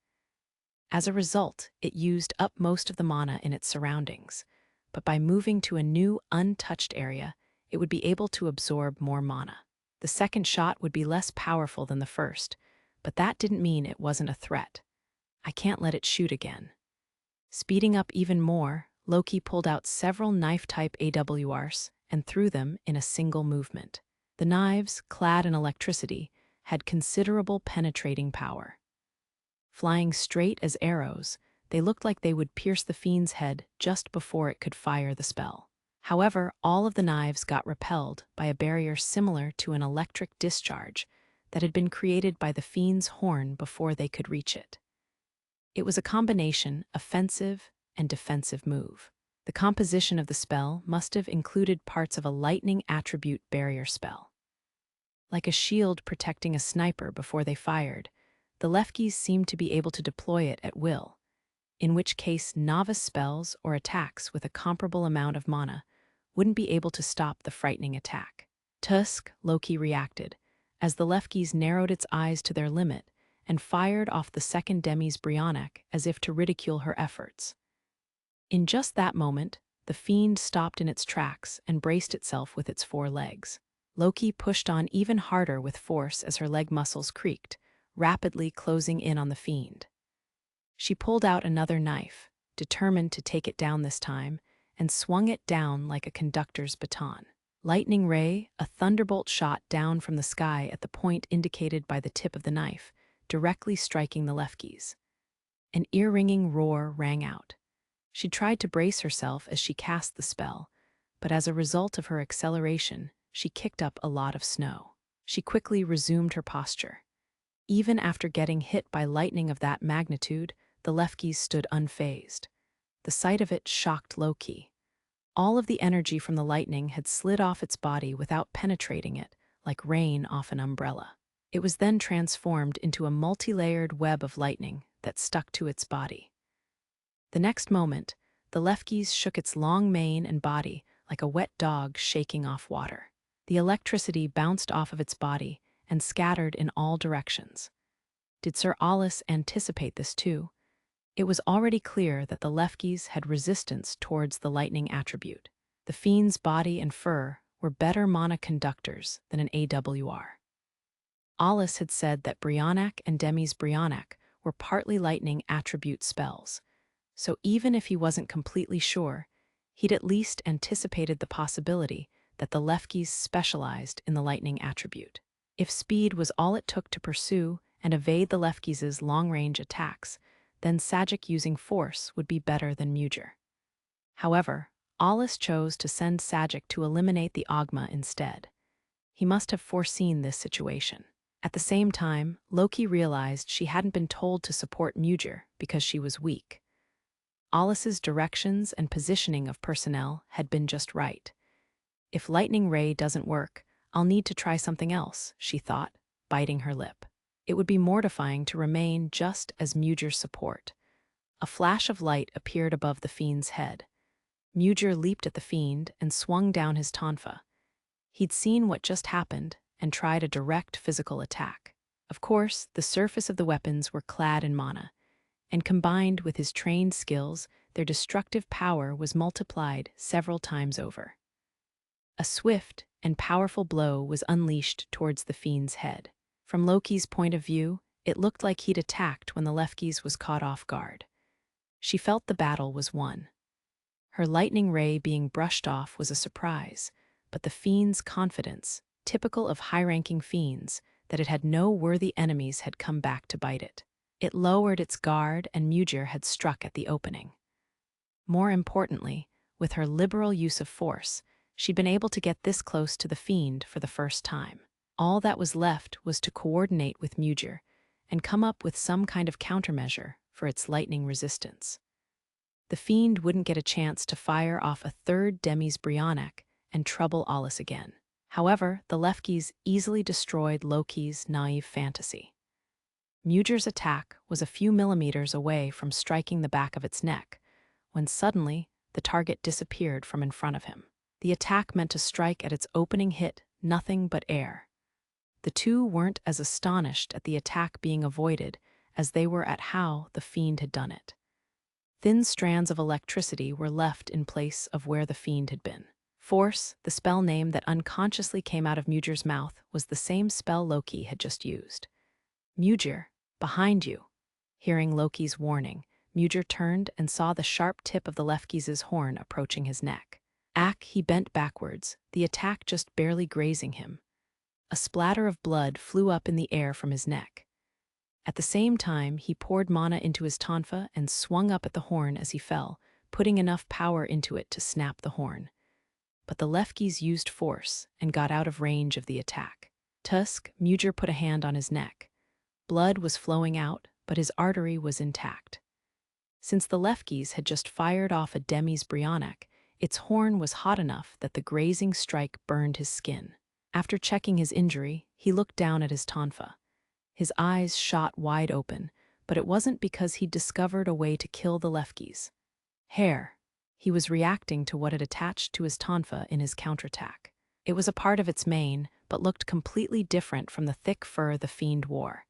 As a result, it used up most of the mana in its surroundings, but by moving to a new, untouched area, it would be able to absorb more mana. The second shot would be less powerful than the first, but that didn't mean it wasn't a threat. "I can't let it shoot again." Speeding up even more, Loki pulled out several knife-type AWRs and threw them in a single movement. The knives, clad in electricity, had considerable penetrating power. Flying straight as arrows, they looked like they would pierce the Fiend's head just before it could fire the spell. However, all of the knives got repelled by a barrier similar to an electric discharge that had been created by the Fiend's horn before they could reach it. It was a combination offensive and defensive move. The composition of the spell must have included parts of a lightning attribute barrier spell. Like a shield protecting a sniper before they fired, the Lefkis seemed to be able to deploy it at will, in which case novice spells or attacks with a comparable amount of mana wouldn't be able to stop the frightening attack. Tusk, Loki reacted, as the Lefkis narrowed its eyes to their limit and fired off the second Demi's Brionac as if to ridicule her efforts. In just that moment, the Fiend stopped in its tracks and braced itself with its 4 legs. Loki pushed on even harder with force as her leg muscles creaked, rapidly closing in on the Fiend. She pulled out another knife, determined to take it down this time, and swung it down like a conductor's baton. Lightning ray, a thunderbolt shot down from the sky at the point indicated by the tip of the knife, directly striking the Lefkis. An ear-ringing roar rang out. She tried to brace herself as she cast the spell, but as a result of her acceleration, she kicked up a lot of snow. She quickly resumed her posture. Even after getting hit by lightning of that magnitude, the Lefkis stood unfazed. The sight of it shocked Loki. All of the energy from the lightning had slid off its body without penetrating it, like rain off an umbrella. It was then transformed into a multi-layered web of lightning that stuck to its body. The next moment, the Lefkis shook its long mane and body like a wet dog shaking off water. The electricity bounced off of its body and scattered in all directions. Did Sir Alus anticipate this too? It was already clear that the Lefkis had resistance towards the lightning attribute. The Fiend's body and fur were better mana conductors than an AWR. Alus had said that Brionac and Demi's Brionac were partly lightning attribute spells, so even if he wasn't completely sure, he'd at least anticipated the possibility that the Lefkis specialized in the lightning attribute. If speed was all it took to pursue and evade the Lefkis' long-range attacks, then Sajic using force would be better than Mujir. However, Alus chose to send Sajic to eliminate the Ogma instead. He must have foreseen this situation. At the same time, Loki realized she hadn't been told to support Mujir because she was weak. Alus's directions and positioning of personnel had been just right. If Lightning Ray doesn't work, I'll need to try something else, she thought, biting her lip. It would be mortifying to remain just as Mujir's support. A flash of light appeared above the Fiend's head. Mujir leaped at the Fiend and swung down his tonfa. He'd seen what just happened and tried a direct physical attack. Of course, the surface of the weapons were clad in mana, and combined with his trained skills, their destructive power was multiplied several times over. A swift and powerful blow was unleashed towards the Fiend's head. From Loki's point of view, it looked like he'd attacked when the Lefkis was caught off guard. She felt the battle was won. Her lightning ray being brushed off was a surprise, but the Fiend's confidence, typical of high-ranking Fiends, that it had no worthy enemies had come back to bite it. It lowered its guard and Mujir had struck at the opening. More importantly, with her liberal use of force, she'd been able to get this close to the Fiend for the first time. All that was left was to coordinate with Mujir and come up with some kind of countermeasure for its lightning resistance. The Fiend wouldn't get a chance to fire off a third Demi's Brionac and trouble Alus again. However, the Lefkis easily destroyed Loki's naive fantasy. Mujir's attack was a few millimeters away from striking the back of its neck, when suddenly the target disappeared from in front of him. The attack meant to strike at its opening hit nothing but air. The two weren't as astonished at the attack being avoided as they were at how the Fiend had done it. Thin strands of electricity were left in place of where the Fiend had been. Force, the spell name that unconsciously came out of Mujir's mouth, was the same spell Loki had just used. Mujir, behind you. Hearing Loki's warning, Mujir turned and saw the sharp tip of the Lefkis' horn approaching his neck. He bent backwards, the attack just barely grazing him. A splatter of blood flew up in the air from his neck. At the same time, he poured mana into his tonfa and swung up at the horn as he fell, putting enough power into it to snap the horn. But the Lefkis used force and got out of range of the attack. Tusk, Mujir put a hand on his neck. Blood was flowing out, but his artery was intact. Since the Lefkes had just fired off a Demi's Brionac, its horn was hot enough that the grazing strike burned his skin. After checking his injury, he looked down at his tonfa. His eyes shot wide open, but it wasn't because he'd discovered a way to kill the Lefkes. Hair. He was reacting to what had attached to his tonfa in his counterattack. It was a part of its mane, but looked completely different from the thick fur the Fiend wore.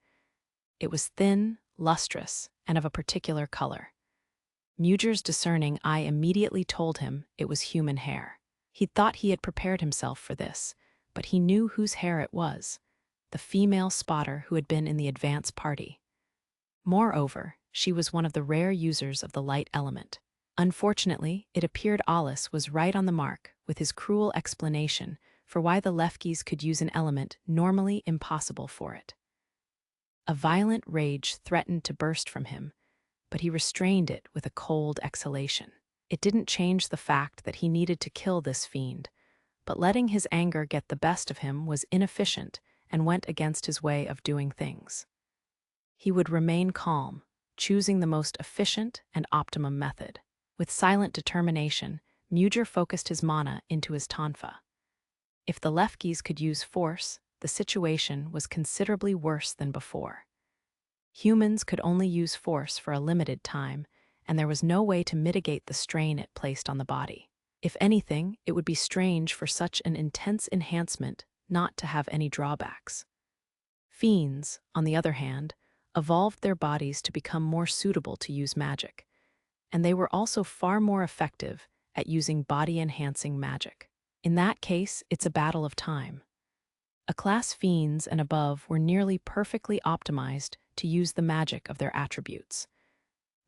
It was thin, lustrous, and of a particular color. Mugger's discerning eye immediately told him it was human hair. He'd thought he had prepared himself for this, but he knew whose hair it was, the female spotter who had been in the advance party. Moreover, she was one of the rare users of the light element. Unfortunately, it appeared Alus was right on the mark with his cruel explanation for why the Lefkes could use an element normally impossible for it. A violent rage threatened to burst from him, but he restrained it with a cold exhalation. It didn't change the fact that he needed to kill this fiend, but letting his anger get the best of him was inefficient and went against his way of doing things. He would remain calm, choosing the most efficient and optimum method. With silent determination, Mugger focused his mana into his tonfa. If the Lefkes could use force, the situation was considerably worse than before. Humans could only use force for a limited time, and there was no way to mitigate the strain it placed on the body. If anything, it would be strange for such an intense enhancement not to have any drawbacks. Fiends, on the other hand, evolved their bodies to become more suitable to use magic, and they were also far more effective at using body-enhancing magic. In that case, it's a battle of time. A class Fiends and above were nearly perfectly optimized to use the magic of their attributes.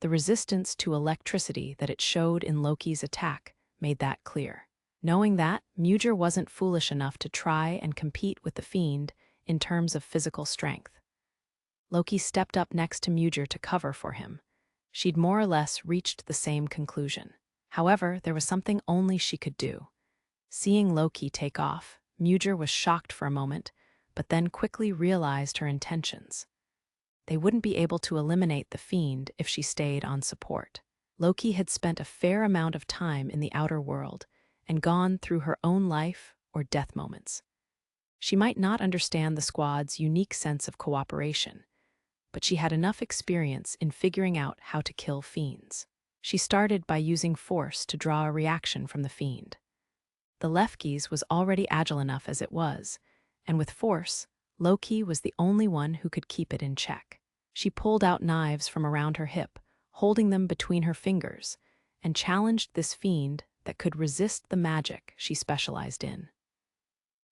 The resistance to electricity that it showed in Loki's attack made that clear. Knowing that, Mugger wasn't foolish enough to try and compete with the Fiend in terms of physical strength. Loki stepped up next to Mugger to cover for him. She'd more or less reached the same conclusion. However, there was something only she could do. Seeing Loki take off, Mugger was shocked for a moment, but then quickly realized her intentions. They wouldn't be able to eliminate the Fiend if she stayed on support. Loki had spent a fair amount of time in the outer world and gone through her own life or death moments. She might not understand the squad's unique sense of cooperation, but she had enough experience in figuring out how to kill Fiends. She started by using force to draw a reaction from the Fiend. The Lefkes was already agile enough as it was, and with force, Loki was the only one who could keep it in check. She pulled out knives from around her hip, holding them between her fingers, and challenged this Fiend that could resist the magic she specialized in.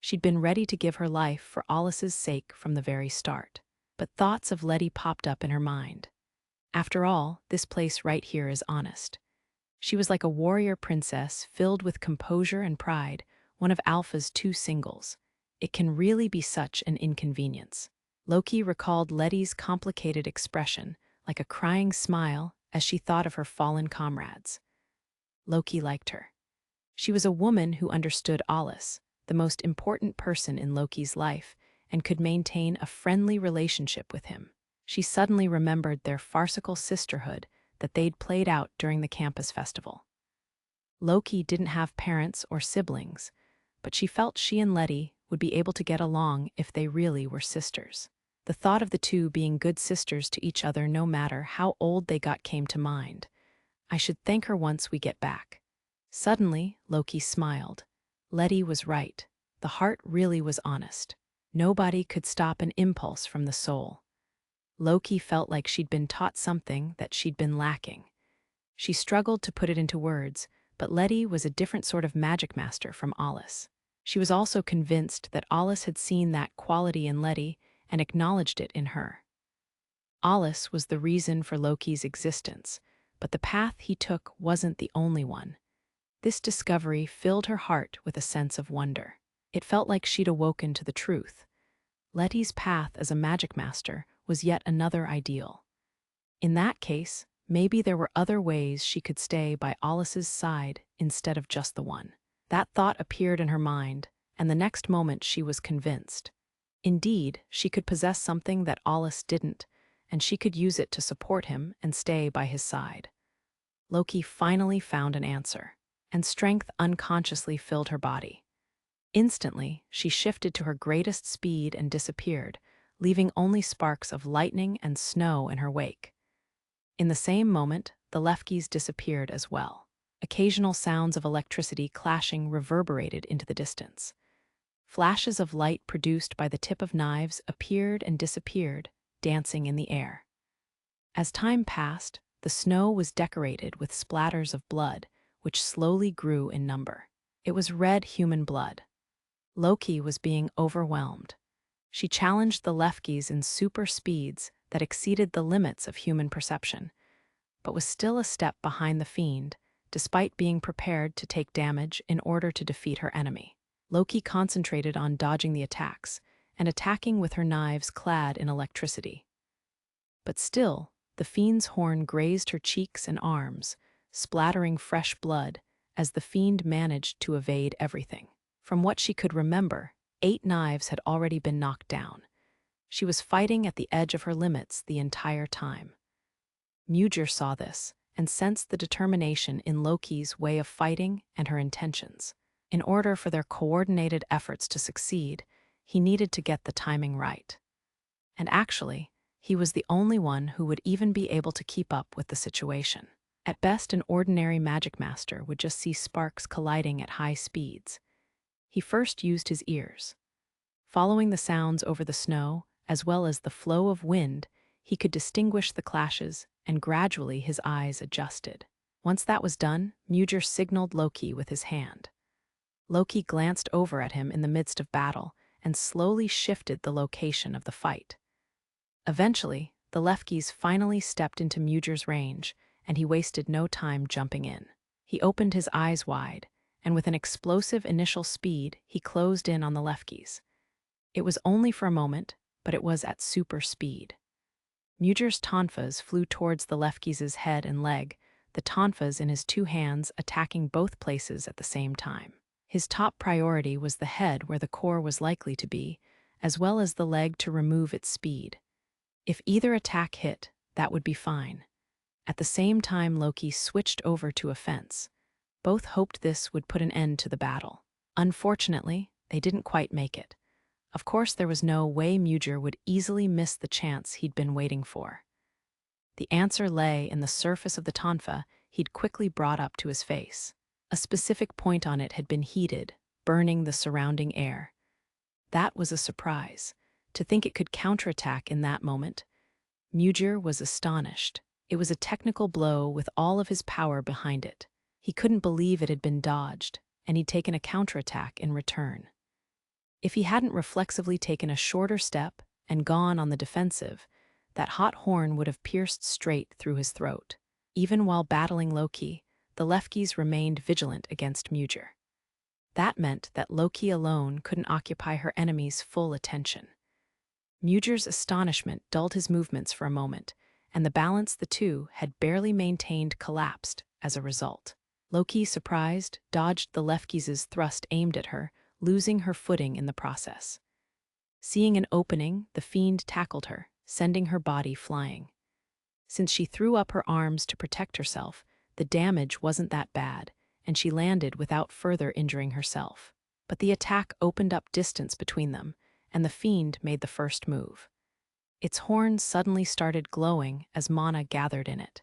She'd been ready to give her life for Alus's sake from the very start. But thoughts of Lettie popped up in her mind. After all, this place right here is honest. She was like a warrior princess filled with composure and pride, one of Alpha's two singles. It can really be such an inconvenience. Loki recalled Lettie's complicated expression, like a crying smile, as she thought of her fallen comrades. Loki liked her. She was a woman who understood Alus, the most important person in Loki's life, and could maintain a friendly relationship with him. She suddenly remembered their farcical sisterhood that they'd played out during the campus festival. Loki didn't have parents or siblings, but she felt she and Lettie would be able to get along if they really were sisters. The thought of the two being good sisters to each other no matter how old they got came to mind. I should thank her once we get back. Suddenly, Loki smiled. Lettie was right. The heart really was honest. Nobody could stop an impulse from the soul. Loki felt like she'd been taught something that she'd been lacking. She struggled to put it into words, but Lettie was a different sort of Magicmaster from Alus. She was also convinced that Alus had seen that quality in Lettie and acknowledged it in her. Alus was the reason for Loki's existence, but the path he took wasn't the only one. This discovery filled her heart with a sense of wonder. It felt like she'd awoken to the truth. Lettie's path as a Magicmaster was yet another ideal. In that case, maybe there were other ways she could stay by Alus's side instead of just the one. That thought appeared in her mind, and the next moment she was convinced. Indeed, she could possess something that Alus didn't, and she could use it to support him and stay by his side. Loki finally found an answer, and strength unconsciously filled her body. Instantly, she shifted to her greatest speed and disappeared, leaving only sparks of lightning and snow in her wake. In the same moment, the Lefkis disappeared as well. Occasional sounds of electricity clashing reverberated into the distance. Flashes of light produced by the tip of knives appeared and disappeared, dancing in the air. As time passed, the snow was decorated with splatters of blood, which slowly grew in number. It was red human blood. Loki was being overwhelmed. She challenged the Lefkis in super speeds that exceeded the limits of human perception, but was still a step behind the Fiend, despite being prepared to take damage in order to defeat her enemy. Loki concentrated on dodging the attacks and attacking with her knives clad in electricity. But still, the Fiend's horn grazed her cheeks and arms, splattering fresh blood as the Fiend managed to evade everything. From what she could remember, 8 knives had already been knocked down. She was fighting at the edge of her limits the entire time. Mugir saw this and sensed the determination in Loki's way of fighting and her intentions. In order for their coordinated efforts to succeed, he needed to get the timing right. And actually, he was the only one who would even be able to keep up with the situation. At best, an ordinary Magicmaster would just see sparks colliding at high speeds. He first used his ears. Following the sounds over the snow, as well as the flow of wind, he could distinguish the clashes, and gradually his eyes adjusted. Once that was done, Mugir signaled Loki with his hand. Loki glanced over at him in the midst of battle and slowly shifted the location of the fight. Eventually, the Lefkis finally stepped into Mugir's range, and he wasted no time jumping in. He opened his eyes wide, and with an explosive initial speed, he closed in on the Lefkis. It was only for a moment, but it was at super speed. Mugir's tonfas flew towards the Lefkis' head and leg, the tonfas in his 2 hands attacking both places at the same time. His top priority was the head where the core was likely to be, as well as the leg to remove its speed. If either attack hit, that would be fine. At the same time, Loki switched over to offense. Both hoped this would put an end to the battle. Unfortunately, they didn't quite make it. Of course, there was no way Mugir would easily miss the chance he'd been waiting for. The answer lay in the surface of the tonfa he'd quickly brought up to his face. A specific point on it had been heated, burning the surrounding air. That was a surprise. To think it could counterattack in that moment. Mugir was astonished. It was a technical blow with all of his power behind it. He couldn't believe it had been dodged, and he'd taken a counterattack in return. If he hadn't reflexively taken a shorter step and gone on the defensive, that hot horn would have pierced straight through his throat. Even while battling Loki, the Lefkis remained vigilant against Mugir. That meant that Loki alone couldn't occupy her enemy's full attention. Mugir's astonishment dulled his movements for a moment, and the balance the two had barely maintained collapsed as a result. Loki, surprised, dodged the Lefkis' thrust aimed at her, losing her footing in the process. Seeing an opening, the Fiend tackled her, sending her body flying. Since she threw up her arms to protect herself, the damage wasn't that bad, and she landed without further injuring herself. But the attack opened up distance between them, and the Fiend made the first move. Its horn suddenly started glowing as mana gathered in it.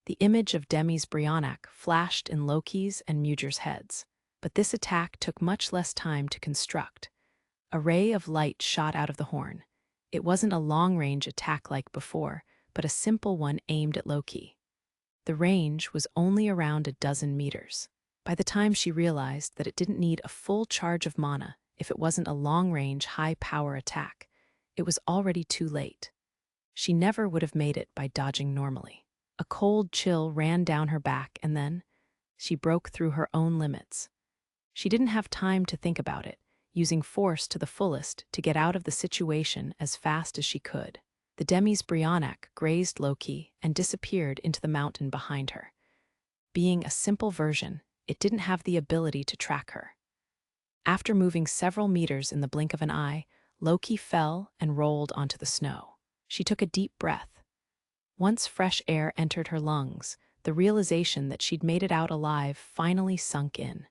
The image of Demi's Brionac flashed in Loki's and Mugir's heads. But this attack took much less time to construct. A ray of light shot out of the horn. It wasn't a long-range attack like before, but a simple one aimed at Loki. The range was only around a dozen meters. By the time she realized that it didn't need a full charge of mana if it wasn't a long-range, high-power attack, it was already too late. She never would have made it by dodging normally. A cold chill ran down her back, and then she broke through her own limits. She didn't have time to think about it, using force to the fullest to get out of the situation as fast as she could. The Demi's Brionac grazed Loki and disappeared into the mountain behind her. Being a simple version, it didn't have the ability to track her. After moving several meters in the blink of an eye, Loki fell and rolled onto the snow. She took a deep breath. Once fresh air entered her lungs, the realization that she'd made it out alive finally sunk in.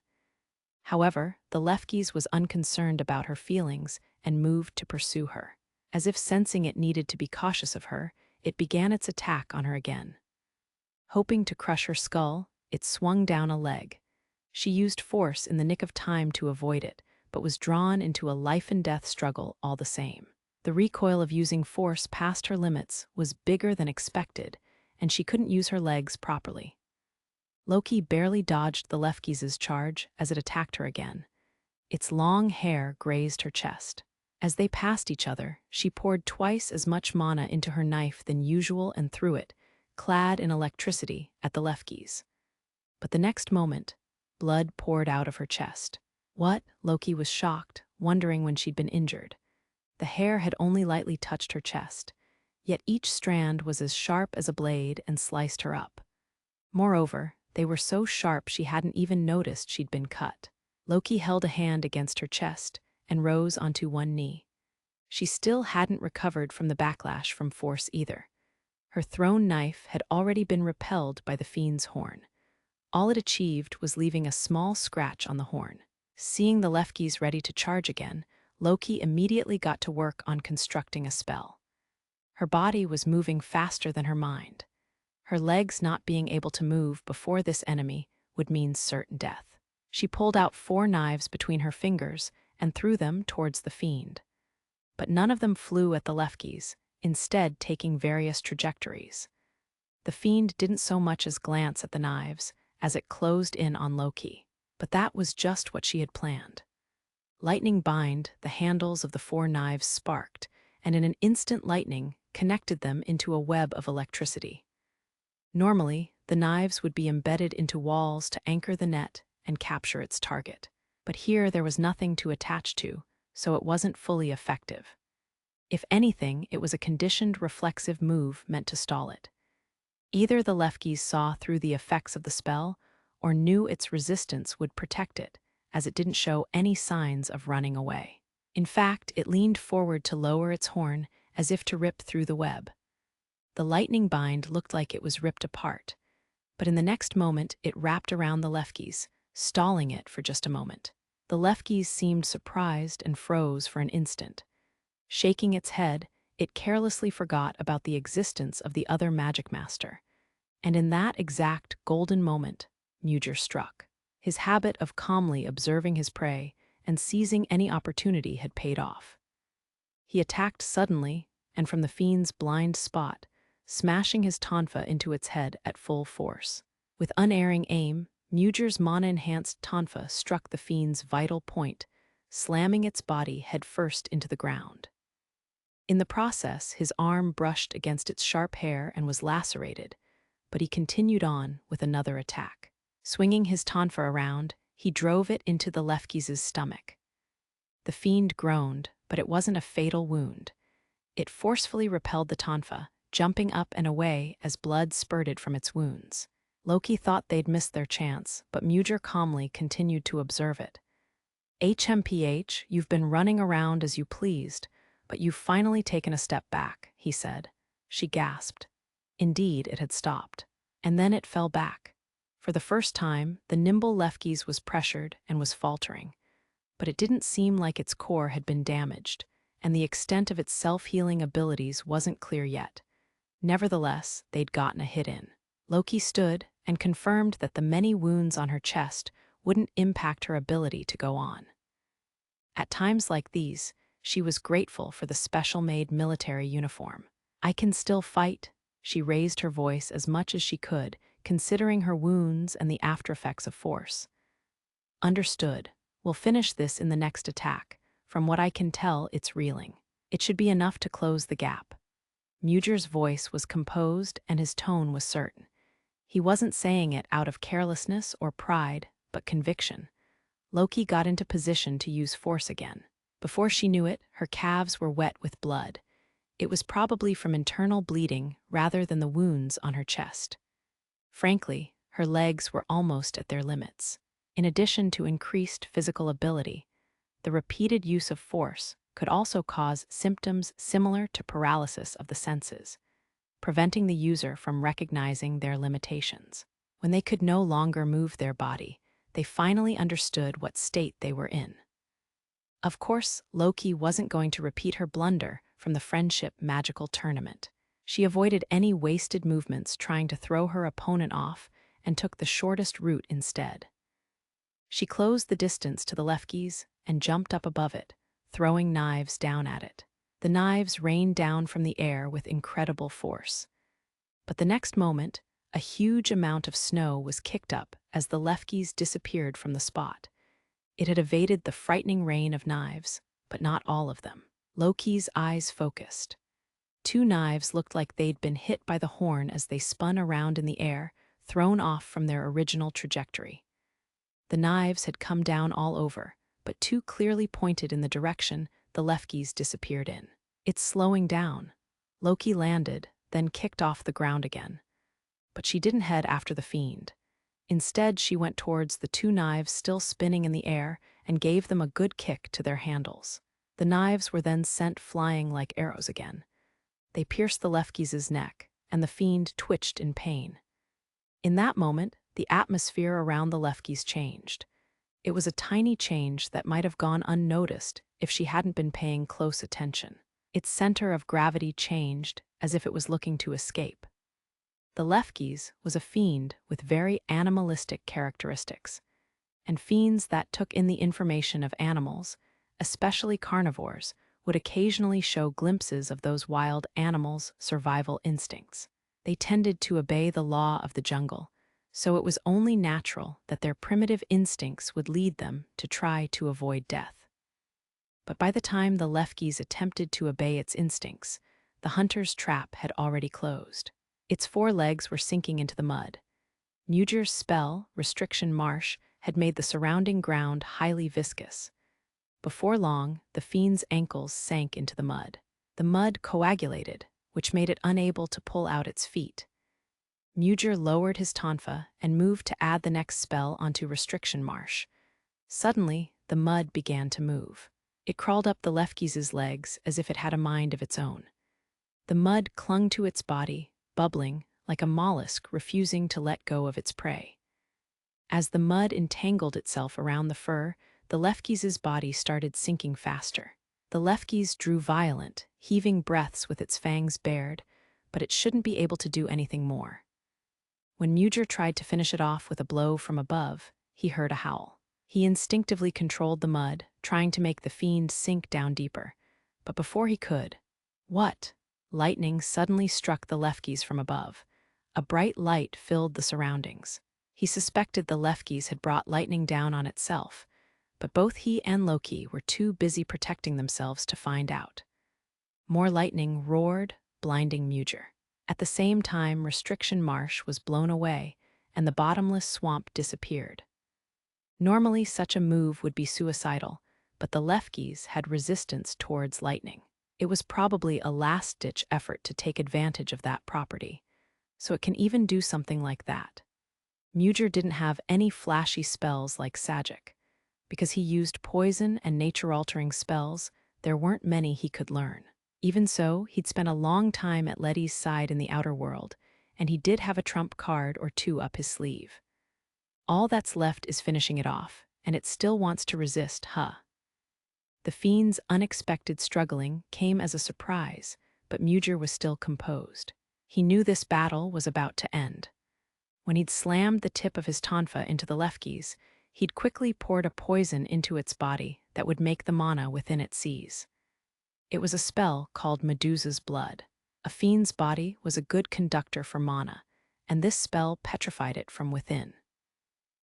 However, the Lefkes was unconcerned about her feelings and moved to pursue her. As if sensing it needed to be cautious of her, it began its attack on her again. Hoping to crush her skull, it swung down a leg. She used force in the nick of time to avoid it, but was drawn into a life-and-death struggle all the same. The recoil of using force past her limits was bigger than expected, and she couldn't use her legs properly. Loki barely dodged the Lefkes' charge as it attacked her again. Its long hair grazed her chest. As they passed each other, she poured twice as much mana into her knife than usual and threw it, clad in electricity, at the Lefkes. But the next moment, blood poured out of her chest. What? Loki was shocked, wondering when she'd been injured. The hair had only lightly touched her chest, yet each strand was as sharp as a blade and sliced her up. Moreover, they were so sharp she hadn't even noticed she'd been cut. Loki held a hand against her chest and rose onto one knee. She still hadn't recovered from the backlash from force either. Her thrown knife had already been repelled by the Fiend's horn. All it achieved was leaving a small scratch on the horn. Seeing the Lefkes ready to charge again, Loki immediately got to work on constructing a spell. Her body was moving faster than her mind. Her legs not being able to move before this enemy would mean certain death. She pulled out 4 knives between her fingers and threw them towards the Fiend. But none of them flew at the Lefkes, instead taking various trajectories. The Fiend didn't so much as glance at the knives as it closed in on Loki. But that was just what she had planned. Lightning bind, the handles of the 4 knives sparked, and in an instant lightning connected them into a web of electricity. Normally, the knives would be embedded into walls to anchor the net and capture its target. But here there was nothing to attach to, so it wasn't fully effective. If anything, it was a conditioned reflexive move meant to stall it. Either the Lefkes saw through the effects of the spell, or knew its resistance would protect it, as it didn't show any signs of running away. In fact, it leaned forward to lower its horn, as if to rip through the web. The lightning bind looked like it was ripped apart, but in the next moment it wrapped around the Lefkes, stalling it for just a moment. The Lefkes seemed surprised and froze for an instant. Shaking its head, it carelessly forgot about the existence of the other Magicmaster. And in that exact golden moment, Mugr struck. His habit of calmly observing his prey and seizing any opportunity had paid off. He attacked suddenly and from the Fiend's blind spot, smashing his tonfa into its head at full force. With unerring aim, Mugr's mana-enhanced tonfa struck the Fiend's vital point, slamming its body headfirst into the ground. In the process, his arm brushed against its sharp hair and was lacerated, but he continued on with another attack. Swinging his tonfa around, he drove it into the Lefkes' stomach. The Fiend groaned, but it wasn't a fatal wound. It forcefully repelled the tonfa, jumping up and away as blood spurted from its wounds. Loki thought they'd missed their chance, but Mugr calmly continued to observe it. HMPH, you've been running around as you pleased, but you've finally taken a step back, he said. She gasped. Indeed, it had stopped. And then it fell back. For the first time, the nimble Lefkes was pressured and was faltering. But it didn't seem like its core had been damaged, and the extent of its self-healing abilities wasn't clear yet. Nevertheless, they'd gotten a hit in. Loki stood and confirmed that the many wounds on her chest wouldn't impact her ability to go on. At times like these, she was grateful for the special-made military uniform. I can still fight, she raised her voice as much as she could, considering her wounds and the aftereffects of force. Understood. We'll finish this in the next attack. From what I can tell, it's reeling. It should be enough to close the gap. Mugr's voice was composed and his tone was certain. He wasn't saying it out of carelessness or pride, but conviction. Loki got into position to use force again. Before she knew it, her calves were wet with blood. It was probably from internal bleeding rather than the wounds on her chest. Frankly, her legs were almost at their limits. In addition to increased physical ability, the repeated use of force could also cause symptoms similar to paralysis of the senses. preventing the user from recognizing their limitations. When they could no longer move their body, they finally understood what state they were in. Of course, Loki wasn't going to repeat her blunder from the Friendship Magical Tournament. She avoided any wasted movements trying to throw her opponent off and took the shortest route instead. She closed the distance to the Lefkis and jumped up above it, throwing knives down at it. The knives rained down from the air with incredible force. But the next moment, a huge amount of snow was kicked up as the Lefkis disappeared from the spot. It had evaded the frightening rain of knives, but not all of them. Loki's eyes focused. 2 knives looked like they'd been hit by the horn as they spun around in the air, thrown off from their original trajectory. The knives had come down all over, but 2 clearly pointed in the direction the Lefkis disappeared in. It's slowing down. Loki landed, then kicked off the ground again. But she didn't head after the Fiend. Instead, she went towards the 2 knives still spinning in the air and gave them a good kick to their handles. The knives were then sent flying like arrows again. They pierced the Lefkis' neck, and the Fiend twitched in pain. In that moment, the atmosphere around the Lefkis changed. It was a tiny change that might have gone unnoticed if she hadn't been paying close attention. Its center of gravity changed as if it was looking to escape. The Lefkis was a fiend with very animalistic characteristics, and fiends that took in the information of animals, especially carnivores, would occasionally show glimpses of those wild animals' survival instincts. They tended to obey the law of the jungle, so it was only natural that their primitive instincts would lead them to try to avoid death. But by the time the Lefkis attempted to obey its instincts, the hunter's trap had already closed. Its 4 legs were sinking into the mud. Mugir's spell, Restriction Marsh, had made the surrounding ground highly viscous. Before long, the fiend's ankles sank into the mud. The mud coagulated, which made it unable to pull out its feet. Mugir lowered his tonfa and moved to add the next spell onto Restriction Marsh. Suddenly, the mud began to move. It crawled up the Lefkis' legs as if it had a mind of its own. The mud clung to its body, bubbling, like a mollusk refusing to let go of its prey. As the mud entangled itself around the fur, the Lefkis' body started sinking faster. The Lefkis drew violent, heaving breaths with its fangs bared, but it shouldn't be able to do anything more. When Mugir tried to finish it off with a blow from above, he heard a howl. He instinctively controlled the mud, trying to make the fiend sink down deeper. But before he could, what? Lightning suddenly struck the Lefkis from above. A bright light filled the surroundings. He suspected the Lefkis had brought lightning down on itself, but both he and Loki were too busy protecting themselves to find out. More lightning roared, blinding Mugir. At the same time, Restriction Marsh was blown away, and the bottomless swamp disappeared. Normally, such a move would be suicidal, but the Lefkis had resistance towards lightning. It was probably a last-ditch effort to take advantage of that property, so it can even do something like that. Mugir didn't have any flashy spells like Sagic. Because he used poison and nature-altering spells, there weren't many he could learn. Even so, he'd spent a long time at Lettie's side in the outer world, and he did have a trump card or 2 up his sleeve. All that's left is finishing it off, and it still wants to resist, huh? The fiend's unexpected struggling came as a surprise, but Mugir was still composed. He knew this battle was about to end. When he'd slammed the tip of his tonfa into the Lefkis, he'd quickly poured a poison into its body that would make the mana within it seize. It was a spell called Medusa's Blood. A fiend's body was a good conductor for mana, and this spell petrified it from within.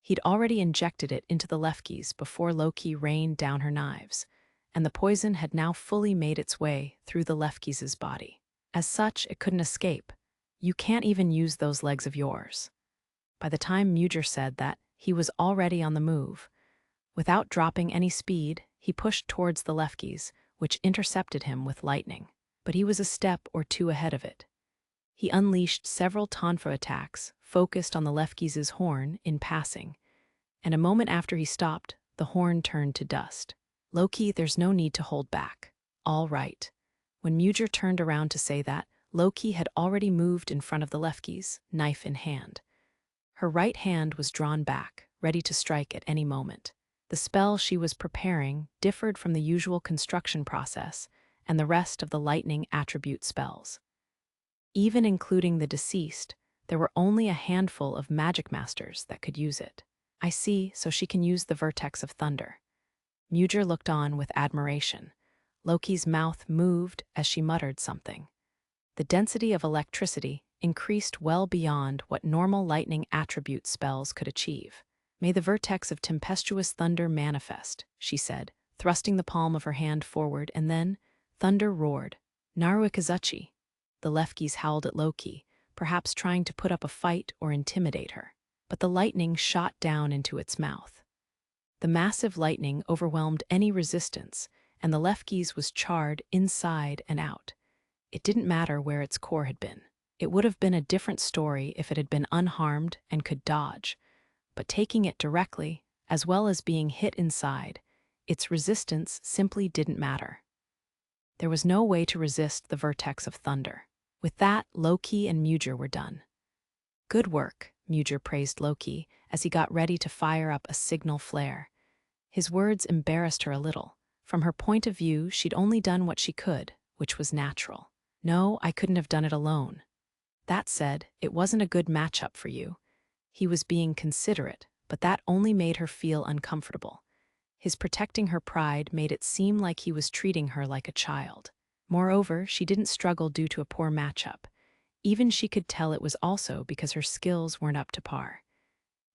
He'd already injected it into the Lefkis before Loki rained down her knives, and the poison had now fully made its way through the Lefkis' body. As such, it couldn't escape. You can't even use those legs of yours. By the time Mugir said that, he was already on the move. Without dropping any speed, he pushed towards the Lefkis, which intercepted him with lightning. But he was a step or 2 ahead of it. He unleashed several tonfa attacks, focused on the Lefkis' horn in passing, and a moment after he stopped, the horn turned to dust. Loki, there's no need to hold back. All right. When Mugir turned around to say that, Loki had already moved in front of the Lefkis, knife in hand. Her right hand was drawn back, ready to strike at any moment. The spell she was preparing differed from the usual construction process and the rest of the lightning attribute spells. Even including the deceased, there were only a handful of Magicmasters that could use it. I see, so she can use the Vertex of Thunder. Mugr looked on with admiration. Loki's mouth moved as she muttered something. The density of electricity increased well beyond what normal lightning attribute spells could achieve. May the Vertex of Tempestuous Thunder manifest, she said, thrusting the palm of her hand forward, and then thunder roared. Naruikazuchi. The Lefkis howled at Loki, perhaps trying to put up a fight or intimidate her. But the lightning shot down into its mouth. The massive lightning overwhelmed any resistance, and the Lefkis was charred inside and out. It didn't matter where its core had been. It would have been a different story if it had been unharmed and could dodge. But taking it directly, as well as being hit inside, its resistance simply didn't matter. There was no way to resist the Vertex of Thunder. With that, Loki and Mugr were done. Good work, Mugr praised Loki as he got ready to fire up a signal flare. His words embarrassed her a little. From her point of view, she'd only done what she could, which was natural. No, I couldn't have done it alone. That said, it wasn't a good matchup for you. He was being considerate, but that only made her feel uncomfortable. His protecting her pride made it seem like he was treating her like a child. Moreover, she didn't struggle due to a poor matchup. Even she could tell it was also because her skills weren't up to par.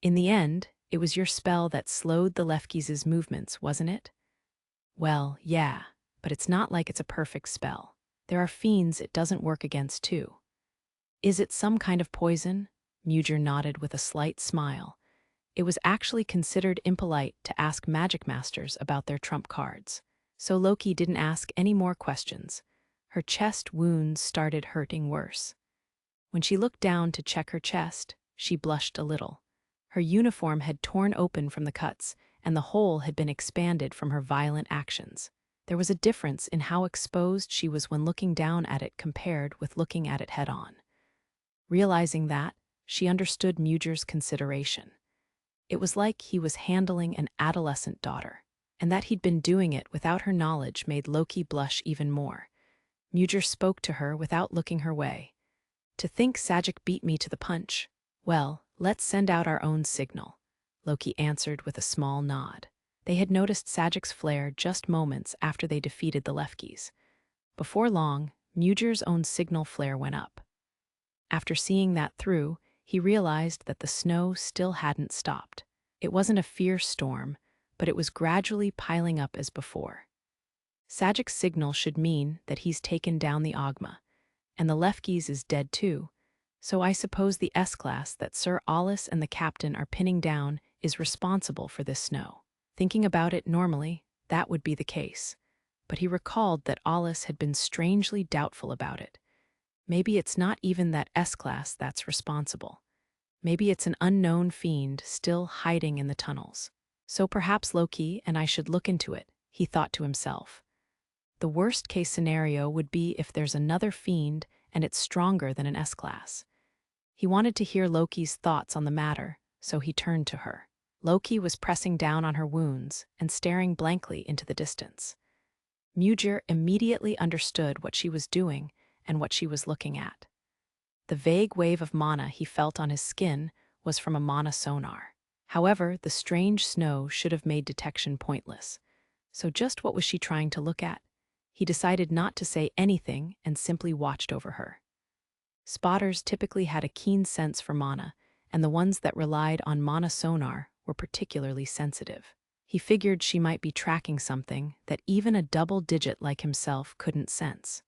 In the end, it was your spell that slowed the Lefkis' movements, wasn't it? Well, yeah, but it's not like it's a perfect spell. There are fiends it doesn't work against too. Is it some kind of poison? Mugr nodded with a slight smile. It was actually considered impolite to ask Magicmasters about their trump cards. So Loki didn't ask any more questions. Her chest wounds started hurting worse. When she looked down to check her chest, she blushed a little. Her uniform had torn open from the cuts, and the hole had been expanded from her violent actions. There was a difference in how exposed she was when looking down at it compared with looking at it head-on. Realizing that, she understood Mugr's consideration. It was like he was handling an adolescent daughter, and that he'd been doing it without her knowledge made Loki blush even more. Mugr spoke to her without looking her way. To think Sagic beat me to the punch. Well, let's send out our own signal, Loki answered with a small nod. They had noticed Sagic's flare just moments after they defeated the Lefkis. Before long, Mugr's own signal flare went up. After seeing that through, he realized that the snow still hadn't stopped. It wasn't a fierce storm, but it was gradually piling up as before. Sagic's signal should mean that he's taken down the Ogma, and the Lefkis is dead too, so I suppose the S-class that Sir Alus and the captain are pinning down is responsible for this snow. Thinking about it normally, that would be the case, but he recalled that Alus had been strangely doubtful about it. Maybe it's not even that S-class that's responsible. Maybe it's an unknown fiend still hiding in the tunnels. So perhaps Loki and I should look into it, he thought to himself. The worst-case scenario would be if there's another fiend and it's stronger than an S-class. He wanted to hear Loki's thoughts on the matter, so he turned to her. Loki was pressing down on her wounds and staring blankly into the distance. Mugr immediately understood what she was doing and what she was looking at. The vague wave of mana he felt on his skin was from a mana sonar. However, the strange snow should have made detection pointless. So just what was she trying to look at? He decided not to say anything and simply watched over her. Spotters typically had a keen sense for mana, and the ones that relied on mana sonar were particularly sensitive. He figured she might be tracking something that even a double digit like himself couldn't sense.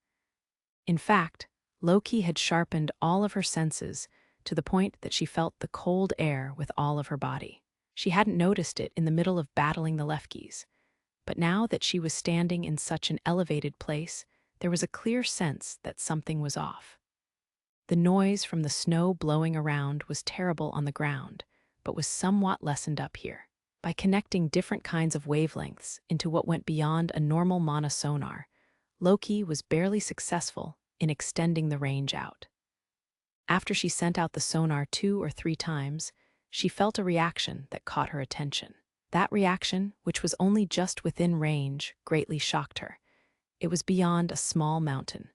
In fact, Loki had sharpened all of her senses to the point that she felt the cold air with all of her body. She hadn't noticed it in the middle of battling the Lefkis, but now that she was standing in such an elevated place, there was a clear sense that something was off. The noise from the snow blowing around was terrible on the ground, but was somewhat lessened up here. By connecting different kinds of wavelengths into what went beyond a normal mana sonar, Loki was barely successful in extending the range out. After she sent out the sonar 2 or 3 times, she felt a reaction that caught her attention. That reaction, which was only just within range, greatly shocked her. It was beyond a small mountain.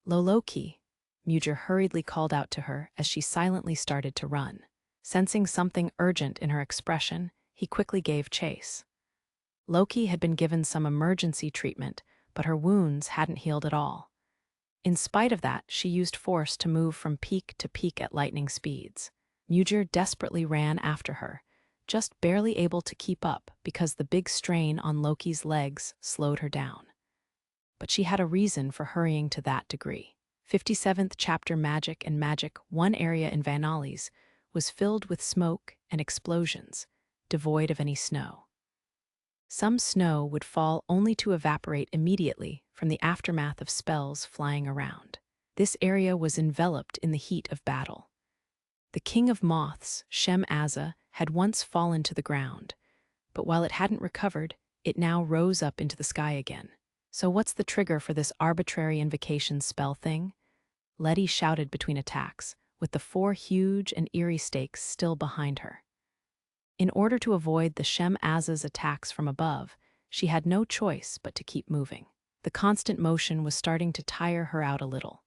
Loki, Mujir hurriedly called out to her as she silently started to run. Sensing something urgent in her expression, he quickly gave chase. Loki had been given some emergency treatment, but her wounds hadn't healed at all. In spite of that, she used force to move from peak to peak at lightning speeds. Mujir desperately ran after her, just barely able to keep up because the big strain on Loki's legs slowed her down. But she had a reason for hurrying to that degree. 57th chapter Magic and Magic. One area in Vanalis was filled with smoke and explosions, devoid of any snow. Some snow would fall only to evaporate immediately from the aftermath of spells flying around. This area was enveloped in the heat of battle. The king of moths, Shem-Azza, had once fallen to the ground, but while it hadn't recovered, it now rose up into the sky again. So what's the trigger for this arbitrary invocation spell thing? Lettie shouted between attacks, with the 4 huge and eerie stakes still behind her. In order to avoid the Shem-Azza's attacks from above, she had no choice but to keep moving. The constant motion was starting to tire her out a little.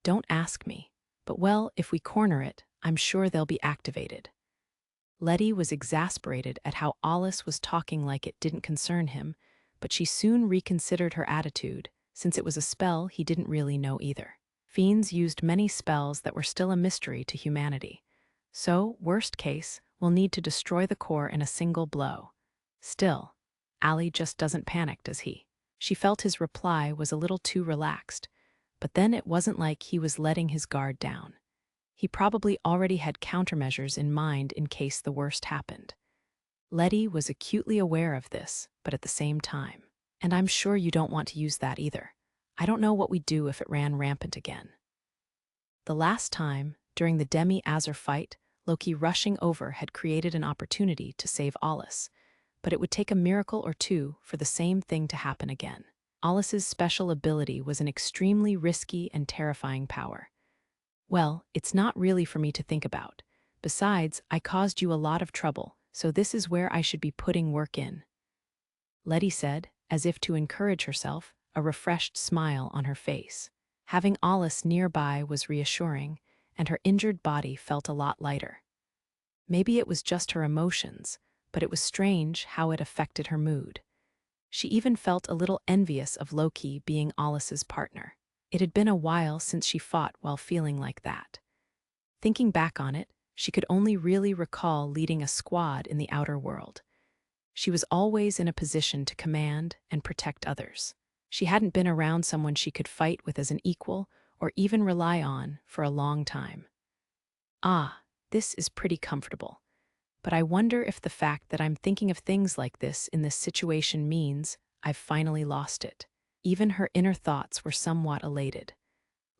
Don't ask me, but well, if we corner it, I'm sure they'll be activated. Lettie was exasperated at how Alus was talking like it didn't concern him, but she soon reconsidered her attitude, since it was a spell he didn't really know either. Fiends used many spells that were still a mystery to humanity. So, worst case, we'll need to destroy the core in a single blow. Still, Ali just doesn't panic, does he? She felt his reply was a little too relaxed, but then it wasn't like he was letting his guard down. He probably already had countermeasures in mind in case the worst happened. Lettie was acutely aware of this, but at the same time. And I'm sure you don't want to use that either. I don't know what we'd do if it ran rampant again. The last time, during the Demi-Azur fight, Loki rushing over had created an opportunity to save Alus, but it would take a miracle or two for the same thing to happen again. Alus's special ability was an extremely risky and terrifying power. Well, it's not really for me to think about. Besides, I caused you a lot of trouble, so this is where I should be putting work in. Lettie said, as if to encourage herself, a refreshed smile on her face. Having Alus nearby was reassuring, and her injured body felt a lot lighter. Maybe it was just her emotions, but it was strange how it affected her mood. She even felt a little envious of Loki being Alus's partner. It had been a while since she fought while feeling like that. Thinking back on it, she could only really recall leading a squad in the outer world. She was always in a position to command and protect others. She hadn't been around someone she could fight with as an equal or even rely on for a long time. Ah, this is pretty comfortable. But I wonder if the fact that I'm thinking of things like this in this situation means I've finally lost it. Even her inner thoughts were somewhat elated.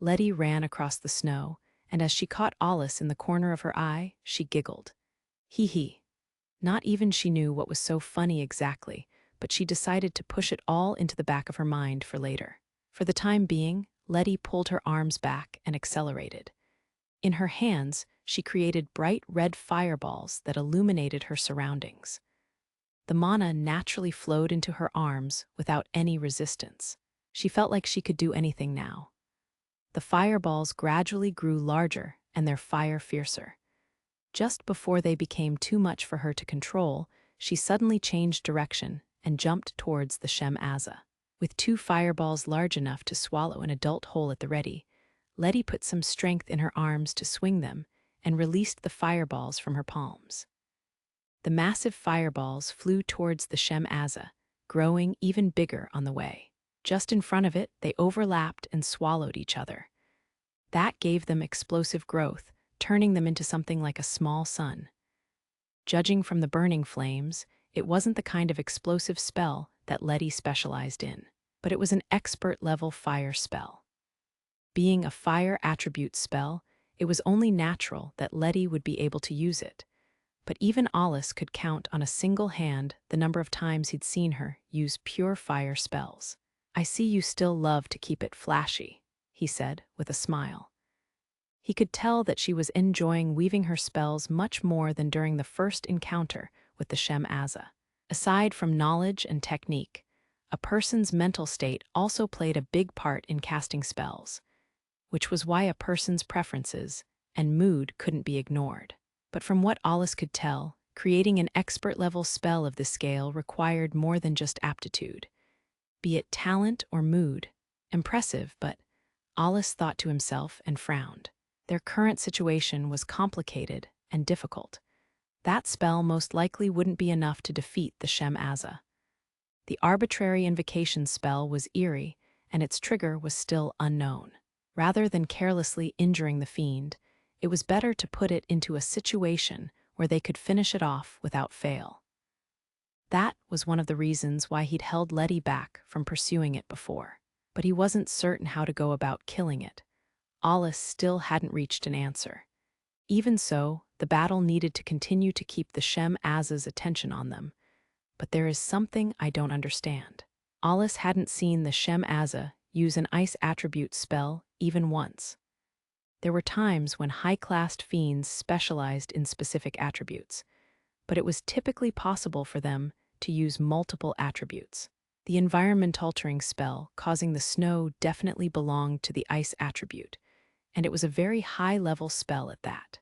Lettie ran across the snow, and as she caught Alus in the corner of her eye, she giggled. Hee hee. Not even she knew what was so funny exactly, but she decided to push it all into the back of her mind for later. For the time being, Lettie pulled her arms back and accelerated. In her hands, she created bright red fireballs that illuminated her surroundings. The mana naturally flowed into her arms without any resistance. She felt like she could do anything now. The fireballs gradually grew larger and their fire fiercer. Just before they became too much for her to control, she suddenly changed direction and jumped towards the Shem-Azza. With 2 fireballs large enough to swallow an adult whole at the ready, Lettie put some strength in her arms to swing them and released the fireballs from her palms. The massive fireballs flew towards the Shem-Azza, growing even bigger on the way. Just in front of it, they overlapped and swallowed each other. That gave them explosive growth, turning them into something like a small sun. Judging from the burning flames, it wasn't the kind of explosive spell that Lettie specialized in, but it was an expert-level fire spell. Being a fire attribute spell, it was only natural that Lettie would be able to use it, but even Alus could count on a single hand the number of times he'd seen her use pure fire spells. I see you still love to keep it flashy, he said, with a smile. He could tell that she was enjoying weaving her spells much more than during the first encounter with the Shem-Aza. Aside from knowledge and technique, a person's mental state also played a big part in casting spells, which was why a person's preferences and mood couldn't be ignored. But from what Alus could tell, creating an expert-level spell of this scale required more than just aptitude, be it talent or mood. Impressive, but Alus thought to himself and frowned. Their current situation was complicated and difficult. That spell most likely wouldn't be enough to defeat the Shem-Aza. The arbitrary invocation spell was eerie, and its trigger was still unknown. Rather than carelessly injuring the fiend, it was better to put it into a situation where they could finish it off without fail. That was one of the reasons why he'd held Lettie back from pursuing it before. But he wasn't certain how to go about killing it. Alus still hadn't reached an answer. Even so, the battle needed to continue to keep the Shem-Aza's attention on them. But there is something I don't understand. Alus hadn't seen the Shem-Aza use an ice attribute spell even once. There were times when high-classed fiends specialized in specific attributes, but it was typically possible for them to use multiple attributes. The environment-altering spell causing the snow definitely belonged to the ice attribute, and it was a very high-level spell at that.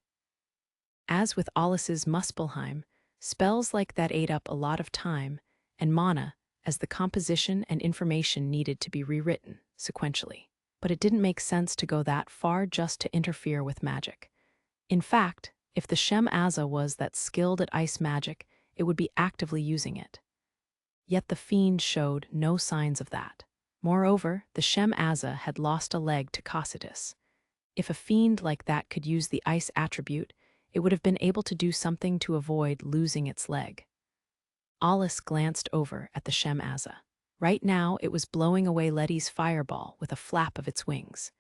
As with Alus's Muspelheim, spells like that ate up a lot of time and mana as the composition and information needed to be rewritten sequentially. But it didn't make sense to go that far just to interfere with magic. In fact, if the Shem-Aza was that skilled at ice magic, it would be actively using it. Yet the Fiend showed no signs of that. Moreover, the Shem-Aza had lost a leg to Cocytus. If a fiend like that could use the ice attribute, it would have been able to do something to avoid losing its leg. Alus glanced over at the Shem-Aza. Right now, it was blowing away Lettie's fireball with a flap of its wings.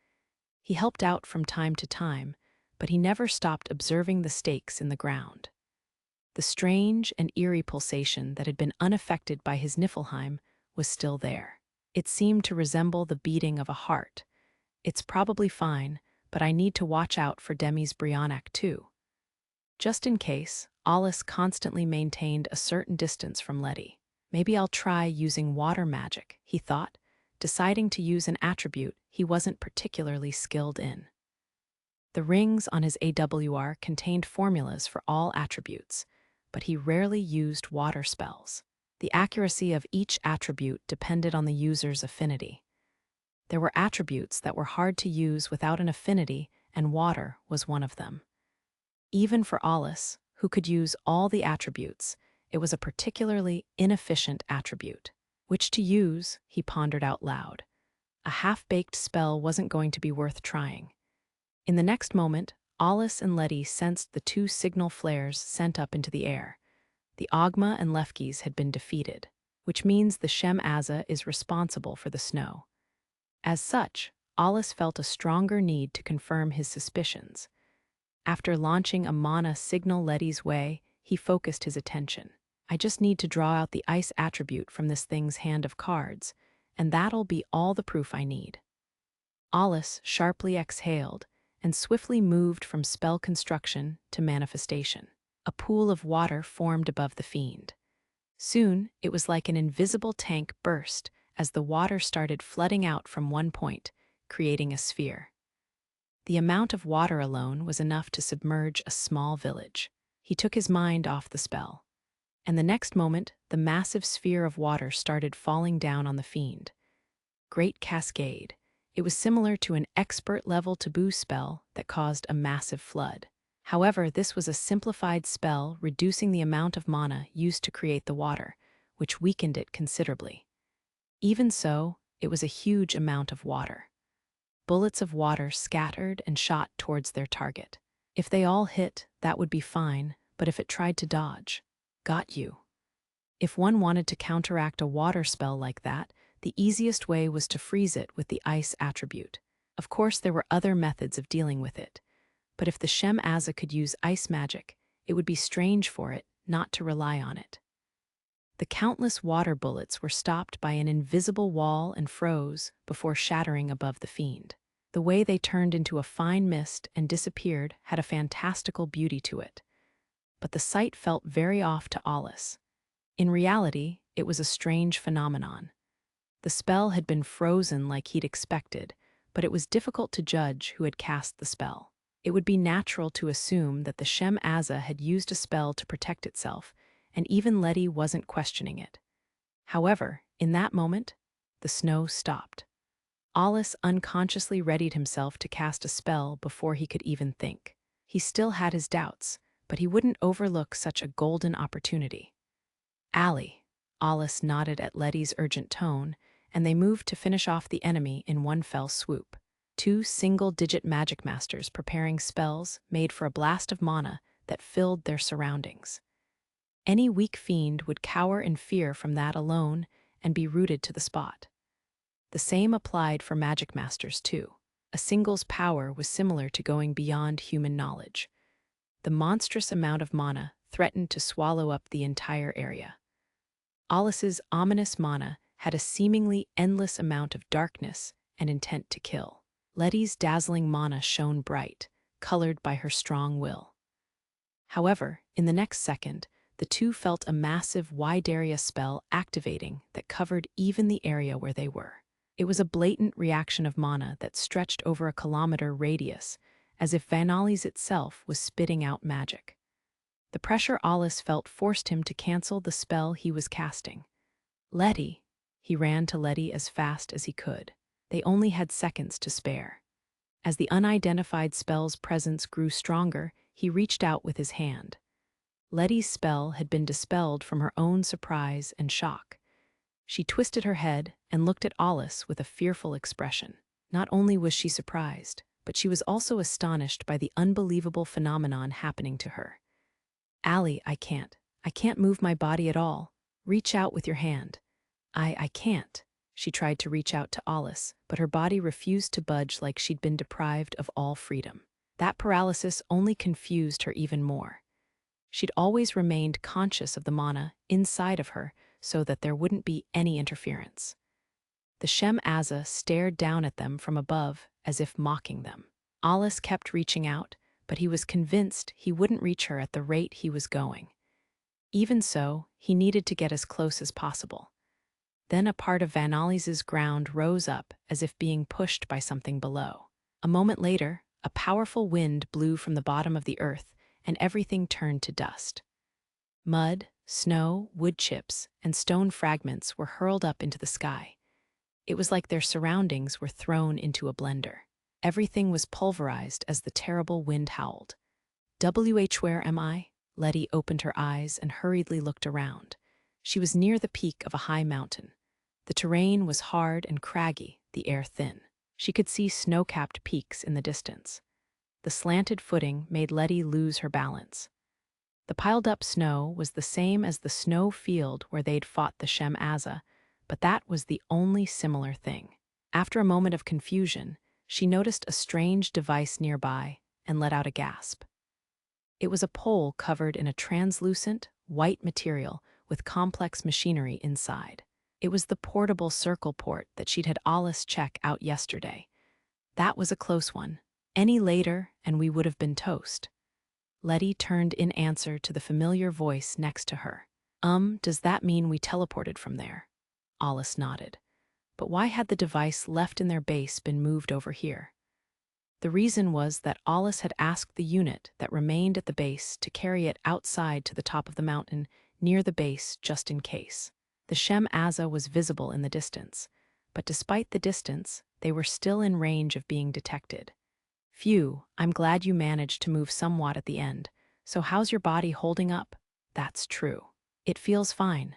He helped out from time to time, but he never stopped observing the stakes in the ground. The strange and eerie pulsation that had been unaffected by his Niflheim was still there. It seemed to resemble the beating of a heart. It's probably fine, but I need to watch out for Demi's Brionac too. Just in case, Alus constantly maintained a certain distance from Lettie. Maybe I'll try using water magic, he thought, deciding to use an attribute he wasn't particularly skilled in. The rings on his AWR contained formulas for all attributes, but he rarely used water spells. The accuracy of each attribute depended on the user's affinity. There were attributes that were hard to use without an affinity, and water was one of them. Even for Alus, who could use all the attributes, it was a particularly inefficient attribute. Which to use, he pondered out loud. A half-baked spell wasn't going to be worth trying. In the next moment, Alus and Lettie sensed the two signal flares sent up into the air. The Ogma and Lefkes had been defeated, which means the Shem-Aza is responsible for the snow. As such, Alus felt a stronger need to confirm his suspicions. After launching a mana signal Lettie's way, he focused his attention. I just need to draw out the ice attribute from this thing's hand of cards, and that'll be all the proof I need. Alus sharply exhaled and swiftly moved from spell construction to manifestation. A pool of water formed above the fiend. Soon, it was like an invisible tank burst as the water started flooding out from one point, creating a sphere. The amount of water alone was enough to submerge a small village. He took his mind off the spell, and the next moment, the massive sphere of water started falling down on the fiend. Great cascade. It was similar to an expert-level taboo spell that caused a massive flood. However, this was a simplified spell, reducing the amount of mana used to create the water, which weakened it considerably. Even so, it was a huge amount of water. Bullets of water scattered and shot towards their target. If they all hit, that would be fine, but if it tried to dodge, got you. If one wanted to counteract a water spell like that, the easiest way was to freeze it with the ice attribute. Of course, there were other methods of dealing with it, but if the Shem-Aza could use ice magic, it would be strange for it not to rely on it. The countless water bullets were stopped by an invisible wall and froze before shattering above the fiend. The way they turned into a fine mist and disappeared had a fantastical beauty to it. But the sight felt very off to Alus. In reality, it was a strange phenomenon. The spell had been frozen like he'd expected, but it was difficult to judge who had cast the spell. It would be natural to assume that the Shem Azza had used a spell to protect itself, and even Lettie wasn't questioning it. However, in that moment, the snow stopped. Alus unconsciously readied himself to cast a spell before he could even think. He still had his doubts, but he wouldn't overlook such a golden opportunity. "Allie," Alus nodded at Lettie's urgent tone, and they moved to finish off the enemy in one fell swoop. 2 single-digit Magicmasters preparing spells made for a blast of mana that filled their surroundings. Any weak fiend would cower in fear from that alone and be rooted to the spot. The same applied for Magicmasters too. A single's power was similar to going beyond human knowledge. The monstrous amount of mana threatened to swallow up the entire area. Alus's ominous mana had a seemingly endless amount of darkness and intent to kill. Lettie's dazzling mana shone bright, colored by her strong will. However, in the next second, the two felt a massive wide-area spell activating that covered even the area where they were. It was a blatant reaction of mana that stretched over a kilometer radius, as if Vanalis itself was spitting out magic. The pressure Alus felt forced him to cancel the spell he was casting. "Lettie," he ran to Lettie as fast as he could. They only had seconds to spare. As the unidentified spell's presence grew stronger, he reached out with his hand. Lettie's spell had been dispelled from her own surprise and shock. She twisted her head and looked at Alus with a fearful expression. Not only was she surprised, but she was also astonished by the unbelievable phenomenon happening to her. "Allie, I can't move my body at all. Reach out with your hand." I can't." She tried to reach out to Alus, but her body refused to budge like she'd been deprived of all freedom. That paralysis only confused her even more. She'd always remained conscious of the mana inside of her so that there wouldn't be any interference. The Shem Azza stared down at them from above as if mocking them. Alus kept reaching out, but he was convinced he wouldn't reach her at the rate he was going. Even so, he needed to get as close as possible. Then a part of Vanalis's ground rose up as if being pushed by something below. A moment later, a powerful wind blew from the bottom of the earth, and everything turned to dust. Mud, snow, wood chips, and stone fragments were hurled up into the sky. It was like their surroundings were thrown into a blender. Everything was pulverized as the terrible wind howled. Where am I?" Lettie opened her eyes and hurriedly looked around. She was near the peak of a high mountain. The terrain was hard and craggy, the air thin. She could see snow-capped peaks in the distance. The slanted footing made Lettie lose her balance. The piled-up snow was the same as the snow field where they'd fought the Shem Azza, but that was the only similar thing. After a moment of confusion, she noticed a strange device nearby and let out a gasp. It was a pole covered in a translucent, white material with complex machinery inside. It was the portable circle port that she'd had Alus check out yesterday. That was a close one. Any later, and we would have been toast. Lettie turned in answer to the familiar voice next to her. Does that mean we teleported from there?" Alus nodded. But why had the device left in their base been moved over here? The reason was that Alus had asked the unit that remained at the base to carry it outside to the top of the mountain near the base just in case. The Shem Azza was visible in the distance, but despite the distance, they were still in range of being detected. "Phew, I'm glad you managed to move somewhat at the end. So how's your body holding up?" "That's true. It feels fine."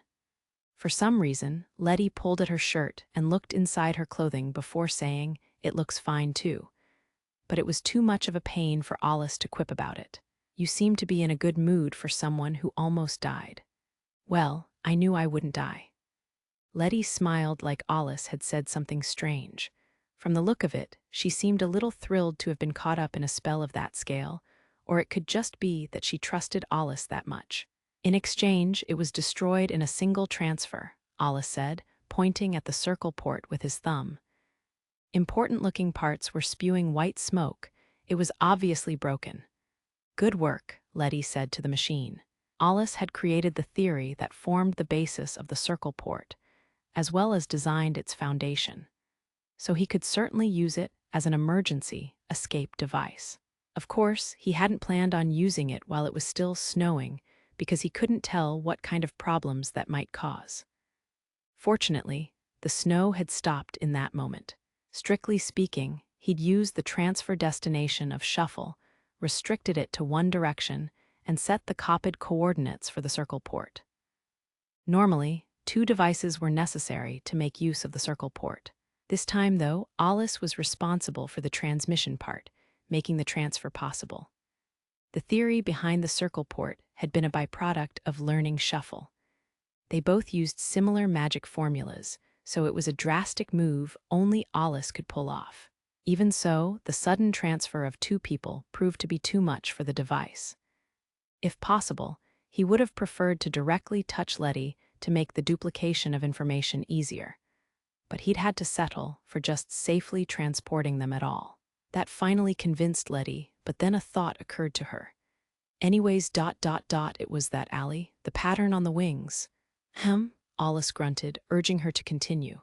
For some reason, Lettie pulled at her shirt and looked inside her clothing before saying, "It looks fine too." But it was too much of a pain for Alus to quip about it. "You seem to be in a good mood for someone who almost died." "Well, I knew I wouldn't die." Lettie smiled like Alus had said something strange. From the look of it, she seemed a little thrilled to have been caught up in a spell of that scale, or it could just be that she trusted Alus that much. "In exchange, it was destroyed in a single transfer," Alus said, pointing at the circle port with his thumb. Important-looking parts were spewing white smoke. It was obviously broken. "Good work," Lettie said to the machine. Alus had created the theory that formed the basis of the circle port, as well as designed its foundation. So he could certainly use it as an emergency escape device. Of course, he hadn't planned on using it while it was still snowing, because he couldn't tell what kind of problems that might cause. Fortunately, the snow had stopped in that moment. Strictly speaking, he'd used the transfer destination of shuffle, restricted it to one direction, and set the copied coordinates for the circle port. Normally, 2 devices were necessary to make use of the circle port. This time, though, Alus was responsible for the transmission part, making the transfer possible. The theory behind the circle port had been a byproduct of learning shuffle. They both used similar magic formulas, so it was a drastic move only Alus could pull off. Even so, the sudden transfer of 2 people proved to be too much for the device. If possible, he would have preferred to directly touch Lettie to make the duplication of information easier. But he'd had to settle for just safely transporting them at all. That finally convinced Lettie, but then a thought occurred to her. Anyways, it was that alley, the pattern on the wings. Alus grunted, urging her to continue.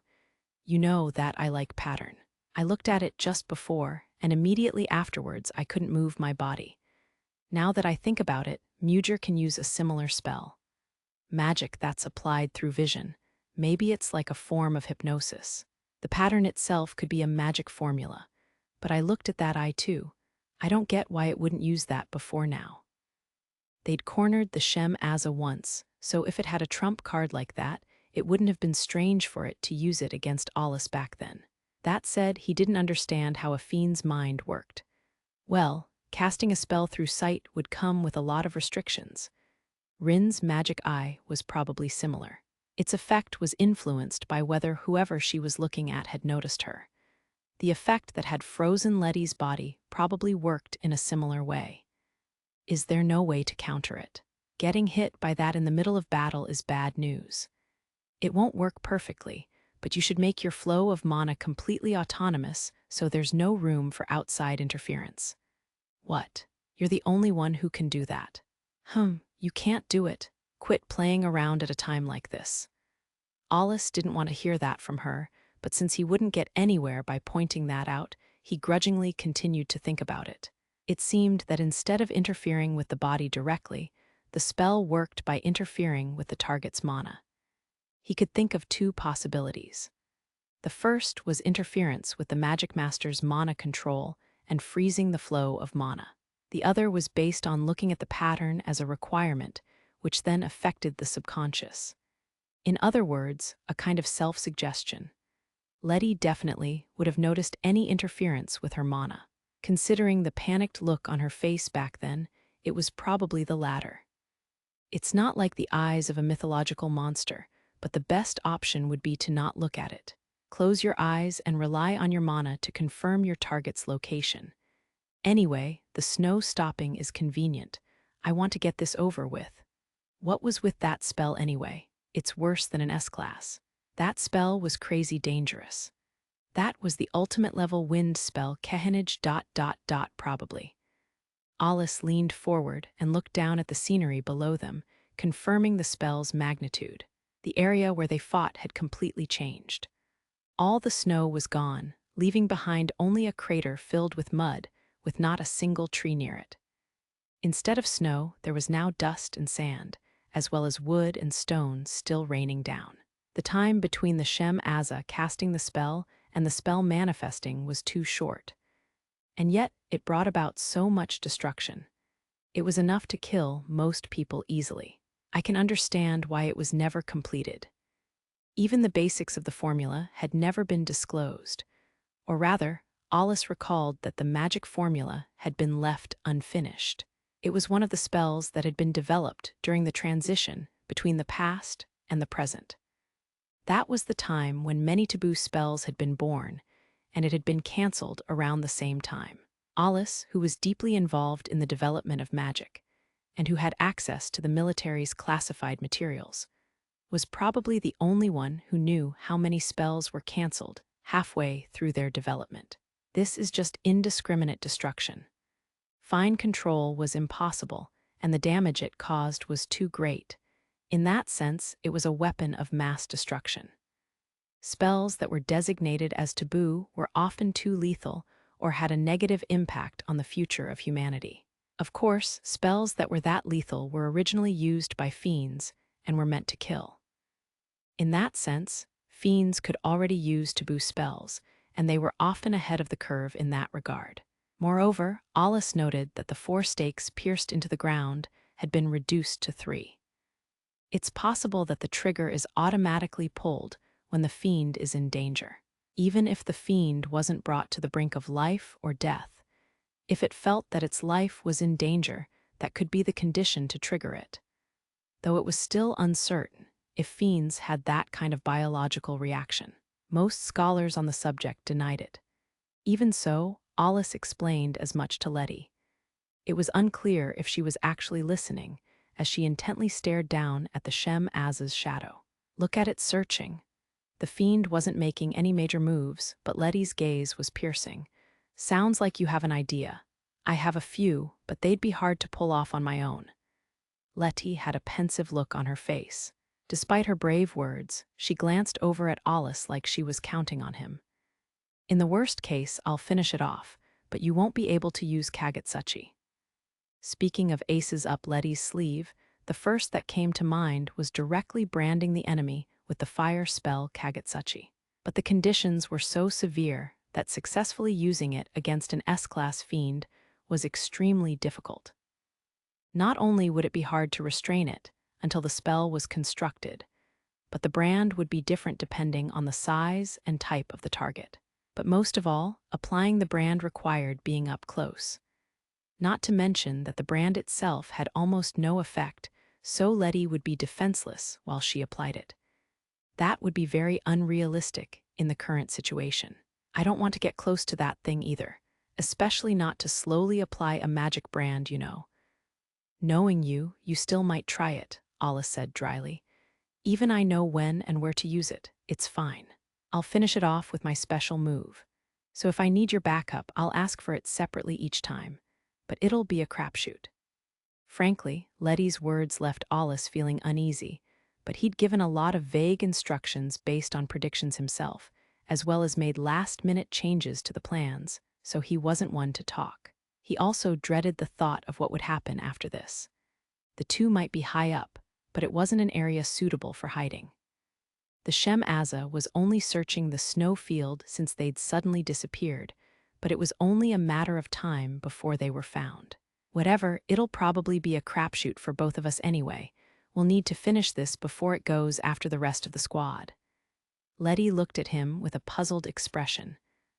"You know that I like pattern. I looked at it just before, and immediately afterwards I couldn't move my body. Now that I think about it, Mujir can use a similar spell. Magic that's applied through vision. Maybe it's like a form of hypnosis. The pattern itself could be a magic formula. But I looked at that eye too. I don't get why it wouldn't use that before now." They'd cornered the Shem Azza once, so if it had a trump card like that, it wouldn't have been strange for it to use it against Alus back then. That said, he didn't understand how a fiend's mind worked. Well, casting a spell through sight would come with a lot of restrictions. Rin's magic eye was probably similar. Its effect was influenced by whether whoever she was looking at had noticed her. The effect that had frozen Lettie's body probably worked in a similar way. Is there no way to counter it? Getting hit by that in the middle of battle is bad news. It won't work perfectly, but you should make your flow of mana completely autonomous so there's no room for outside interference. What? You're the only one who can do that. You can't do it. Quit playing around at a time like this. Alus didn't want to hear that from her, but since he wouldn't get anywhere by pointing that out, he grudgingly continued to think about it. It seemed that instead of interfering with the body directly, the spell worked by interfering with the target's mana. He could think of 2 possibilities. The first was interference with the Magicmaster's mana control and freezing the flow of mana. The other was based on looking at the pattern as a requirement, which then affected the subconscious. In other words, a kind of self-suggestion. Lettie definitely would have noticed any interference with her mana. Considering the panicked look on her face back then, it was probably the latter. It's not like the eyes of a mythological monster, but the best option would be to not look at it. Close your eyes and rely on your mana to confirm your target's location. Anyway, the snow stopping is convenient. I want to get this over with. What was with that spell anyway? It's worse than an S-class. That spell was crazy dangerous. That was the ultimate level wind spell Kehenage ... probably. Alus leaned forward and looked down at the scenery below them, confirming the spell's magnitude. The area where they fought had completely changed. All the snow was gone, leaving behind only a crater filled with mud, with not a single tree near it. Instead of snow, there was now dust and sand, as well as wood and stones still raining down. The time between the Shem Azza casting the spell and the spell manifesting was too short. And yet, it brought about so much destruction. It was enough to kill most people easily. I can understand why it was never completed. Even the basics of the formula had never been disclosed. Or rather, Alus recalled that the magic formula had been left unfinished. It was one of the spells that had been developed during the transition between the past and the present. That was the time when many taboo spells had been born, and it had been cancelled around the same time. Alus, who was deeply involved in the development of magic, and who had access to the military's classified materials, was probably the only one who knew how many spells were cancelled, halfway through their development. This is just indiscriminate destruction. Fine control was impossible, and the damage it caused was too great. In that sense, it was a weapon of mass destruction. Spells that were designated as taboo were often too lethal or had a negative impact on the future of humanity. Of course, spells that were that lethal were originally used by fiends and were meant to kill. In that sense, fiends could already use taboo spells, and they were often ahead of the curve in that regard. Moreover, Alus noted that the 4 stakes pierced into the ground had been reduced to 3. It's possible that the trigger is automatically pulled when the fiend is in danger. Even if the fiend wasn't brought to the brink of life or death, if it felt that its life was in danger, that could be the condition to trigger it. Though it was still uncertain if fiends had that kind of biological reaction. Most scholars on the subject denied it. Even so, Alus explained as much to Lettie. It was unclear if she was actually listening, as she intently stared down at the Shem Az's shadow. Look at it searching. The fiend wasn't making any major moves, but Lettie's gaze was piercing. Sounds like you have an idea. I have a few, but they'd be hard to pull off on my own. Lettie had a pensive look on her face. Despite her brave words, she glanced over at Alus like she was counting on him. In the worst case, I'll finish it off, but you won't be able to use Kagutsuchi. Speaking of aces up Lettie's sleeve, the first that came to mind was directly branding the enemy with the fire spell Kagutsuchi. But the conditions were so severe that successfully using it against an S-class fiend was extremely difficult. Not only would it be hard to restrain it until the spell was constructed, but the brand would be different depending on the size and type of the target. But most of all, applying the brand required being up close. Not to mention that the brand itself had almost no effect, so Lettie would be defenseless while she applied it. That would be very unrealistic in the current situation. I don't want to get close to that thing either, especially not to slowly apply a magic brand, you know. Knowing you, you still might try it, Alus said dryly. Even I know when and where to use it. It's fine. I'll finish it off with my special move. So if I need your backup, I'll ask for it separately each time. But it'll be a crapshoot. Frankly, Lettie's words left Alus feeling uneasy, but he'd given a lot of vague instructions based on predictions himself, as well as made last-minute changes to the plans, so he wasn't one to talk. He also dreaded the thought of what would happen after this. The 2 might be high up, but it wasn't an area suitable for hiding. The Shem Aza was only searching the snow field since they'd suddenly disappeared, but it was only a matter of time before they were found. Whatever, it'll probably be a crapshoot for both of us anyway. We'll need to finish this before it goes after the rest of the squad. Lettie looked at him with a puzzled expression.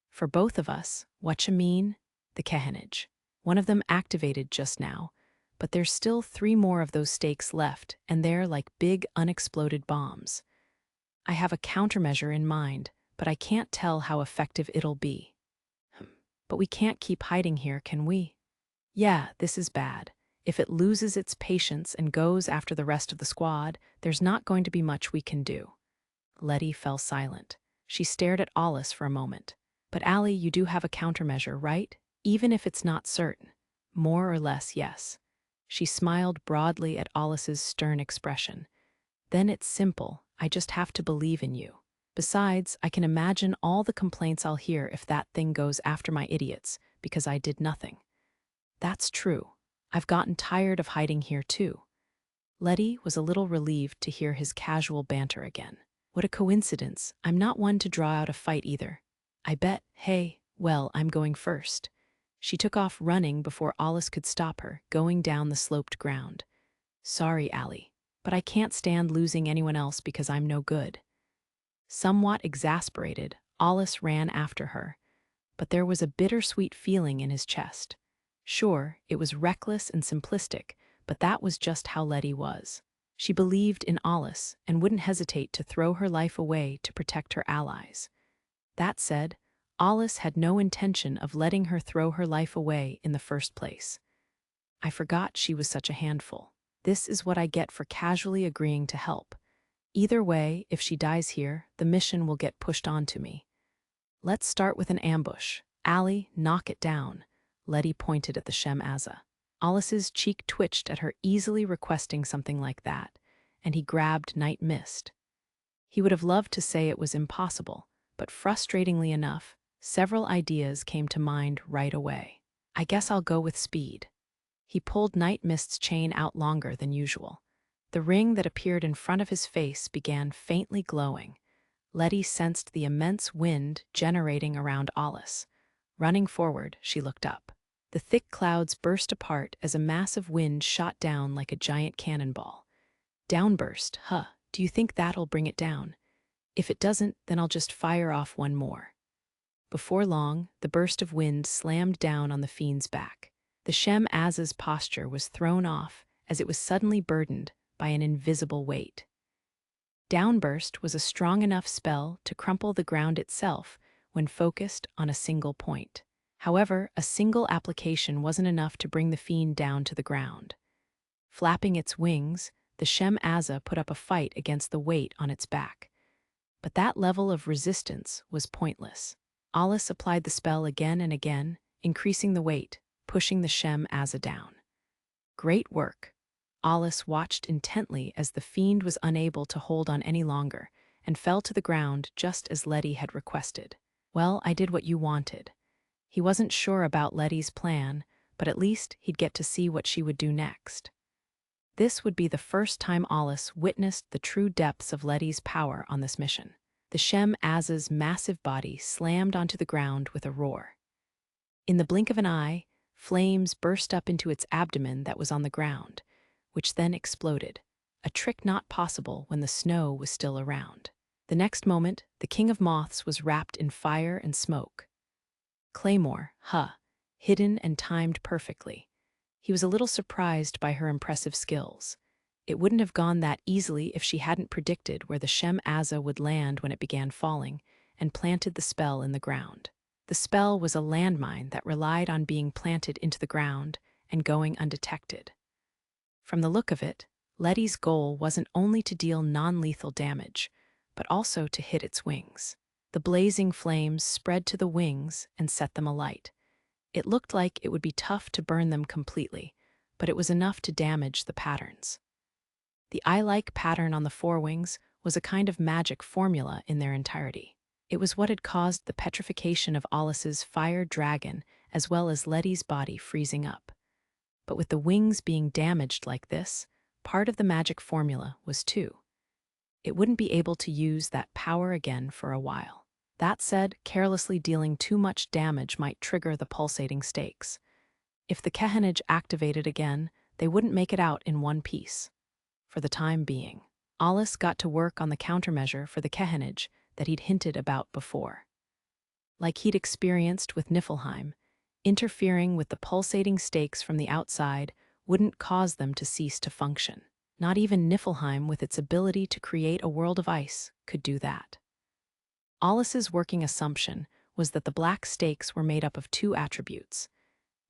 For both of us, whatcha mean? The Kehenage. One of them activated just now, but there's still 3 more of those stakes left, and they're like big unexploded bombs. I have a countermeasure in mind, but I can't tell how effective it'll be. But we can't keep hiding here, can we? Yeah, this is bad. If it loses its patience and goes after the rest of the squad, there's not going to be much we can do. Lettie fell silent. She stared at Alus for a moment. But Allie, you do have a countermeasure, right? Even if it's not certain. More or less, yes. She smiled broadly at Alus's stern expression. Then it's simple. I just have to believe in you. Besides, I can imagine all the complaints I'll hear if that thing goes after my idiots, because I did nothing. That's true. I've gotten tired of hiding here too. Lettie was a little relieved to hear his casual banter again. What a coincidence. I'm not one to draw out a fight either. I bet, hey, well, I'm going first. She took off running before Alus could stop her, going down the sloped ground. Sorry, Allie, but I can't stand losing anyone else because I'm no good. Somewhat exasperated, Alus ran after her, but there was a bittersweet feeling in his chest. Sure, it was reckless and simplistic, but that was just how Lettie was. She believed in Alus and wouldn't hesitate to throw her life away to protect her allies. That said, Alus had no intention of letting her throw her life away in the first place. I forgot she was such a handful. This is what I get for casually agreeing to help. Either way, if she dies here, the mission will get pushed on to me. Let's start with an ambush. Allie, knock it down. Lettie pointed at the Shem Azza. Alus's cheek twitched at her easily requesting something like that, and he grabbed Night Mist. He would have loved to say it was impossible, but frustratingly enough, several ideas came to mind right away. I guess I'll go with speed. He pulled Night Mist's chain out longer than usual. The ring that appeared in front of his face began faintly glowing. Lettie sensed the immense wind generating around Alus. Running forward, she looked up. The thick clouds burst apart as a massive wind shot down like a giant cannonball. Downburst, huh? Do you think that'll bring it down? If it doesn't, then I'll just fire off one more. Before long, the burst of wind slammed down on the Fiend's back. The Shem Azza's posture was thrown off as it was suddenly burdened by an invisible weight. Downburst was a strong enough spell to crumple the ground itself when focused on a single point. However, a single application wasn't enough to bring the Fiend down to the ground. Flapping its wings, the Shem Azza put up a fight against the weight on its back. But that level of resistance was pointless. Alus applied the spell again and again, increasing the weight, pushing the Shem Azza down. Great work. Alus watched intently as the Fiend was unable to hold on any longer and fell to the ground just as Lettie had requested. Well, I did what you wanted. He wasn't sure about Lettie's plan, but at least he'd get to see what she would do next. This would be the first time Alus witnessed the true depths of Lettie's power on this mission. The Shem Azza's massive body slammed onto the ground with a roar. In the blink of an eye, flames burst up into its abdomen that was on the ground, which then exploded, a trick not possible when the snow was still around. The next moment, the King of Moths was wrapped in fire and smoke. Claymore, hidden and timed perfectly. He was a little surprised by her impressive skills. It wouldn't have gone that easily if she hadn't predicted where the Shem Azza would land when it began falling, and planted the spell in the ground. The spell was a landmine that relied on being planted into the ground and going undetected. From the look of it, Lettie's goal wasn't only to deal non-lethal damage, but also to hit its wings. The blazing flames spread to the wings and set them alight. It looked like it would be tough to burn them completely, but it was enough to damage the patterns. The eye-like pattern on the forewings was a kind of magic formula in their entirety. It was what had caused the petrification of Alus's fire dragon as well as Lettie's body freezing up. But with the wings being damaged like this, part of the magic formula was too. It wouldn't be able to use that power again for a while. That said, carelessly dealing too much damage might trigger the pulsating stakes. If the Kehanij activated again, they wouldn't make it out in one piece. For the time being, Alus got to work on the countermeasure for the Kehanij that he'd hinted about before. Like he'd experienced with Niflheim, interfering with the pulsating stakes from the outside wouldn't cause them to cease to function. Not even Niflheim, with its ability to create a world of ice, could do that. Alus's working assumption was that the black stakes were made up of two attributes: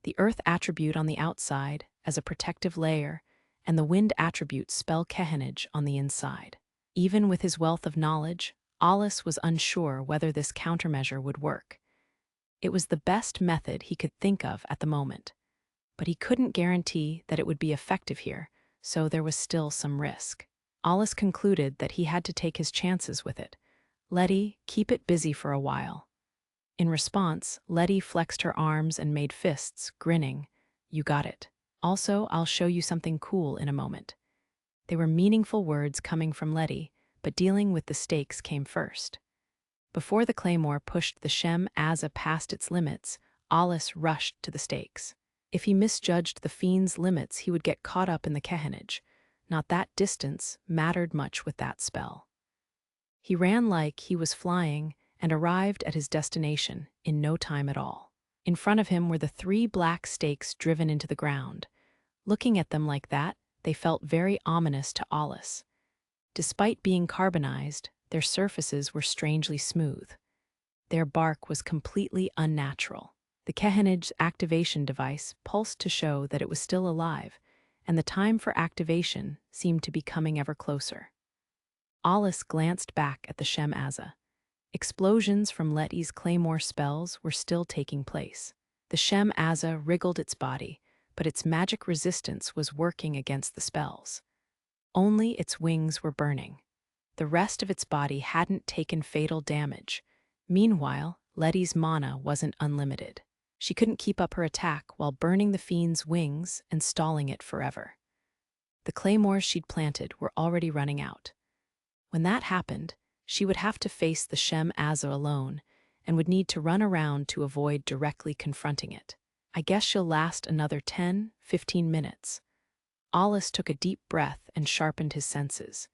the earth attribute on the outside as a protective layer, and the wind attribute spell Kehanij on the inside. Even with his wealth of knowledge, Alus was unsure whether this countermeasure would work. It was the best method he could think of at the moment, but he couldn't guarantee that it would be effective here, so there was still some risk. Alus concluded that he had to take his chances with it. Lettie, keep it busy for a while. In response, Lettie flexed her arms and made fists, grinning. You got it. Also, I'll show you something cool in a moment. They were meaningful words coming from Lettie, but dealing with the stakes came first. Before the claymore pushed the Shem Azza past its limits, Alus rushed to the stakes. If he misjudged the Fiend's limits, he would get caught up in the Kehanij. Not that distance mattered much with that spell. He ran like he was flying and arrived at his destination in no time at all. In front of him were the 3 black stakes driven into the ground. Looking at them like that, they felt very ominous to Alus. Despite being carbonized, their surfaces were strangely smooth. Their bark was completely unnatural. The Kehanij's activation device pulsed to show that it was still alive, and the time for activation seemed to be coming ever closer. Alus glanced back at the Shem Azza. Explosions from Lettie's claymore spells were still taking place. The Shem Azza wriggled its body, but its magic resistance was working against the spells. Only its wings were burning. The rest of its body hadn't taken fatal damage. Meanwhile, Lettie's mana wasn't unlimited. She couldn't keep up her attack while burning the Fiend's wings and stalling it forever. The claymores she'd planted were already running out. When that happened, she would have to face the Shem Azza alone and would need to run around to avoid directly confronting it. I guess she'll last another 10-15 minutes. Alus took a deep breath and sharpened his senses.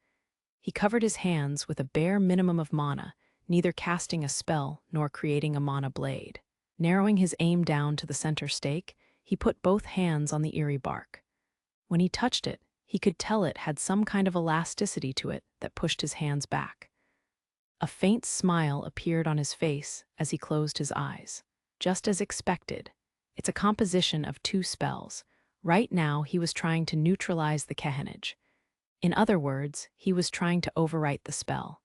He covered his hands with a bare minimum of mana, neither casting a spell nor creating a mana blade. Narrowing his aim down to the center stake, he put both hands on the eerie bark. When he touched it, he could tell it had some kind of elasticity to it that pushed his hands back. A faint smile appeared on his face as he closed his eyes. Just as expected, it's a composition of two spells. Right now, he was trying to neutralize the Kehenage. In other words, he was trying to overwrite the spell.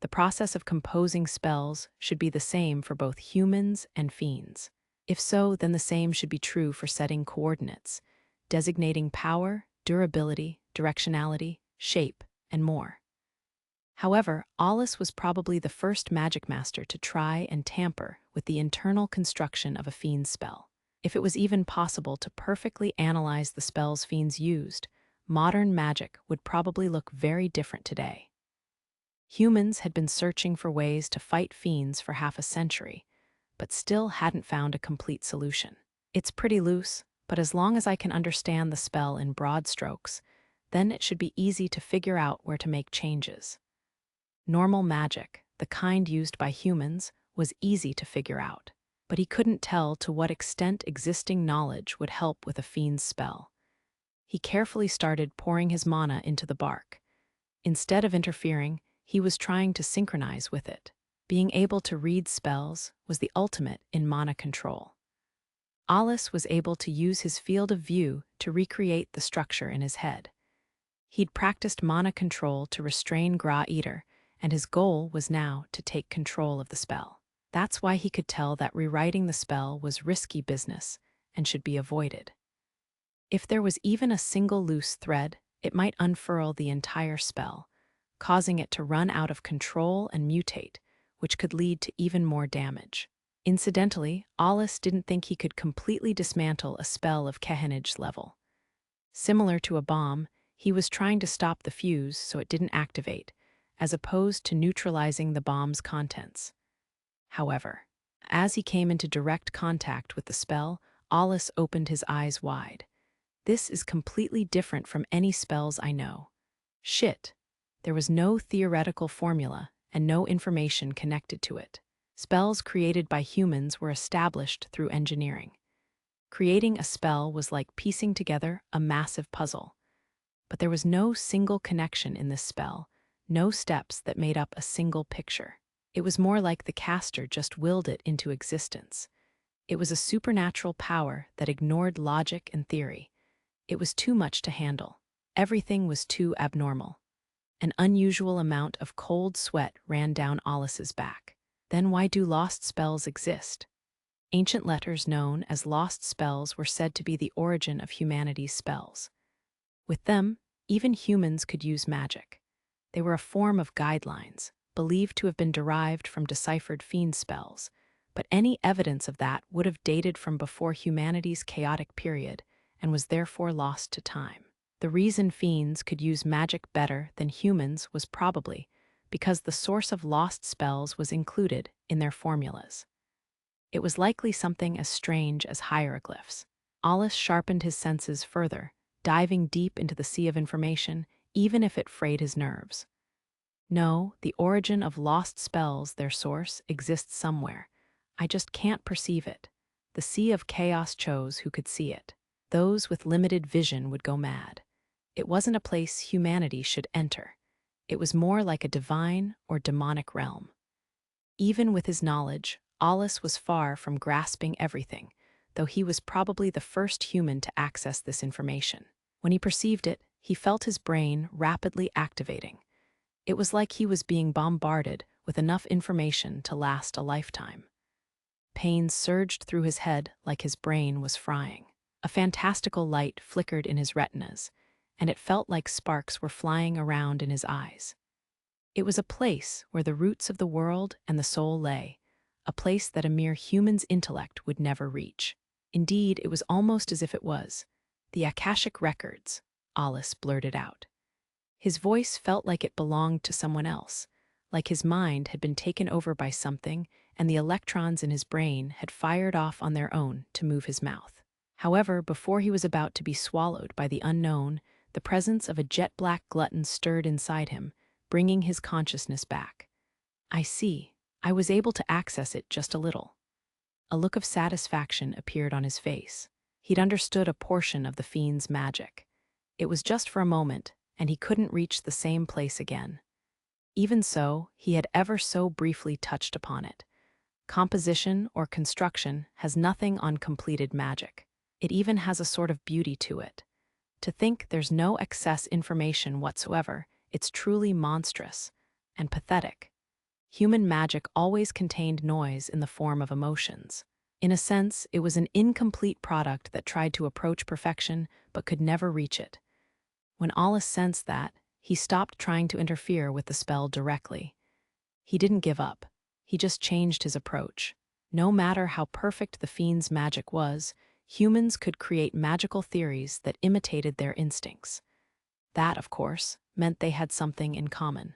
The process of composing spells should be the same for both humans and fiends. If so, then the same should be true for setting coordinates, designating power, durability, directionality, shape, and more. However, Alus was probably the first Magicmaster to try and tamper with the internal construction of a Fiend's spell. If it was even possible to perfectly analyze the spells Fiends used, modern magic would probably look very different today. Humans had been searching for ways to fight Fiends for half a century, but still hadn't found a complete solution. It's pretty loose, but as long as I can understand the spell in broad strokes, then it should be easy to figure out where to make changes. Normal magic, the kind used by humans, was easy to figure out, but he couldn't tell to what extent existing knowledge would help with a Fiend's spell. He carefully started pouring his mana into the bark. Instead of interfering, he was trying to synchronize with it. Being able to read spells was the ultimate in mana control. Alus was able to use his field of view to recreate the structure in his head. He'd practiced mana control to restrain Gra Eater, and his goal was now to take control of the spell. That's why he could tell that rewriting the spell was risky business and should be avoided. If there was even a single loose thread, it might unfurl the entire spell, causing it to run out of control and mutate, which could lead to even more damage. Incidentally, Alus didn't think he could completely dismantle a spell of Kehenage level. Similar to a bomb, he was trying to stop the fuse so it didn't activate, as opposed to neutralizing the bomb's contents. However, as he came into direct contact with the spell, Alus opened his eyes wide. This is completely different from any spells I know. Shit. There was no theoretical formula and no information connected to it. Spells created by humans were established through engineering. Creating a spell was like piecing together a massive puzzle. But there was no single connection in this spell, no steps that made up a single picture. It was more like the caster just willed it into existence. It was a supernatural power that ignored logic and theory. It was too much to handle. Everything was too abnormal. An unusual amount of cold sweat ran down Alus's back. Then why do lost spells exist? Ancient letters known as lost spells were said to be the origin of humanity's spells. With them, even humans could use magic. They were a form of guidelines, believed to have been derived from deciphered fiend spells, but any evidence of that would have dated from before humanity's chaotic period and was therefore lost to time. The reason fiends could use magic better than humans was probably because the source of lost spells was included in their formulas. It was likely something as strange as hieroglyphs. Alus sharpened his senses further, diving deep into the sea of information, even if it frayed his nerves. No, the origin of lost spells, their source, exists somewhere. I just can't perceive it. The sea of chaos chose who could see it. Those with limited vision would go mad. It wasn't a place humanity should enter. It was more like a divine or demonic realm. Even with his knowledge, Alus was far from grasping everything, though he was probably the first human to access this information. When he perceived it, he felt his brain rapidly activating. It was like he was being bombarded with enough information to last a lifetime. Pain surged through his head like his brain was frying. A fantastical light flickered in his retinas, and it felt like sparks were flying around in his eyes. It was a place where the roots of the world and the soul lay, a place that a mere human's intellect would never reach. Indeed, it was almost as if it was. The Akashic Records, Alus blurted out. His voice felt like it belonged to someone else, like his mind had been taken over by something and the electrons in his brain had fired off on their own to move his mouth. However, before he was about to be swallowed by the unknown, the presence of a jet-black glutton stirred inside him, bringing his consciousness back. I see. I was able to access it just a little. A look of satisfaction appeared on his face. He'd understood a portion of the Fiend's magic. It was just for a moment, and he couldn't reach the same place again. Even so, he had ever so briefly touched upon it. Composition or construction has nothing on completed magic. It even has a sort of beauty to it. To think there's no excess information whatsoever, it's truly monstrous and pathetic. Human magic always contained noise in the form of emotions. In a sense, it was an incomplete product that tried to approach perfection but could never reach it. When Alus sensed that, he stopped trying to interfere with the spell directly. He didn't give up. He just changed his approach. No matter how perfect the Fiend's magic was, humans could create magical theories that imitated their instincts. That, of course, meant they had something in common.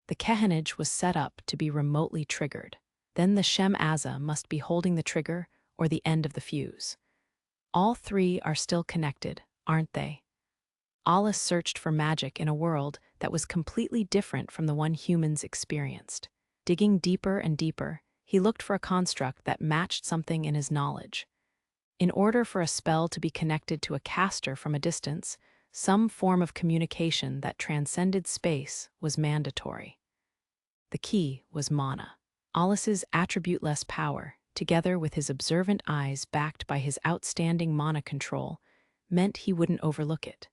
The Kehanage was set up to be remotely triggered. Then the Shem Aza must be holding the trigger or the end of the fuse. All three are still connected, aren't they? Alus searched for magic in a world that was completely different from the one humans experienced. Digging deeper and deeper, he looked for a construct that matched something in his knowledge. In order for a spell to be connected to a caster from a distance, some form of communication that transcended space was mandatory. The key was mana. Alus's attribute-less power, together with his observant eyes backed by his outstanding mana control, meant he wouldn't overlook it.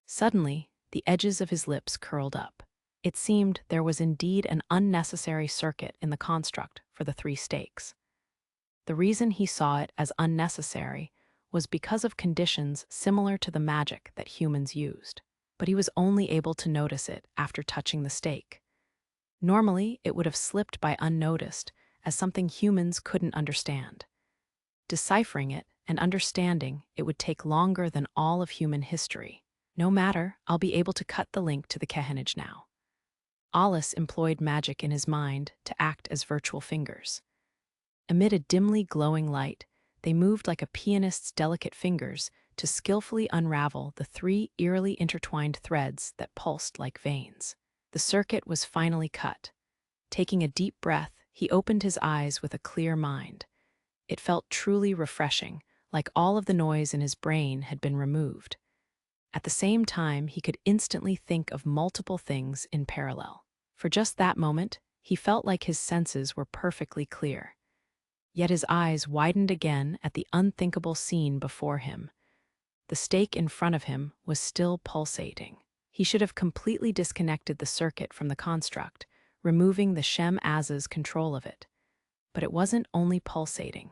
Suddenly, the edges of his lips curled up. It seemed there was indeed an unnecessary circuit in the construct for the 3 stakes. The reason he saw it as unnecessary was because of conditions similar to the magic that humans used. But he was only able to notice it after touching the stake. Normally, it would have slipped by unnoticed as something humans couldn't understand. Deciphering it and understanding it would take longer than all of human history. No matter, I'll be able to cut the link to the Kehanage now. Alus employed magic in his mind to act as virtual fingers. Amid a dimly glowing light, they moved like a pianist's delicate fingers to skillfully unravel the 3 eerily intertwined threads that pulsed like veins. The circuit was finally cut. Taking a deep breath, he opened his eyes with a clear mind. It felt truly refreshing, like all of the noise in his brain had been removed. At the same time, he could instantly think of multiple things in parallel. For just that moment, he felt like his senses were perfectly clear. Yet his eyes widened again at the unthinkable scene before him. The stake in front of him was still pulsating. He should have completely disconnected the circuit from the construct, removing the Shem Aza's control of it. But it wasn't only pulsating.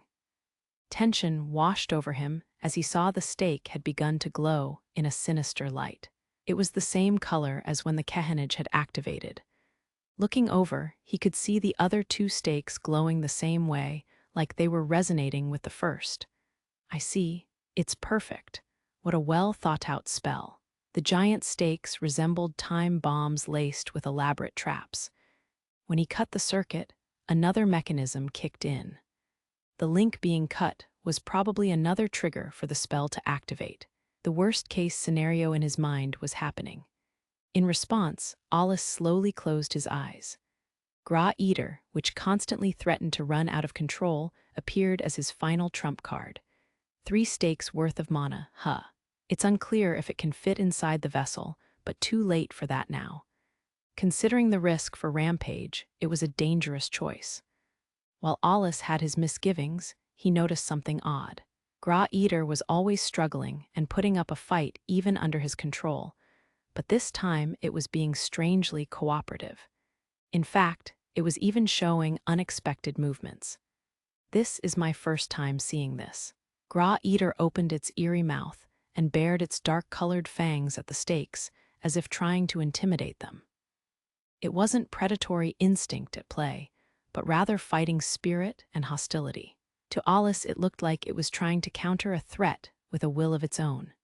Tension washed over him as he saw the stake had begun to glow in a sinister light. It was the same color as when the Kehanage had activated. Looking over, he could see the other 2 stakes glowing the same way, like they were resonating with the first. I see. It's perfect. What a well-thought-out spell. The giant stakes resembled time bombs laced with elaborate traps. When he cut the circuit, another mechanism kicked in. The link being cut was probably another trigger for the spell to activate. The worst-case scenario in his mind was happening. In response, Alus slowly closed his eyes. Gra Eater, which constantly threatened to run out of control, appeared as his final trump card. 3 stakes worth of mana, huh? It's unclear if it can fit inside the vessel, but too late for that now. Considering the risk for Rampage, it was a dangerous choice. While Alus had his misgivings, he noticed something odd. Gra Eater was always struggling and putting up a fight even under his control. but this time it was being strangely cooperative. In fact, it was even showing unexpected movements. This is my first time seeing this. Gra Eater opened its eerie mouth and bared its dark-colored fangs at the stakes, as if trying to intimidate them. It wasn't predatory instinct at play, but rather fighting spirit and hostility. To Alus, it looked like it was trying to counter a threat with a will of its own.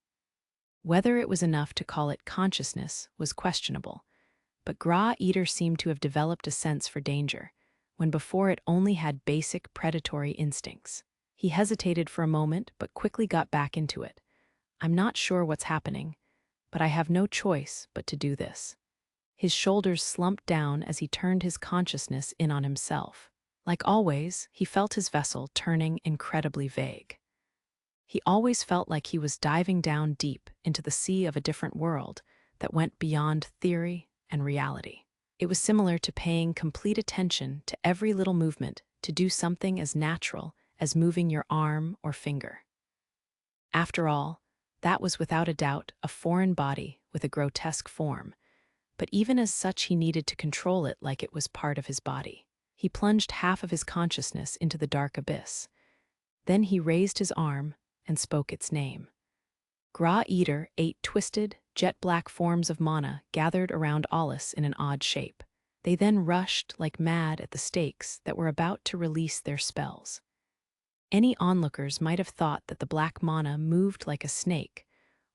Whether it was enough to call it consciousness was questionable, but Gra Eater seemed to have developed a sense for danger, when before it only had basic predatory instincts. He hesitated for a moment, but quickly got back into it. I'm not sure what's happening, but I have no choice but to do this. His shoulders slumped down as he turned his consciousness in on himself. Like always, he felt his vessel turning incredibly vague. He always felt like he was diving down deep into the sea of a different world that went beyond theory and reality. It was similar to paying complete attention to every little movement to do something as natural as moving your arm or finger. After all, that was without a doubt a foreign body with a grotesque form, but even as such he needed to control it like it was part of his body. He plunged half of his consciousness into the dark abyss. Then he raised his arm and spoke its name. Gra Eater, 8 twisted, jet-black forms of mana gathered around Alus in an odd shape. They then rushed like mad at the stakes that were about to release their spells. Any onlookers might have thought that the black mana moved like a snake,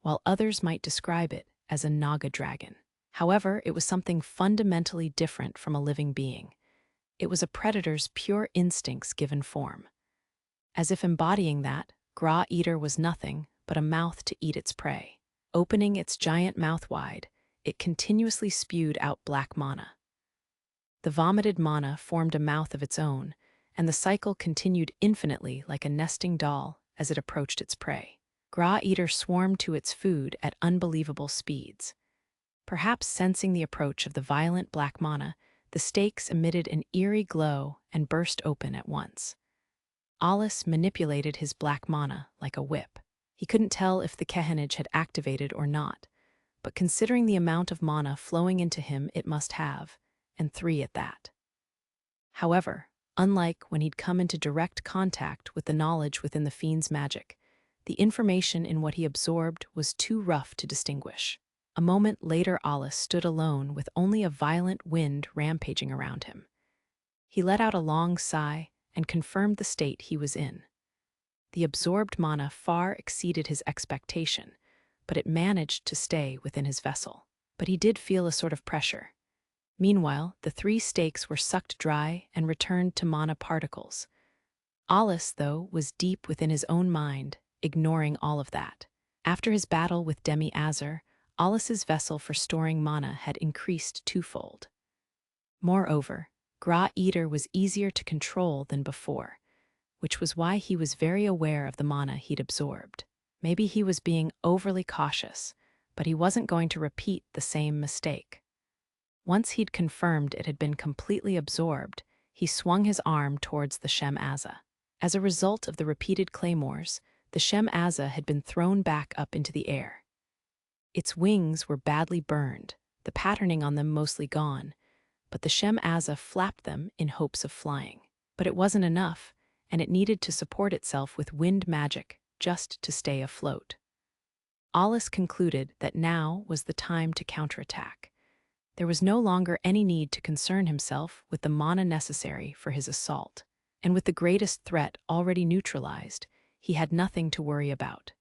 while others might describe it as a naga dragon. However, it was something fundamentally different from a living being. It was a predator's pure instincts given form. As if embodying that, Gra Eater was nothing but a mouth to eat its prey. Opening its giant mouth wide, it continuously spewed out black mana. The vomited mana formed a mouth of its own, and the cycle continued infinitely like a nesting doll as it approached its prey. Gra Eater swarmed to its food at unbelievable speeds. Perhaps sensing the approach of the violent black mana, the stakes emitted an eerie glow and burst open at once. Alus manipulated his black mana like a whip. He couldn't tell if the Kehenage had activated or not, but considering the amount of mana flowing into him it must have, and 3 at that. However, unlike when he'd come into direct contact with the knowledge within the Fiend's magic, the information in what he absorbed was too rough to distinguish. A moment later Alus stood alone with only a violent wind rampaging around him. He let out a long sigh and confirmed the state he was in. The absorbed mana far exceeded his expectation, but it managed to stay within his vessel. But he did feel a sort of pressure. Meanwhile, the 3 stakes were sucked dry and returned to mana particles. Alus, though, was deep within his own mind, ignoring all of that. After his battle with Demi-Azur, Alus's vessel for storing mana had increased twofold. Moreover, Gra Eater was easier to control than before, which was why he was very aware of the mana he'd absorbed. Maybe he was being overly cautious, but he wasn't going to repeat the same mistake. Once he'd confirmed it had been completely absorbed, he swung his arm towards the Shem-Aza. As a result of the repeated claymores, the Shem-Aza had been thrown back up into the air. Its wings were badly burned, the patterning on them mostly gone, but the Shem-Aza flapped them in hopes of flying. But it wasn't enough, and it needed to support itself with wind magic just to stay afloat. Alus concluded that now was the time to counterattack. There was no longer any need to concern himself with the mana necessary for his assault, and with the greatest threat already neutralized, he had nothing to worry about.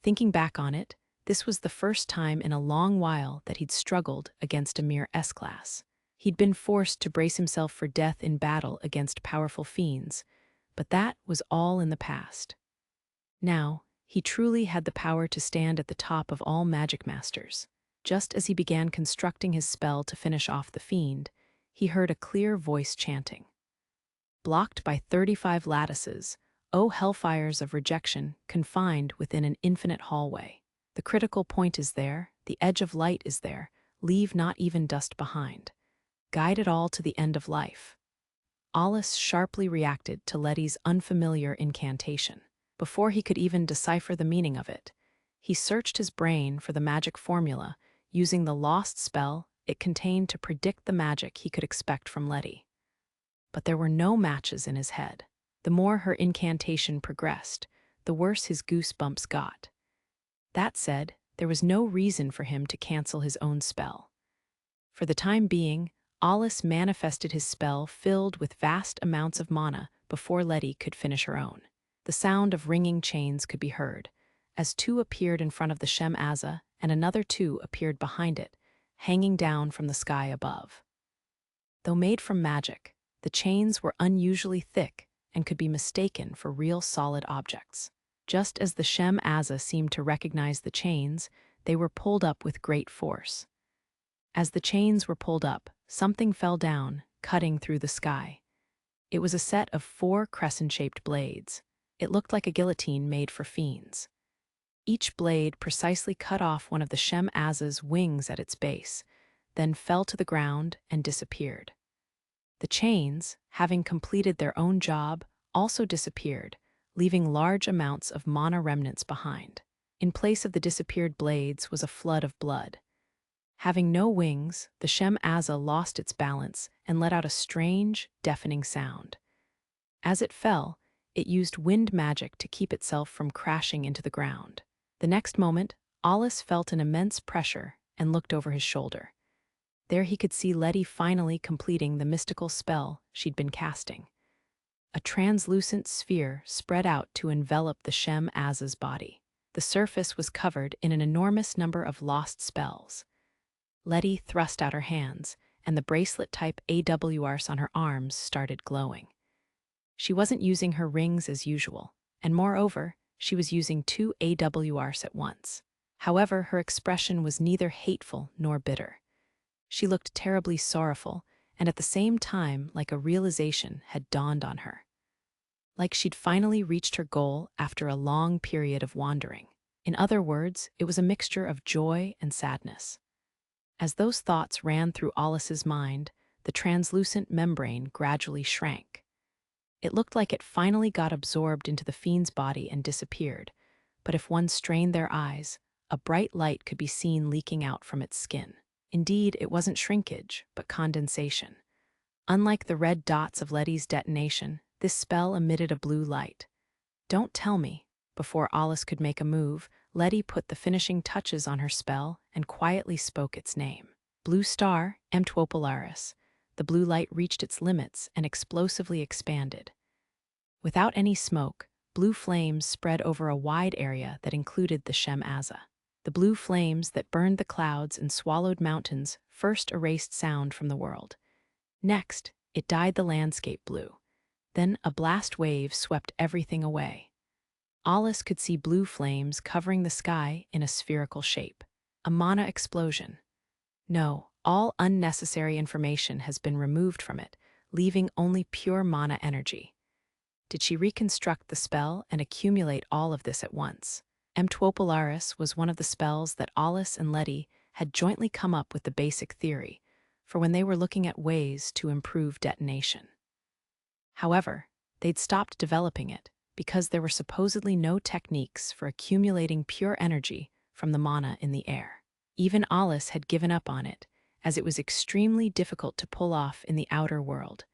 Thinking back on it, this was the first time in a long while that he'd struggled against a mere S-class. He'd been forced to brace himself for death in battle against powerful fiends, but that was all in the past. Now, he truly had the power to stand at the top of all Magicmasters. Just as he began constructing his spell to finish off the Fiend, he heard a clear voice chanting. Blocked by 35 lattices, O hellfires of rejection, confined within an infinite hallway. The critical point is there, the edge of light is there, leave not even dust behind. Guide it all to the end of life. Alus sharply reacted to Lettie's unfamiliar incantation. Before he could even decipher the meaning of it, he searched his brain for the magic formula, using the lost spell it contained to predict the magic he could expect from Lettie. But there were no matches in his head. The more her incantation progressed, the worse his goosebumps got. That said, there was no reason for him to cancel his own spell. For the time being, Alus manifested his spell filled with vast amounts of mana before Lettie could finish her own. The sound of ringing chains could be heard, as two appeared in front of the Shem Azza and another two appeared behind it, hanging down from the sky above. Though made from magic, the chains were unusually thick and could be mistaken for real solid objects. Just as the Shem Azza seemed to recognize the chains, they were pulled up with great force. As the chains were pulled up, something fell down, cutting through the sky. It was a set of 4 crescent-shaped blades. It looked like a guillotine made for fiends. Each blade precisely cut off one of the Shem Azza's wings at its base, then fell to the ground and disappeared. The chains, having completed their own job, also disappeared, leaving large amounts of mana remnants behind. In place of the disappeared blades was a flood of blood. Having no wings, the Shem Azza lost its balance and let out a strange, deafening sound. As it fell, it used wind magic to keep itself from crashing into the ground. The next moment, Alus felt an immense pressure and looked over his shoulder. There he could see Lettie finally completing the mystical spell she'd been casting. A translucent sphere spread out to envelop the Shem Azza's body. The surface was covered in an enormous number of lost spells. Lettie thrust out her hands, and the bracelet-type AWRs on her arms started glowing. She wasn't using her rings as usual, and moreover, she was using 2 AWRs at once. However, her expression was neither hateful nor bitter. She looked terribly sorrowful, and at the same time like a realization had dawned on her. Like she'd finally reached her goal after a long period of wandering. In other words, it was a mixture of joy and sadness. As those thoughts ran through Alus's mind, the translucent membrane gradually shrank. It looked like it finally got absorbed into the Fiend's body and disappeared, but if one strained their eyes, a bright light could be seen leaking out from its skin. Indeed, it wasn't shrinkage, but condensation. Unlike the red dots of Lettie's detonation, this spell emitted a blue light. Don't tell me. Before Alus could make a move, Lettie put the finishing touches on her spell and quietly spoke its name. Blue star, Emtwopolaris. The blue light reached its limits and explosively expanded. Without any smoke, blue flames spread over a wide area that included the Shem Azza. The blue flames that burned the clouds and swallowed mountains first erased sound from the world. Next, it dyed the landscape blue. Then a blast wave swept everything away. Alus could see blue flames covering the sky in a spherical shape. A mana explosion. No, all unnecessary information has been removed from it, leaving only pure mana energy. Did she reconstruct the spell and accumulate all of this at once? Emtwopolaris was one of the spells that Alus and Lettie had jointly come up with the basic theory for when they were looking at ways to improve detonation. However, they'd stopped developing it because there were supposedly no techniques for accumulating pure energy from the mana in the air. Even Alus had given up on it, as it was extremely difficult to pull off in the outer world.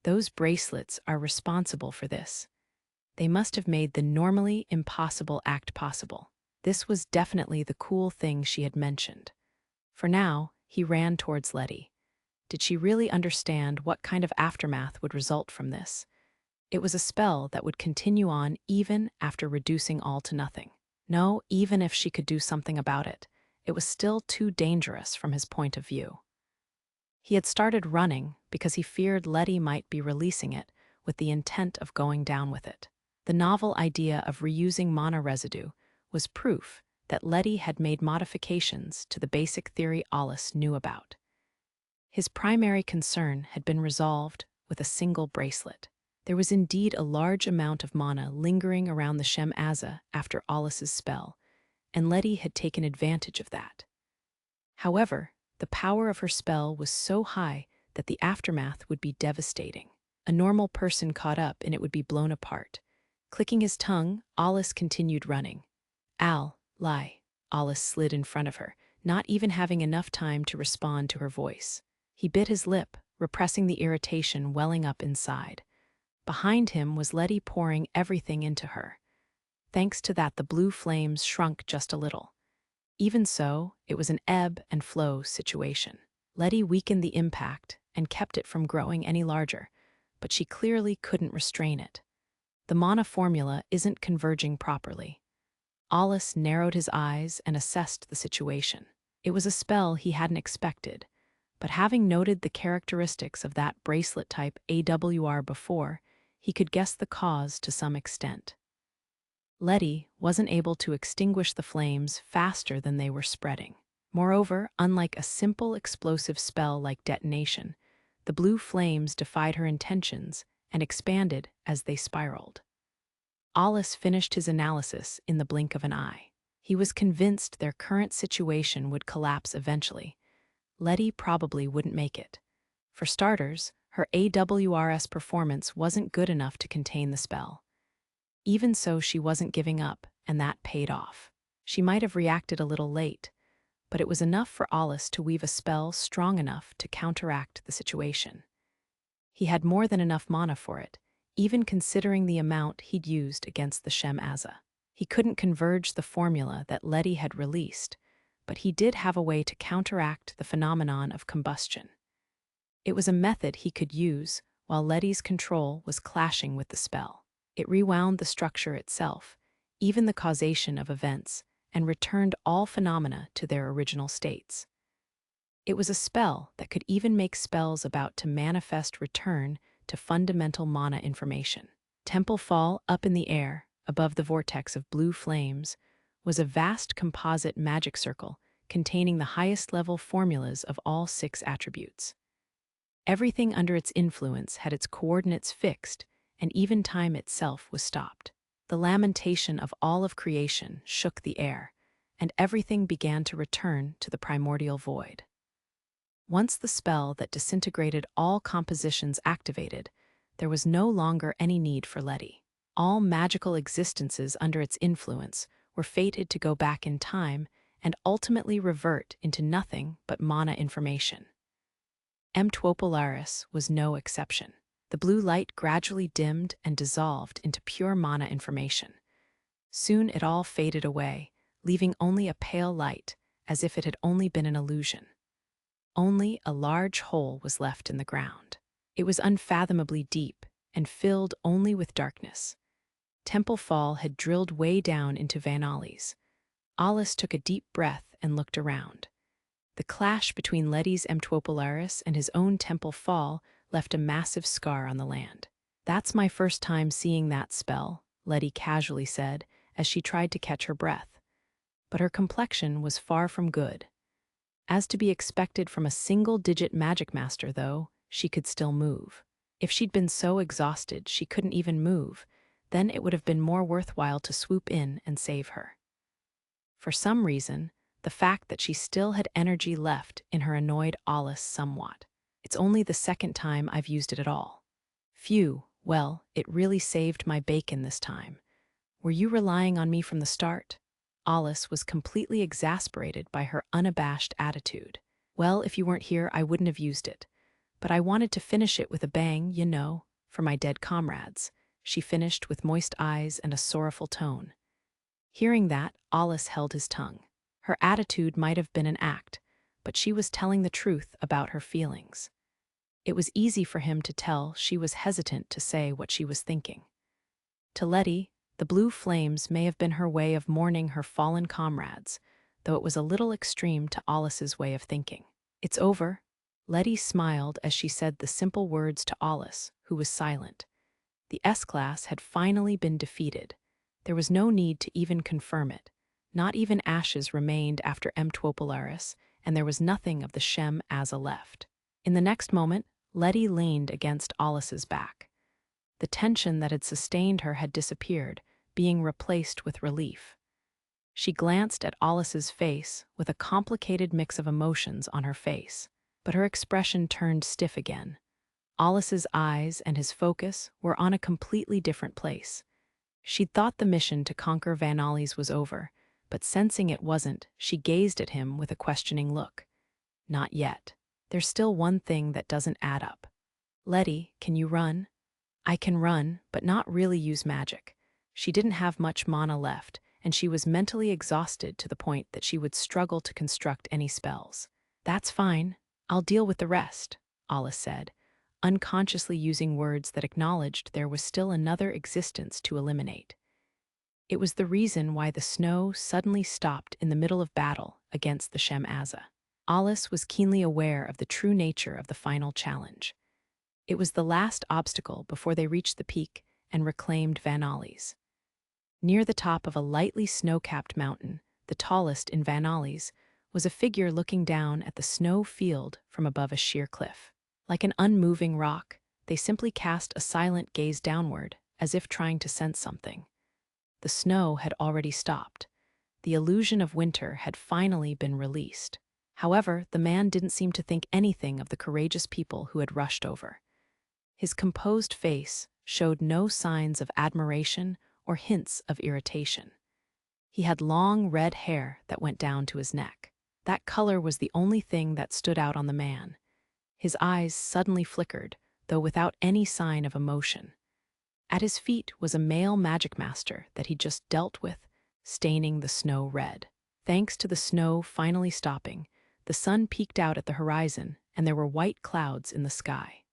Those bracelets are responsible for this. They must have made the normally impossible act possible. This was definitely the cool thing she had mentioned. For now, he ran towards Lettie. Did she really understand what kind of aftermath would result from this? It was a spell that would continue on even after reducing all to nothing. No, even if she could do something about it, it was still too dangerous from his point of view. He had started running because he feared Lettie might be releasing it with the intent of going down with it. The novel idea of reusing mana residue was proof that Lettie had made modifications to the basic theory Alus knew about. His primary concern had been resolved with a single bracelet. There was indeed a large amount of mana lingering around the Shem Azza after Alus's spell, and Lettie had taken advantage of that. However, the power of her spell was so high that the aftermath would be devastating. A normal person caught up and it would be blown apart. Clicking his tongue, Alus continued running. Lie. Alus slid in front of her, not even having enough time to respond to her voice. He bit his lip, repressing the irritation welling up inside. Behind him was Lettie pouring everything into her. Thanks to that, the blue flames shrunk just a little. Even so, it was an ebb and flow situation. Lettie weakened the impact and kept it from growing any larger, but she clearly couldn't restrain it. The mana formula isn't converging properly. Alus narrowed his eyes and assessed the situation. It was a spell he hadn't expected, but having noted the characteristics of that bracelet-type AWR before, he could guess the cause to some extent. Lettie wasn't able to extinguish the flames faster than they were spreading. Moreover, unlike a simple explosive spell like detonation, the blue flames defied her intentions and expanded as they spiraled. Alus finished his analysis in the blink of an eye. He was convinced their current situation would collapse eventually. Lettie probably wouldn't make it. For starters, her AWR's performance wasn't good enough to contain the spell. Even so, she wasn't giving up, and that paid off. She might have reacted a little late, but it was enough for Alus to weave a spell strong enough to counteract the situation. He had more than enough mana for it, even considering the amount he'd used against the Shem Azza. He couldn't converge the formula that Lettie had released, but he did have a way to counteract the phenomenon of combustion. It was a method he could use while Lettie's control was clashing with the spell. It rewound the structure itself, even the causation of events, and returned all phenomena to their original states. It was a spell that could even make spells about to manifest return to fundamental mana information. Temple Fall, up in the air, above the vortex of blue flames, was a vast composite magic circle containing the highest-level formulas of all 6 attributes. Everything under its influence had its coordinates fixed, and even time itself was stopped. The lamentation of all of creation shook the air, and everything began to return to the primordial void. Once the spell that disintegrated all compositions activated, there was no longer any need for Lettie. All magical existences under its influence were fated to go back in time and ultimately revert into nothing but mana information. Mtwopolaris was no exception. The blue light gradually dimmed and dissolved into pure mana information. Soon it all faded away, leaving only a pale light, as if it had only been an illusion. Only a large hole was left in the ground. It was unfathomably deep and filled only with darkness. Temple Fall had drilled way down into Vanalis. Alus took a deep breath and looked around. The clash between Lettie's Mtwopolaris and his own Temple Fall left a massive scar on the land. "That's my first time seeing that spell," Lettie casually said as she tried to catch her breath. But her complexion was far from good. As to be expected from a single-digit Magicmaster, though, she could still move. If she'd been so exhausted she couldn't even move, then it would have been more worthwhile to swoop in and save her. For some reason, the fact that she still had energy left in her annoyed Alus somewhat. "It's only the second time I've used it at all." "Phew, well, it really saved my bacon this time. Were you relying on me from the start?" Alus was completely exasperated by her unabashed attitude. "Well, if you weren't here, I wouldn't have used it. But I wanted to finish it with a bang, you know, for my dead comrades," she finished with moist eyes and a sorrowful tone. Hearing that, Alus held his tongue. Her attitude might have been an act, but she was telling the truth about her feelings. It was easy for him to tell she was hesitant to say what she was thinking. To Lettie, the blue flames may have been her way of mourning her fallen comrades, though it was a little extreme to Alus's way of thinking. "It's over." Lettie smiled as she said the simple words to Alus, who was silent. The S-Class had finally been defeated. There was no need to even confirm it. Not even ashes remained after Mtwopolaris, and there was nothing of the Shem Azza left. In the next moment, Lettie leaned against Alus's back. The tension that had sustained her had disappeared, being replaced with relief. She glanced at Alus's face with a complicated mix of emotions on her face, but her expression turned stiff again. Alus's eyes and his focus were on a completely different place. She'd thought the mission to conquer Vanalis was over, but sensing it wasn't, she gazed at him with a questioning look. Not yet. There's still one thing that doesn't add up. Lettie, can you run? I can run, but not really use magic. She didn't have much mana left, and she was mentally exhausted to the point that she would struggle to construct any spells. That's fine. I'll deal with the rest, Alus said, unconsciously using words that acknowledged there was still another existence to eliminate. It was the reason why the snow suddenly stopped in the middle of battle against the Shem-Aza. Alus was keenly aware of the true nature of the final challenge. It was the last obstacle before they reached the peak and reclaimed Vanalis. Near the top of a lightly snow-capped mountain, the tallest in Vanalis, was a figure looking down at the snow field from above a sheer cliff. Like an unmoving rock, they simply cast a silent gaze downward, as if trying to sense something. The snow had already stopped. The illusion of winter had finally been released. However, the man didn't seem to think anything of the courageous people who had rushed over. His composed face showed no signs of admiration or hints of irritation. He had long red hair that went down to his neck. That color was the only thing that stood out on the man. His eyes suddenly flickered, though without any sign of emotion. At his feet was a male Magicmaster that he'd just dealt with, staining the snow red. Thanks to the snow finally stopping, the sun peeked out at the horizon and there were white clouds in the sky.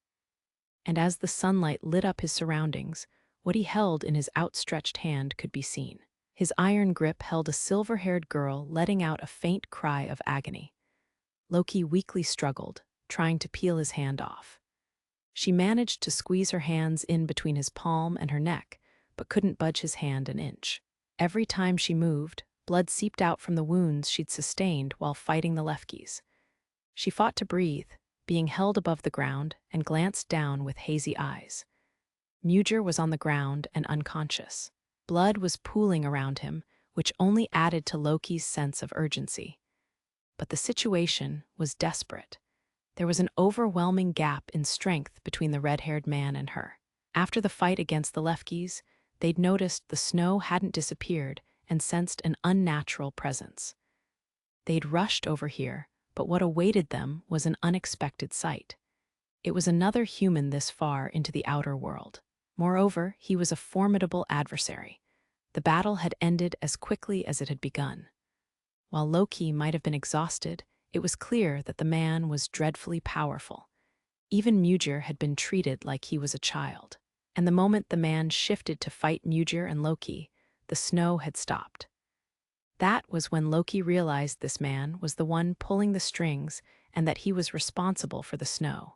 And as the sunlight lit up his surroundings, what he held in his outstretched hand could be seen. His iron grip held a silver-haired girl letting out a faint cry of agony. Loki weakly struggled, trying to peel his hand off. She managed to squeeze her hands in between his palm and her neck, but couldn't budge his hand an inch. Every time she moved, blood seeped out from the wounds she'd sustained while fighting the Lefkis. She fought to breathe, being held above the ground, and glanced down with hazy eyes. Mugir was on the ground and unconscious. Blood was pooling around him, which only added to Loki's sense of urgency. But the situation was desperate. There was an overwhelming gap in strength between the red-haired man and her. After the fight against the Lefkis, they'd noticed the snow hadn't disappeared and sensed an unnatural presence. They'd rushed over here, but what awaited them was an unexpected sight. It was another human this far into the outer world. Moreover, he was a formidable adversary. The battle had ended as quickly as it had begun. While Loki might have been exhausted, it was clear that the man was dreadfully powerful. Even Mugir had been treated like he was a child. And the moment the man shifted to fight Mugir and Loki, the snow had stopped. That was when Loki realized this man was the one pulling the strings and that he was responsible for the snow.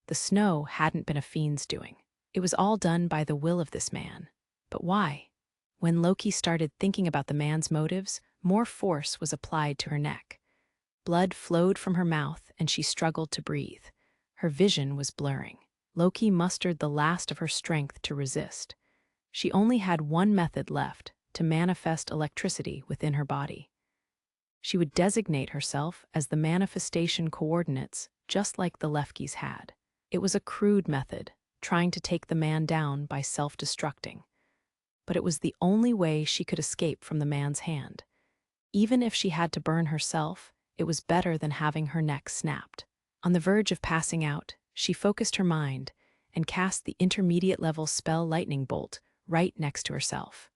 The snow hadn't been a fiend's doing. It was all done by the will of this man. But why? When Loki started thinking about the man's motives, more force was applied to her neck. Blood flowed from her mouth and she struggled to breathe. Her vision was blurring. Loki mustered the last of her strength to resist. She only had one method left, to manifest electricity within her body. She would designate herself as the manifestation coordinates, just like the Lefkis had. It was a crude method, trying to take the man down by self-destructing. But it was the only way she could escape from the man's hand. Even if she had to burn herself, it was better than having her neck snapped. On the verge of passing out, she focused her mind and cast the intermediate-level spell lightning bolt right next to herself.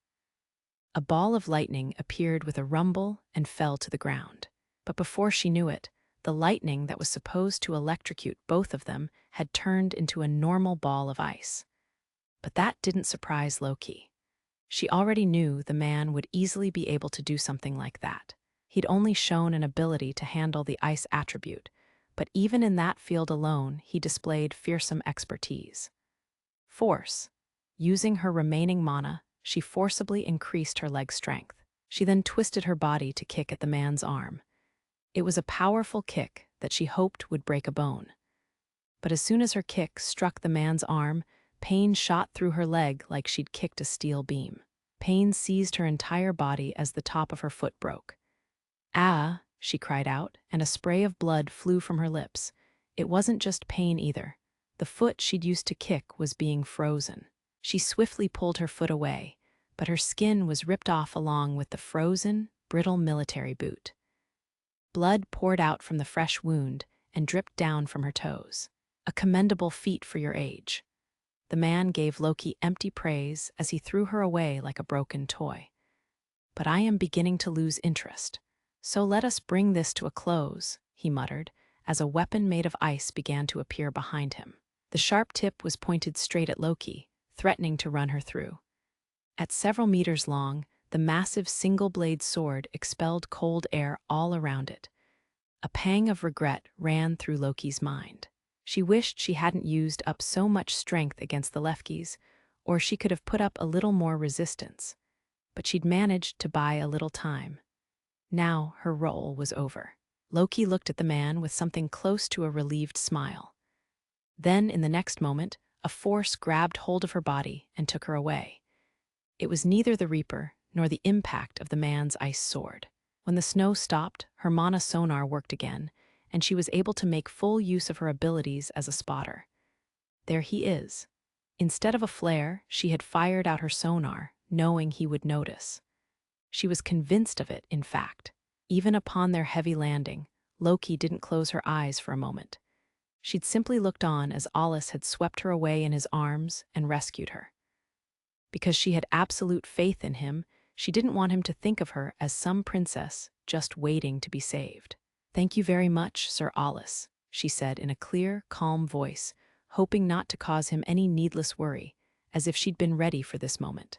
A ball of lightning appeared with a rumble and fell to the ground. But before she knew it, the lightning that was supposed to electrocute both of them had turned into a normal ball of ice. But that didn't surprise Loki. She already knew the man would easily be able to do something like that. He'd only shown an ability to handle the ice attribute, but even in that field alone, he displayed fearsome expertise. Force. Using her remaining mana, she forcibly increased her leg strength. She then twisted her body to kick at the man's arm. It was a powerful kick that she hoped would break a bone. But as soon as her kick struck the man's arm, pain shot through her leg like she'd kicked a steel beam. Pain seized her entire body as the top of her foot broke. "Ah!" she cried out, and a spray of blood flew from her lips. It wasn't just pain either. The foot she'd used to kick was being frozen. She swiftly pulled her foot away, but her skin was ripped off along with the frozen, brittle military boot. Blood poured out from the fresh wound and dripped down from her toes. A commendable feat for your age. The man gave Loki empty praise as he threw her away like a broken toy. But I am beginning to lose interest. So let us bring this to a close, he muttered, as a weapon made of ice began to appear behind him. The sharp tip was pointed straight at Loki, threatening to run her through. At several meters long, the massive single-blade sword expelled cold air all around it. A pang of regret ran through Loki's mind. She wished she hadn't used up so much strength against the Lefkis, or she could have put up a little more resistance. But she'd managed to buy a little time. Now her role was over. Loki looked at the man with something close to a relieved smile. Then, in the next moment, a force grabbed hold of her body and took her away. It was neither the Reaper nor the impact of the man's ice sword. When the snow stopped, her mana sonar worked again, and she was able to make full use of her abilities as a spotter. There he is. Instead of a flare, she had fired out her sonar, knowing he would notice. She was convinced of it, in fact. Even upon their heavy landing, Loki didn't close her eyes for a moment. She'd simply looked on as Alus had swept her away in his arms and rescued her. Because she had absolute faith in him, she didn't want him to think of her as some princess just waiting to be saved. "Thank you very much, Sir Alus," she said in a clear, calm voice, hoping not to cause him any needless worry, as if she'd been ready for this moment.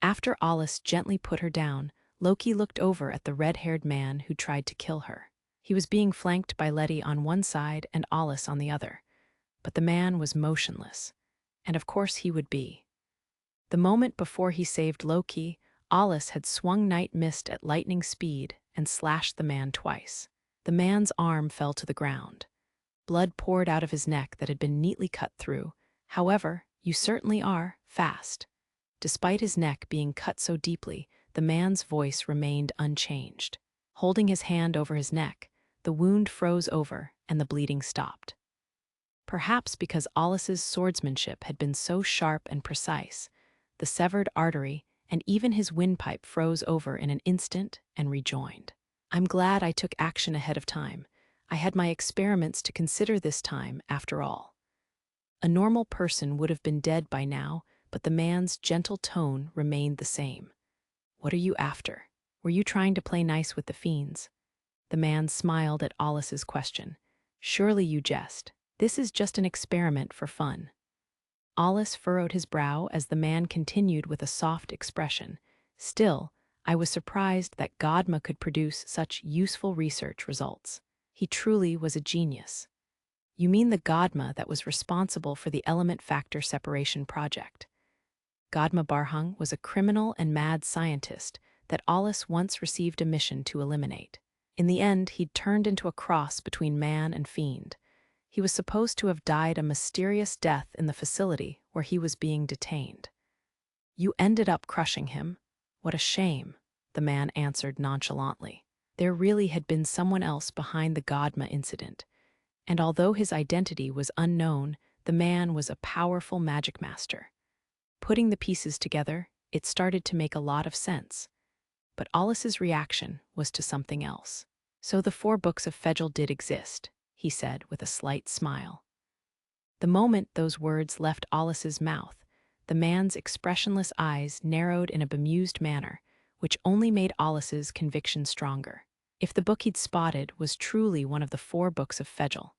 After Alus gently put her down, Loki looked over at the red-haired man who tried to kill her. He was being flanked by Lettie on one side and Alus on the other, but the man was motionless, and of course he would be. The moment before he saved Loki, Alus had swung Night Mist at lightning speed and slashed the man twice. The man's arm fell to the ground. Blood poured out of his neck that had been neatly cut through. However, you certainly are fast. Despite his neck being cut so deeply, the man's voice remained unchanged. Holding his hand over his neck, the wound froze over and the bleeding stopped. Perhaps because Alus's swordsmanship had been so sharp and precise, the severed artery and even his windpipe froze over in an instant and rejoined. I'm glad I took action ahead of time. I had my experiments to consider this time, after all. A normal person would have been dead by now, but the man's gentle tone remained the same. What are you after? Were you trying to play nice with the Fiends? The man smiled at Alus's question. Surely you jest. This is just an experiment for fun. Alus furrowed his brow as the man continued with a soft expression. Still, I was surprised that Godma could produce such useful research results. He truly was a genius. You mean the Godma that was responsible for the element factor separation project? Godma Barhung was a criminal and mad scientist that Alus once received a mission to eliminate. In the end, he'd turned into a cross between man and fiend. He was supposed to have died a mysterious death in the facility where he was being detained. You ended up crushing him. What a shame, the man answered nonchalantly. There really had been someone else behind the Godma incident, and although his identity was unknown, the man was a powerful Magicmaster. Putting the pieces together, it started to make a lot of sense. But Alus's reaction was to something else. So the 4 books of Fegel did exist, he said with a slight smile. The moment those words left Alus's mouth, the man's expressionless eyes narrowed in a bemused manner, which only made Alus's conviction stronger. If the book he'd spotted was truly one of the 4 books of Fegel,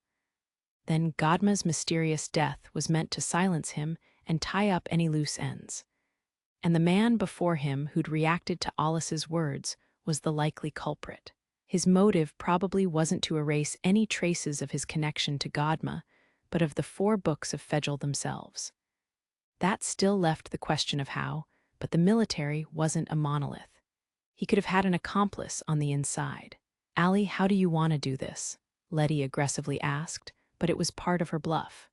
then Godma's mysterious death was meant to silence him and tie up any loose ends. And the man before him who'd reacted to Alus's words was the likely culprit. His motive probably wasn't to erase any traces of his connection to Godma, but of the 4 books of Fegel themselves. That still left the question of how, but the military wasn't a monolith. He could have had an accomplice on the inside. "Allie, how do you want to do this?" Lettie aggressively asked, but it was part of her bluff.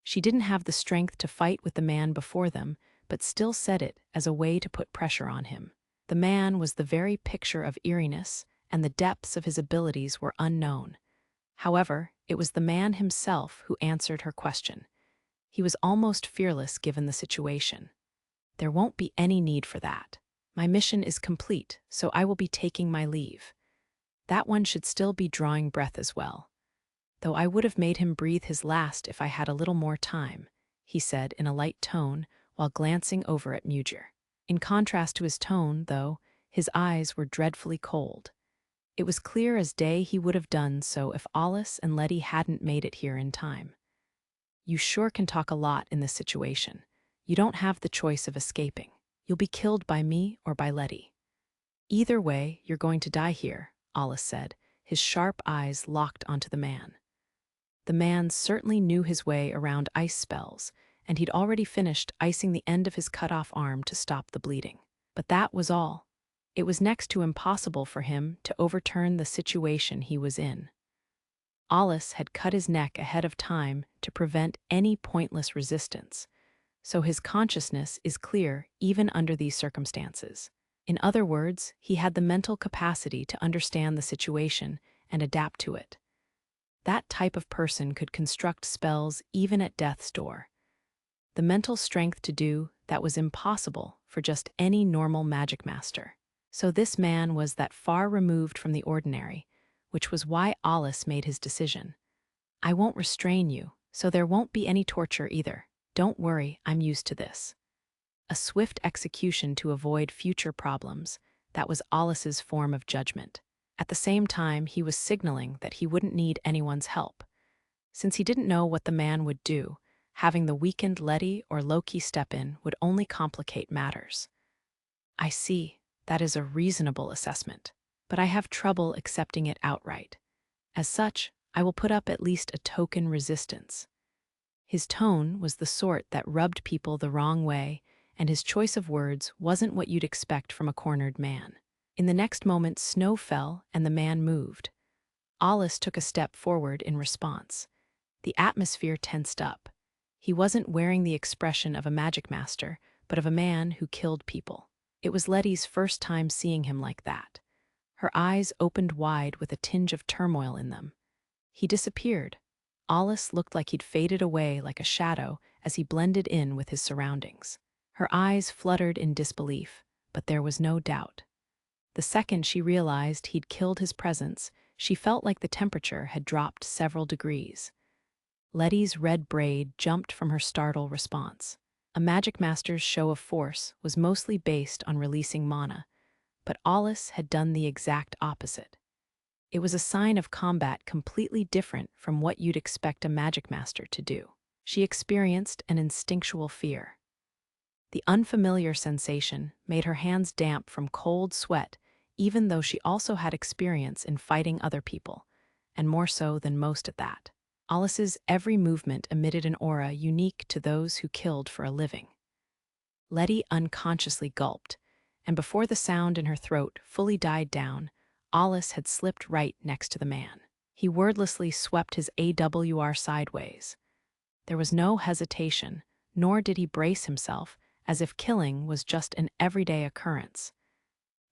She didn't have the strength to fight with the man before them, but still said it as a way to put pressure on him. The man was the very picture of eeriness, and the depths of his abilities were unknown. However, it was the man himself who answered her question. He was almost fearless given the situation. "There won't be any need for that. My mission is complete, so I will be taking my leave. That one should still be drawing breath as well. Though I would have made him breathe his last if I had a little more time, he said in a light tone while glancing over at Mugir. In contrast to his tone, though, his eyes were dreadfully cold. It was clear as day he would have done so if Alus and Lettie hadn't made it here in time. You sure can talk a lot in this situation. You don't have the choice of escaping. You'll be killed by me or by Lettie. Either way, you're going to die here, Alus said, his sharp eyes locked onto the man. The man certainly knew his way around ice spells, and he'd already finished icing the end of his cut-off arm to stop the bleeding. But that was all. It was next to impossible for him to overturn the situation he was in. Alus had cut his neck ahead of time to prevent any pointless resistance, so his consciousness is clear even under these circumstances. In other words, he had the mental capacity to understand the situation and adapt to it. That type of person could construct spells even at death's door. The mental strength to do that was impossible for just any normal Magicmaster. So this man was that far removed from the ordinary, which was why Alus made his decision. I won't restrain you, so there won't be any torture either. Don't worry, I'm used to this. A swift execution to avoid future problems, that was Alus's form of judgment. At the same time, he was signaling that he wouldn't need anyone's help. Since he didn't know what the man would do, having the weakened Lettie or Loki step in would only complicate matters. I see, that is a reasonable assessment, but I have trouble accepting it outright. As such, I will put up at least a token resistance. His tone was the sort that rubbed people the wrong way, and his choice of words wasn't what you'd expect from a cornered man. In the next moment, snow fell and the man moved. Alus took a step forward in response. The atmosphere tensed up. He wasn't wearing the expression of a Magicmaster, but of a man who killed people. It was Lettie's first time seeing him like that. Her eyes opened wide with a tinge of turmoil in them. He disappeared. Alus looked like he'd faded away like a shadow as he blended in with his surroundings. Her eyes fluttered in disbelief, but there was no doubt. The second she realized he'd killed his presence, she felt like the temperature had dropped several degrees. Lettie's red braid jumped from her startled response. A Magicmaster's show of force was mostly based on releasing mana, but Alus had done the exact opposite. It was a sign of combat completely different from what you'd expect a Magicmaster to do. She experienced an instinctual fear. The unfamiliar sensation made her hands damp from cold sweat, even though she also had experience in fighting other people, and more so than most at that. Alus's every movement emitted an aura unique to those who killed for a living. Lettie unconsciously gulped, and before the sound in her throat fully died down, Alus had slipped right next to the man. He wordlessly swept his AWR sideways. There was no hesitation, nor did he brace himself, as if killing was just an everyday occurrence.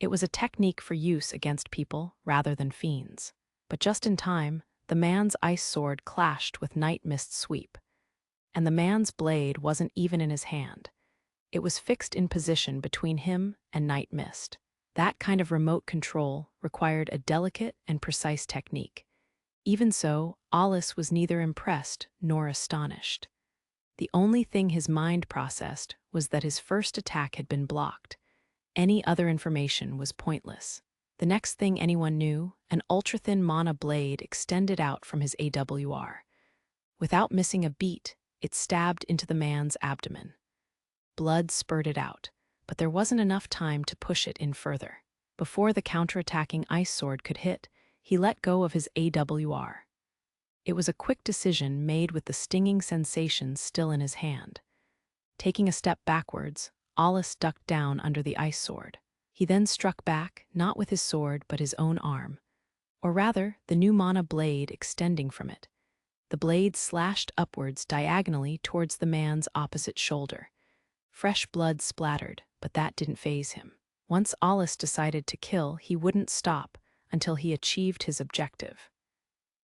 It was a technique for use against people rather than fiends. But just in time, the man's ice sword clashed with Night Mist's sweep. And the man's blade wasn't even in his hand. It was fixed in position between him and Night Mist. That kind of remote control required a delicate and precise technique. Even so, Alus was neither impressed nor astonished. The only thing his mind processed was that his first attack had been blocked. Any other information was pointless. The next thing anyone knew, an ultra-thin mana blade extended out from his AWR. Without missing a beat, it stabbed into the man's abdomen. Blood spurted out, but there wasn't enough time to push it in further. Before the counterattacking ice sword could hit, he let go of his AWR. It was a quick decision made with the stinging sensation still in his hand. Taking a step backwards, Alus ducked down under the ice sword. He then struck back, not with his sword but his own arm, or rather, the new mana blade extending from it. The blade slashed upwards diagonally towards the man's opposite shoulder. Fresh blood splattered, but that didn't faze him. Once Alus decided to kill, he wouldn't stop until he achieved his objective.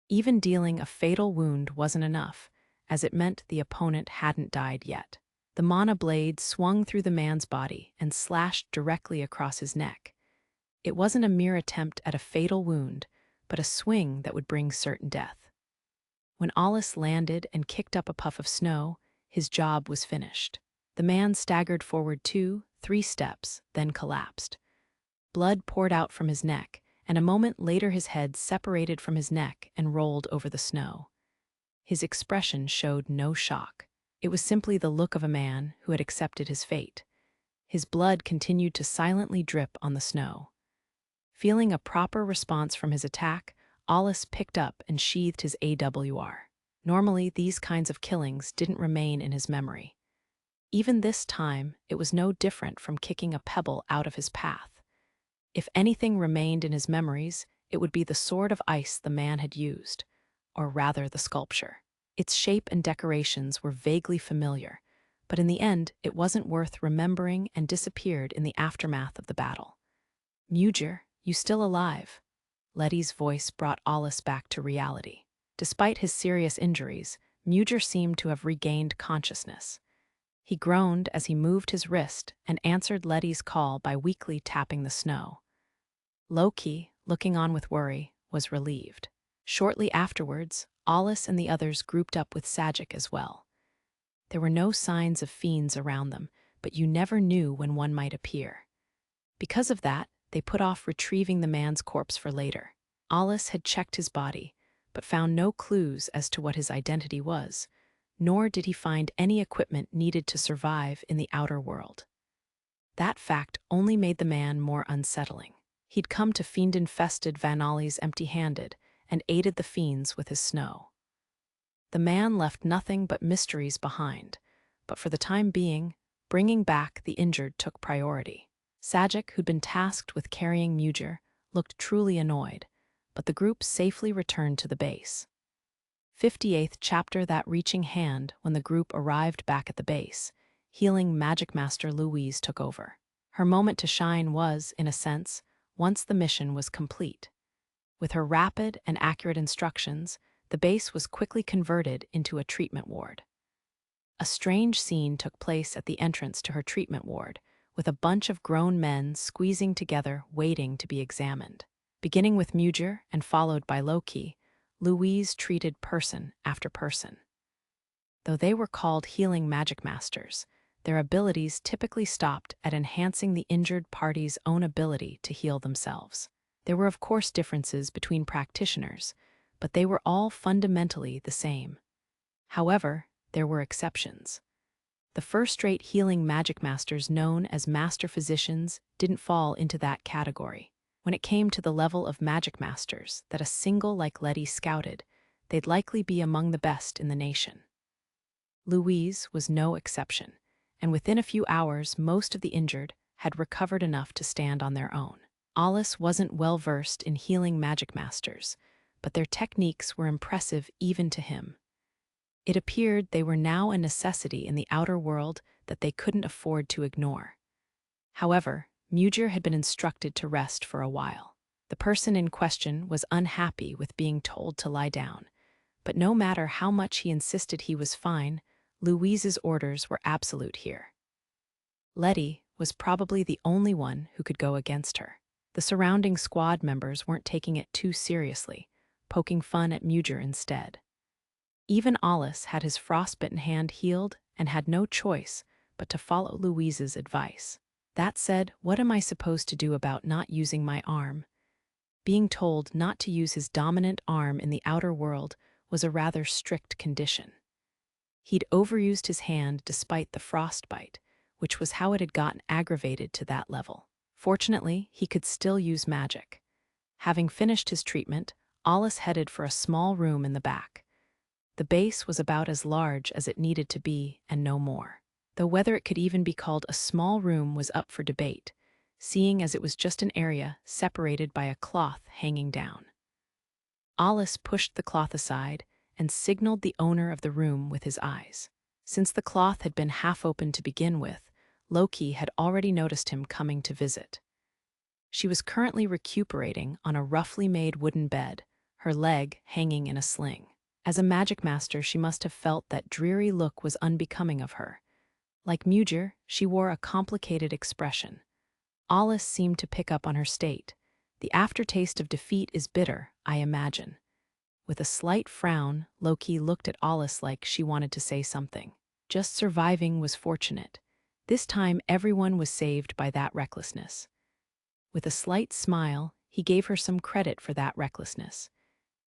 Even dealing a fatal wound wasn't enough, as it meant the opponent hadn't died yet. The mana blade swung through the man's body and slashed directly across his neck. It wasn't a mere attempt at a fatal wound, but a swing that would bring certain death. When Alus landed and kicked up a puff of snow, his job was finished. The man staggered forward 2, 3 steps, then collapsed. Blood poured out from his neck, and a moment later his head separated from his neck and rolled over the snow. His expression showed no shock. It was simply the look of a man who had accepted his fate. His blood continued to silently drip on the snow. Feeling a proper response from his attack, Alus picked up and sheathed his AWR. Normally, these kinds of killings didn't remain in his memory. Even this time, it was no different from kicking a pebble out of his path. If anything remained in his memories, it would be the sword of ice the man had used, or rather the sculpture. Its shape and decorations were vaguely familiar, but in the end, it wasn't worth remembering and disappeared in the aftermath of the battle. "Mugir, you still alive?" Lettie's voice brought Alus back to reality. Despite his serious injuries, Mugir seemed to have regained consciousness. He groaned as he moved his wrist and answered Lettie's call by weakly tapping the snow. Loki, looking on with worry, was relieved. Shortly afterwards, Alus and the others grouped up with Sagic as well. There were no signs of fiends around them, but you never knew when one might appear. Because of that, they put off retrieving the man's corpse for later. Alus had checked his body, but found no clues as to what his identity was, nor did he find any equipment needed to survive in the outer world. That fact only made the man more unsettling. He'd come to fiend-infested Vanalis empty-handed and aided the fiends with his snow. The man left nothing but mysteries behind, but for the time being, bringing back the injured took priority. Sagic, who'd been tasked with carrying Mugir, looked truly annoyed, but the group safely returned to the base. 58th chapter. That reaching hand when the group arrived back at the base, healing Magicmaster Louise took over. Her moment to shine was, in a sense, once the mission was complete. With her rapid and accurate instructions, the base was quickly converted into a treatment ward. A strange scene took place at the entrance to her treatment ward, with a bunch of grown men squeezing together waiting to be examined. Beginning with Mugir and followed by Loki, Louise treated person after person. Though they were called healing Magicmasters, their abilities typically stopped at enhancing the injured party's own ability to heal themselves. There were of course differences between practitioners, but they were all fundamentally the same. However, there were exceptions. The first-rate healing Magicmasters known as Master Physicians didn't fall into that category. When it came to the level of Magicmasters that a single like Lettie scouted, they'd likely be among the best in the nation. Louise was no exception, and within a few hours most of the injured had recovered enough to stand on their own. Alus wasn't well-versed in healing Magicmasters, but their techniques were impressive even to him. It appeared they were now a necessity in the outer world that they couldn't afford to ignore. However, Mugir had been instructed to rest for a while. The person in question was unhappy with being told to lie down, but no matter how much he insisted he was fine, Louise's orders were absolute here. Lettie was probably the only one who could go against her. The surrounding squad members weren't taking it too seriously, poking fun at Mugir instead. Even Alus had his frostbitten hand healed and had no choice but to follow Louise's advice. That said, what am I supposed to do about not using my arm? Being told not to use his dominant arm in the outer world was a rather strict condition. He'd overused his hand despite the frostbite, which was how it had gotten aggravated to that level. Fortunately, he could still use magic. Having finished his treatment, Alus headed for a small room in the back. The base was about as large as it needed to be and no more, though whether it could even be called a small room was up for debate, seeing as it was just an area separated by a cloth hanging down. Alus pushed the cloth aside and signaled the owner of the room with his eyes. Since the cloth had been half open to begin with, Loki had already noticed him coming to visit. She was currently recuperating on a roughly made wooden bed, her leg hanging in a sling. As a Magicmaster, she must have felt that dreary look was unbecoming of her, Like Mugir, she wore a complicated expression. Alus seemed to pick up on her state. The aftertaste of defeat is bitter, I imagine. With a slight frown, Loki looked at Alus like she wanted to say something. Just surviving was fortunate. This time everyone was saved by that recklessness. With a slight smile, he gave her some credit for that recklessness.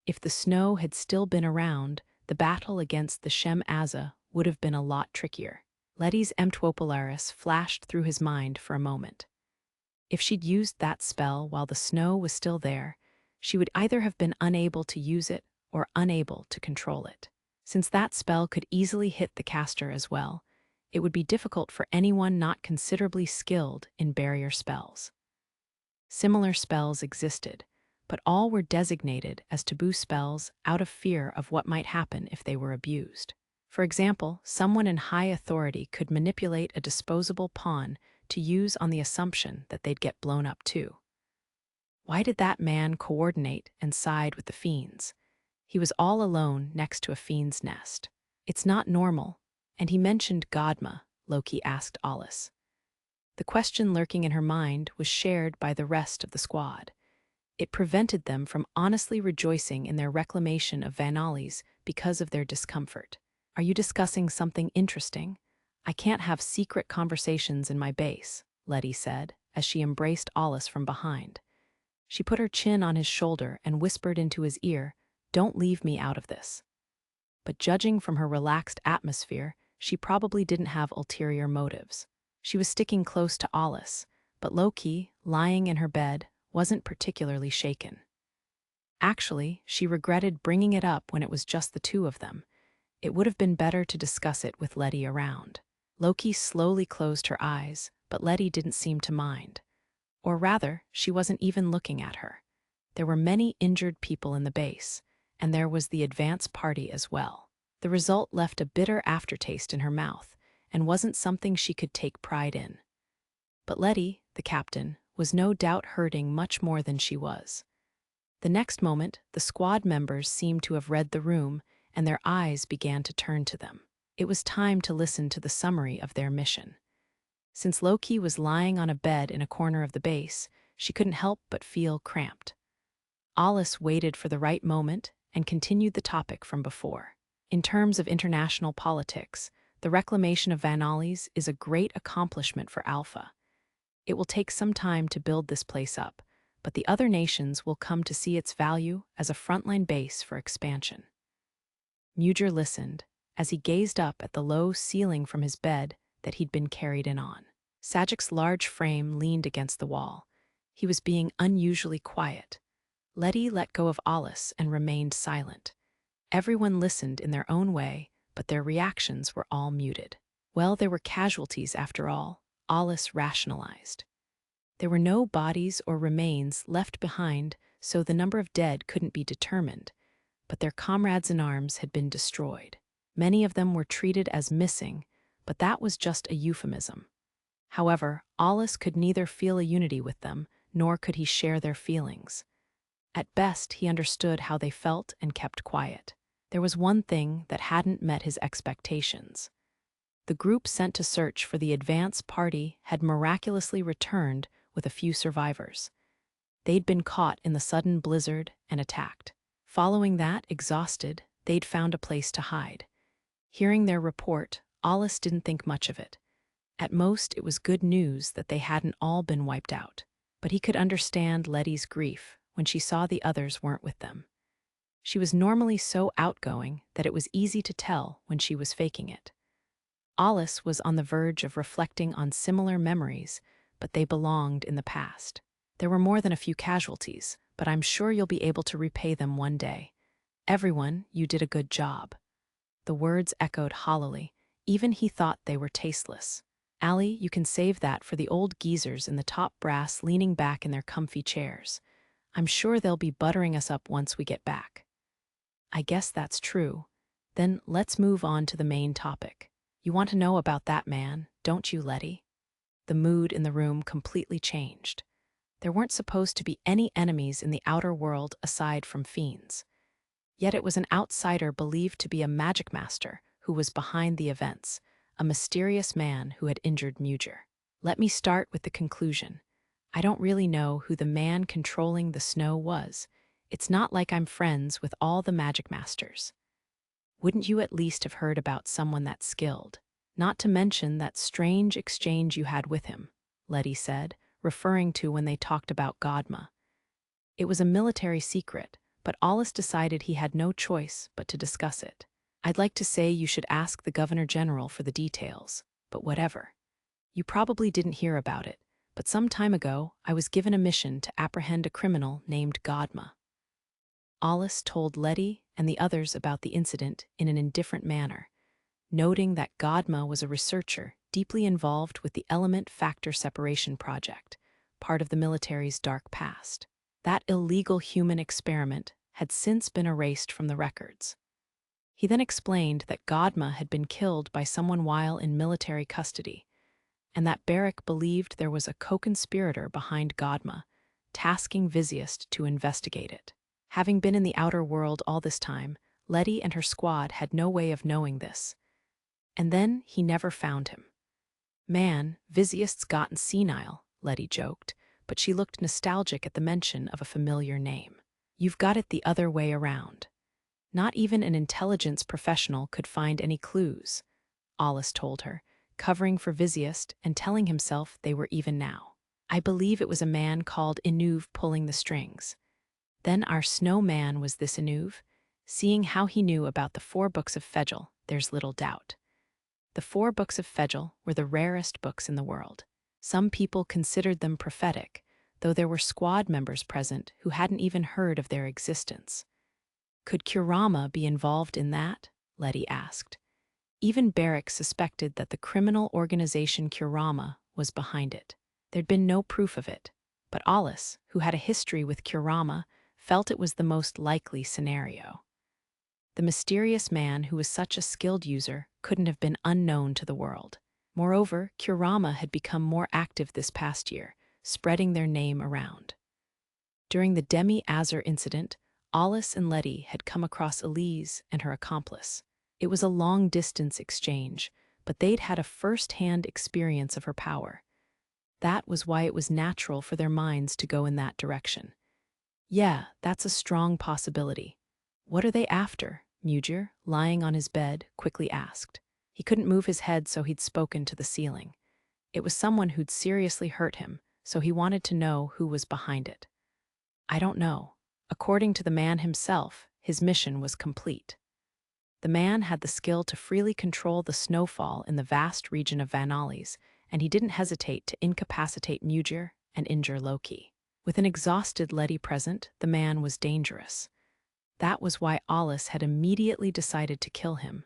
If the snow had still been around, the battle against the Shem Azza would have been a lot trickier. Lettie's Emtwopolaris flashed through his mind for a moment. If she'd used that spell while the snow was still there, she would either have been unable to use it or unable to control it. Since that spell could easily hit the caster as well, it would be difficult for anyone not considerably skilled in barrier spells. Similar spells existed, but all were designated as taboo spells out of fear of what might happen if they were abused. For example, someone in high authority could manipulate a disposable pawn to use on the assumption that they'd get blown up too. Why did that man coordinate and side with the Fiends? He was all alone next to a Fiend's nest. It's not normal, and he mentioned Godma, Loki asked Alus. The question lurking in her mind was shared by the rest of the squad. It prevented them from honestly rejoicing in their reclamation of Vanalis because of their discomfort. Are you discussing something interesting? I can't have secret conversations in my base, Lettie said, as she embraced Alus from behind. She put her chin on his shoulder and whispered into his ear, "Don't leave me out of this." But judging from her relaxed atmosphere, she probably didn't have ulterior motives. She was sticking close to Alus, but Loki, lying in her bed, wasn't particularly shaken. Actually, she regretted bringing it up when it was just the two of them. It would have been better to discuss it with Lettie around. Loki slowly closed her eyes, but Lettie didn't seem to mind. Or rather, she wasn't even looking at her. There were many injured people in the base, and there was the advance party as well. The result left a bitter aftertaste in her mouth, and wasn't something she could take pride in. But Lettie, the captain, was no doubt hurting much more than she was. The next moment, the squad members seemed to have read the room, and their eyes began to turn to them. It was time to listen to the summary of their mission. Since Loki was lying on a bed in a corner of the base, she couldn't help but feel cramped. Alus waited for the right moment and continued the topic from before. In terms of international politics, the reclamation of Vanalis is a great accomplishment for Alpha. It will take some time to build this place up, but the other nations will come to see its value as a frontline base for expansion. Mugir listened as he gazed up at the low ceiling from his bed that he'd been carried in on. Sajic's large frame leaned against the wall. He was being unusually quiet. Lettie let go of Alus and remained silent. Everyone listened in their own way, but their reactions were all muted. Well, there were casualties after all, Alus rationalized. There were no bodies or remains left behind, so the number of dead couldn't be determined, but their comrades in arms had been destroyed. Many of them were treated as missing, but that was just a euphemism. However, Alus could neither feel a unity with them, nor could he share their feelings. At best, he understood how they felt and kept quiet. There was one thing that hadn't met his expectations. The group sent to search for the advance party had miraculously returned with a few survivors. They'd been caught in the sudden blizzard and attacked. Following that, exhausted, they'd found a place to hide. Hearing their report, Alus didn't think much of it. At most, it was good news that they hadn't all been wiped out. But he could understand Lettie's grief when she saw the others weren't with them. She was normally so outgoing that it was easy to tell when she was faking it. Alus was on the verge of reflecting on similar memories, but they belonged in the past. There were more than a few casualties, but I'm sure you'll be able to repay them one day. Everyone, you did a good job. The words echoed hollowly. Even he thought they were tasteless. Allie, you can save that for the old geezers in the top brass leaning back in their comfy chairs. I'm sure they'll be buttering us up once we get back. I guess that's true. Then let's move on to the main topic. You want to know about that man, don't you, Lettie? The mood in the room completely changed. There weren't supposed to be any enemies in the outer world aside from Fiends. Yet it was an outsider believed to be a Magicmaster who was behind the events, a mysterious man who had injured Mugir. Let me start with the conclusion. I don't really know who the man controlling the snow was. It's not like I'm friends with all the Magicmasters. Wouldn't you at least have heard about someone that skilled? Not to mention that strange exchange you had with him, Lettie said, referring to when they talked about Godma. It was a military secret, but Alus decided he had no choice but to discuss it. I'd like to say you should ask the Governor General for the details, but whatever. You probably didn't hear about it, but some time ago I was given a mission to apprehend a criminal named Godma. Alus told Lettie and the others about the incident in an indifferent manner, noting that Godma was a researcher deeply involved with the element factor separation project, part of the military's dark past. That illegal human experiment had since been erased from the records. He then explained that Godma had been killed by someone while in military custody, and that Barrick believed there was a co-conspirator behind Godma, tasking Vizziest to investigate it. Having been in the outer world all this time, Lettie and her squad had no way of knowing this. And then he never found him. Man, Vizziest's gotten senile, Lettie joked, but she looked nostalgic at the mention of a familiar name. You've got it the other way around. Not even an intelligence professional could find any clues, Alus told her, covering for Vizziest and telling himself they were even now. I believe it was a man called Inuv pulling the strings. Then our snowman was this Inuv. Seeing how he knew about the 4 books of Fegel, there's little doubt. The 4 books of Fegel were the rarest books in the world. Some people considered them prophetic, though there were squad members present who hadn't even heard of their existence. Could Kurama be involved in that? Lettie asked. Even Barrick suspected that the criminal organization Kurama was behind it. There'd been no proof of it, but Alus, who had a history with Kurama, felt it was the most likely scenario. The mysterious man who was such a skilled user couldn't have been unknown to the world. Moreover, Kurama had become more active this past year, spreading their name around. During the Demi-Azur incident, Alus and Lettie had come across Elise and her accomplice. It was a long-distance exchange, but they'd had a first-hand experience of her power. That was why it was natural for their minds to go in that direction. Yeah, that's a strong possibility. What are they after? Mugir, lying on his bed, quickly asked. He couldn't move his head, so he'd spoken to the ceiling. It was someone who'd seriously hurt him, so he wanted to know who was behind it. I don't know. According to the man himself, his mission was complete. The man had the skill to freely control the snowfall in the vast region of Vanalis, and he didn't hesitate to incapacitate Mugir and injure Loki. With an exhausted Lettie present, the man was dangerous. That was why Alus had immediately decided to kill him.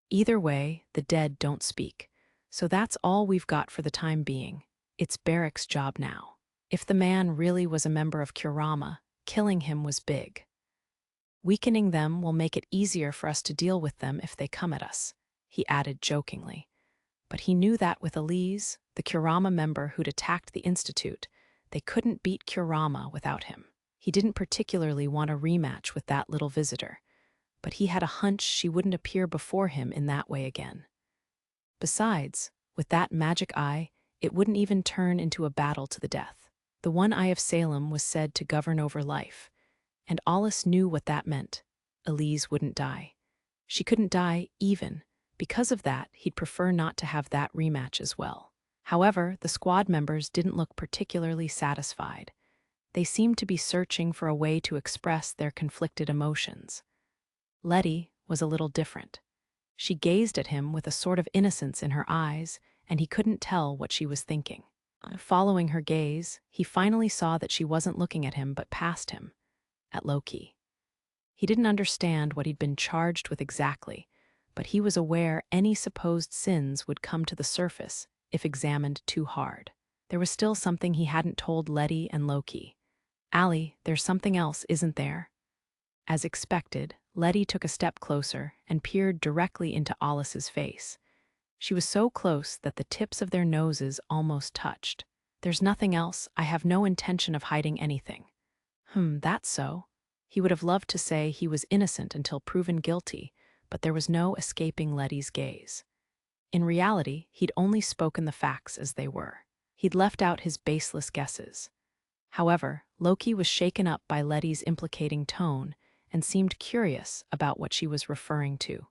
Either way, the dead don't speak, so that's all we've got for the time being. It's Barrick's job now. If the man really was a member of Kurama, killing him was big. Weakening them will make it easier for us to deal with them if they come at us, he added jokingly. But he knew that with Elise, the Kurama member who'd attacked the Institute, they couldn't beat Kurama without him. He didn't particularly want a rematch with that little visitor, but he had a hunch she wouldn't appear before him in that way again. Besides, with that magic eye, it wouldn't even turn into a battle to the death. The one eye of Salem was said to govern over life, and Alus knew what that meant. Elise wouldn't die. She couldn't die even. Because of that, he'd prefer not to have that rematch as well. However, the squad members didn't look particularly satisfied. They seemed to be searching for a way to express their conflicted emotions. Lettie was a little different. She gazed at him with a sort of innocence in her eyes, and he couldn't tell what she was thinking. Following her gaze, he finally saw that she wasn't looking at him but past him, at Loki. He didn't understand what he'd been charged with exactly, but he was aware any supposed sins would come to the surface if examined too hard. There was still something he hadn't told Lettie and Loki. "Allie, there's something else, isn't there?" As expected, Lettie took a step closer and peered directly into Alus's face. She was so close that the tips of their noses almost touched. "There's nothing else. I have no intention of hiding anything." That's so. He would have loved to say he was innocent until proven guilty, but there was no escaping Lettie's gaze. In reality, he'd only spoken the facts as they were. He'd left out his baseless guesses. However, Loki was shaken up by Lettie's implicating tone and seemed curious about what she was referring to.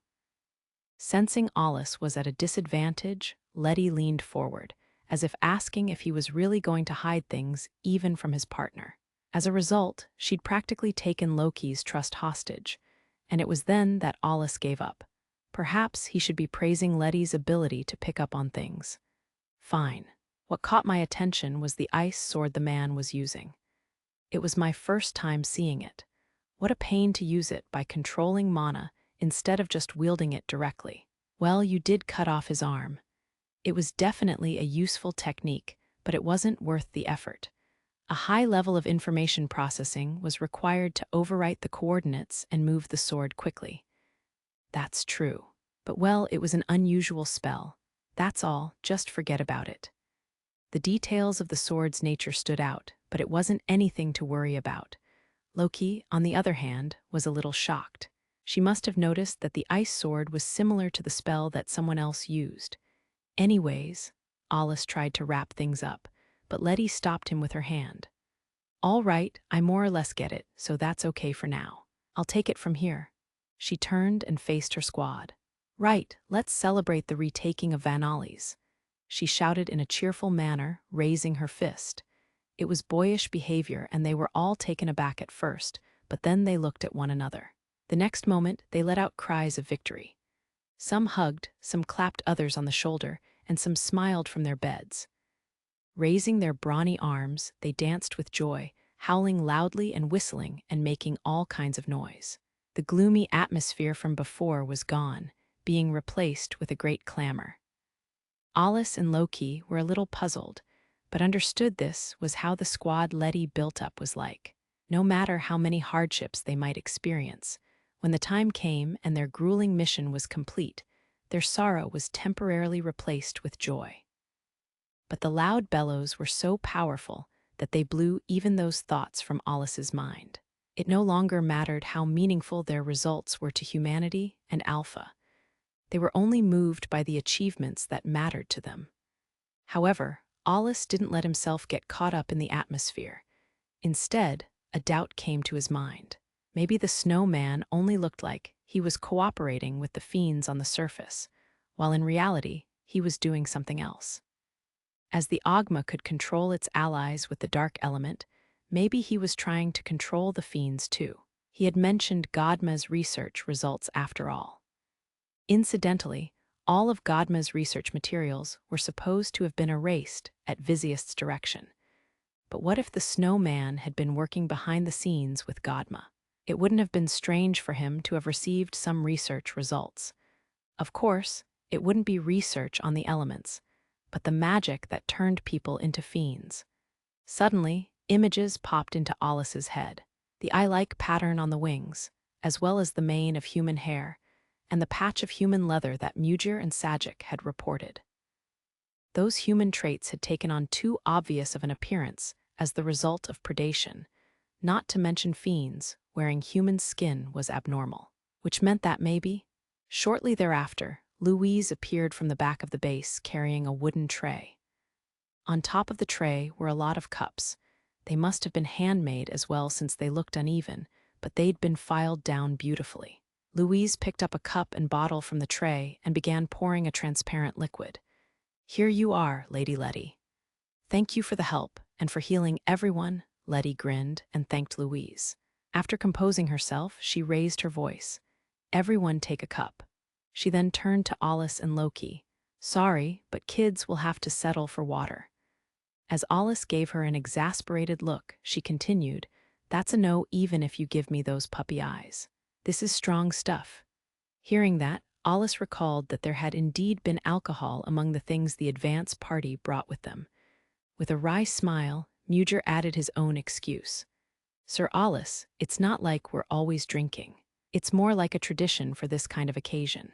Sensing Alus was at a disadvantage, Lettie leaned forward, as if asking if he was really going to hide things even from his partner. As a result, she'd practically taken Loki's trust hostage, and it was then that Alus gave up. Perhaps he should be praising Lettie's ability to pick up on things. Fine. What caught my attention was the ice sword the man was using. It was my first time seeing it. What a pain to use it by controlling mana instead of just wielding it directly. Well, you did cut off his arm. It was definitely a useful technique, but it wasn't worth the effort. A high level of information processing was required to overwrite the coordinates and move the sword quickly. That's true. But well, it was an unusual spell. That's all, just forget about it. The details of the sword's nature stood out, but it wasn't anything to worry about. Loki, on the other hand, was a little shocked. She must have noticed that the ice sword was similar to the spell that someone else used. Anyways, Alus tried to wrap things up, but Lettie stopped him with her hand. All right, I more or less get it, so that's okay for now. I'll take it from here. She turned and faced her squad. Right, let's celebrate the retaking of Vanalis. She shouted in a cheerful manner, raising her fist. It was boyish behavior, and they were all taken aback at first, but then they looked at one another. The next moment, they let out cries of victory. Some hugged, some clapped others on the shoulder, and some smiled from their beds. Raising their brawny arms, they danced with joy, howling loudly and whistling and making all kinds of noise. The gloomy atmosphere from before was gone, being replaced with a great clamor. Alus and Loki were a little puzzled, but understood this was how the squad Lettie built up was like. No matter how many hardships they might experience, when the time came and their grueling mission was complete, their sorrow was temporarily replaced with joy. But the loud bellows were so powerful that they blew even those thoughts from Alus's mind. It no longer mattered how meaningful their results were to humanity and Alpha. They were only moved by the achievements that mattered to them. However, Alus didn't let himself get caught up in the atmosphere. Instead, a doubt came to his mind. Maybe the snowman only looked like he was cooperating with the fiends on the surface, while in reality, he was doing something else. As the Ogma could control its allies with the dark element, maybe he was trying to control the fiends too. He had mentioned Godma's research results after all. Incidentally, all of Godma's research materials were supposed to have been erased at Visiust's direction. But what if the snowman had been working behind the scenes with Godma? It wouldn't have been strange for him to have received some research results. Of course, it wouldn't be research on the elements, but the magic that turned people into fiends. Suddenly, images popped into Alus's head. The eye-like pattern on the wings, as well as the mane of human hair, and the patch of human leather that Mugir and Sagic had reported. Those human traits had taken on too obvious of an appearance as the result of predation, not to mention fiends wearing human skin was abnormal, which meant that maybe, shortly thereafter, Louise appeared from the back of the base carrying a wooden tray. On top of the tray were a lot of cups. They must have been handmade as well since they looked uneven, but they'd been filed down beautifully. Louise picked up a cup and bottle from the tray and began pouring a transparent liquid. Here you are, Lady Lettie. Thank you for the help and for healing everyone, Lettie grinned and thanked Louise. After composing herself, she raised her voice. Everyone take a cup. She then turned to Alus and Loki. Sorry, but kids will have to settle for water. As Alus gave her an exasperated look, she continued, That's a no even if you give me those puppy eyes. This is strong stuff. Hearing that, Alus recalled that there had indeed been alcohol among the things the advance party brought with them. With a wry smile, Mugir added his own excuse. Sir Alus, it's not like we're always drinking. It's more like a tradition for this kind of occasion.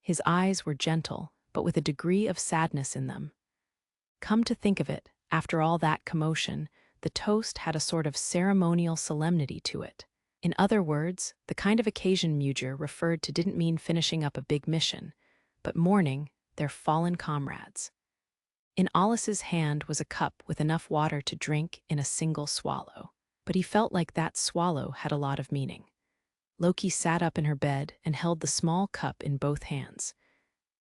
His eyes were gentle, but with a degree of sadness in them. Come to think of it, after all that commotion, the toast had a sort of ceremonial solemnity to it. In other words, the kind of occasion Mugir referred to didn't mean finishing up a big mission, but mourning, their fallen comrades. In Alus's hand was a cup with enough water to drink in a single swallow, but he felt like that swallow had a lot of meaning. Loki sat up in her bed and held the small cup in both hands.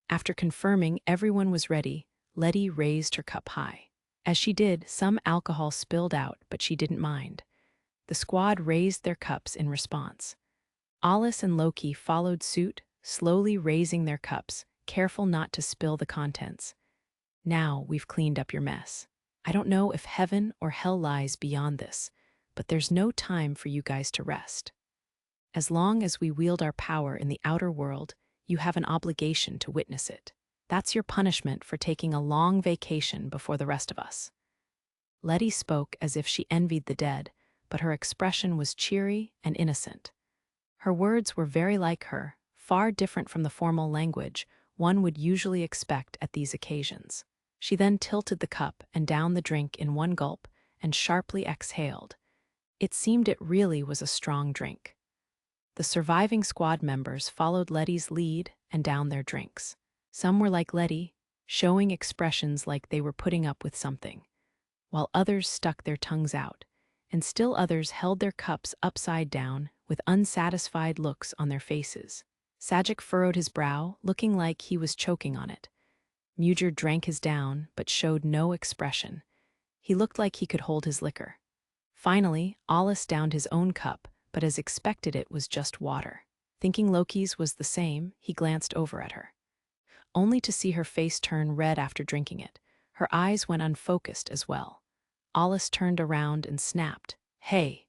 After confirming everyone was ready, Lettie raised her cup high. As she did, some alcohol spilled out, but she didn't mind. The squad raised their cups in response. Alus and Loki followed suit, slowly raising their cups, careful not to spill the contents. Now we've cleaned up your mess. I don't know if heaven or hell lies beyond this, but there's no time for you guys to rest. As long as we wield our power in the outer world, you have an obligation to witness it. That's your punishment for taking a long vacation before the rest of us. Lettie spoke as if she envied the dead, but her expression was cheery and innocent. Her words were very like her, far different from the formal language one would usually expect at these occasions. She then tilted the cup and downed the drink in one gulp and sharply exhaled. It seemed it really was a strong drink. The surviving squad members followed Lettie's lead and downed their drinks. Some were like Lettie, showing expressions like they were putting up with something, while others stuck their tongues out, and still others held their cups upside down with unsatisfied looks on their faces. Sajic furrowed his brow, looking like he was choking on it. Mujir drank his down, but showed no expression. He looked like he could hold his liquor. Finally, Alus downed his own cup, but as expected it was just water. Thinking Loki's was the same, he glanced over at her. Only to see her face turn red after drinking it. Her eyes went unfocused as well. Alus turned around and snapped, "Hey!"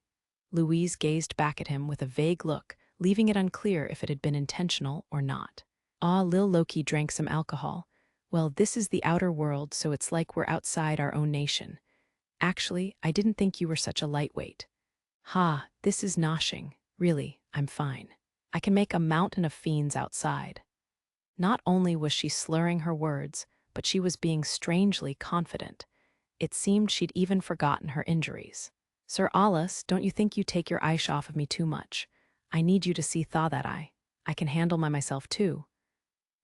Louise gazed back at him with a vague look, leaving it unclear if it had been intentional or not. Lil Loki drank some alcohol. Well, this is the outer world, so it's like we're outside our own nation. Actually, I didn't think you were such a lightweight. Ha, this is noshing. Really, I'm fine. I can make a mountain of fiends outside. Not only was she slurring her words, but she was being strangely confident. It seemed she'd even forgotten her injuries. Sir Alus, don't you think you take your eyes off of me too much? I need you to see thaw that eye. I can handle myself too.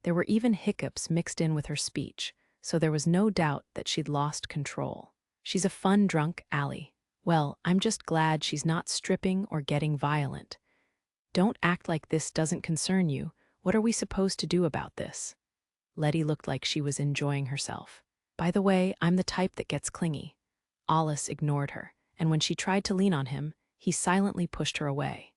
There were even hiccups mixed in with her speech, so there was no doubt that she'd lost control. She's a fun drunk, Allie. Well, I'm just glad she's not stripping or getting violent. Don't act like this doesn't concern you. What are we supposed to do about this? Lettie looked like she was enjoying herself. By the way, I'm the type that gets clingy. Alus ignored her, and when she tried to lean on him, he silently pushed her away.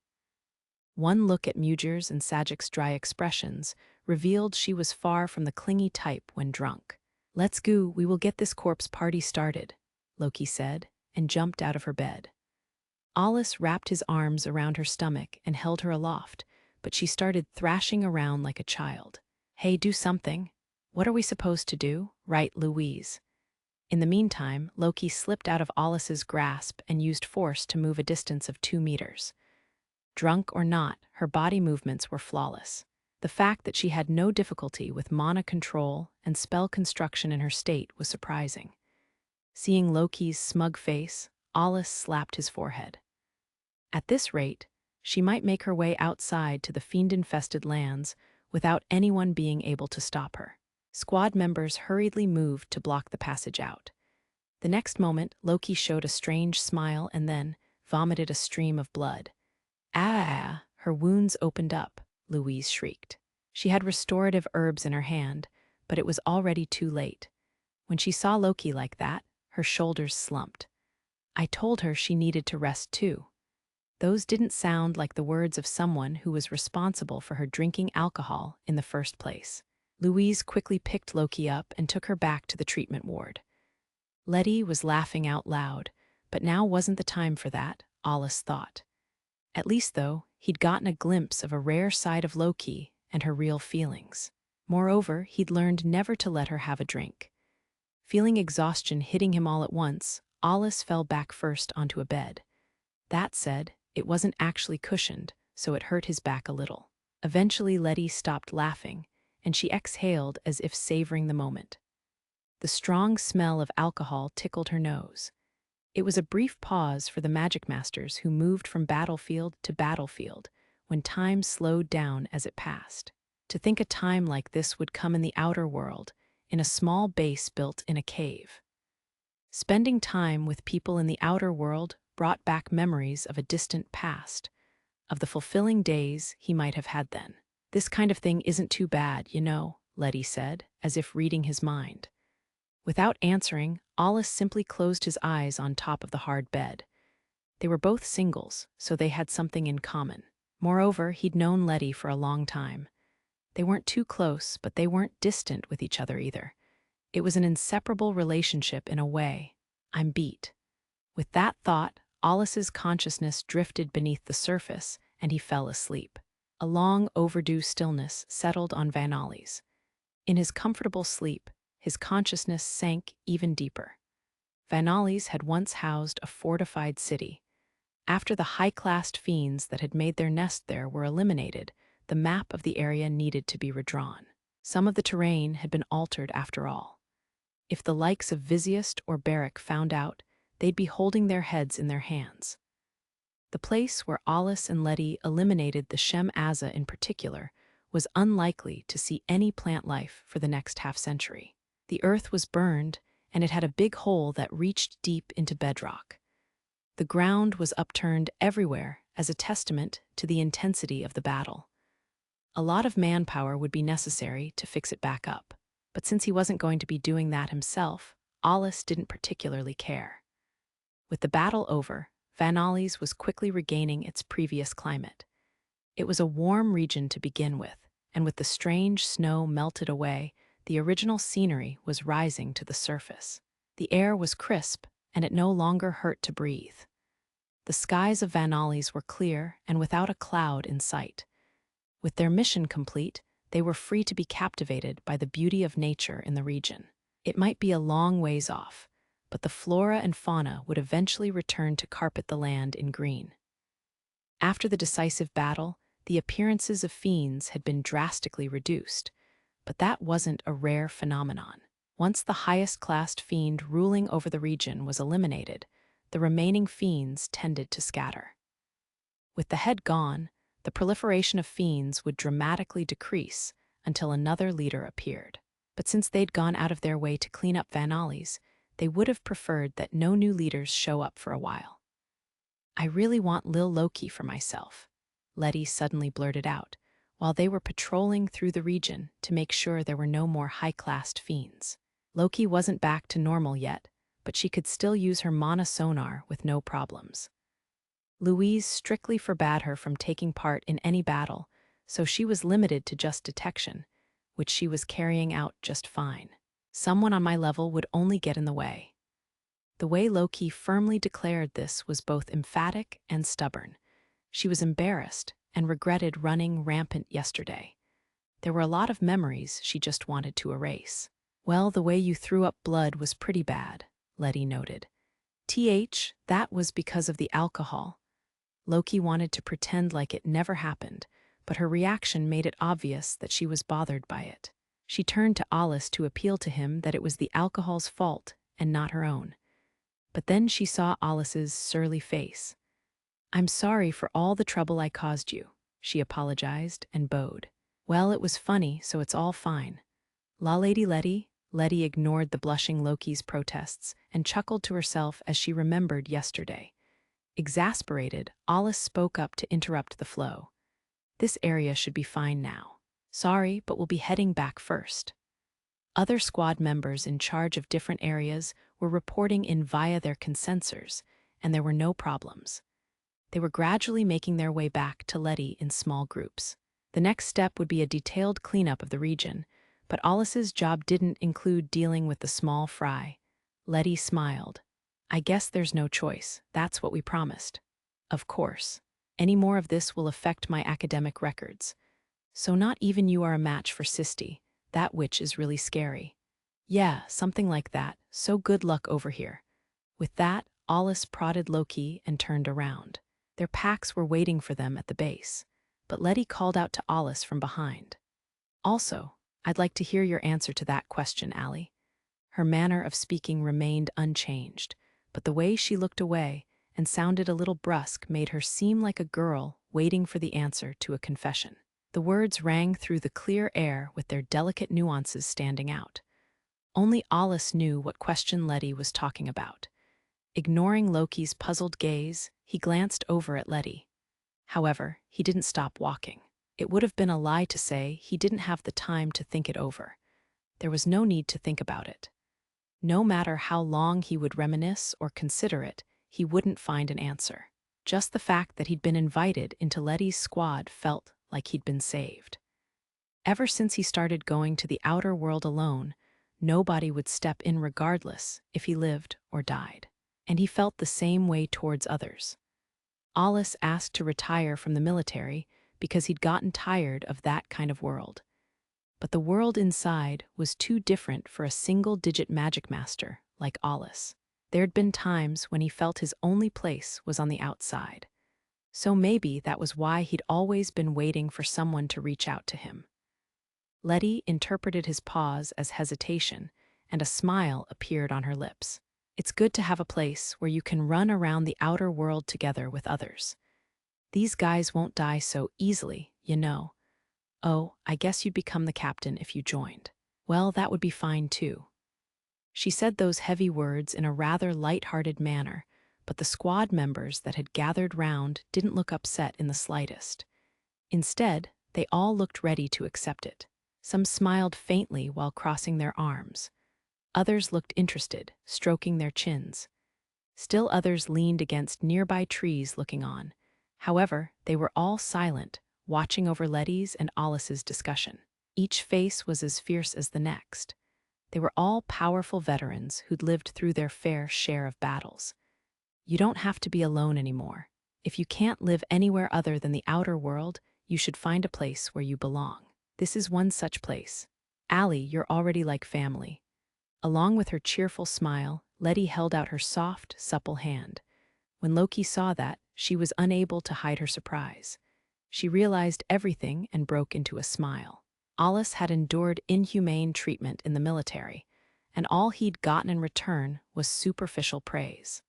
One look at Mujir's and Sajic's dry expressions revealed she was far from the clingy type when drunk. "Let's go, we will get this corpse party started," Loki said, and jumped out of her bed. Alus wrapped his arms around her stomach and held her aloft, but she started thrashing around like a child. "Hey, do something. What are we supposed to do?" "Right, Louise." In the meantime, Loki slipped out of Alus's grasp and used force to move a distance of 2 meters. Drunk or not, her body movements were flawless. The fact that she had no difficulty with mana control and spell construction in her state was surprising. Seeing Loki's smug face, Alus slapped his forehead. At this rate, she might make her way outside to the fiend-infested lands without anyone being able to stop her. Squad members hurriedly moved to block the passage out. The next moment, Loki showed a strange smile and then vomited a stream of blood. "Ah!" Her wounds opened up, Louise shrieked. She had restorative herbs in her hand, but it was already too late. When she saw Loki like that, her shoulders slumped. I told her she needed to rest too. Those didn't sound like the words of someone who was responsible for her drinking alcohol in the first place. Louise quickly picked Loki up and took her back to the treatment ward. Lettie was laughing out loud, but now wasn't the time for that, Alus thought. At least, though, he'd gotten a glimpse of a rare side of Loki and her real feelings. Moreover, he'd learned never to let her have a drink. Feeling exhaustion hitting him all at once, Alus fell back first onto a bed. That said, it wasn't actually cushioned, so it hurt his back a little. Eventually, Lettie stopped laughing, and she exhaled as if savoring the moment. The strong smell of alcohol tickled her nose. It was a brief pause for the Magicmasters who moved from battlefield to battlefield when time slowed down as it passed. To think a time like this would come in the outer world, in a small base built in a cave. Spending time with people in the outer world brought back memories of a distant past, of the fulfilling days he might have had then. "This kind of thing isn't too bad, you know," Lettie said, as if reading his mind. Without answering, Alus simply closed his eyes on top of the hard bed. They were both singles, so they had something in common. Moreover, he'd known Lettie for a long time. They weren't too close, but they weren't distant with each other either. It was an inseparable relationship in a way. "I'm beat." With that thought, Alus's consciousness drifted beneath the surface, and he fell asleep. A long, overdue stillness settled on Vanalis. In his comfortable sleep, his consciousness sank even deeper. Vanalis had once housed a fortified city. After the high-classed fiends that had made their nest there were eliminated, the map of the area needed to be redrawn. Some of the terrain had been altered after all. If the likes of Visiest or Barrack found out, they'd be holding their heads in their hands. The place where Alus and Lettie eliminated the Shem Azza in particular was unlikely to see any plant life for the next half-century. The earth was burned, and it had a big hole that reached deep into bedrock. The ground was upturned everywhere as a testament to the intensity of the battle. A lot of manpower would be necessary to fix it back up, but since he wasn't going to be doing that himself, Alus didn't particularly care. With the battle over, Vanalis was quickly regaining its previous climate. It was a warm region to begin with, and with the strange snow melted away, the original scenery was rising to the surface. The air was crisp, and it no longer hurt to breathe. The skies of Vanalis were clear and without a cloud in sight. With their mission complete, they were free to be captivated by the beauty of nature in the region. It might be a long ways off, but the flora and fauna would eventually return to carpet the land in green. After the decisive battle, the appearances of fiends had been drastically reduced, but that wasn't a rare phenomenon. Once the highest-classed fiend ruling over the region was eliminated, the remaining fiends tended to scatter. With the head gone, the proliferation of fiends would dramatically decrease until another leader appeared. But since they'd gone out of their way to clean up Vanalis, they would have preferred that no new leaders show up for a while. "I really want Lil Loki for myself," Lettie suddenly blurted out, while they were patrolling through the region to make sure there were no more high-classed fiends. Loki wasn't back to normal yet, but she could still use her mana sonar with no problems. Louise strictly forbade her from taking part in any battle, so she was limited to just detection, which she was carrying out just fine. Someone on my level would only get in the way. The way Loki firmly declared this was both emphatic and stubborn. She was embarrassed and regretted running rampant yesterday. There were a lot of memories she just wanted to erase. "Well, the way you threw up blood was pretty bad," Lettie noted. That was because of the alcohol." Loki wanted to pretend like it never happened, but her reaction made it obvious that she was bothered by it. She turned to Alus to appeal to him that it was the alcohol's fault and not her own. But then she saw Alus's surly face. "I'm sorry for all the trouble I caused you," she apologized and bowed. "Well, it was funny, so it's all fine." "La Lady Lettie." Lettie ignored the blushing Loki's protests and chuckled to herself as she remembered yesterday. Exasperated, Alus spoke up to interrupt the flow. "This area should be fine now. Sorry, but we'll be heading back first." Other squad members in charge of different areas were reporting in via their consensors, and there were no problems. They were gradually making their way back to Lettie in small groups. The next step would be a detailed cleanup of the region, but Alus's job didn't include dealing with the small fry. Lettie smiled. "I guess there's no choice. That's what we promised." "Of course. Any more of this will affect my academic records. So not even you are a match for Sisti. That witch is really scary." "Yeah, something like that. So good luck over here." With that, Alus prodded Loki and turned around. Their packs were waiting for them at the base, but Lettie called out to Alus from behind. "Also, I'd like to hear your answer to that question, Allie." Her manner of speaking remained unchanged, but the way she looked away and sounded a little brusque made her seem like a girl waiting for the answer to a confession. The words rang through the clear air with their delicate nuances standing out. Only Alus knew what question Lettie was talking about. Ignoring Loki's puzzled gaze, he glanced over at Lettie. However, he didn't stop walking. It would have been a lie to say he didn't have the time to think it over. There was no need to think about it. No matter how long he would reminisce or consider it, he wouldn't find an answer. Just the fact that he'd been invited into Lettie's squad felt like he'd been saved. Ever since he started going to the outer world alone, nobody would step in regardless if he lived or died. And he felt the same way towards others. Alus asked to retire from the military because he'd gotten tired of that kind of world. But the world inside was too different for a single-digit Magicmaster like Alus. There'd been times when he felt his only place was on the outside. So maybe that was why he'd always been waiting for someone to reach out to him. Lettie interpreted his pause as hesitation, and a smile appeared on her lips. It's good to have a place where you can run around the outer world together with others. These guys won't die so easily, you know. Oh, I guess you'd become the captain if you joined. Well, that would be fine too. She said those heavy words in a rather light-hearted manner, but the squad members that had gathered round didn't look upset in the slightest. Instead, they all looked ready to accept it. Some smiled faintly while crossing their arms. Others looked interested, stroking their chins. Still others leaned against nearby trees looking on. However, they were all silent, watching over Lettie's and Alus's discussion. Each face was as fierce as the next. They were all powerful veterans who'd lived through their fair share of battles. You don't have to be alone anymore. If you can't live anywhere other than the outer world, you should find a place where you belong. This is one such place. Allie, you're already like family. Along with her cheerful smile, Lettie held out her soft, supple hand. When Loki saw that, she was unable to hide her surprise. She realized everything and broke into a smile. Alus had endured inhumane treatment in the military, and all he'd gotten in return was superficial praise.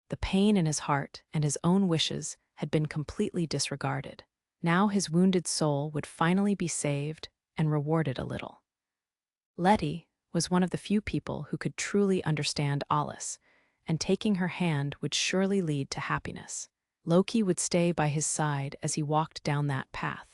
The pain in his heart and his own wishes had been completely disregarded. Now his wounded soul would finally be saved and rewarded a little. Lettie was one of the few people who could truly understand Alus, and taking her hand would surely lead to happiness. Loki would stay by his side as he walked down that path.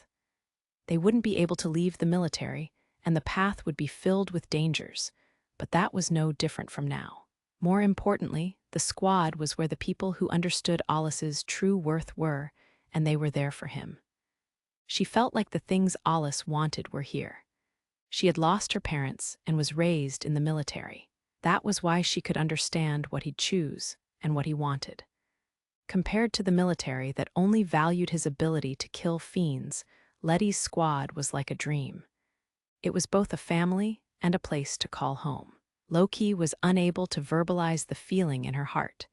They wouldn't be able to leave the military, and the path would be filled with dangers, but that was no different from now. More importantly, the squad was where the people who understood Alus's true worth were, and they were there for him. She felt like the things Alus wanted were here. She had lost her parents and was raised in the military. That was why she could understand what he'd choose and what he wanted. Compared to the military that only valued his ability to kill fiends, Lettie's squad was like a dream. It was both a family and a place to call home. Loki was unable to verbalize the feeling in her heart.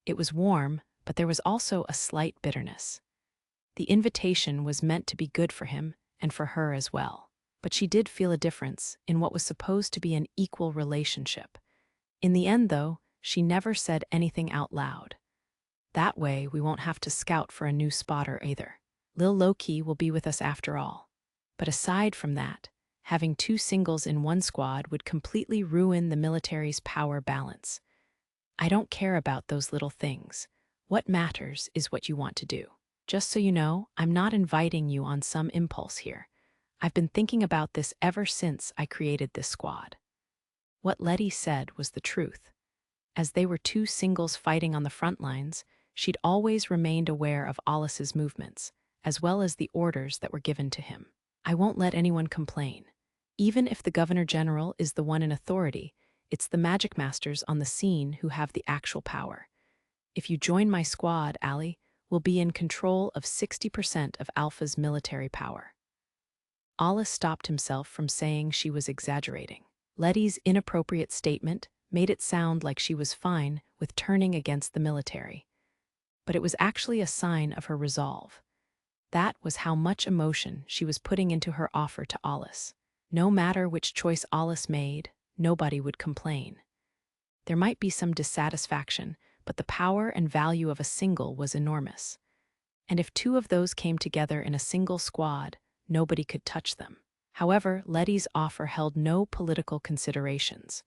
It was warm, but there was also a slight bitterness. The invitation was meant to be good for him and for her as well. But she did feel a difference in what was supposed to be an equal relationship. In the end, though, she never said anything out loud. That way, we won't have to scout for a new spotter either. Lil Loki will be with us after all. But aside from that, having two singles in one squad would completely ruin the military's power balance. I don't care about those little things. What matters is what you want to do. Just so you know, I'm not inviting you on some impulse here. I've been thinking about this ever since I created this squad. What Lettie said was the truth. As they were two singles fighting on the front lines, she'd always remained aware of Alus's movements, as well as the orders that were given to him. I won't let anyone complain. Even if the Governor General is the one in authority, it's the Magicmasters on the scene who have the actual power. If you join my squad, Allie, we'll be in control of 60% of Alpha's military power. Alus stopped himself from saying she was exaggerating. Lettie's inappropriate statement made it sound like she was fine with turning against the military. But it was actually a sign of her resolve. That was how much emotion she was putting into her offer to Alus. No matter which choice Alus made, nobody would complain. There might be some dissatisfaction, but the power and value of a single was enormous. And if two of those came together in a single squad, nobody could touch them. However, Lettie's offer held no political considerations.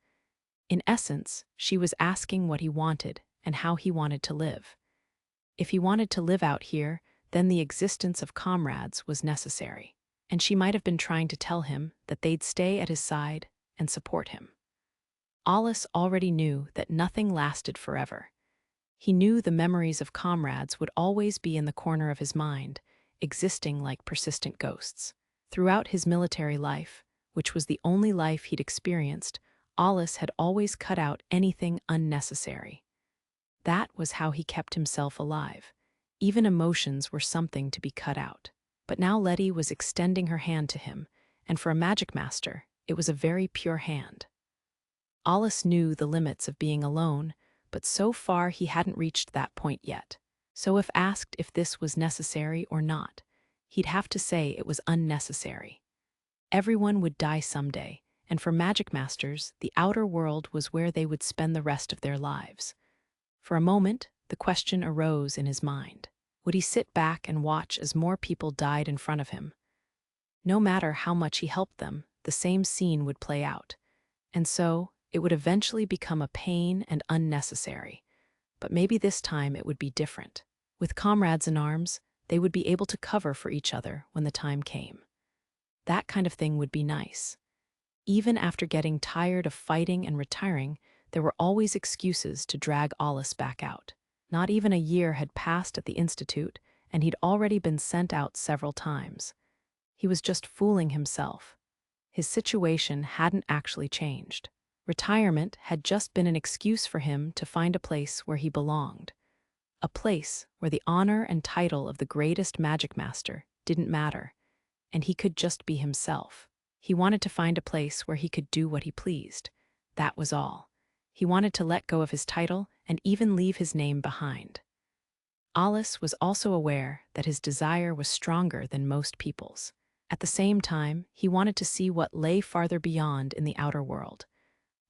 In essence, she was asking what he wanted and how he wanted to live. If he wanted to live out here, then the existence of comrades was necessary, and she might have been trying to tell him that they'd stay at his side and support him. Alus already knew that nothing lasted forever. He knew the memories of comrades would always be in the corner of his mind, existing like persistent ghosts. Throughout his military life, which was the only life he'd experienced, Alus had always cut out anything unnecessary. That was how he kept himself alive. Even emotions were something to be cut out. But now Lettie was extending her hand to him, and for a Magicmaster, it was a very pure hand. Alus knew the limits of being alone, but so far he hadn't reached that point yet. So if asked if this was necessary or not, he'd have to say it was unnecessary. Everyone would die someday, and for Magicmasters, the outer world was where they would spend the rest of their lives. For a moment, the question arose in his mind. Would he sit back and watch as more people died in front of him? No matter how much he helped them, the same scene would play out. And so, it would eventually become a pain and unnecessary. But maybe this time it would be different. With comrades in arms, they would be able to cover for each other when the time came. That kind of thing would be nice. Even after getting tired of fighting and retiring, there were always excuses to drag Alus back out. Not even a year had passed at the Institute, and he'd already been sent out several times. He was just fooling himself. His situation hadn't actually changed. Retirement had just been an excuse for him to find a place where he belonged. A place where the honor and title of the greatest Magicmaster didn't matter, and he could just be himself. He wanted to find a place where he could do what he pleased. That was all. He wanted to let go of his title and even leave his name behind. Alus was also aware that his desire was stronger than most people's. At the same time, he wanted to see what lay farther beyond in the outer world.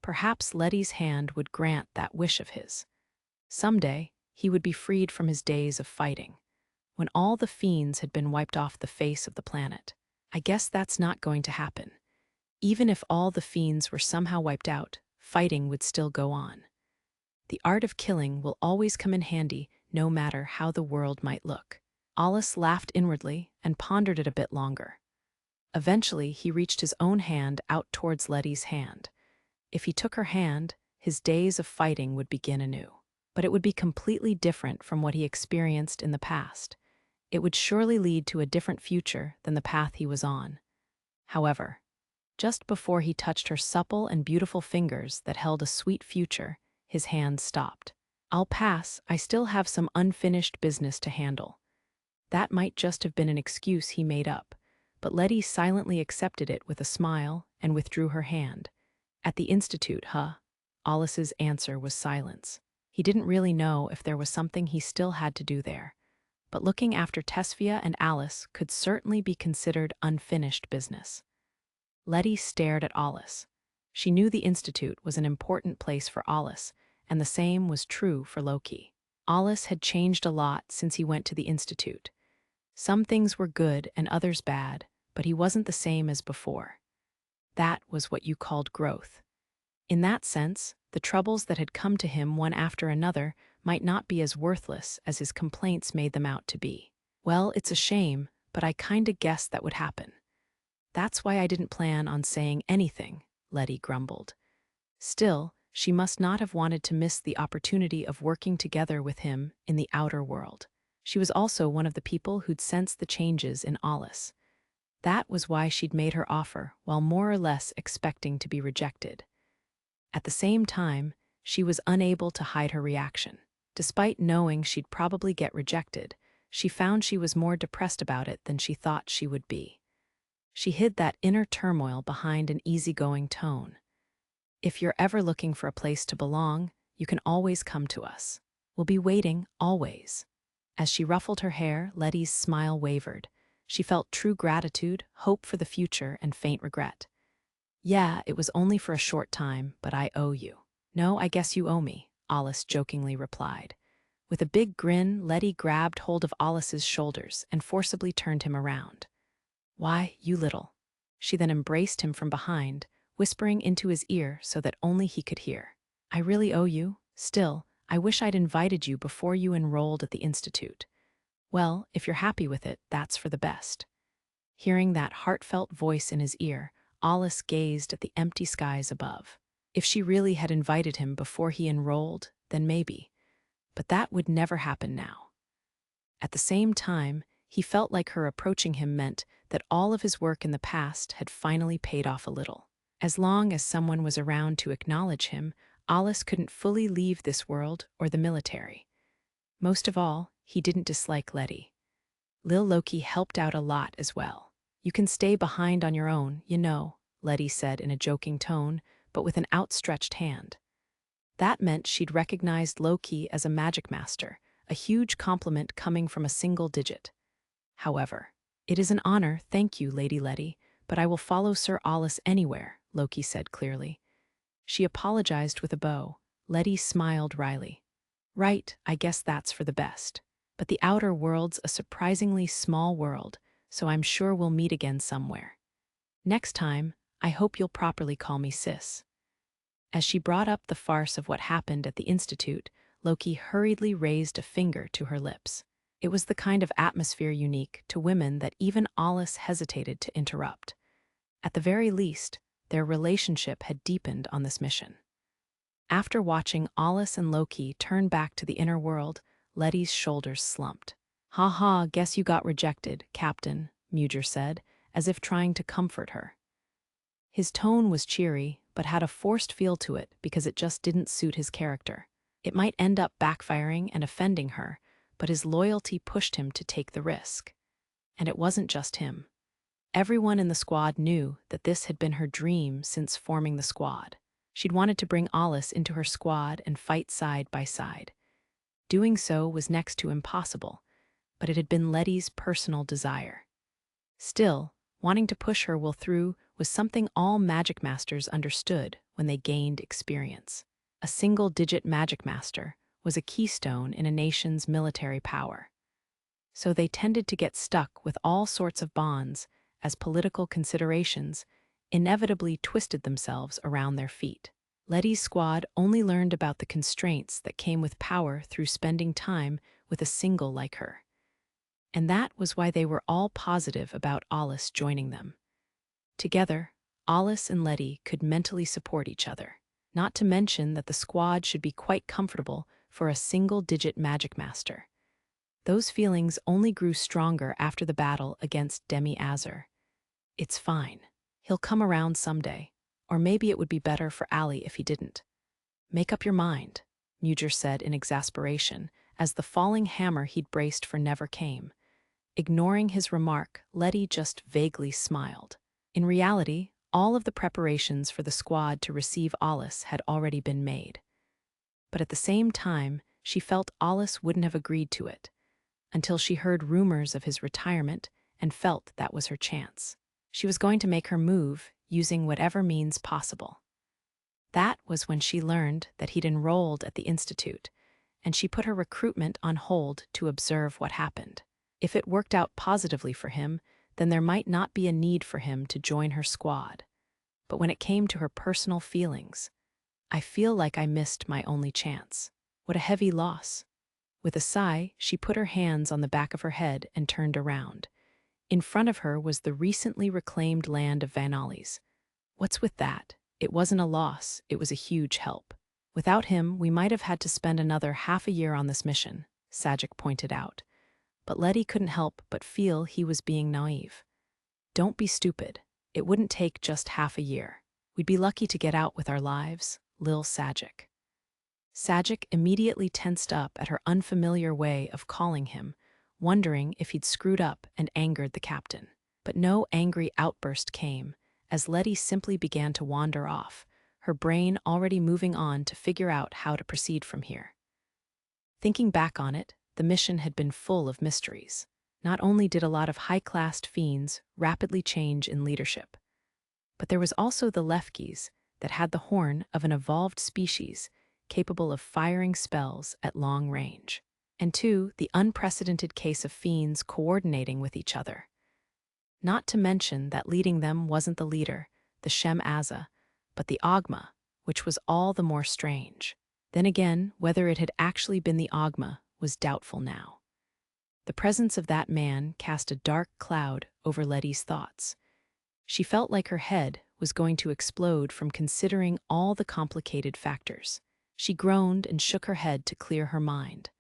Perhaps Lettie's hand would grant that wish of his. Someday, he would be freed from his days of fighting, when all the fiends had been wiped off the face of the planet. I guess that's not going to happen. Even if all the fiends were somehow wiped out, fighting would still go on. The art of killing will always come in handy, no matter how the world might look. Alus laughed inwardly and pondered it a bit longer. Eventually, he reached his own hand out towards Lettie's hand. If he took her hand, his days of fighting would begin anew. But it would be completely different from what he experienced in the past. It would surely lead to a different future than the path he was on. However, just before he touched her supple and beautiful fingers that held a sweet future, his hand stopped. "I'll pass, I still have some unfinished business to handle." That might just have been an excuse he made up, but Lettie silently accepted it with a smile and withdrew her hand. "At the Institute, huh?" Alus's answer was silence. He didn't really know if there was something he still had to do there, but looking after Tesphia and Alus could certainly be considered unfinished business. Lettie stared at Alus. She knew the Institute was an important place for Alus, and the same was true for Loki. Alus had changed a lot since he went to the Institute. Some things were good and others bad, but he wasn't the same as before. That was what you called growth. In that sense, the troubles that had come to him one after another might not be as worthless as his complaints made them out to be. "Well, it's a shame, but I kinda guessed that would happen. That's why I didn't plan on saying anything," Lettie grumbled. Still, she must not have wanted to miss the opportunity of working together with him in the outer world. She was also one of the people who'd sensed the changes in Alus. That was why she'd made her offer, while more or less expecting to be rejected. At the same time, she was unable to hide her reaction. Despite knowing she'd probably get rejected, she found she was more depressed about it than she thought she would be. She hid that inner turmoil behind an easygoing tone. "If you're ever looking for a place to belong, you can always come to us. We'll be waiting, always." As she ruffled her hair, Lettie's smile wavered. She felt true gratitude, hope for the future, and faint regret. "Yeah, it was only for a short time, but I owe you." "No, I guess you owe me," Alus jokingly replied. With a big grin, Lettie grabbed hold of Alus's shoulders and forcibly turned him around. Why, you little. She then embraced him from behind, whispering into his ear so that only he could hear. I really owe you. Still, I wish I'd invited you before you enrolled at the institute. Well, if you're happy with it, that's for the best. Hearing that heartfelt voice in his ear, Alus gazed at the empty skies above. If she really had invited him before he enrolled, then maybe. But that would never happen now. At the same time, he felt like her approaching him meant that all of his work in the past had finally paid off a little. As long as someone was around to acknowledge him, Alus couldn't fully leave this world or the military. Most of all, he didn't dislike Lettie. Lil Loki helped out a lot as well. You can stay behind on your own, you know, Lettie said in a joking tone, but with an outstretched hand. That meant she'd recognized Loki as a Magicmaster, a huge compliment coming from a single digit. However, it is an honor, thank you, Lady Lettie, but I will follow Sir Alus anywhere, Loki said clearly. She apologized with a bow. Lettie smiled wryly. Right, I guess that's for the best. But the outer world's a surprisingly small world, so I'm sure we'll meet again somewhere. Next time, I hope you'll properly call me sis. As she brought up the farce of what happened at the Institute, Loki hurriedly raised a finger to her lips. It was the kind of atmosphere unique to women that even Alus hesitated to interrupt. At the very least, their relationship had deepened on this mission. After watching Alus and Loki turn back to the inner world, Lettie's shoulders slumped. Ha ha, guess you got rejected, Captain, Mugger said, as if trying to comfort her. His tone was cheery, but had a forced feel to it because it just didn't suit his character. It might end up backfiring and offending her, but his loyalty pushed him to take the risk. And it wasn't just him. Everyone in the squad knew that this had been her dream since forming the squad. She'd wanted to bring Alus into her squad and fight side by side. Doing so was next to impossible, but it had been Lettie's personal desire. Still, wanting to push her will through was something all Magicmasters understood when they gained experience. A single-digit Magicmaster was a keystone in a nation's military power. So they tended to get stuck with all sorts of bonds as political considerations inevitably twisted themselves around their feet. Lettie's squad only learned about the constraints that came with power through spending time with a single like her. And that was why they were all positive about Alus joining them. Together, Alus and Lettie could mentally support each other, not to mention that the squad should be quite comfortable for a single-digit Magicmaster. Those feelings only grew stronger after the battle against Demi-Azur. It's fine. He'll come around someday, or maybe it would be better for Ali if he didn't. Make up your mind, Mugger said in exasperation, as the falling hammer he'd braced for never came. Ignoring his remark, Lettie just vaguely smiled. In reality, all of the preparations for the squad to receive Alus had already been made. But at the same time, she felt Alus wouldn't have agreed to it, until she heard rumors of his retirement and felt that was her chance. She was going to make her move using whatever means possible. That was when she learned that he'd enrolled at the Institute, and she put her recruitment on hold to observe what happened. If it worked out positively for him, then there might not be a need for him to join her squad. But when it came to her personal feelings, I feel like I missed my only chance. What a heavy loss. With a sigh, she put her hands on the back of her head and turned around. In front of her was the recently reclaimed land of Vanalis. What's with that? It wasn't a loss, it was a huge help. Without him, we might have had to spend another half a year on this mission, Sajic pointed out. But Lettie couldn't help but feel he was being naive. Don't be stupid. It wouldn't take just half a year. We'd be lucky to get out with our lives, Lil Sajic. Sajic immediately tensed up at her unfamiliar way of calling him, wondering if he'd screwed up and angered the captain. But no angry outburst came, as Lettie simply began to wander off, her brain already moving on to figure out how to proceed from here. Thinking back on it, the mission had been full of mysteries. Not only did a lot of high-classed fiends rapidly change in leadership, but there was also the Lefkis that had the horn of an evolved species capable of firing spells at long range. And two, the unprecedented case of fiends coordinating with each other. Not to mention that leading them wasn't the leader, the Shem Azza, but the Ogma, which was all the more strange. Then again, whether it had actually been the Ogma was doubtful now. The presence of that man cast a dark cloud over Lettie's thoughts. She felt like her head was going to explode from considering all the complicated factors. She groaned and shook her head to clear her mind.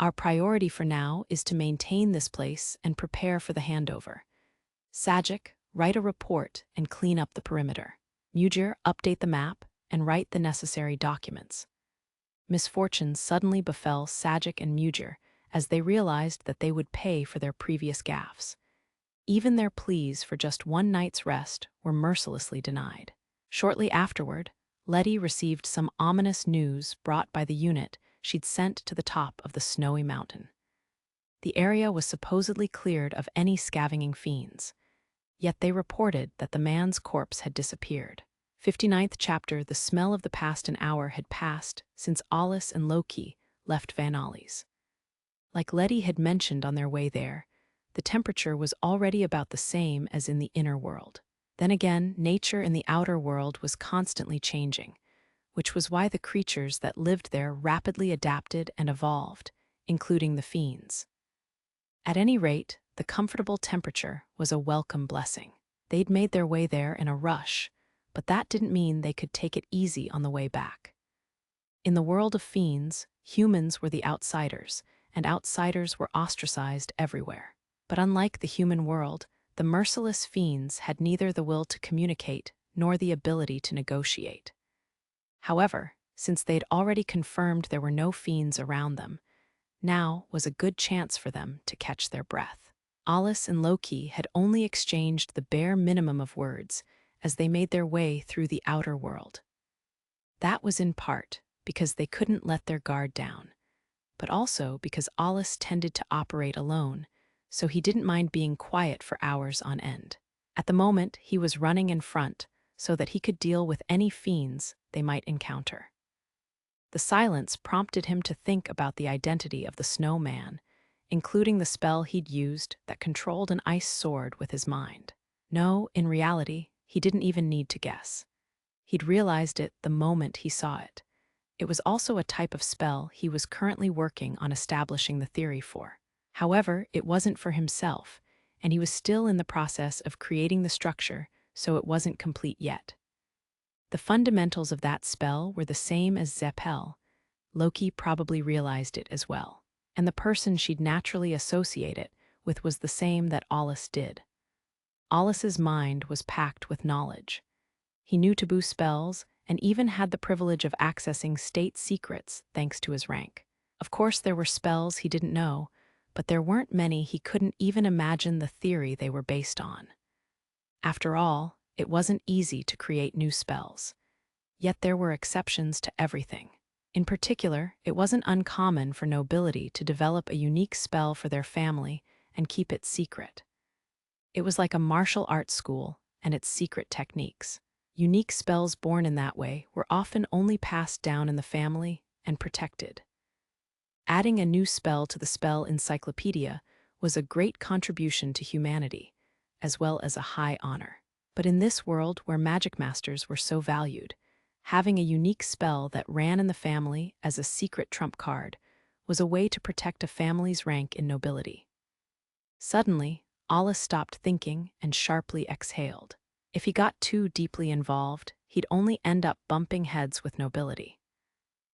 Our priority for now is to maintain this place and prepare for the handover. Sajic, write a report and clean up the perimeter. Mujir, update the map and write the necessary documents. Misfortune suddenly befell Sajic and Mujir as they realized that they would pay for their previous gaffes. Even their pleas for just one night's rest were mercilessly denied. Shortly afterward, Lettie received some ominous news brought by the unit she'd sent to the top of the snowy mountain. The area was supposedly cleared of any scavenging fiends, yet they reported that the man's corpse had disappeared. 59th chapter. The smell of the past an hour had passed since Alus and Loki left Vanalis. Like Lettie had mentioned on their way there, the temperature was already about the same as in the inner world. Then again, nature in the outer world was constantly changing, which was why the creatures that lived there rapidly adapted and evolved, including the Fiends. At any rate, the comfortable temperature was a welcome blessing. They'd made their way there in a rush, but that didn't mean they could take it easy on the way back. In the world of Fiends, humans were the outsiders, and outsiders were ostracized everywhere. But unlike the human world, the merciless Fiends had neither the will to communicate nor the ability to negotiate. However, since they'd already confirmed there were no Fiends around them, now was a good chance for them to catch their breath. Alus and Loki had only exchanged the bare minimum of words as they made their way through the outer world. That was in part because they couldn't let their guard down, but also because Alus tended to operate alone, so he didn't mind being quiet for hours on end. At the moment, he was running in front so that he could deal with any fiends they might encounter. The silence prompted him to think about the identity of the snowman, including the spell he'd used that controlled an ice sword with his mind. No, in reality, he didn't even need to guess. He'd realized it the moment he saw it. It was also a type of spell he was currently working on establishing the theory for. However, it wasn't for himself, and he was still in the process of creating the structure, so it wasn't complete yet. The fundamentals of that spell were the same as Zeppel. Loki probably realized it as well, and the person she'd naturally associate it with was the same that Alus did. Alus's mind was packed with knowledge. He knew taboo spells and even had the privilege of accessing state secrets thanks to his rank. Of course, there were spells he didn't know, but there weren't many he couldn't even imagine the theory they were based on. After all, it wasn't easy to create new spells. Yet there were exceptions to everything. In particular, it wasn't uncommon for nobility to develop a unique spell for their family and keep it secret. It was like a martial arts school and its secret techniques. Unique spells born in that way were often only passed down in the family and protected. Adding a new spell to the spell encyclopedia was a great contribution to humanity, as well as a high honor. But in this world where Magicmasters were so valued, having a unique spell that ran in the family as a secret trump card was a way to protect a family's rank in nobility. Suddenly, Alus stopped thinking and sharply exhaled. If he got too deeply involved, he'd only end up bumping heads with nobility.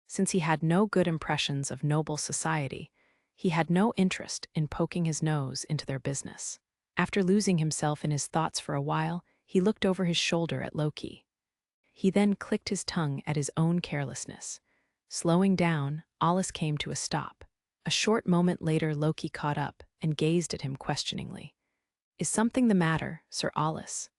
Since he had no good impressions of noble society, he had no interest in poking his nose into their business. After losing himself in his thoughts for a while, he looked over his shoulder at Loki. He then clicked his tongue at his own carelessness. Slowing down, Alus came to a stop. A short moment later, Loki caught up and gazed at him questioningly. "Is something the matter, Sir Alus?"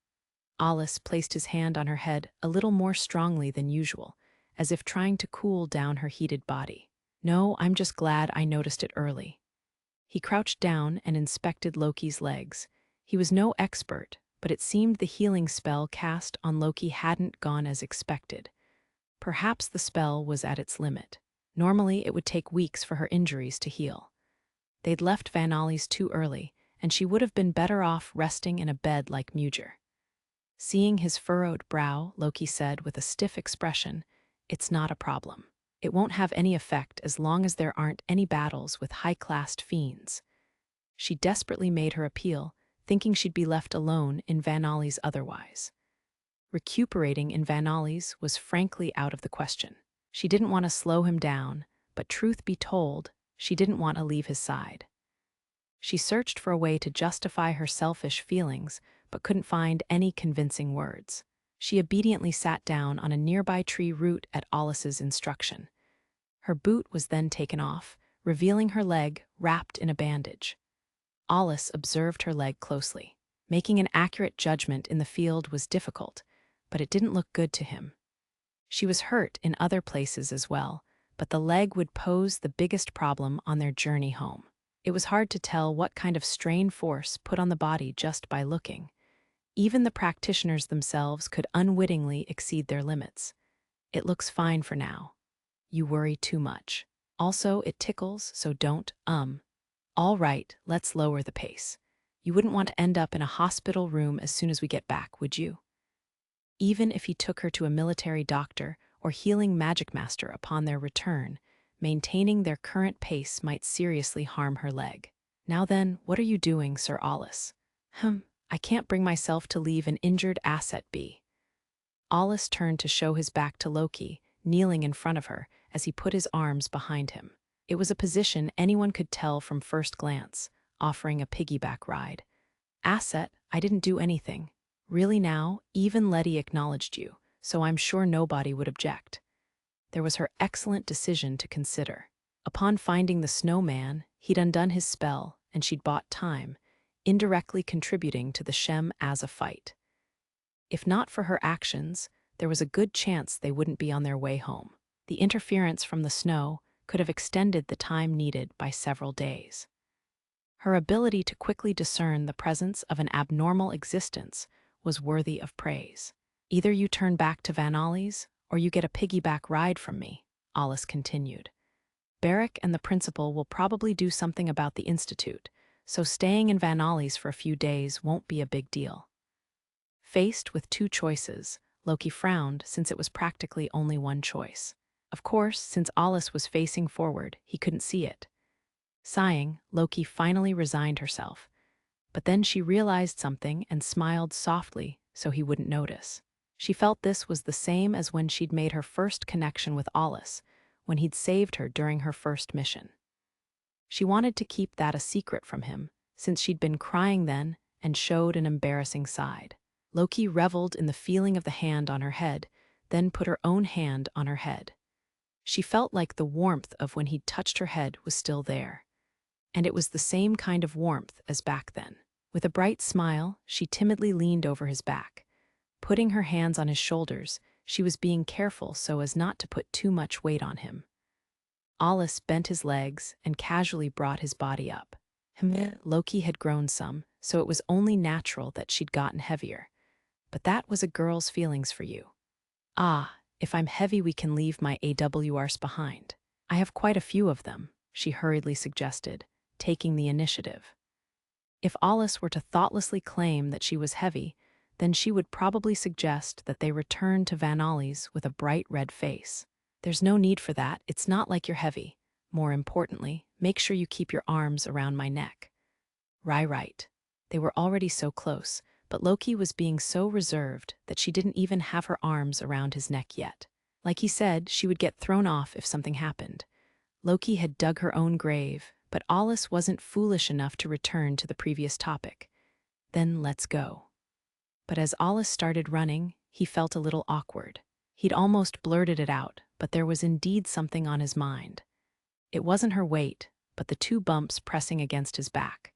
Alus placed his hand on her head a little more strongly than usual, as if trying to cool down her heated body. "No, I'm just glad I noticed it early." He crouched down and inspected Loki's legs. He was no expert, but it seemed the healing spell cast on Loki hadn't gone as expected. Perhaps the spell was at its limit. Normally, it would take weeks for her injuries to heal. They'd left Vanalis too early, and she would have been better off resting in a bed like Muger. Seeing his furrowed brow, Loki said with a stiff expression, "It's not a problem. It won't have any effect as long as there aren't any battles with high-classed fiends." She desperately made her appeal, thinking she'd be left alone in Vanalis otherwise. Recuperating in Vanalis was frankly out of the question. She didn't want to slow him down, but truth be told, she didn't want to leave his side. She searched for a way to justify her selfish feelings, but couldn't find any convincing words. She obediently sat down on a nearby tree root at Alus's instruction. Her boot was then taken off, revealing her leg wrapped in a bandage. Alus observed her leg closely. Making an accurate judgment in the field was difficult, but it didn't look good to him. She was hurt in other places as well, but the leg would pose the biggest problem on their journey home. It was hard to tell what kind of strain force put on the body just by looking. Even the practitioners themselves could unwittingly exceed their limits. "It looks fine for now. You worry too much. Also, it tickles, so don't, All right, let's lower the pace. You wouldn't want to end up in a hospital room as soon as we get back, would you?" Even if he took her to a military doctor or healing Magicmaster upon their return, maintaining their current pace might seriously harm her leg. "Now then, what are you doing, Sir Alus?" I can't bring myself to leave an injured asset be." Alus turned to show his back to Loki, kneeling in front of her as he put his arms behind him. It was a position anyone could tell from first glance, offering a piggyback ride. "Asset, I didn't do anything. Really now, even Lettie acknowledged you, so I'm sure nobody would object." There was her excellent decision to consider. Upon finding the snowman, he'd undone his spell, and she'd bought time, indirectly contributing to the Shem as a fight. If not for her actions, there was a good chance they wouldn't be on their way home. The interference from the snow could have extended the time needed by several days. Her ability to quickly discern the presence of an abnormal existence was worthy of praise. "Either you turn back to Vanalis, or you get a piggyback ride from me," Alus continued. "Barrack and the principal will probably do something about the Institute, so staying in Vanalis for a few days won't be a big deal." Faced with two choices, Loki frowned since it was practically only one choice. Of course, since Alus was facing forward, he couldn't see it. Sighing, Loki finally resigned herself, but then she realized something and smiled softly so he wouldn't notice. She felt this was the same as when she'd made her first connection with Alus, when he'd saved her during her first mission. She wanted to keep that a secret from him, since she'd been crying then and showed an embarrassing side. Loki reveled in the feeling of the hand on her head, then put her own hand on her head. She felt like the warmth of when he'd touched her head was still there. And it was the same kind of warmth as back then. With a bright smile, she timidly leaned over his back. Putting her hands on his shoulders, she was being careful so as not to put too much weight on him. Alus bent his legs and casually brought his body up. Loki had grown some, so it was only natural that she'd gotten heavier. But that was a girl's feelings for you. "Ah, if I'm heavy we can leave my AWRs behind. I have quite a few of them," she hurriedly suggested, taking the initiative. If Alus were to thoughtlessly claim that she was heavy, then she would probably suggest that they return to Vanalis with a bright red face. "There's no need for that, it's not like you're heavy. More importantly, make sure you keep your arms around my neck." Right. They were already so close, but Loki was being so reserved that she didn't even have her arms around his neck yet. Like he said, she would get thrown off if something happened. Loki had dug her own grave, but Alus wasn't foolish enough to return to the previous topic. "Then let's go." But as Alus started running, he felt a little awkward. He'd almost blurted it out, but there was indeed something on his mind. It wasn't her weight, but the two bumps pressing against his back.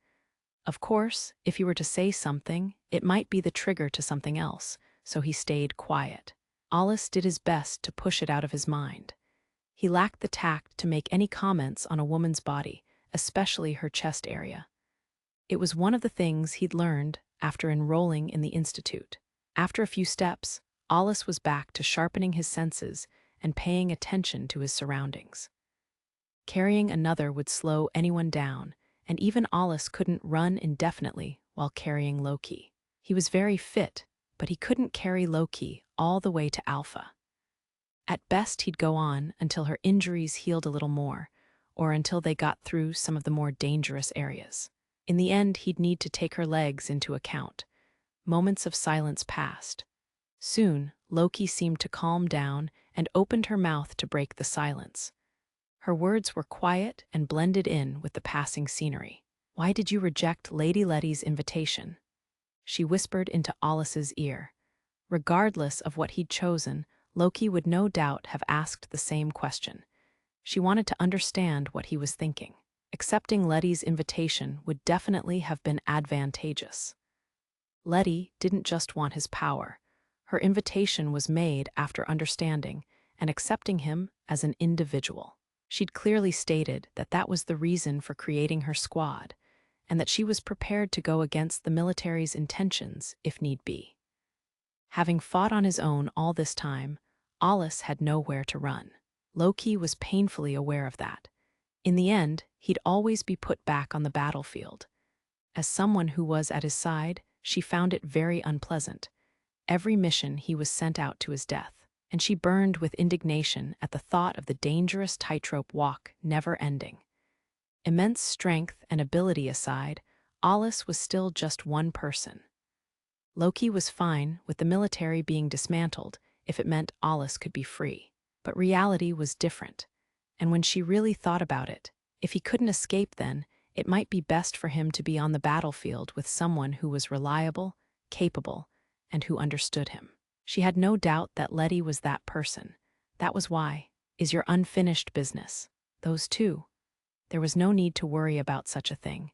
Of course, if he were to say something, it might be the trigger to something else, so he stayed quiet. Alus did his best to push it out of his mind. He lacked the tact to make any comments on a woman's body, especially her chest area. It was one of the things he'd learned after enrolling in the Institute. After a few steps, Alus was back to sharpening his senses and paying attention to his surroundings. Carrying another would slow anyone down, and even Alus couldn't run indefinitely while carrying Loki. He was very fit, but he couldn't carry Loki all the way to Alpha. At best, he'd go on until her injuries healed a little more, or until they got through some of the more dangerous areas. In the end, he'd need to take her legs into account. Moments of silence passed. Soon, Loki seemed to calm down and opened her mouth to break the silence. Her words were quiet and blended in with the passing scenery. "Why did you reject Lady Lettie's invitation?" she whispered into Alus's ear. Regardless of what he'd chosen, Loki would no doubt have asked the same question. She wanted to understand what he was thinking. Accepting Lettie's invitation would definitely have been advantageous. Lettie didn't just want his power. Her invitation was made after understanding and accepting him as an individual. She'd clearly stated that that was the reason for creating her squad, and that she was prepared to go against the military's intentions if need be. Having fought on his own all this time, Alus had nowhere to run. Loki was painfully aware of that. In the end, he'd always be put back on the battlefield. As someone who was at his side, she found it very unpleasant. Every mission he was sent out to his death, and she burned with indignation at the thought of the dangerous tightrope walk never ending. Immense strength and ability aside, Alus was still just one person. Loki was fine with the military being dismantled if it meant Alus could be free. But reality was different, and when she really thought about it, if he couldn't escape then, it might be best for him to be on the battlefield with someone who was reliable, capable, and who understood him. She had no doubt that Lettie was that person. That was why. Is your unfinished business. Those two. There was no need to worry about such a thing.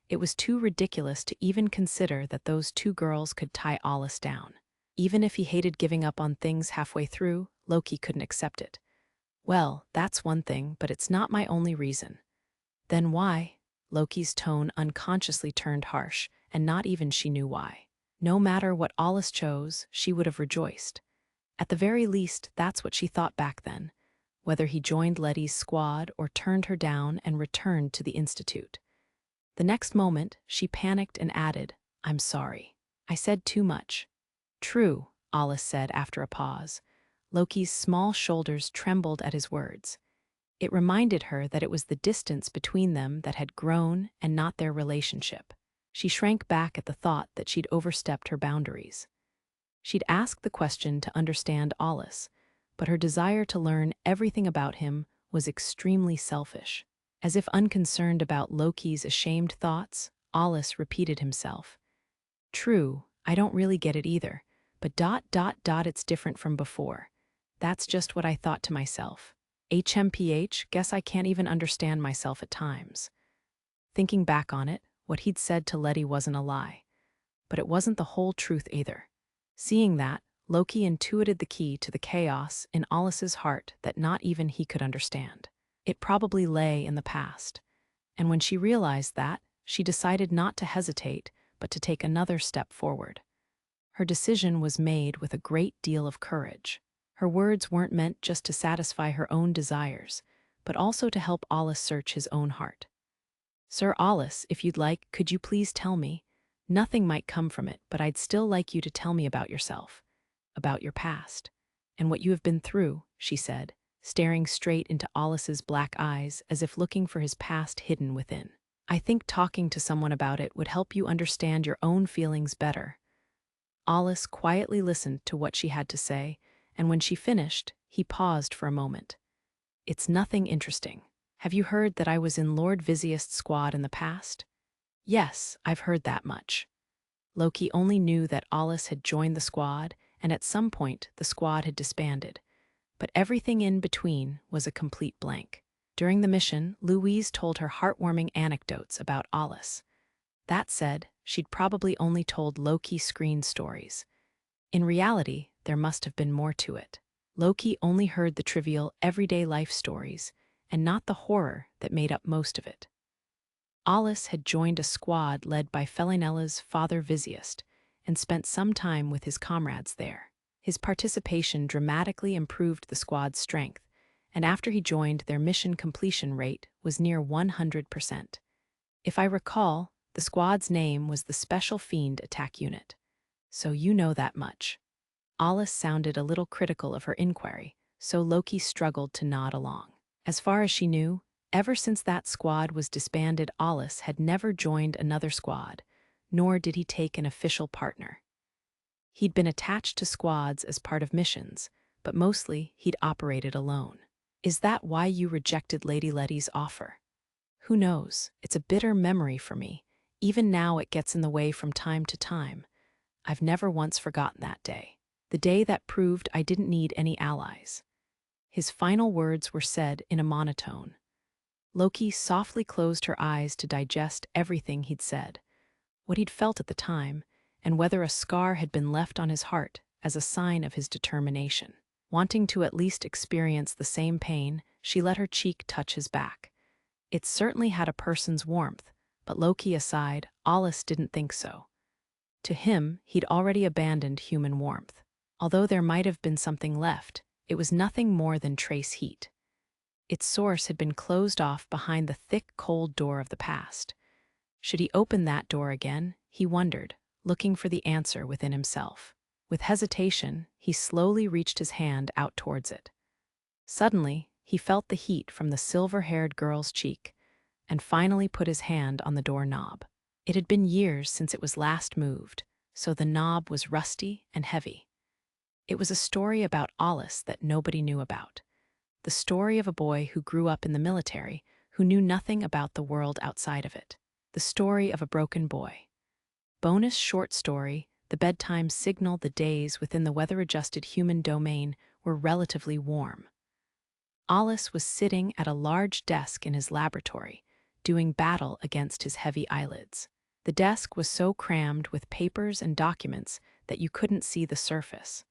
It was too ridiculous to even consider that those two girls could tie Alus down. Even if he hated giving up on things halfway through, Loki couldn't accept it. Well, that's one thing, but it's not my only reason. Then why? Loki's tone unconsciously turned harsh, and not even she knew why. No matter what Alus chose, she would have rejoiced. At the very least, that's what she thought back then, whether he joined Lettie's squad or turned her down and returned to the Institute. The next moment, she panicked and added, "I'm sorry. I said too much." "True," Alus said after a pause. Loki's small shoulders trembled at his words. It reminded her that it was the distance between them that had grown and not their relationship. She shrank back at the thought that she'd overstepped her boundaries. She'd asked the question to understand Alus, but her desire to learn everything about him was extremely selfish. As if unconcerned about Loki's ashamed thoughts, Alus repeated himself. "True, I don't really get it either, but it's different from before. That's just what I thought to myself. HMPH, guess I can't even understand myself at times." Thinking back on it, what he'd said to Lettie wasn't a lie. But it wasn't the whole truth either. Seeing that, Loki intuited the key to the chaos in Alus's heart that not even he could understand. It probably lay in the past. And when she realized that, she decided not to hesitate, but to take another step forward. Her decision was made with a great deal of courage. Her words weren't meant just to satisfy her own desires, but also to help Alus search his own heart. "Sir Alus, if you'd like, could you please tell me? Nothing might come from it, but I'd still like you to tell me about yourself, about your past, and what you have been through," she said, staring straight into Alus's black eyes as if looking for his past hidden within. "I think talking to someone about it would help you understand your own feelings better." Alus quietly listened to what she had to say, and when she finished, he paused for a moment. "It's nothing interesting. Have you heard that I was in Lord Visiust's squad in the past?" "Yes, I've heard that much." Loki only knew that Alus had joined the squad, and at some point the squad had disbanded. But everything in between was a complete blank. During the mission, Louise told her heartwarming anecdotes about Alus. That said, she'd probably only told Loki screen stories. In reality, there must have been more to it. Loki only heard the trivial, everyday life stories, and not the horror that made up most of it. Alus had joined a squad led by Felinela's father Visiust, and spent some time with his comrades there. His participation dramatically improved the squad's strength, and after he joined, their mission completion rate was near 100%. If I recall, the squad's name was the Special Fiend Attack Unit. So you know that much. Alus sounded a little critical of her inquiry, so Loki struggled to nod along. As far as she knew, ever since that squad was disbanded, Alus had never joined another squad, nor did he take an official partner. He'd been attached to squads as part of missions, but mostly he'd operated alone. Is that why you rejected Lady Lettie's offer? Who knows? It's a bitter memory for me. Even now it gets in the way from time to time. I've never once forgotten that day. The day that proved I didn't need any allies. His final words were said in a monotone. Loki softly closed her eyes to digest everything he'd said, what he'd felt at the time, and whether a scar had been left on his heart as a sign of his determination. Wanting to at least experience the same pain, she let her cheek touch his back. It certainly had a person's warmth, but Loki aside, Alus didn't think so. To him, he'd already abandoned human warmth. Although there might have been something left, it was nothing more than trace heat. Its source had been closed off behind the thick, cold door of the past. Should he open that door again, he wondered, looking for the answer within himself. With hesitation, he slowly reached his hand out towards it. Suddenly, he felt the heat from the silver-haired girl's cheek, and finally put his hand on the doorknob. It had been years since it was last moved, so the knob was rusty and heavy. It was a story about Alus that nobody knew about. The story of a boy who grew up in the military, who knew nothing about the world outside of it. The story of a broken boy. Bonus short story, the bedtime signal. The days within the weather-adjusted human domain were relatively warm. Alus was sitting at a large desk in his laboratory, doing battle against his heavy eyelids. The desk was so crammed with papers and documents that you couldn't see the surface.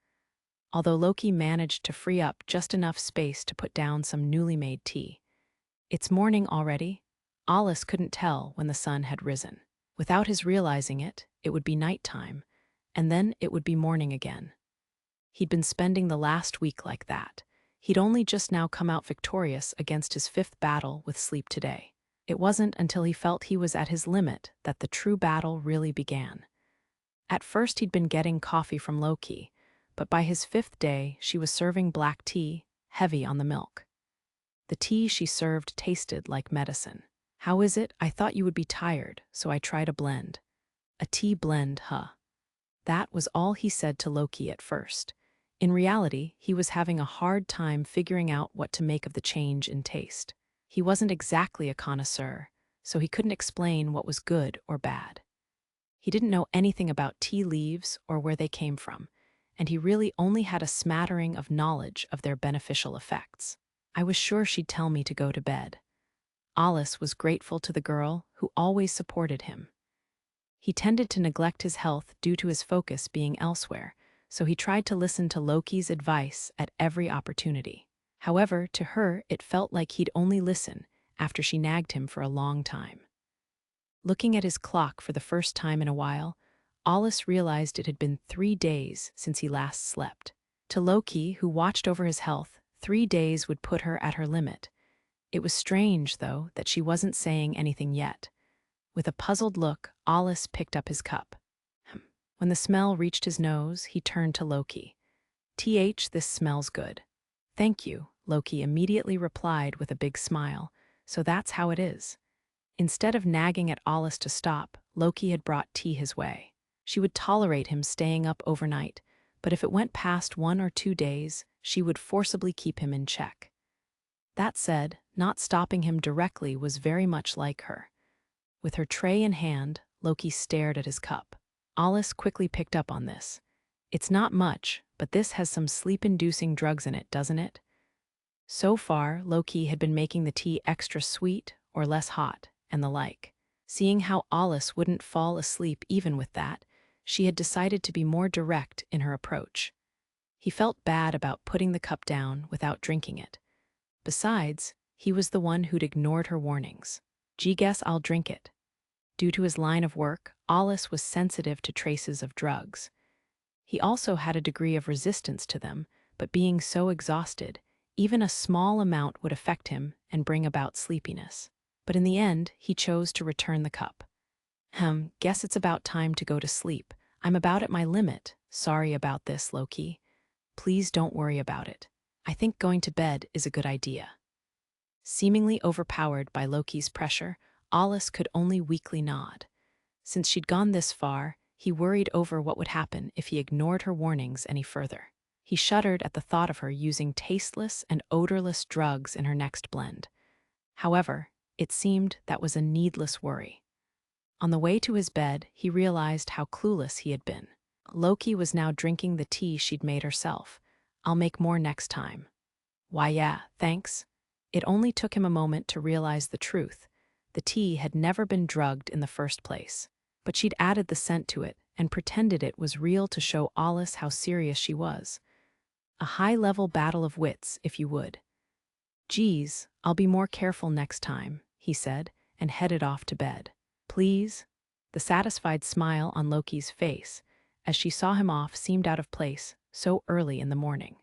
Although Loki managed to free up just enough space to put down some newly made tea. It's morning already. Alus couldn't tell when the sun had risen. Without his realizing it, it would be nighttime, and then it would be morning again. He'd been spending the last week like that. He'd only just now come out victorious against his 5th battle with sleep today. It wasn't until he felt he was at his limit that the true battle really began. At first he'd been getting coffee from Loki, but by his 5th day she was serving black tea, heavy on the milk. The tea she served tasted like medicine. How is it? I thought you would be tired, so I tried a blend. A tea blend, huh? That was all he said to Loki at first. In reality, he was having a hard time figuring out what to make of the change in taste. He wasn't exactly a connoisseur, so he couldn't explain what was good or bad. He didn't know anything about tea leaves or where they came from, and he really only had a smattering of knowledge of their beneficial effects. I was sure she'd tell me to go to bed. Alus was grateful to the girl who always supported him. He tended to neglect his health due to his focus being elsewhere, so he tried to listen to Loki's advice at every opportunity. However, to her, it felt like he'd only listen after she nagged him for a long time. Looking at his clock for the first time in a while, Alus realized it had been 3 days since he last slept. To Loki, who watched over his health, 3 days would put her at her limit. It was strange, though, that she wasn't saying anything yet. With a puzzled look, Alus picked up his cup. When the smell reached his nose, he turned to Loki. This smells good. Thank you, Loki immediately replied with a big smile. So that's how it is. Instead of nagging at Alus to stop, Loki had brought tea his way. She would tolerate him staying up overnight, but if it went past 1 or 2 days, she would forcibly keep him in check. That said, not stopping him directly was very much like her. With her tray in hand, Loki stared at his cup. Alus quickly picked up on this. It's not much, but this has some sleep-inducing drugs in it, doesn't it? So far, Loki had been making the tea extra sweet or less hot, and the like. Seeing how Alus wouldn't fall asleep even with that, she had decided to be more direct in her approach. He felt bad about putting the cup down without drinking it. Besides, he was the one who'd ignored her warnings. Guess I'll drink it. Due to his line of work, Alus was sensitive to traces of drugs. He also had a degree of resistance to them, but being so exhausted, even a small amount would affect him and bring about sleepiness. But but in the end, he chose to return the cup. Guess it's about time to go to sleep. I'm about at my limit. Sorry about this, Loki. Please don't worry about it. I think going to bed is a good idea. Seemingly overpowered by Loki's pressure, Alus could only weakly nod. Since she'd gone this far, he worried over what would happen if he ignored her warnings any further. He shuddered at the thought of her using tasteless and odorless drugs in her next blend. However, it seemed that was a needless worry. On the way to his bed, he realized how clueless he had been. Loki was now drinking the tea she'd made herself. I'll make more next time. Why, yeah, thanks. It only took him a moment to realize the truth. The tea had never been drugged in the first place. But she'd added the scent to it and pretended it was real to show Alus how serious she was. A high-level battle of wits, if you would. Geez, I'll be more careful next time, he said, and headed off to bed. Please? The satisfied smile on Loki's face, as she saw him off, seemed out of place so early in the morning.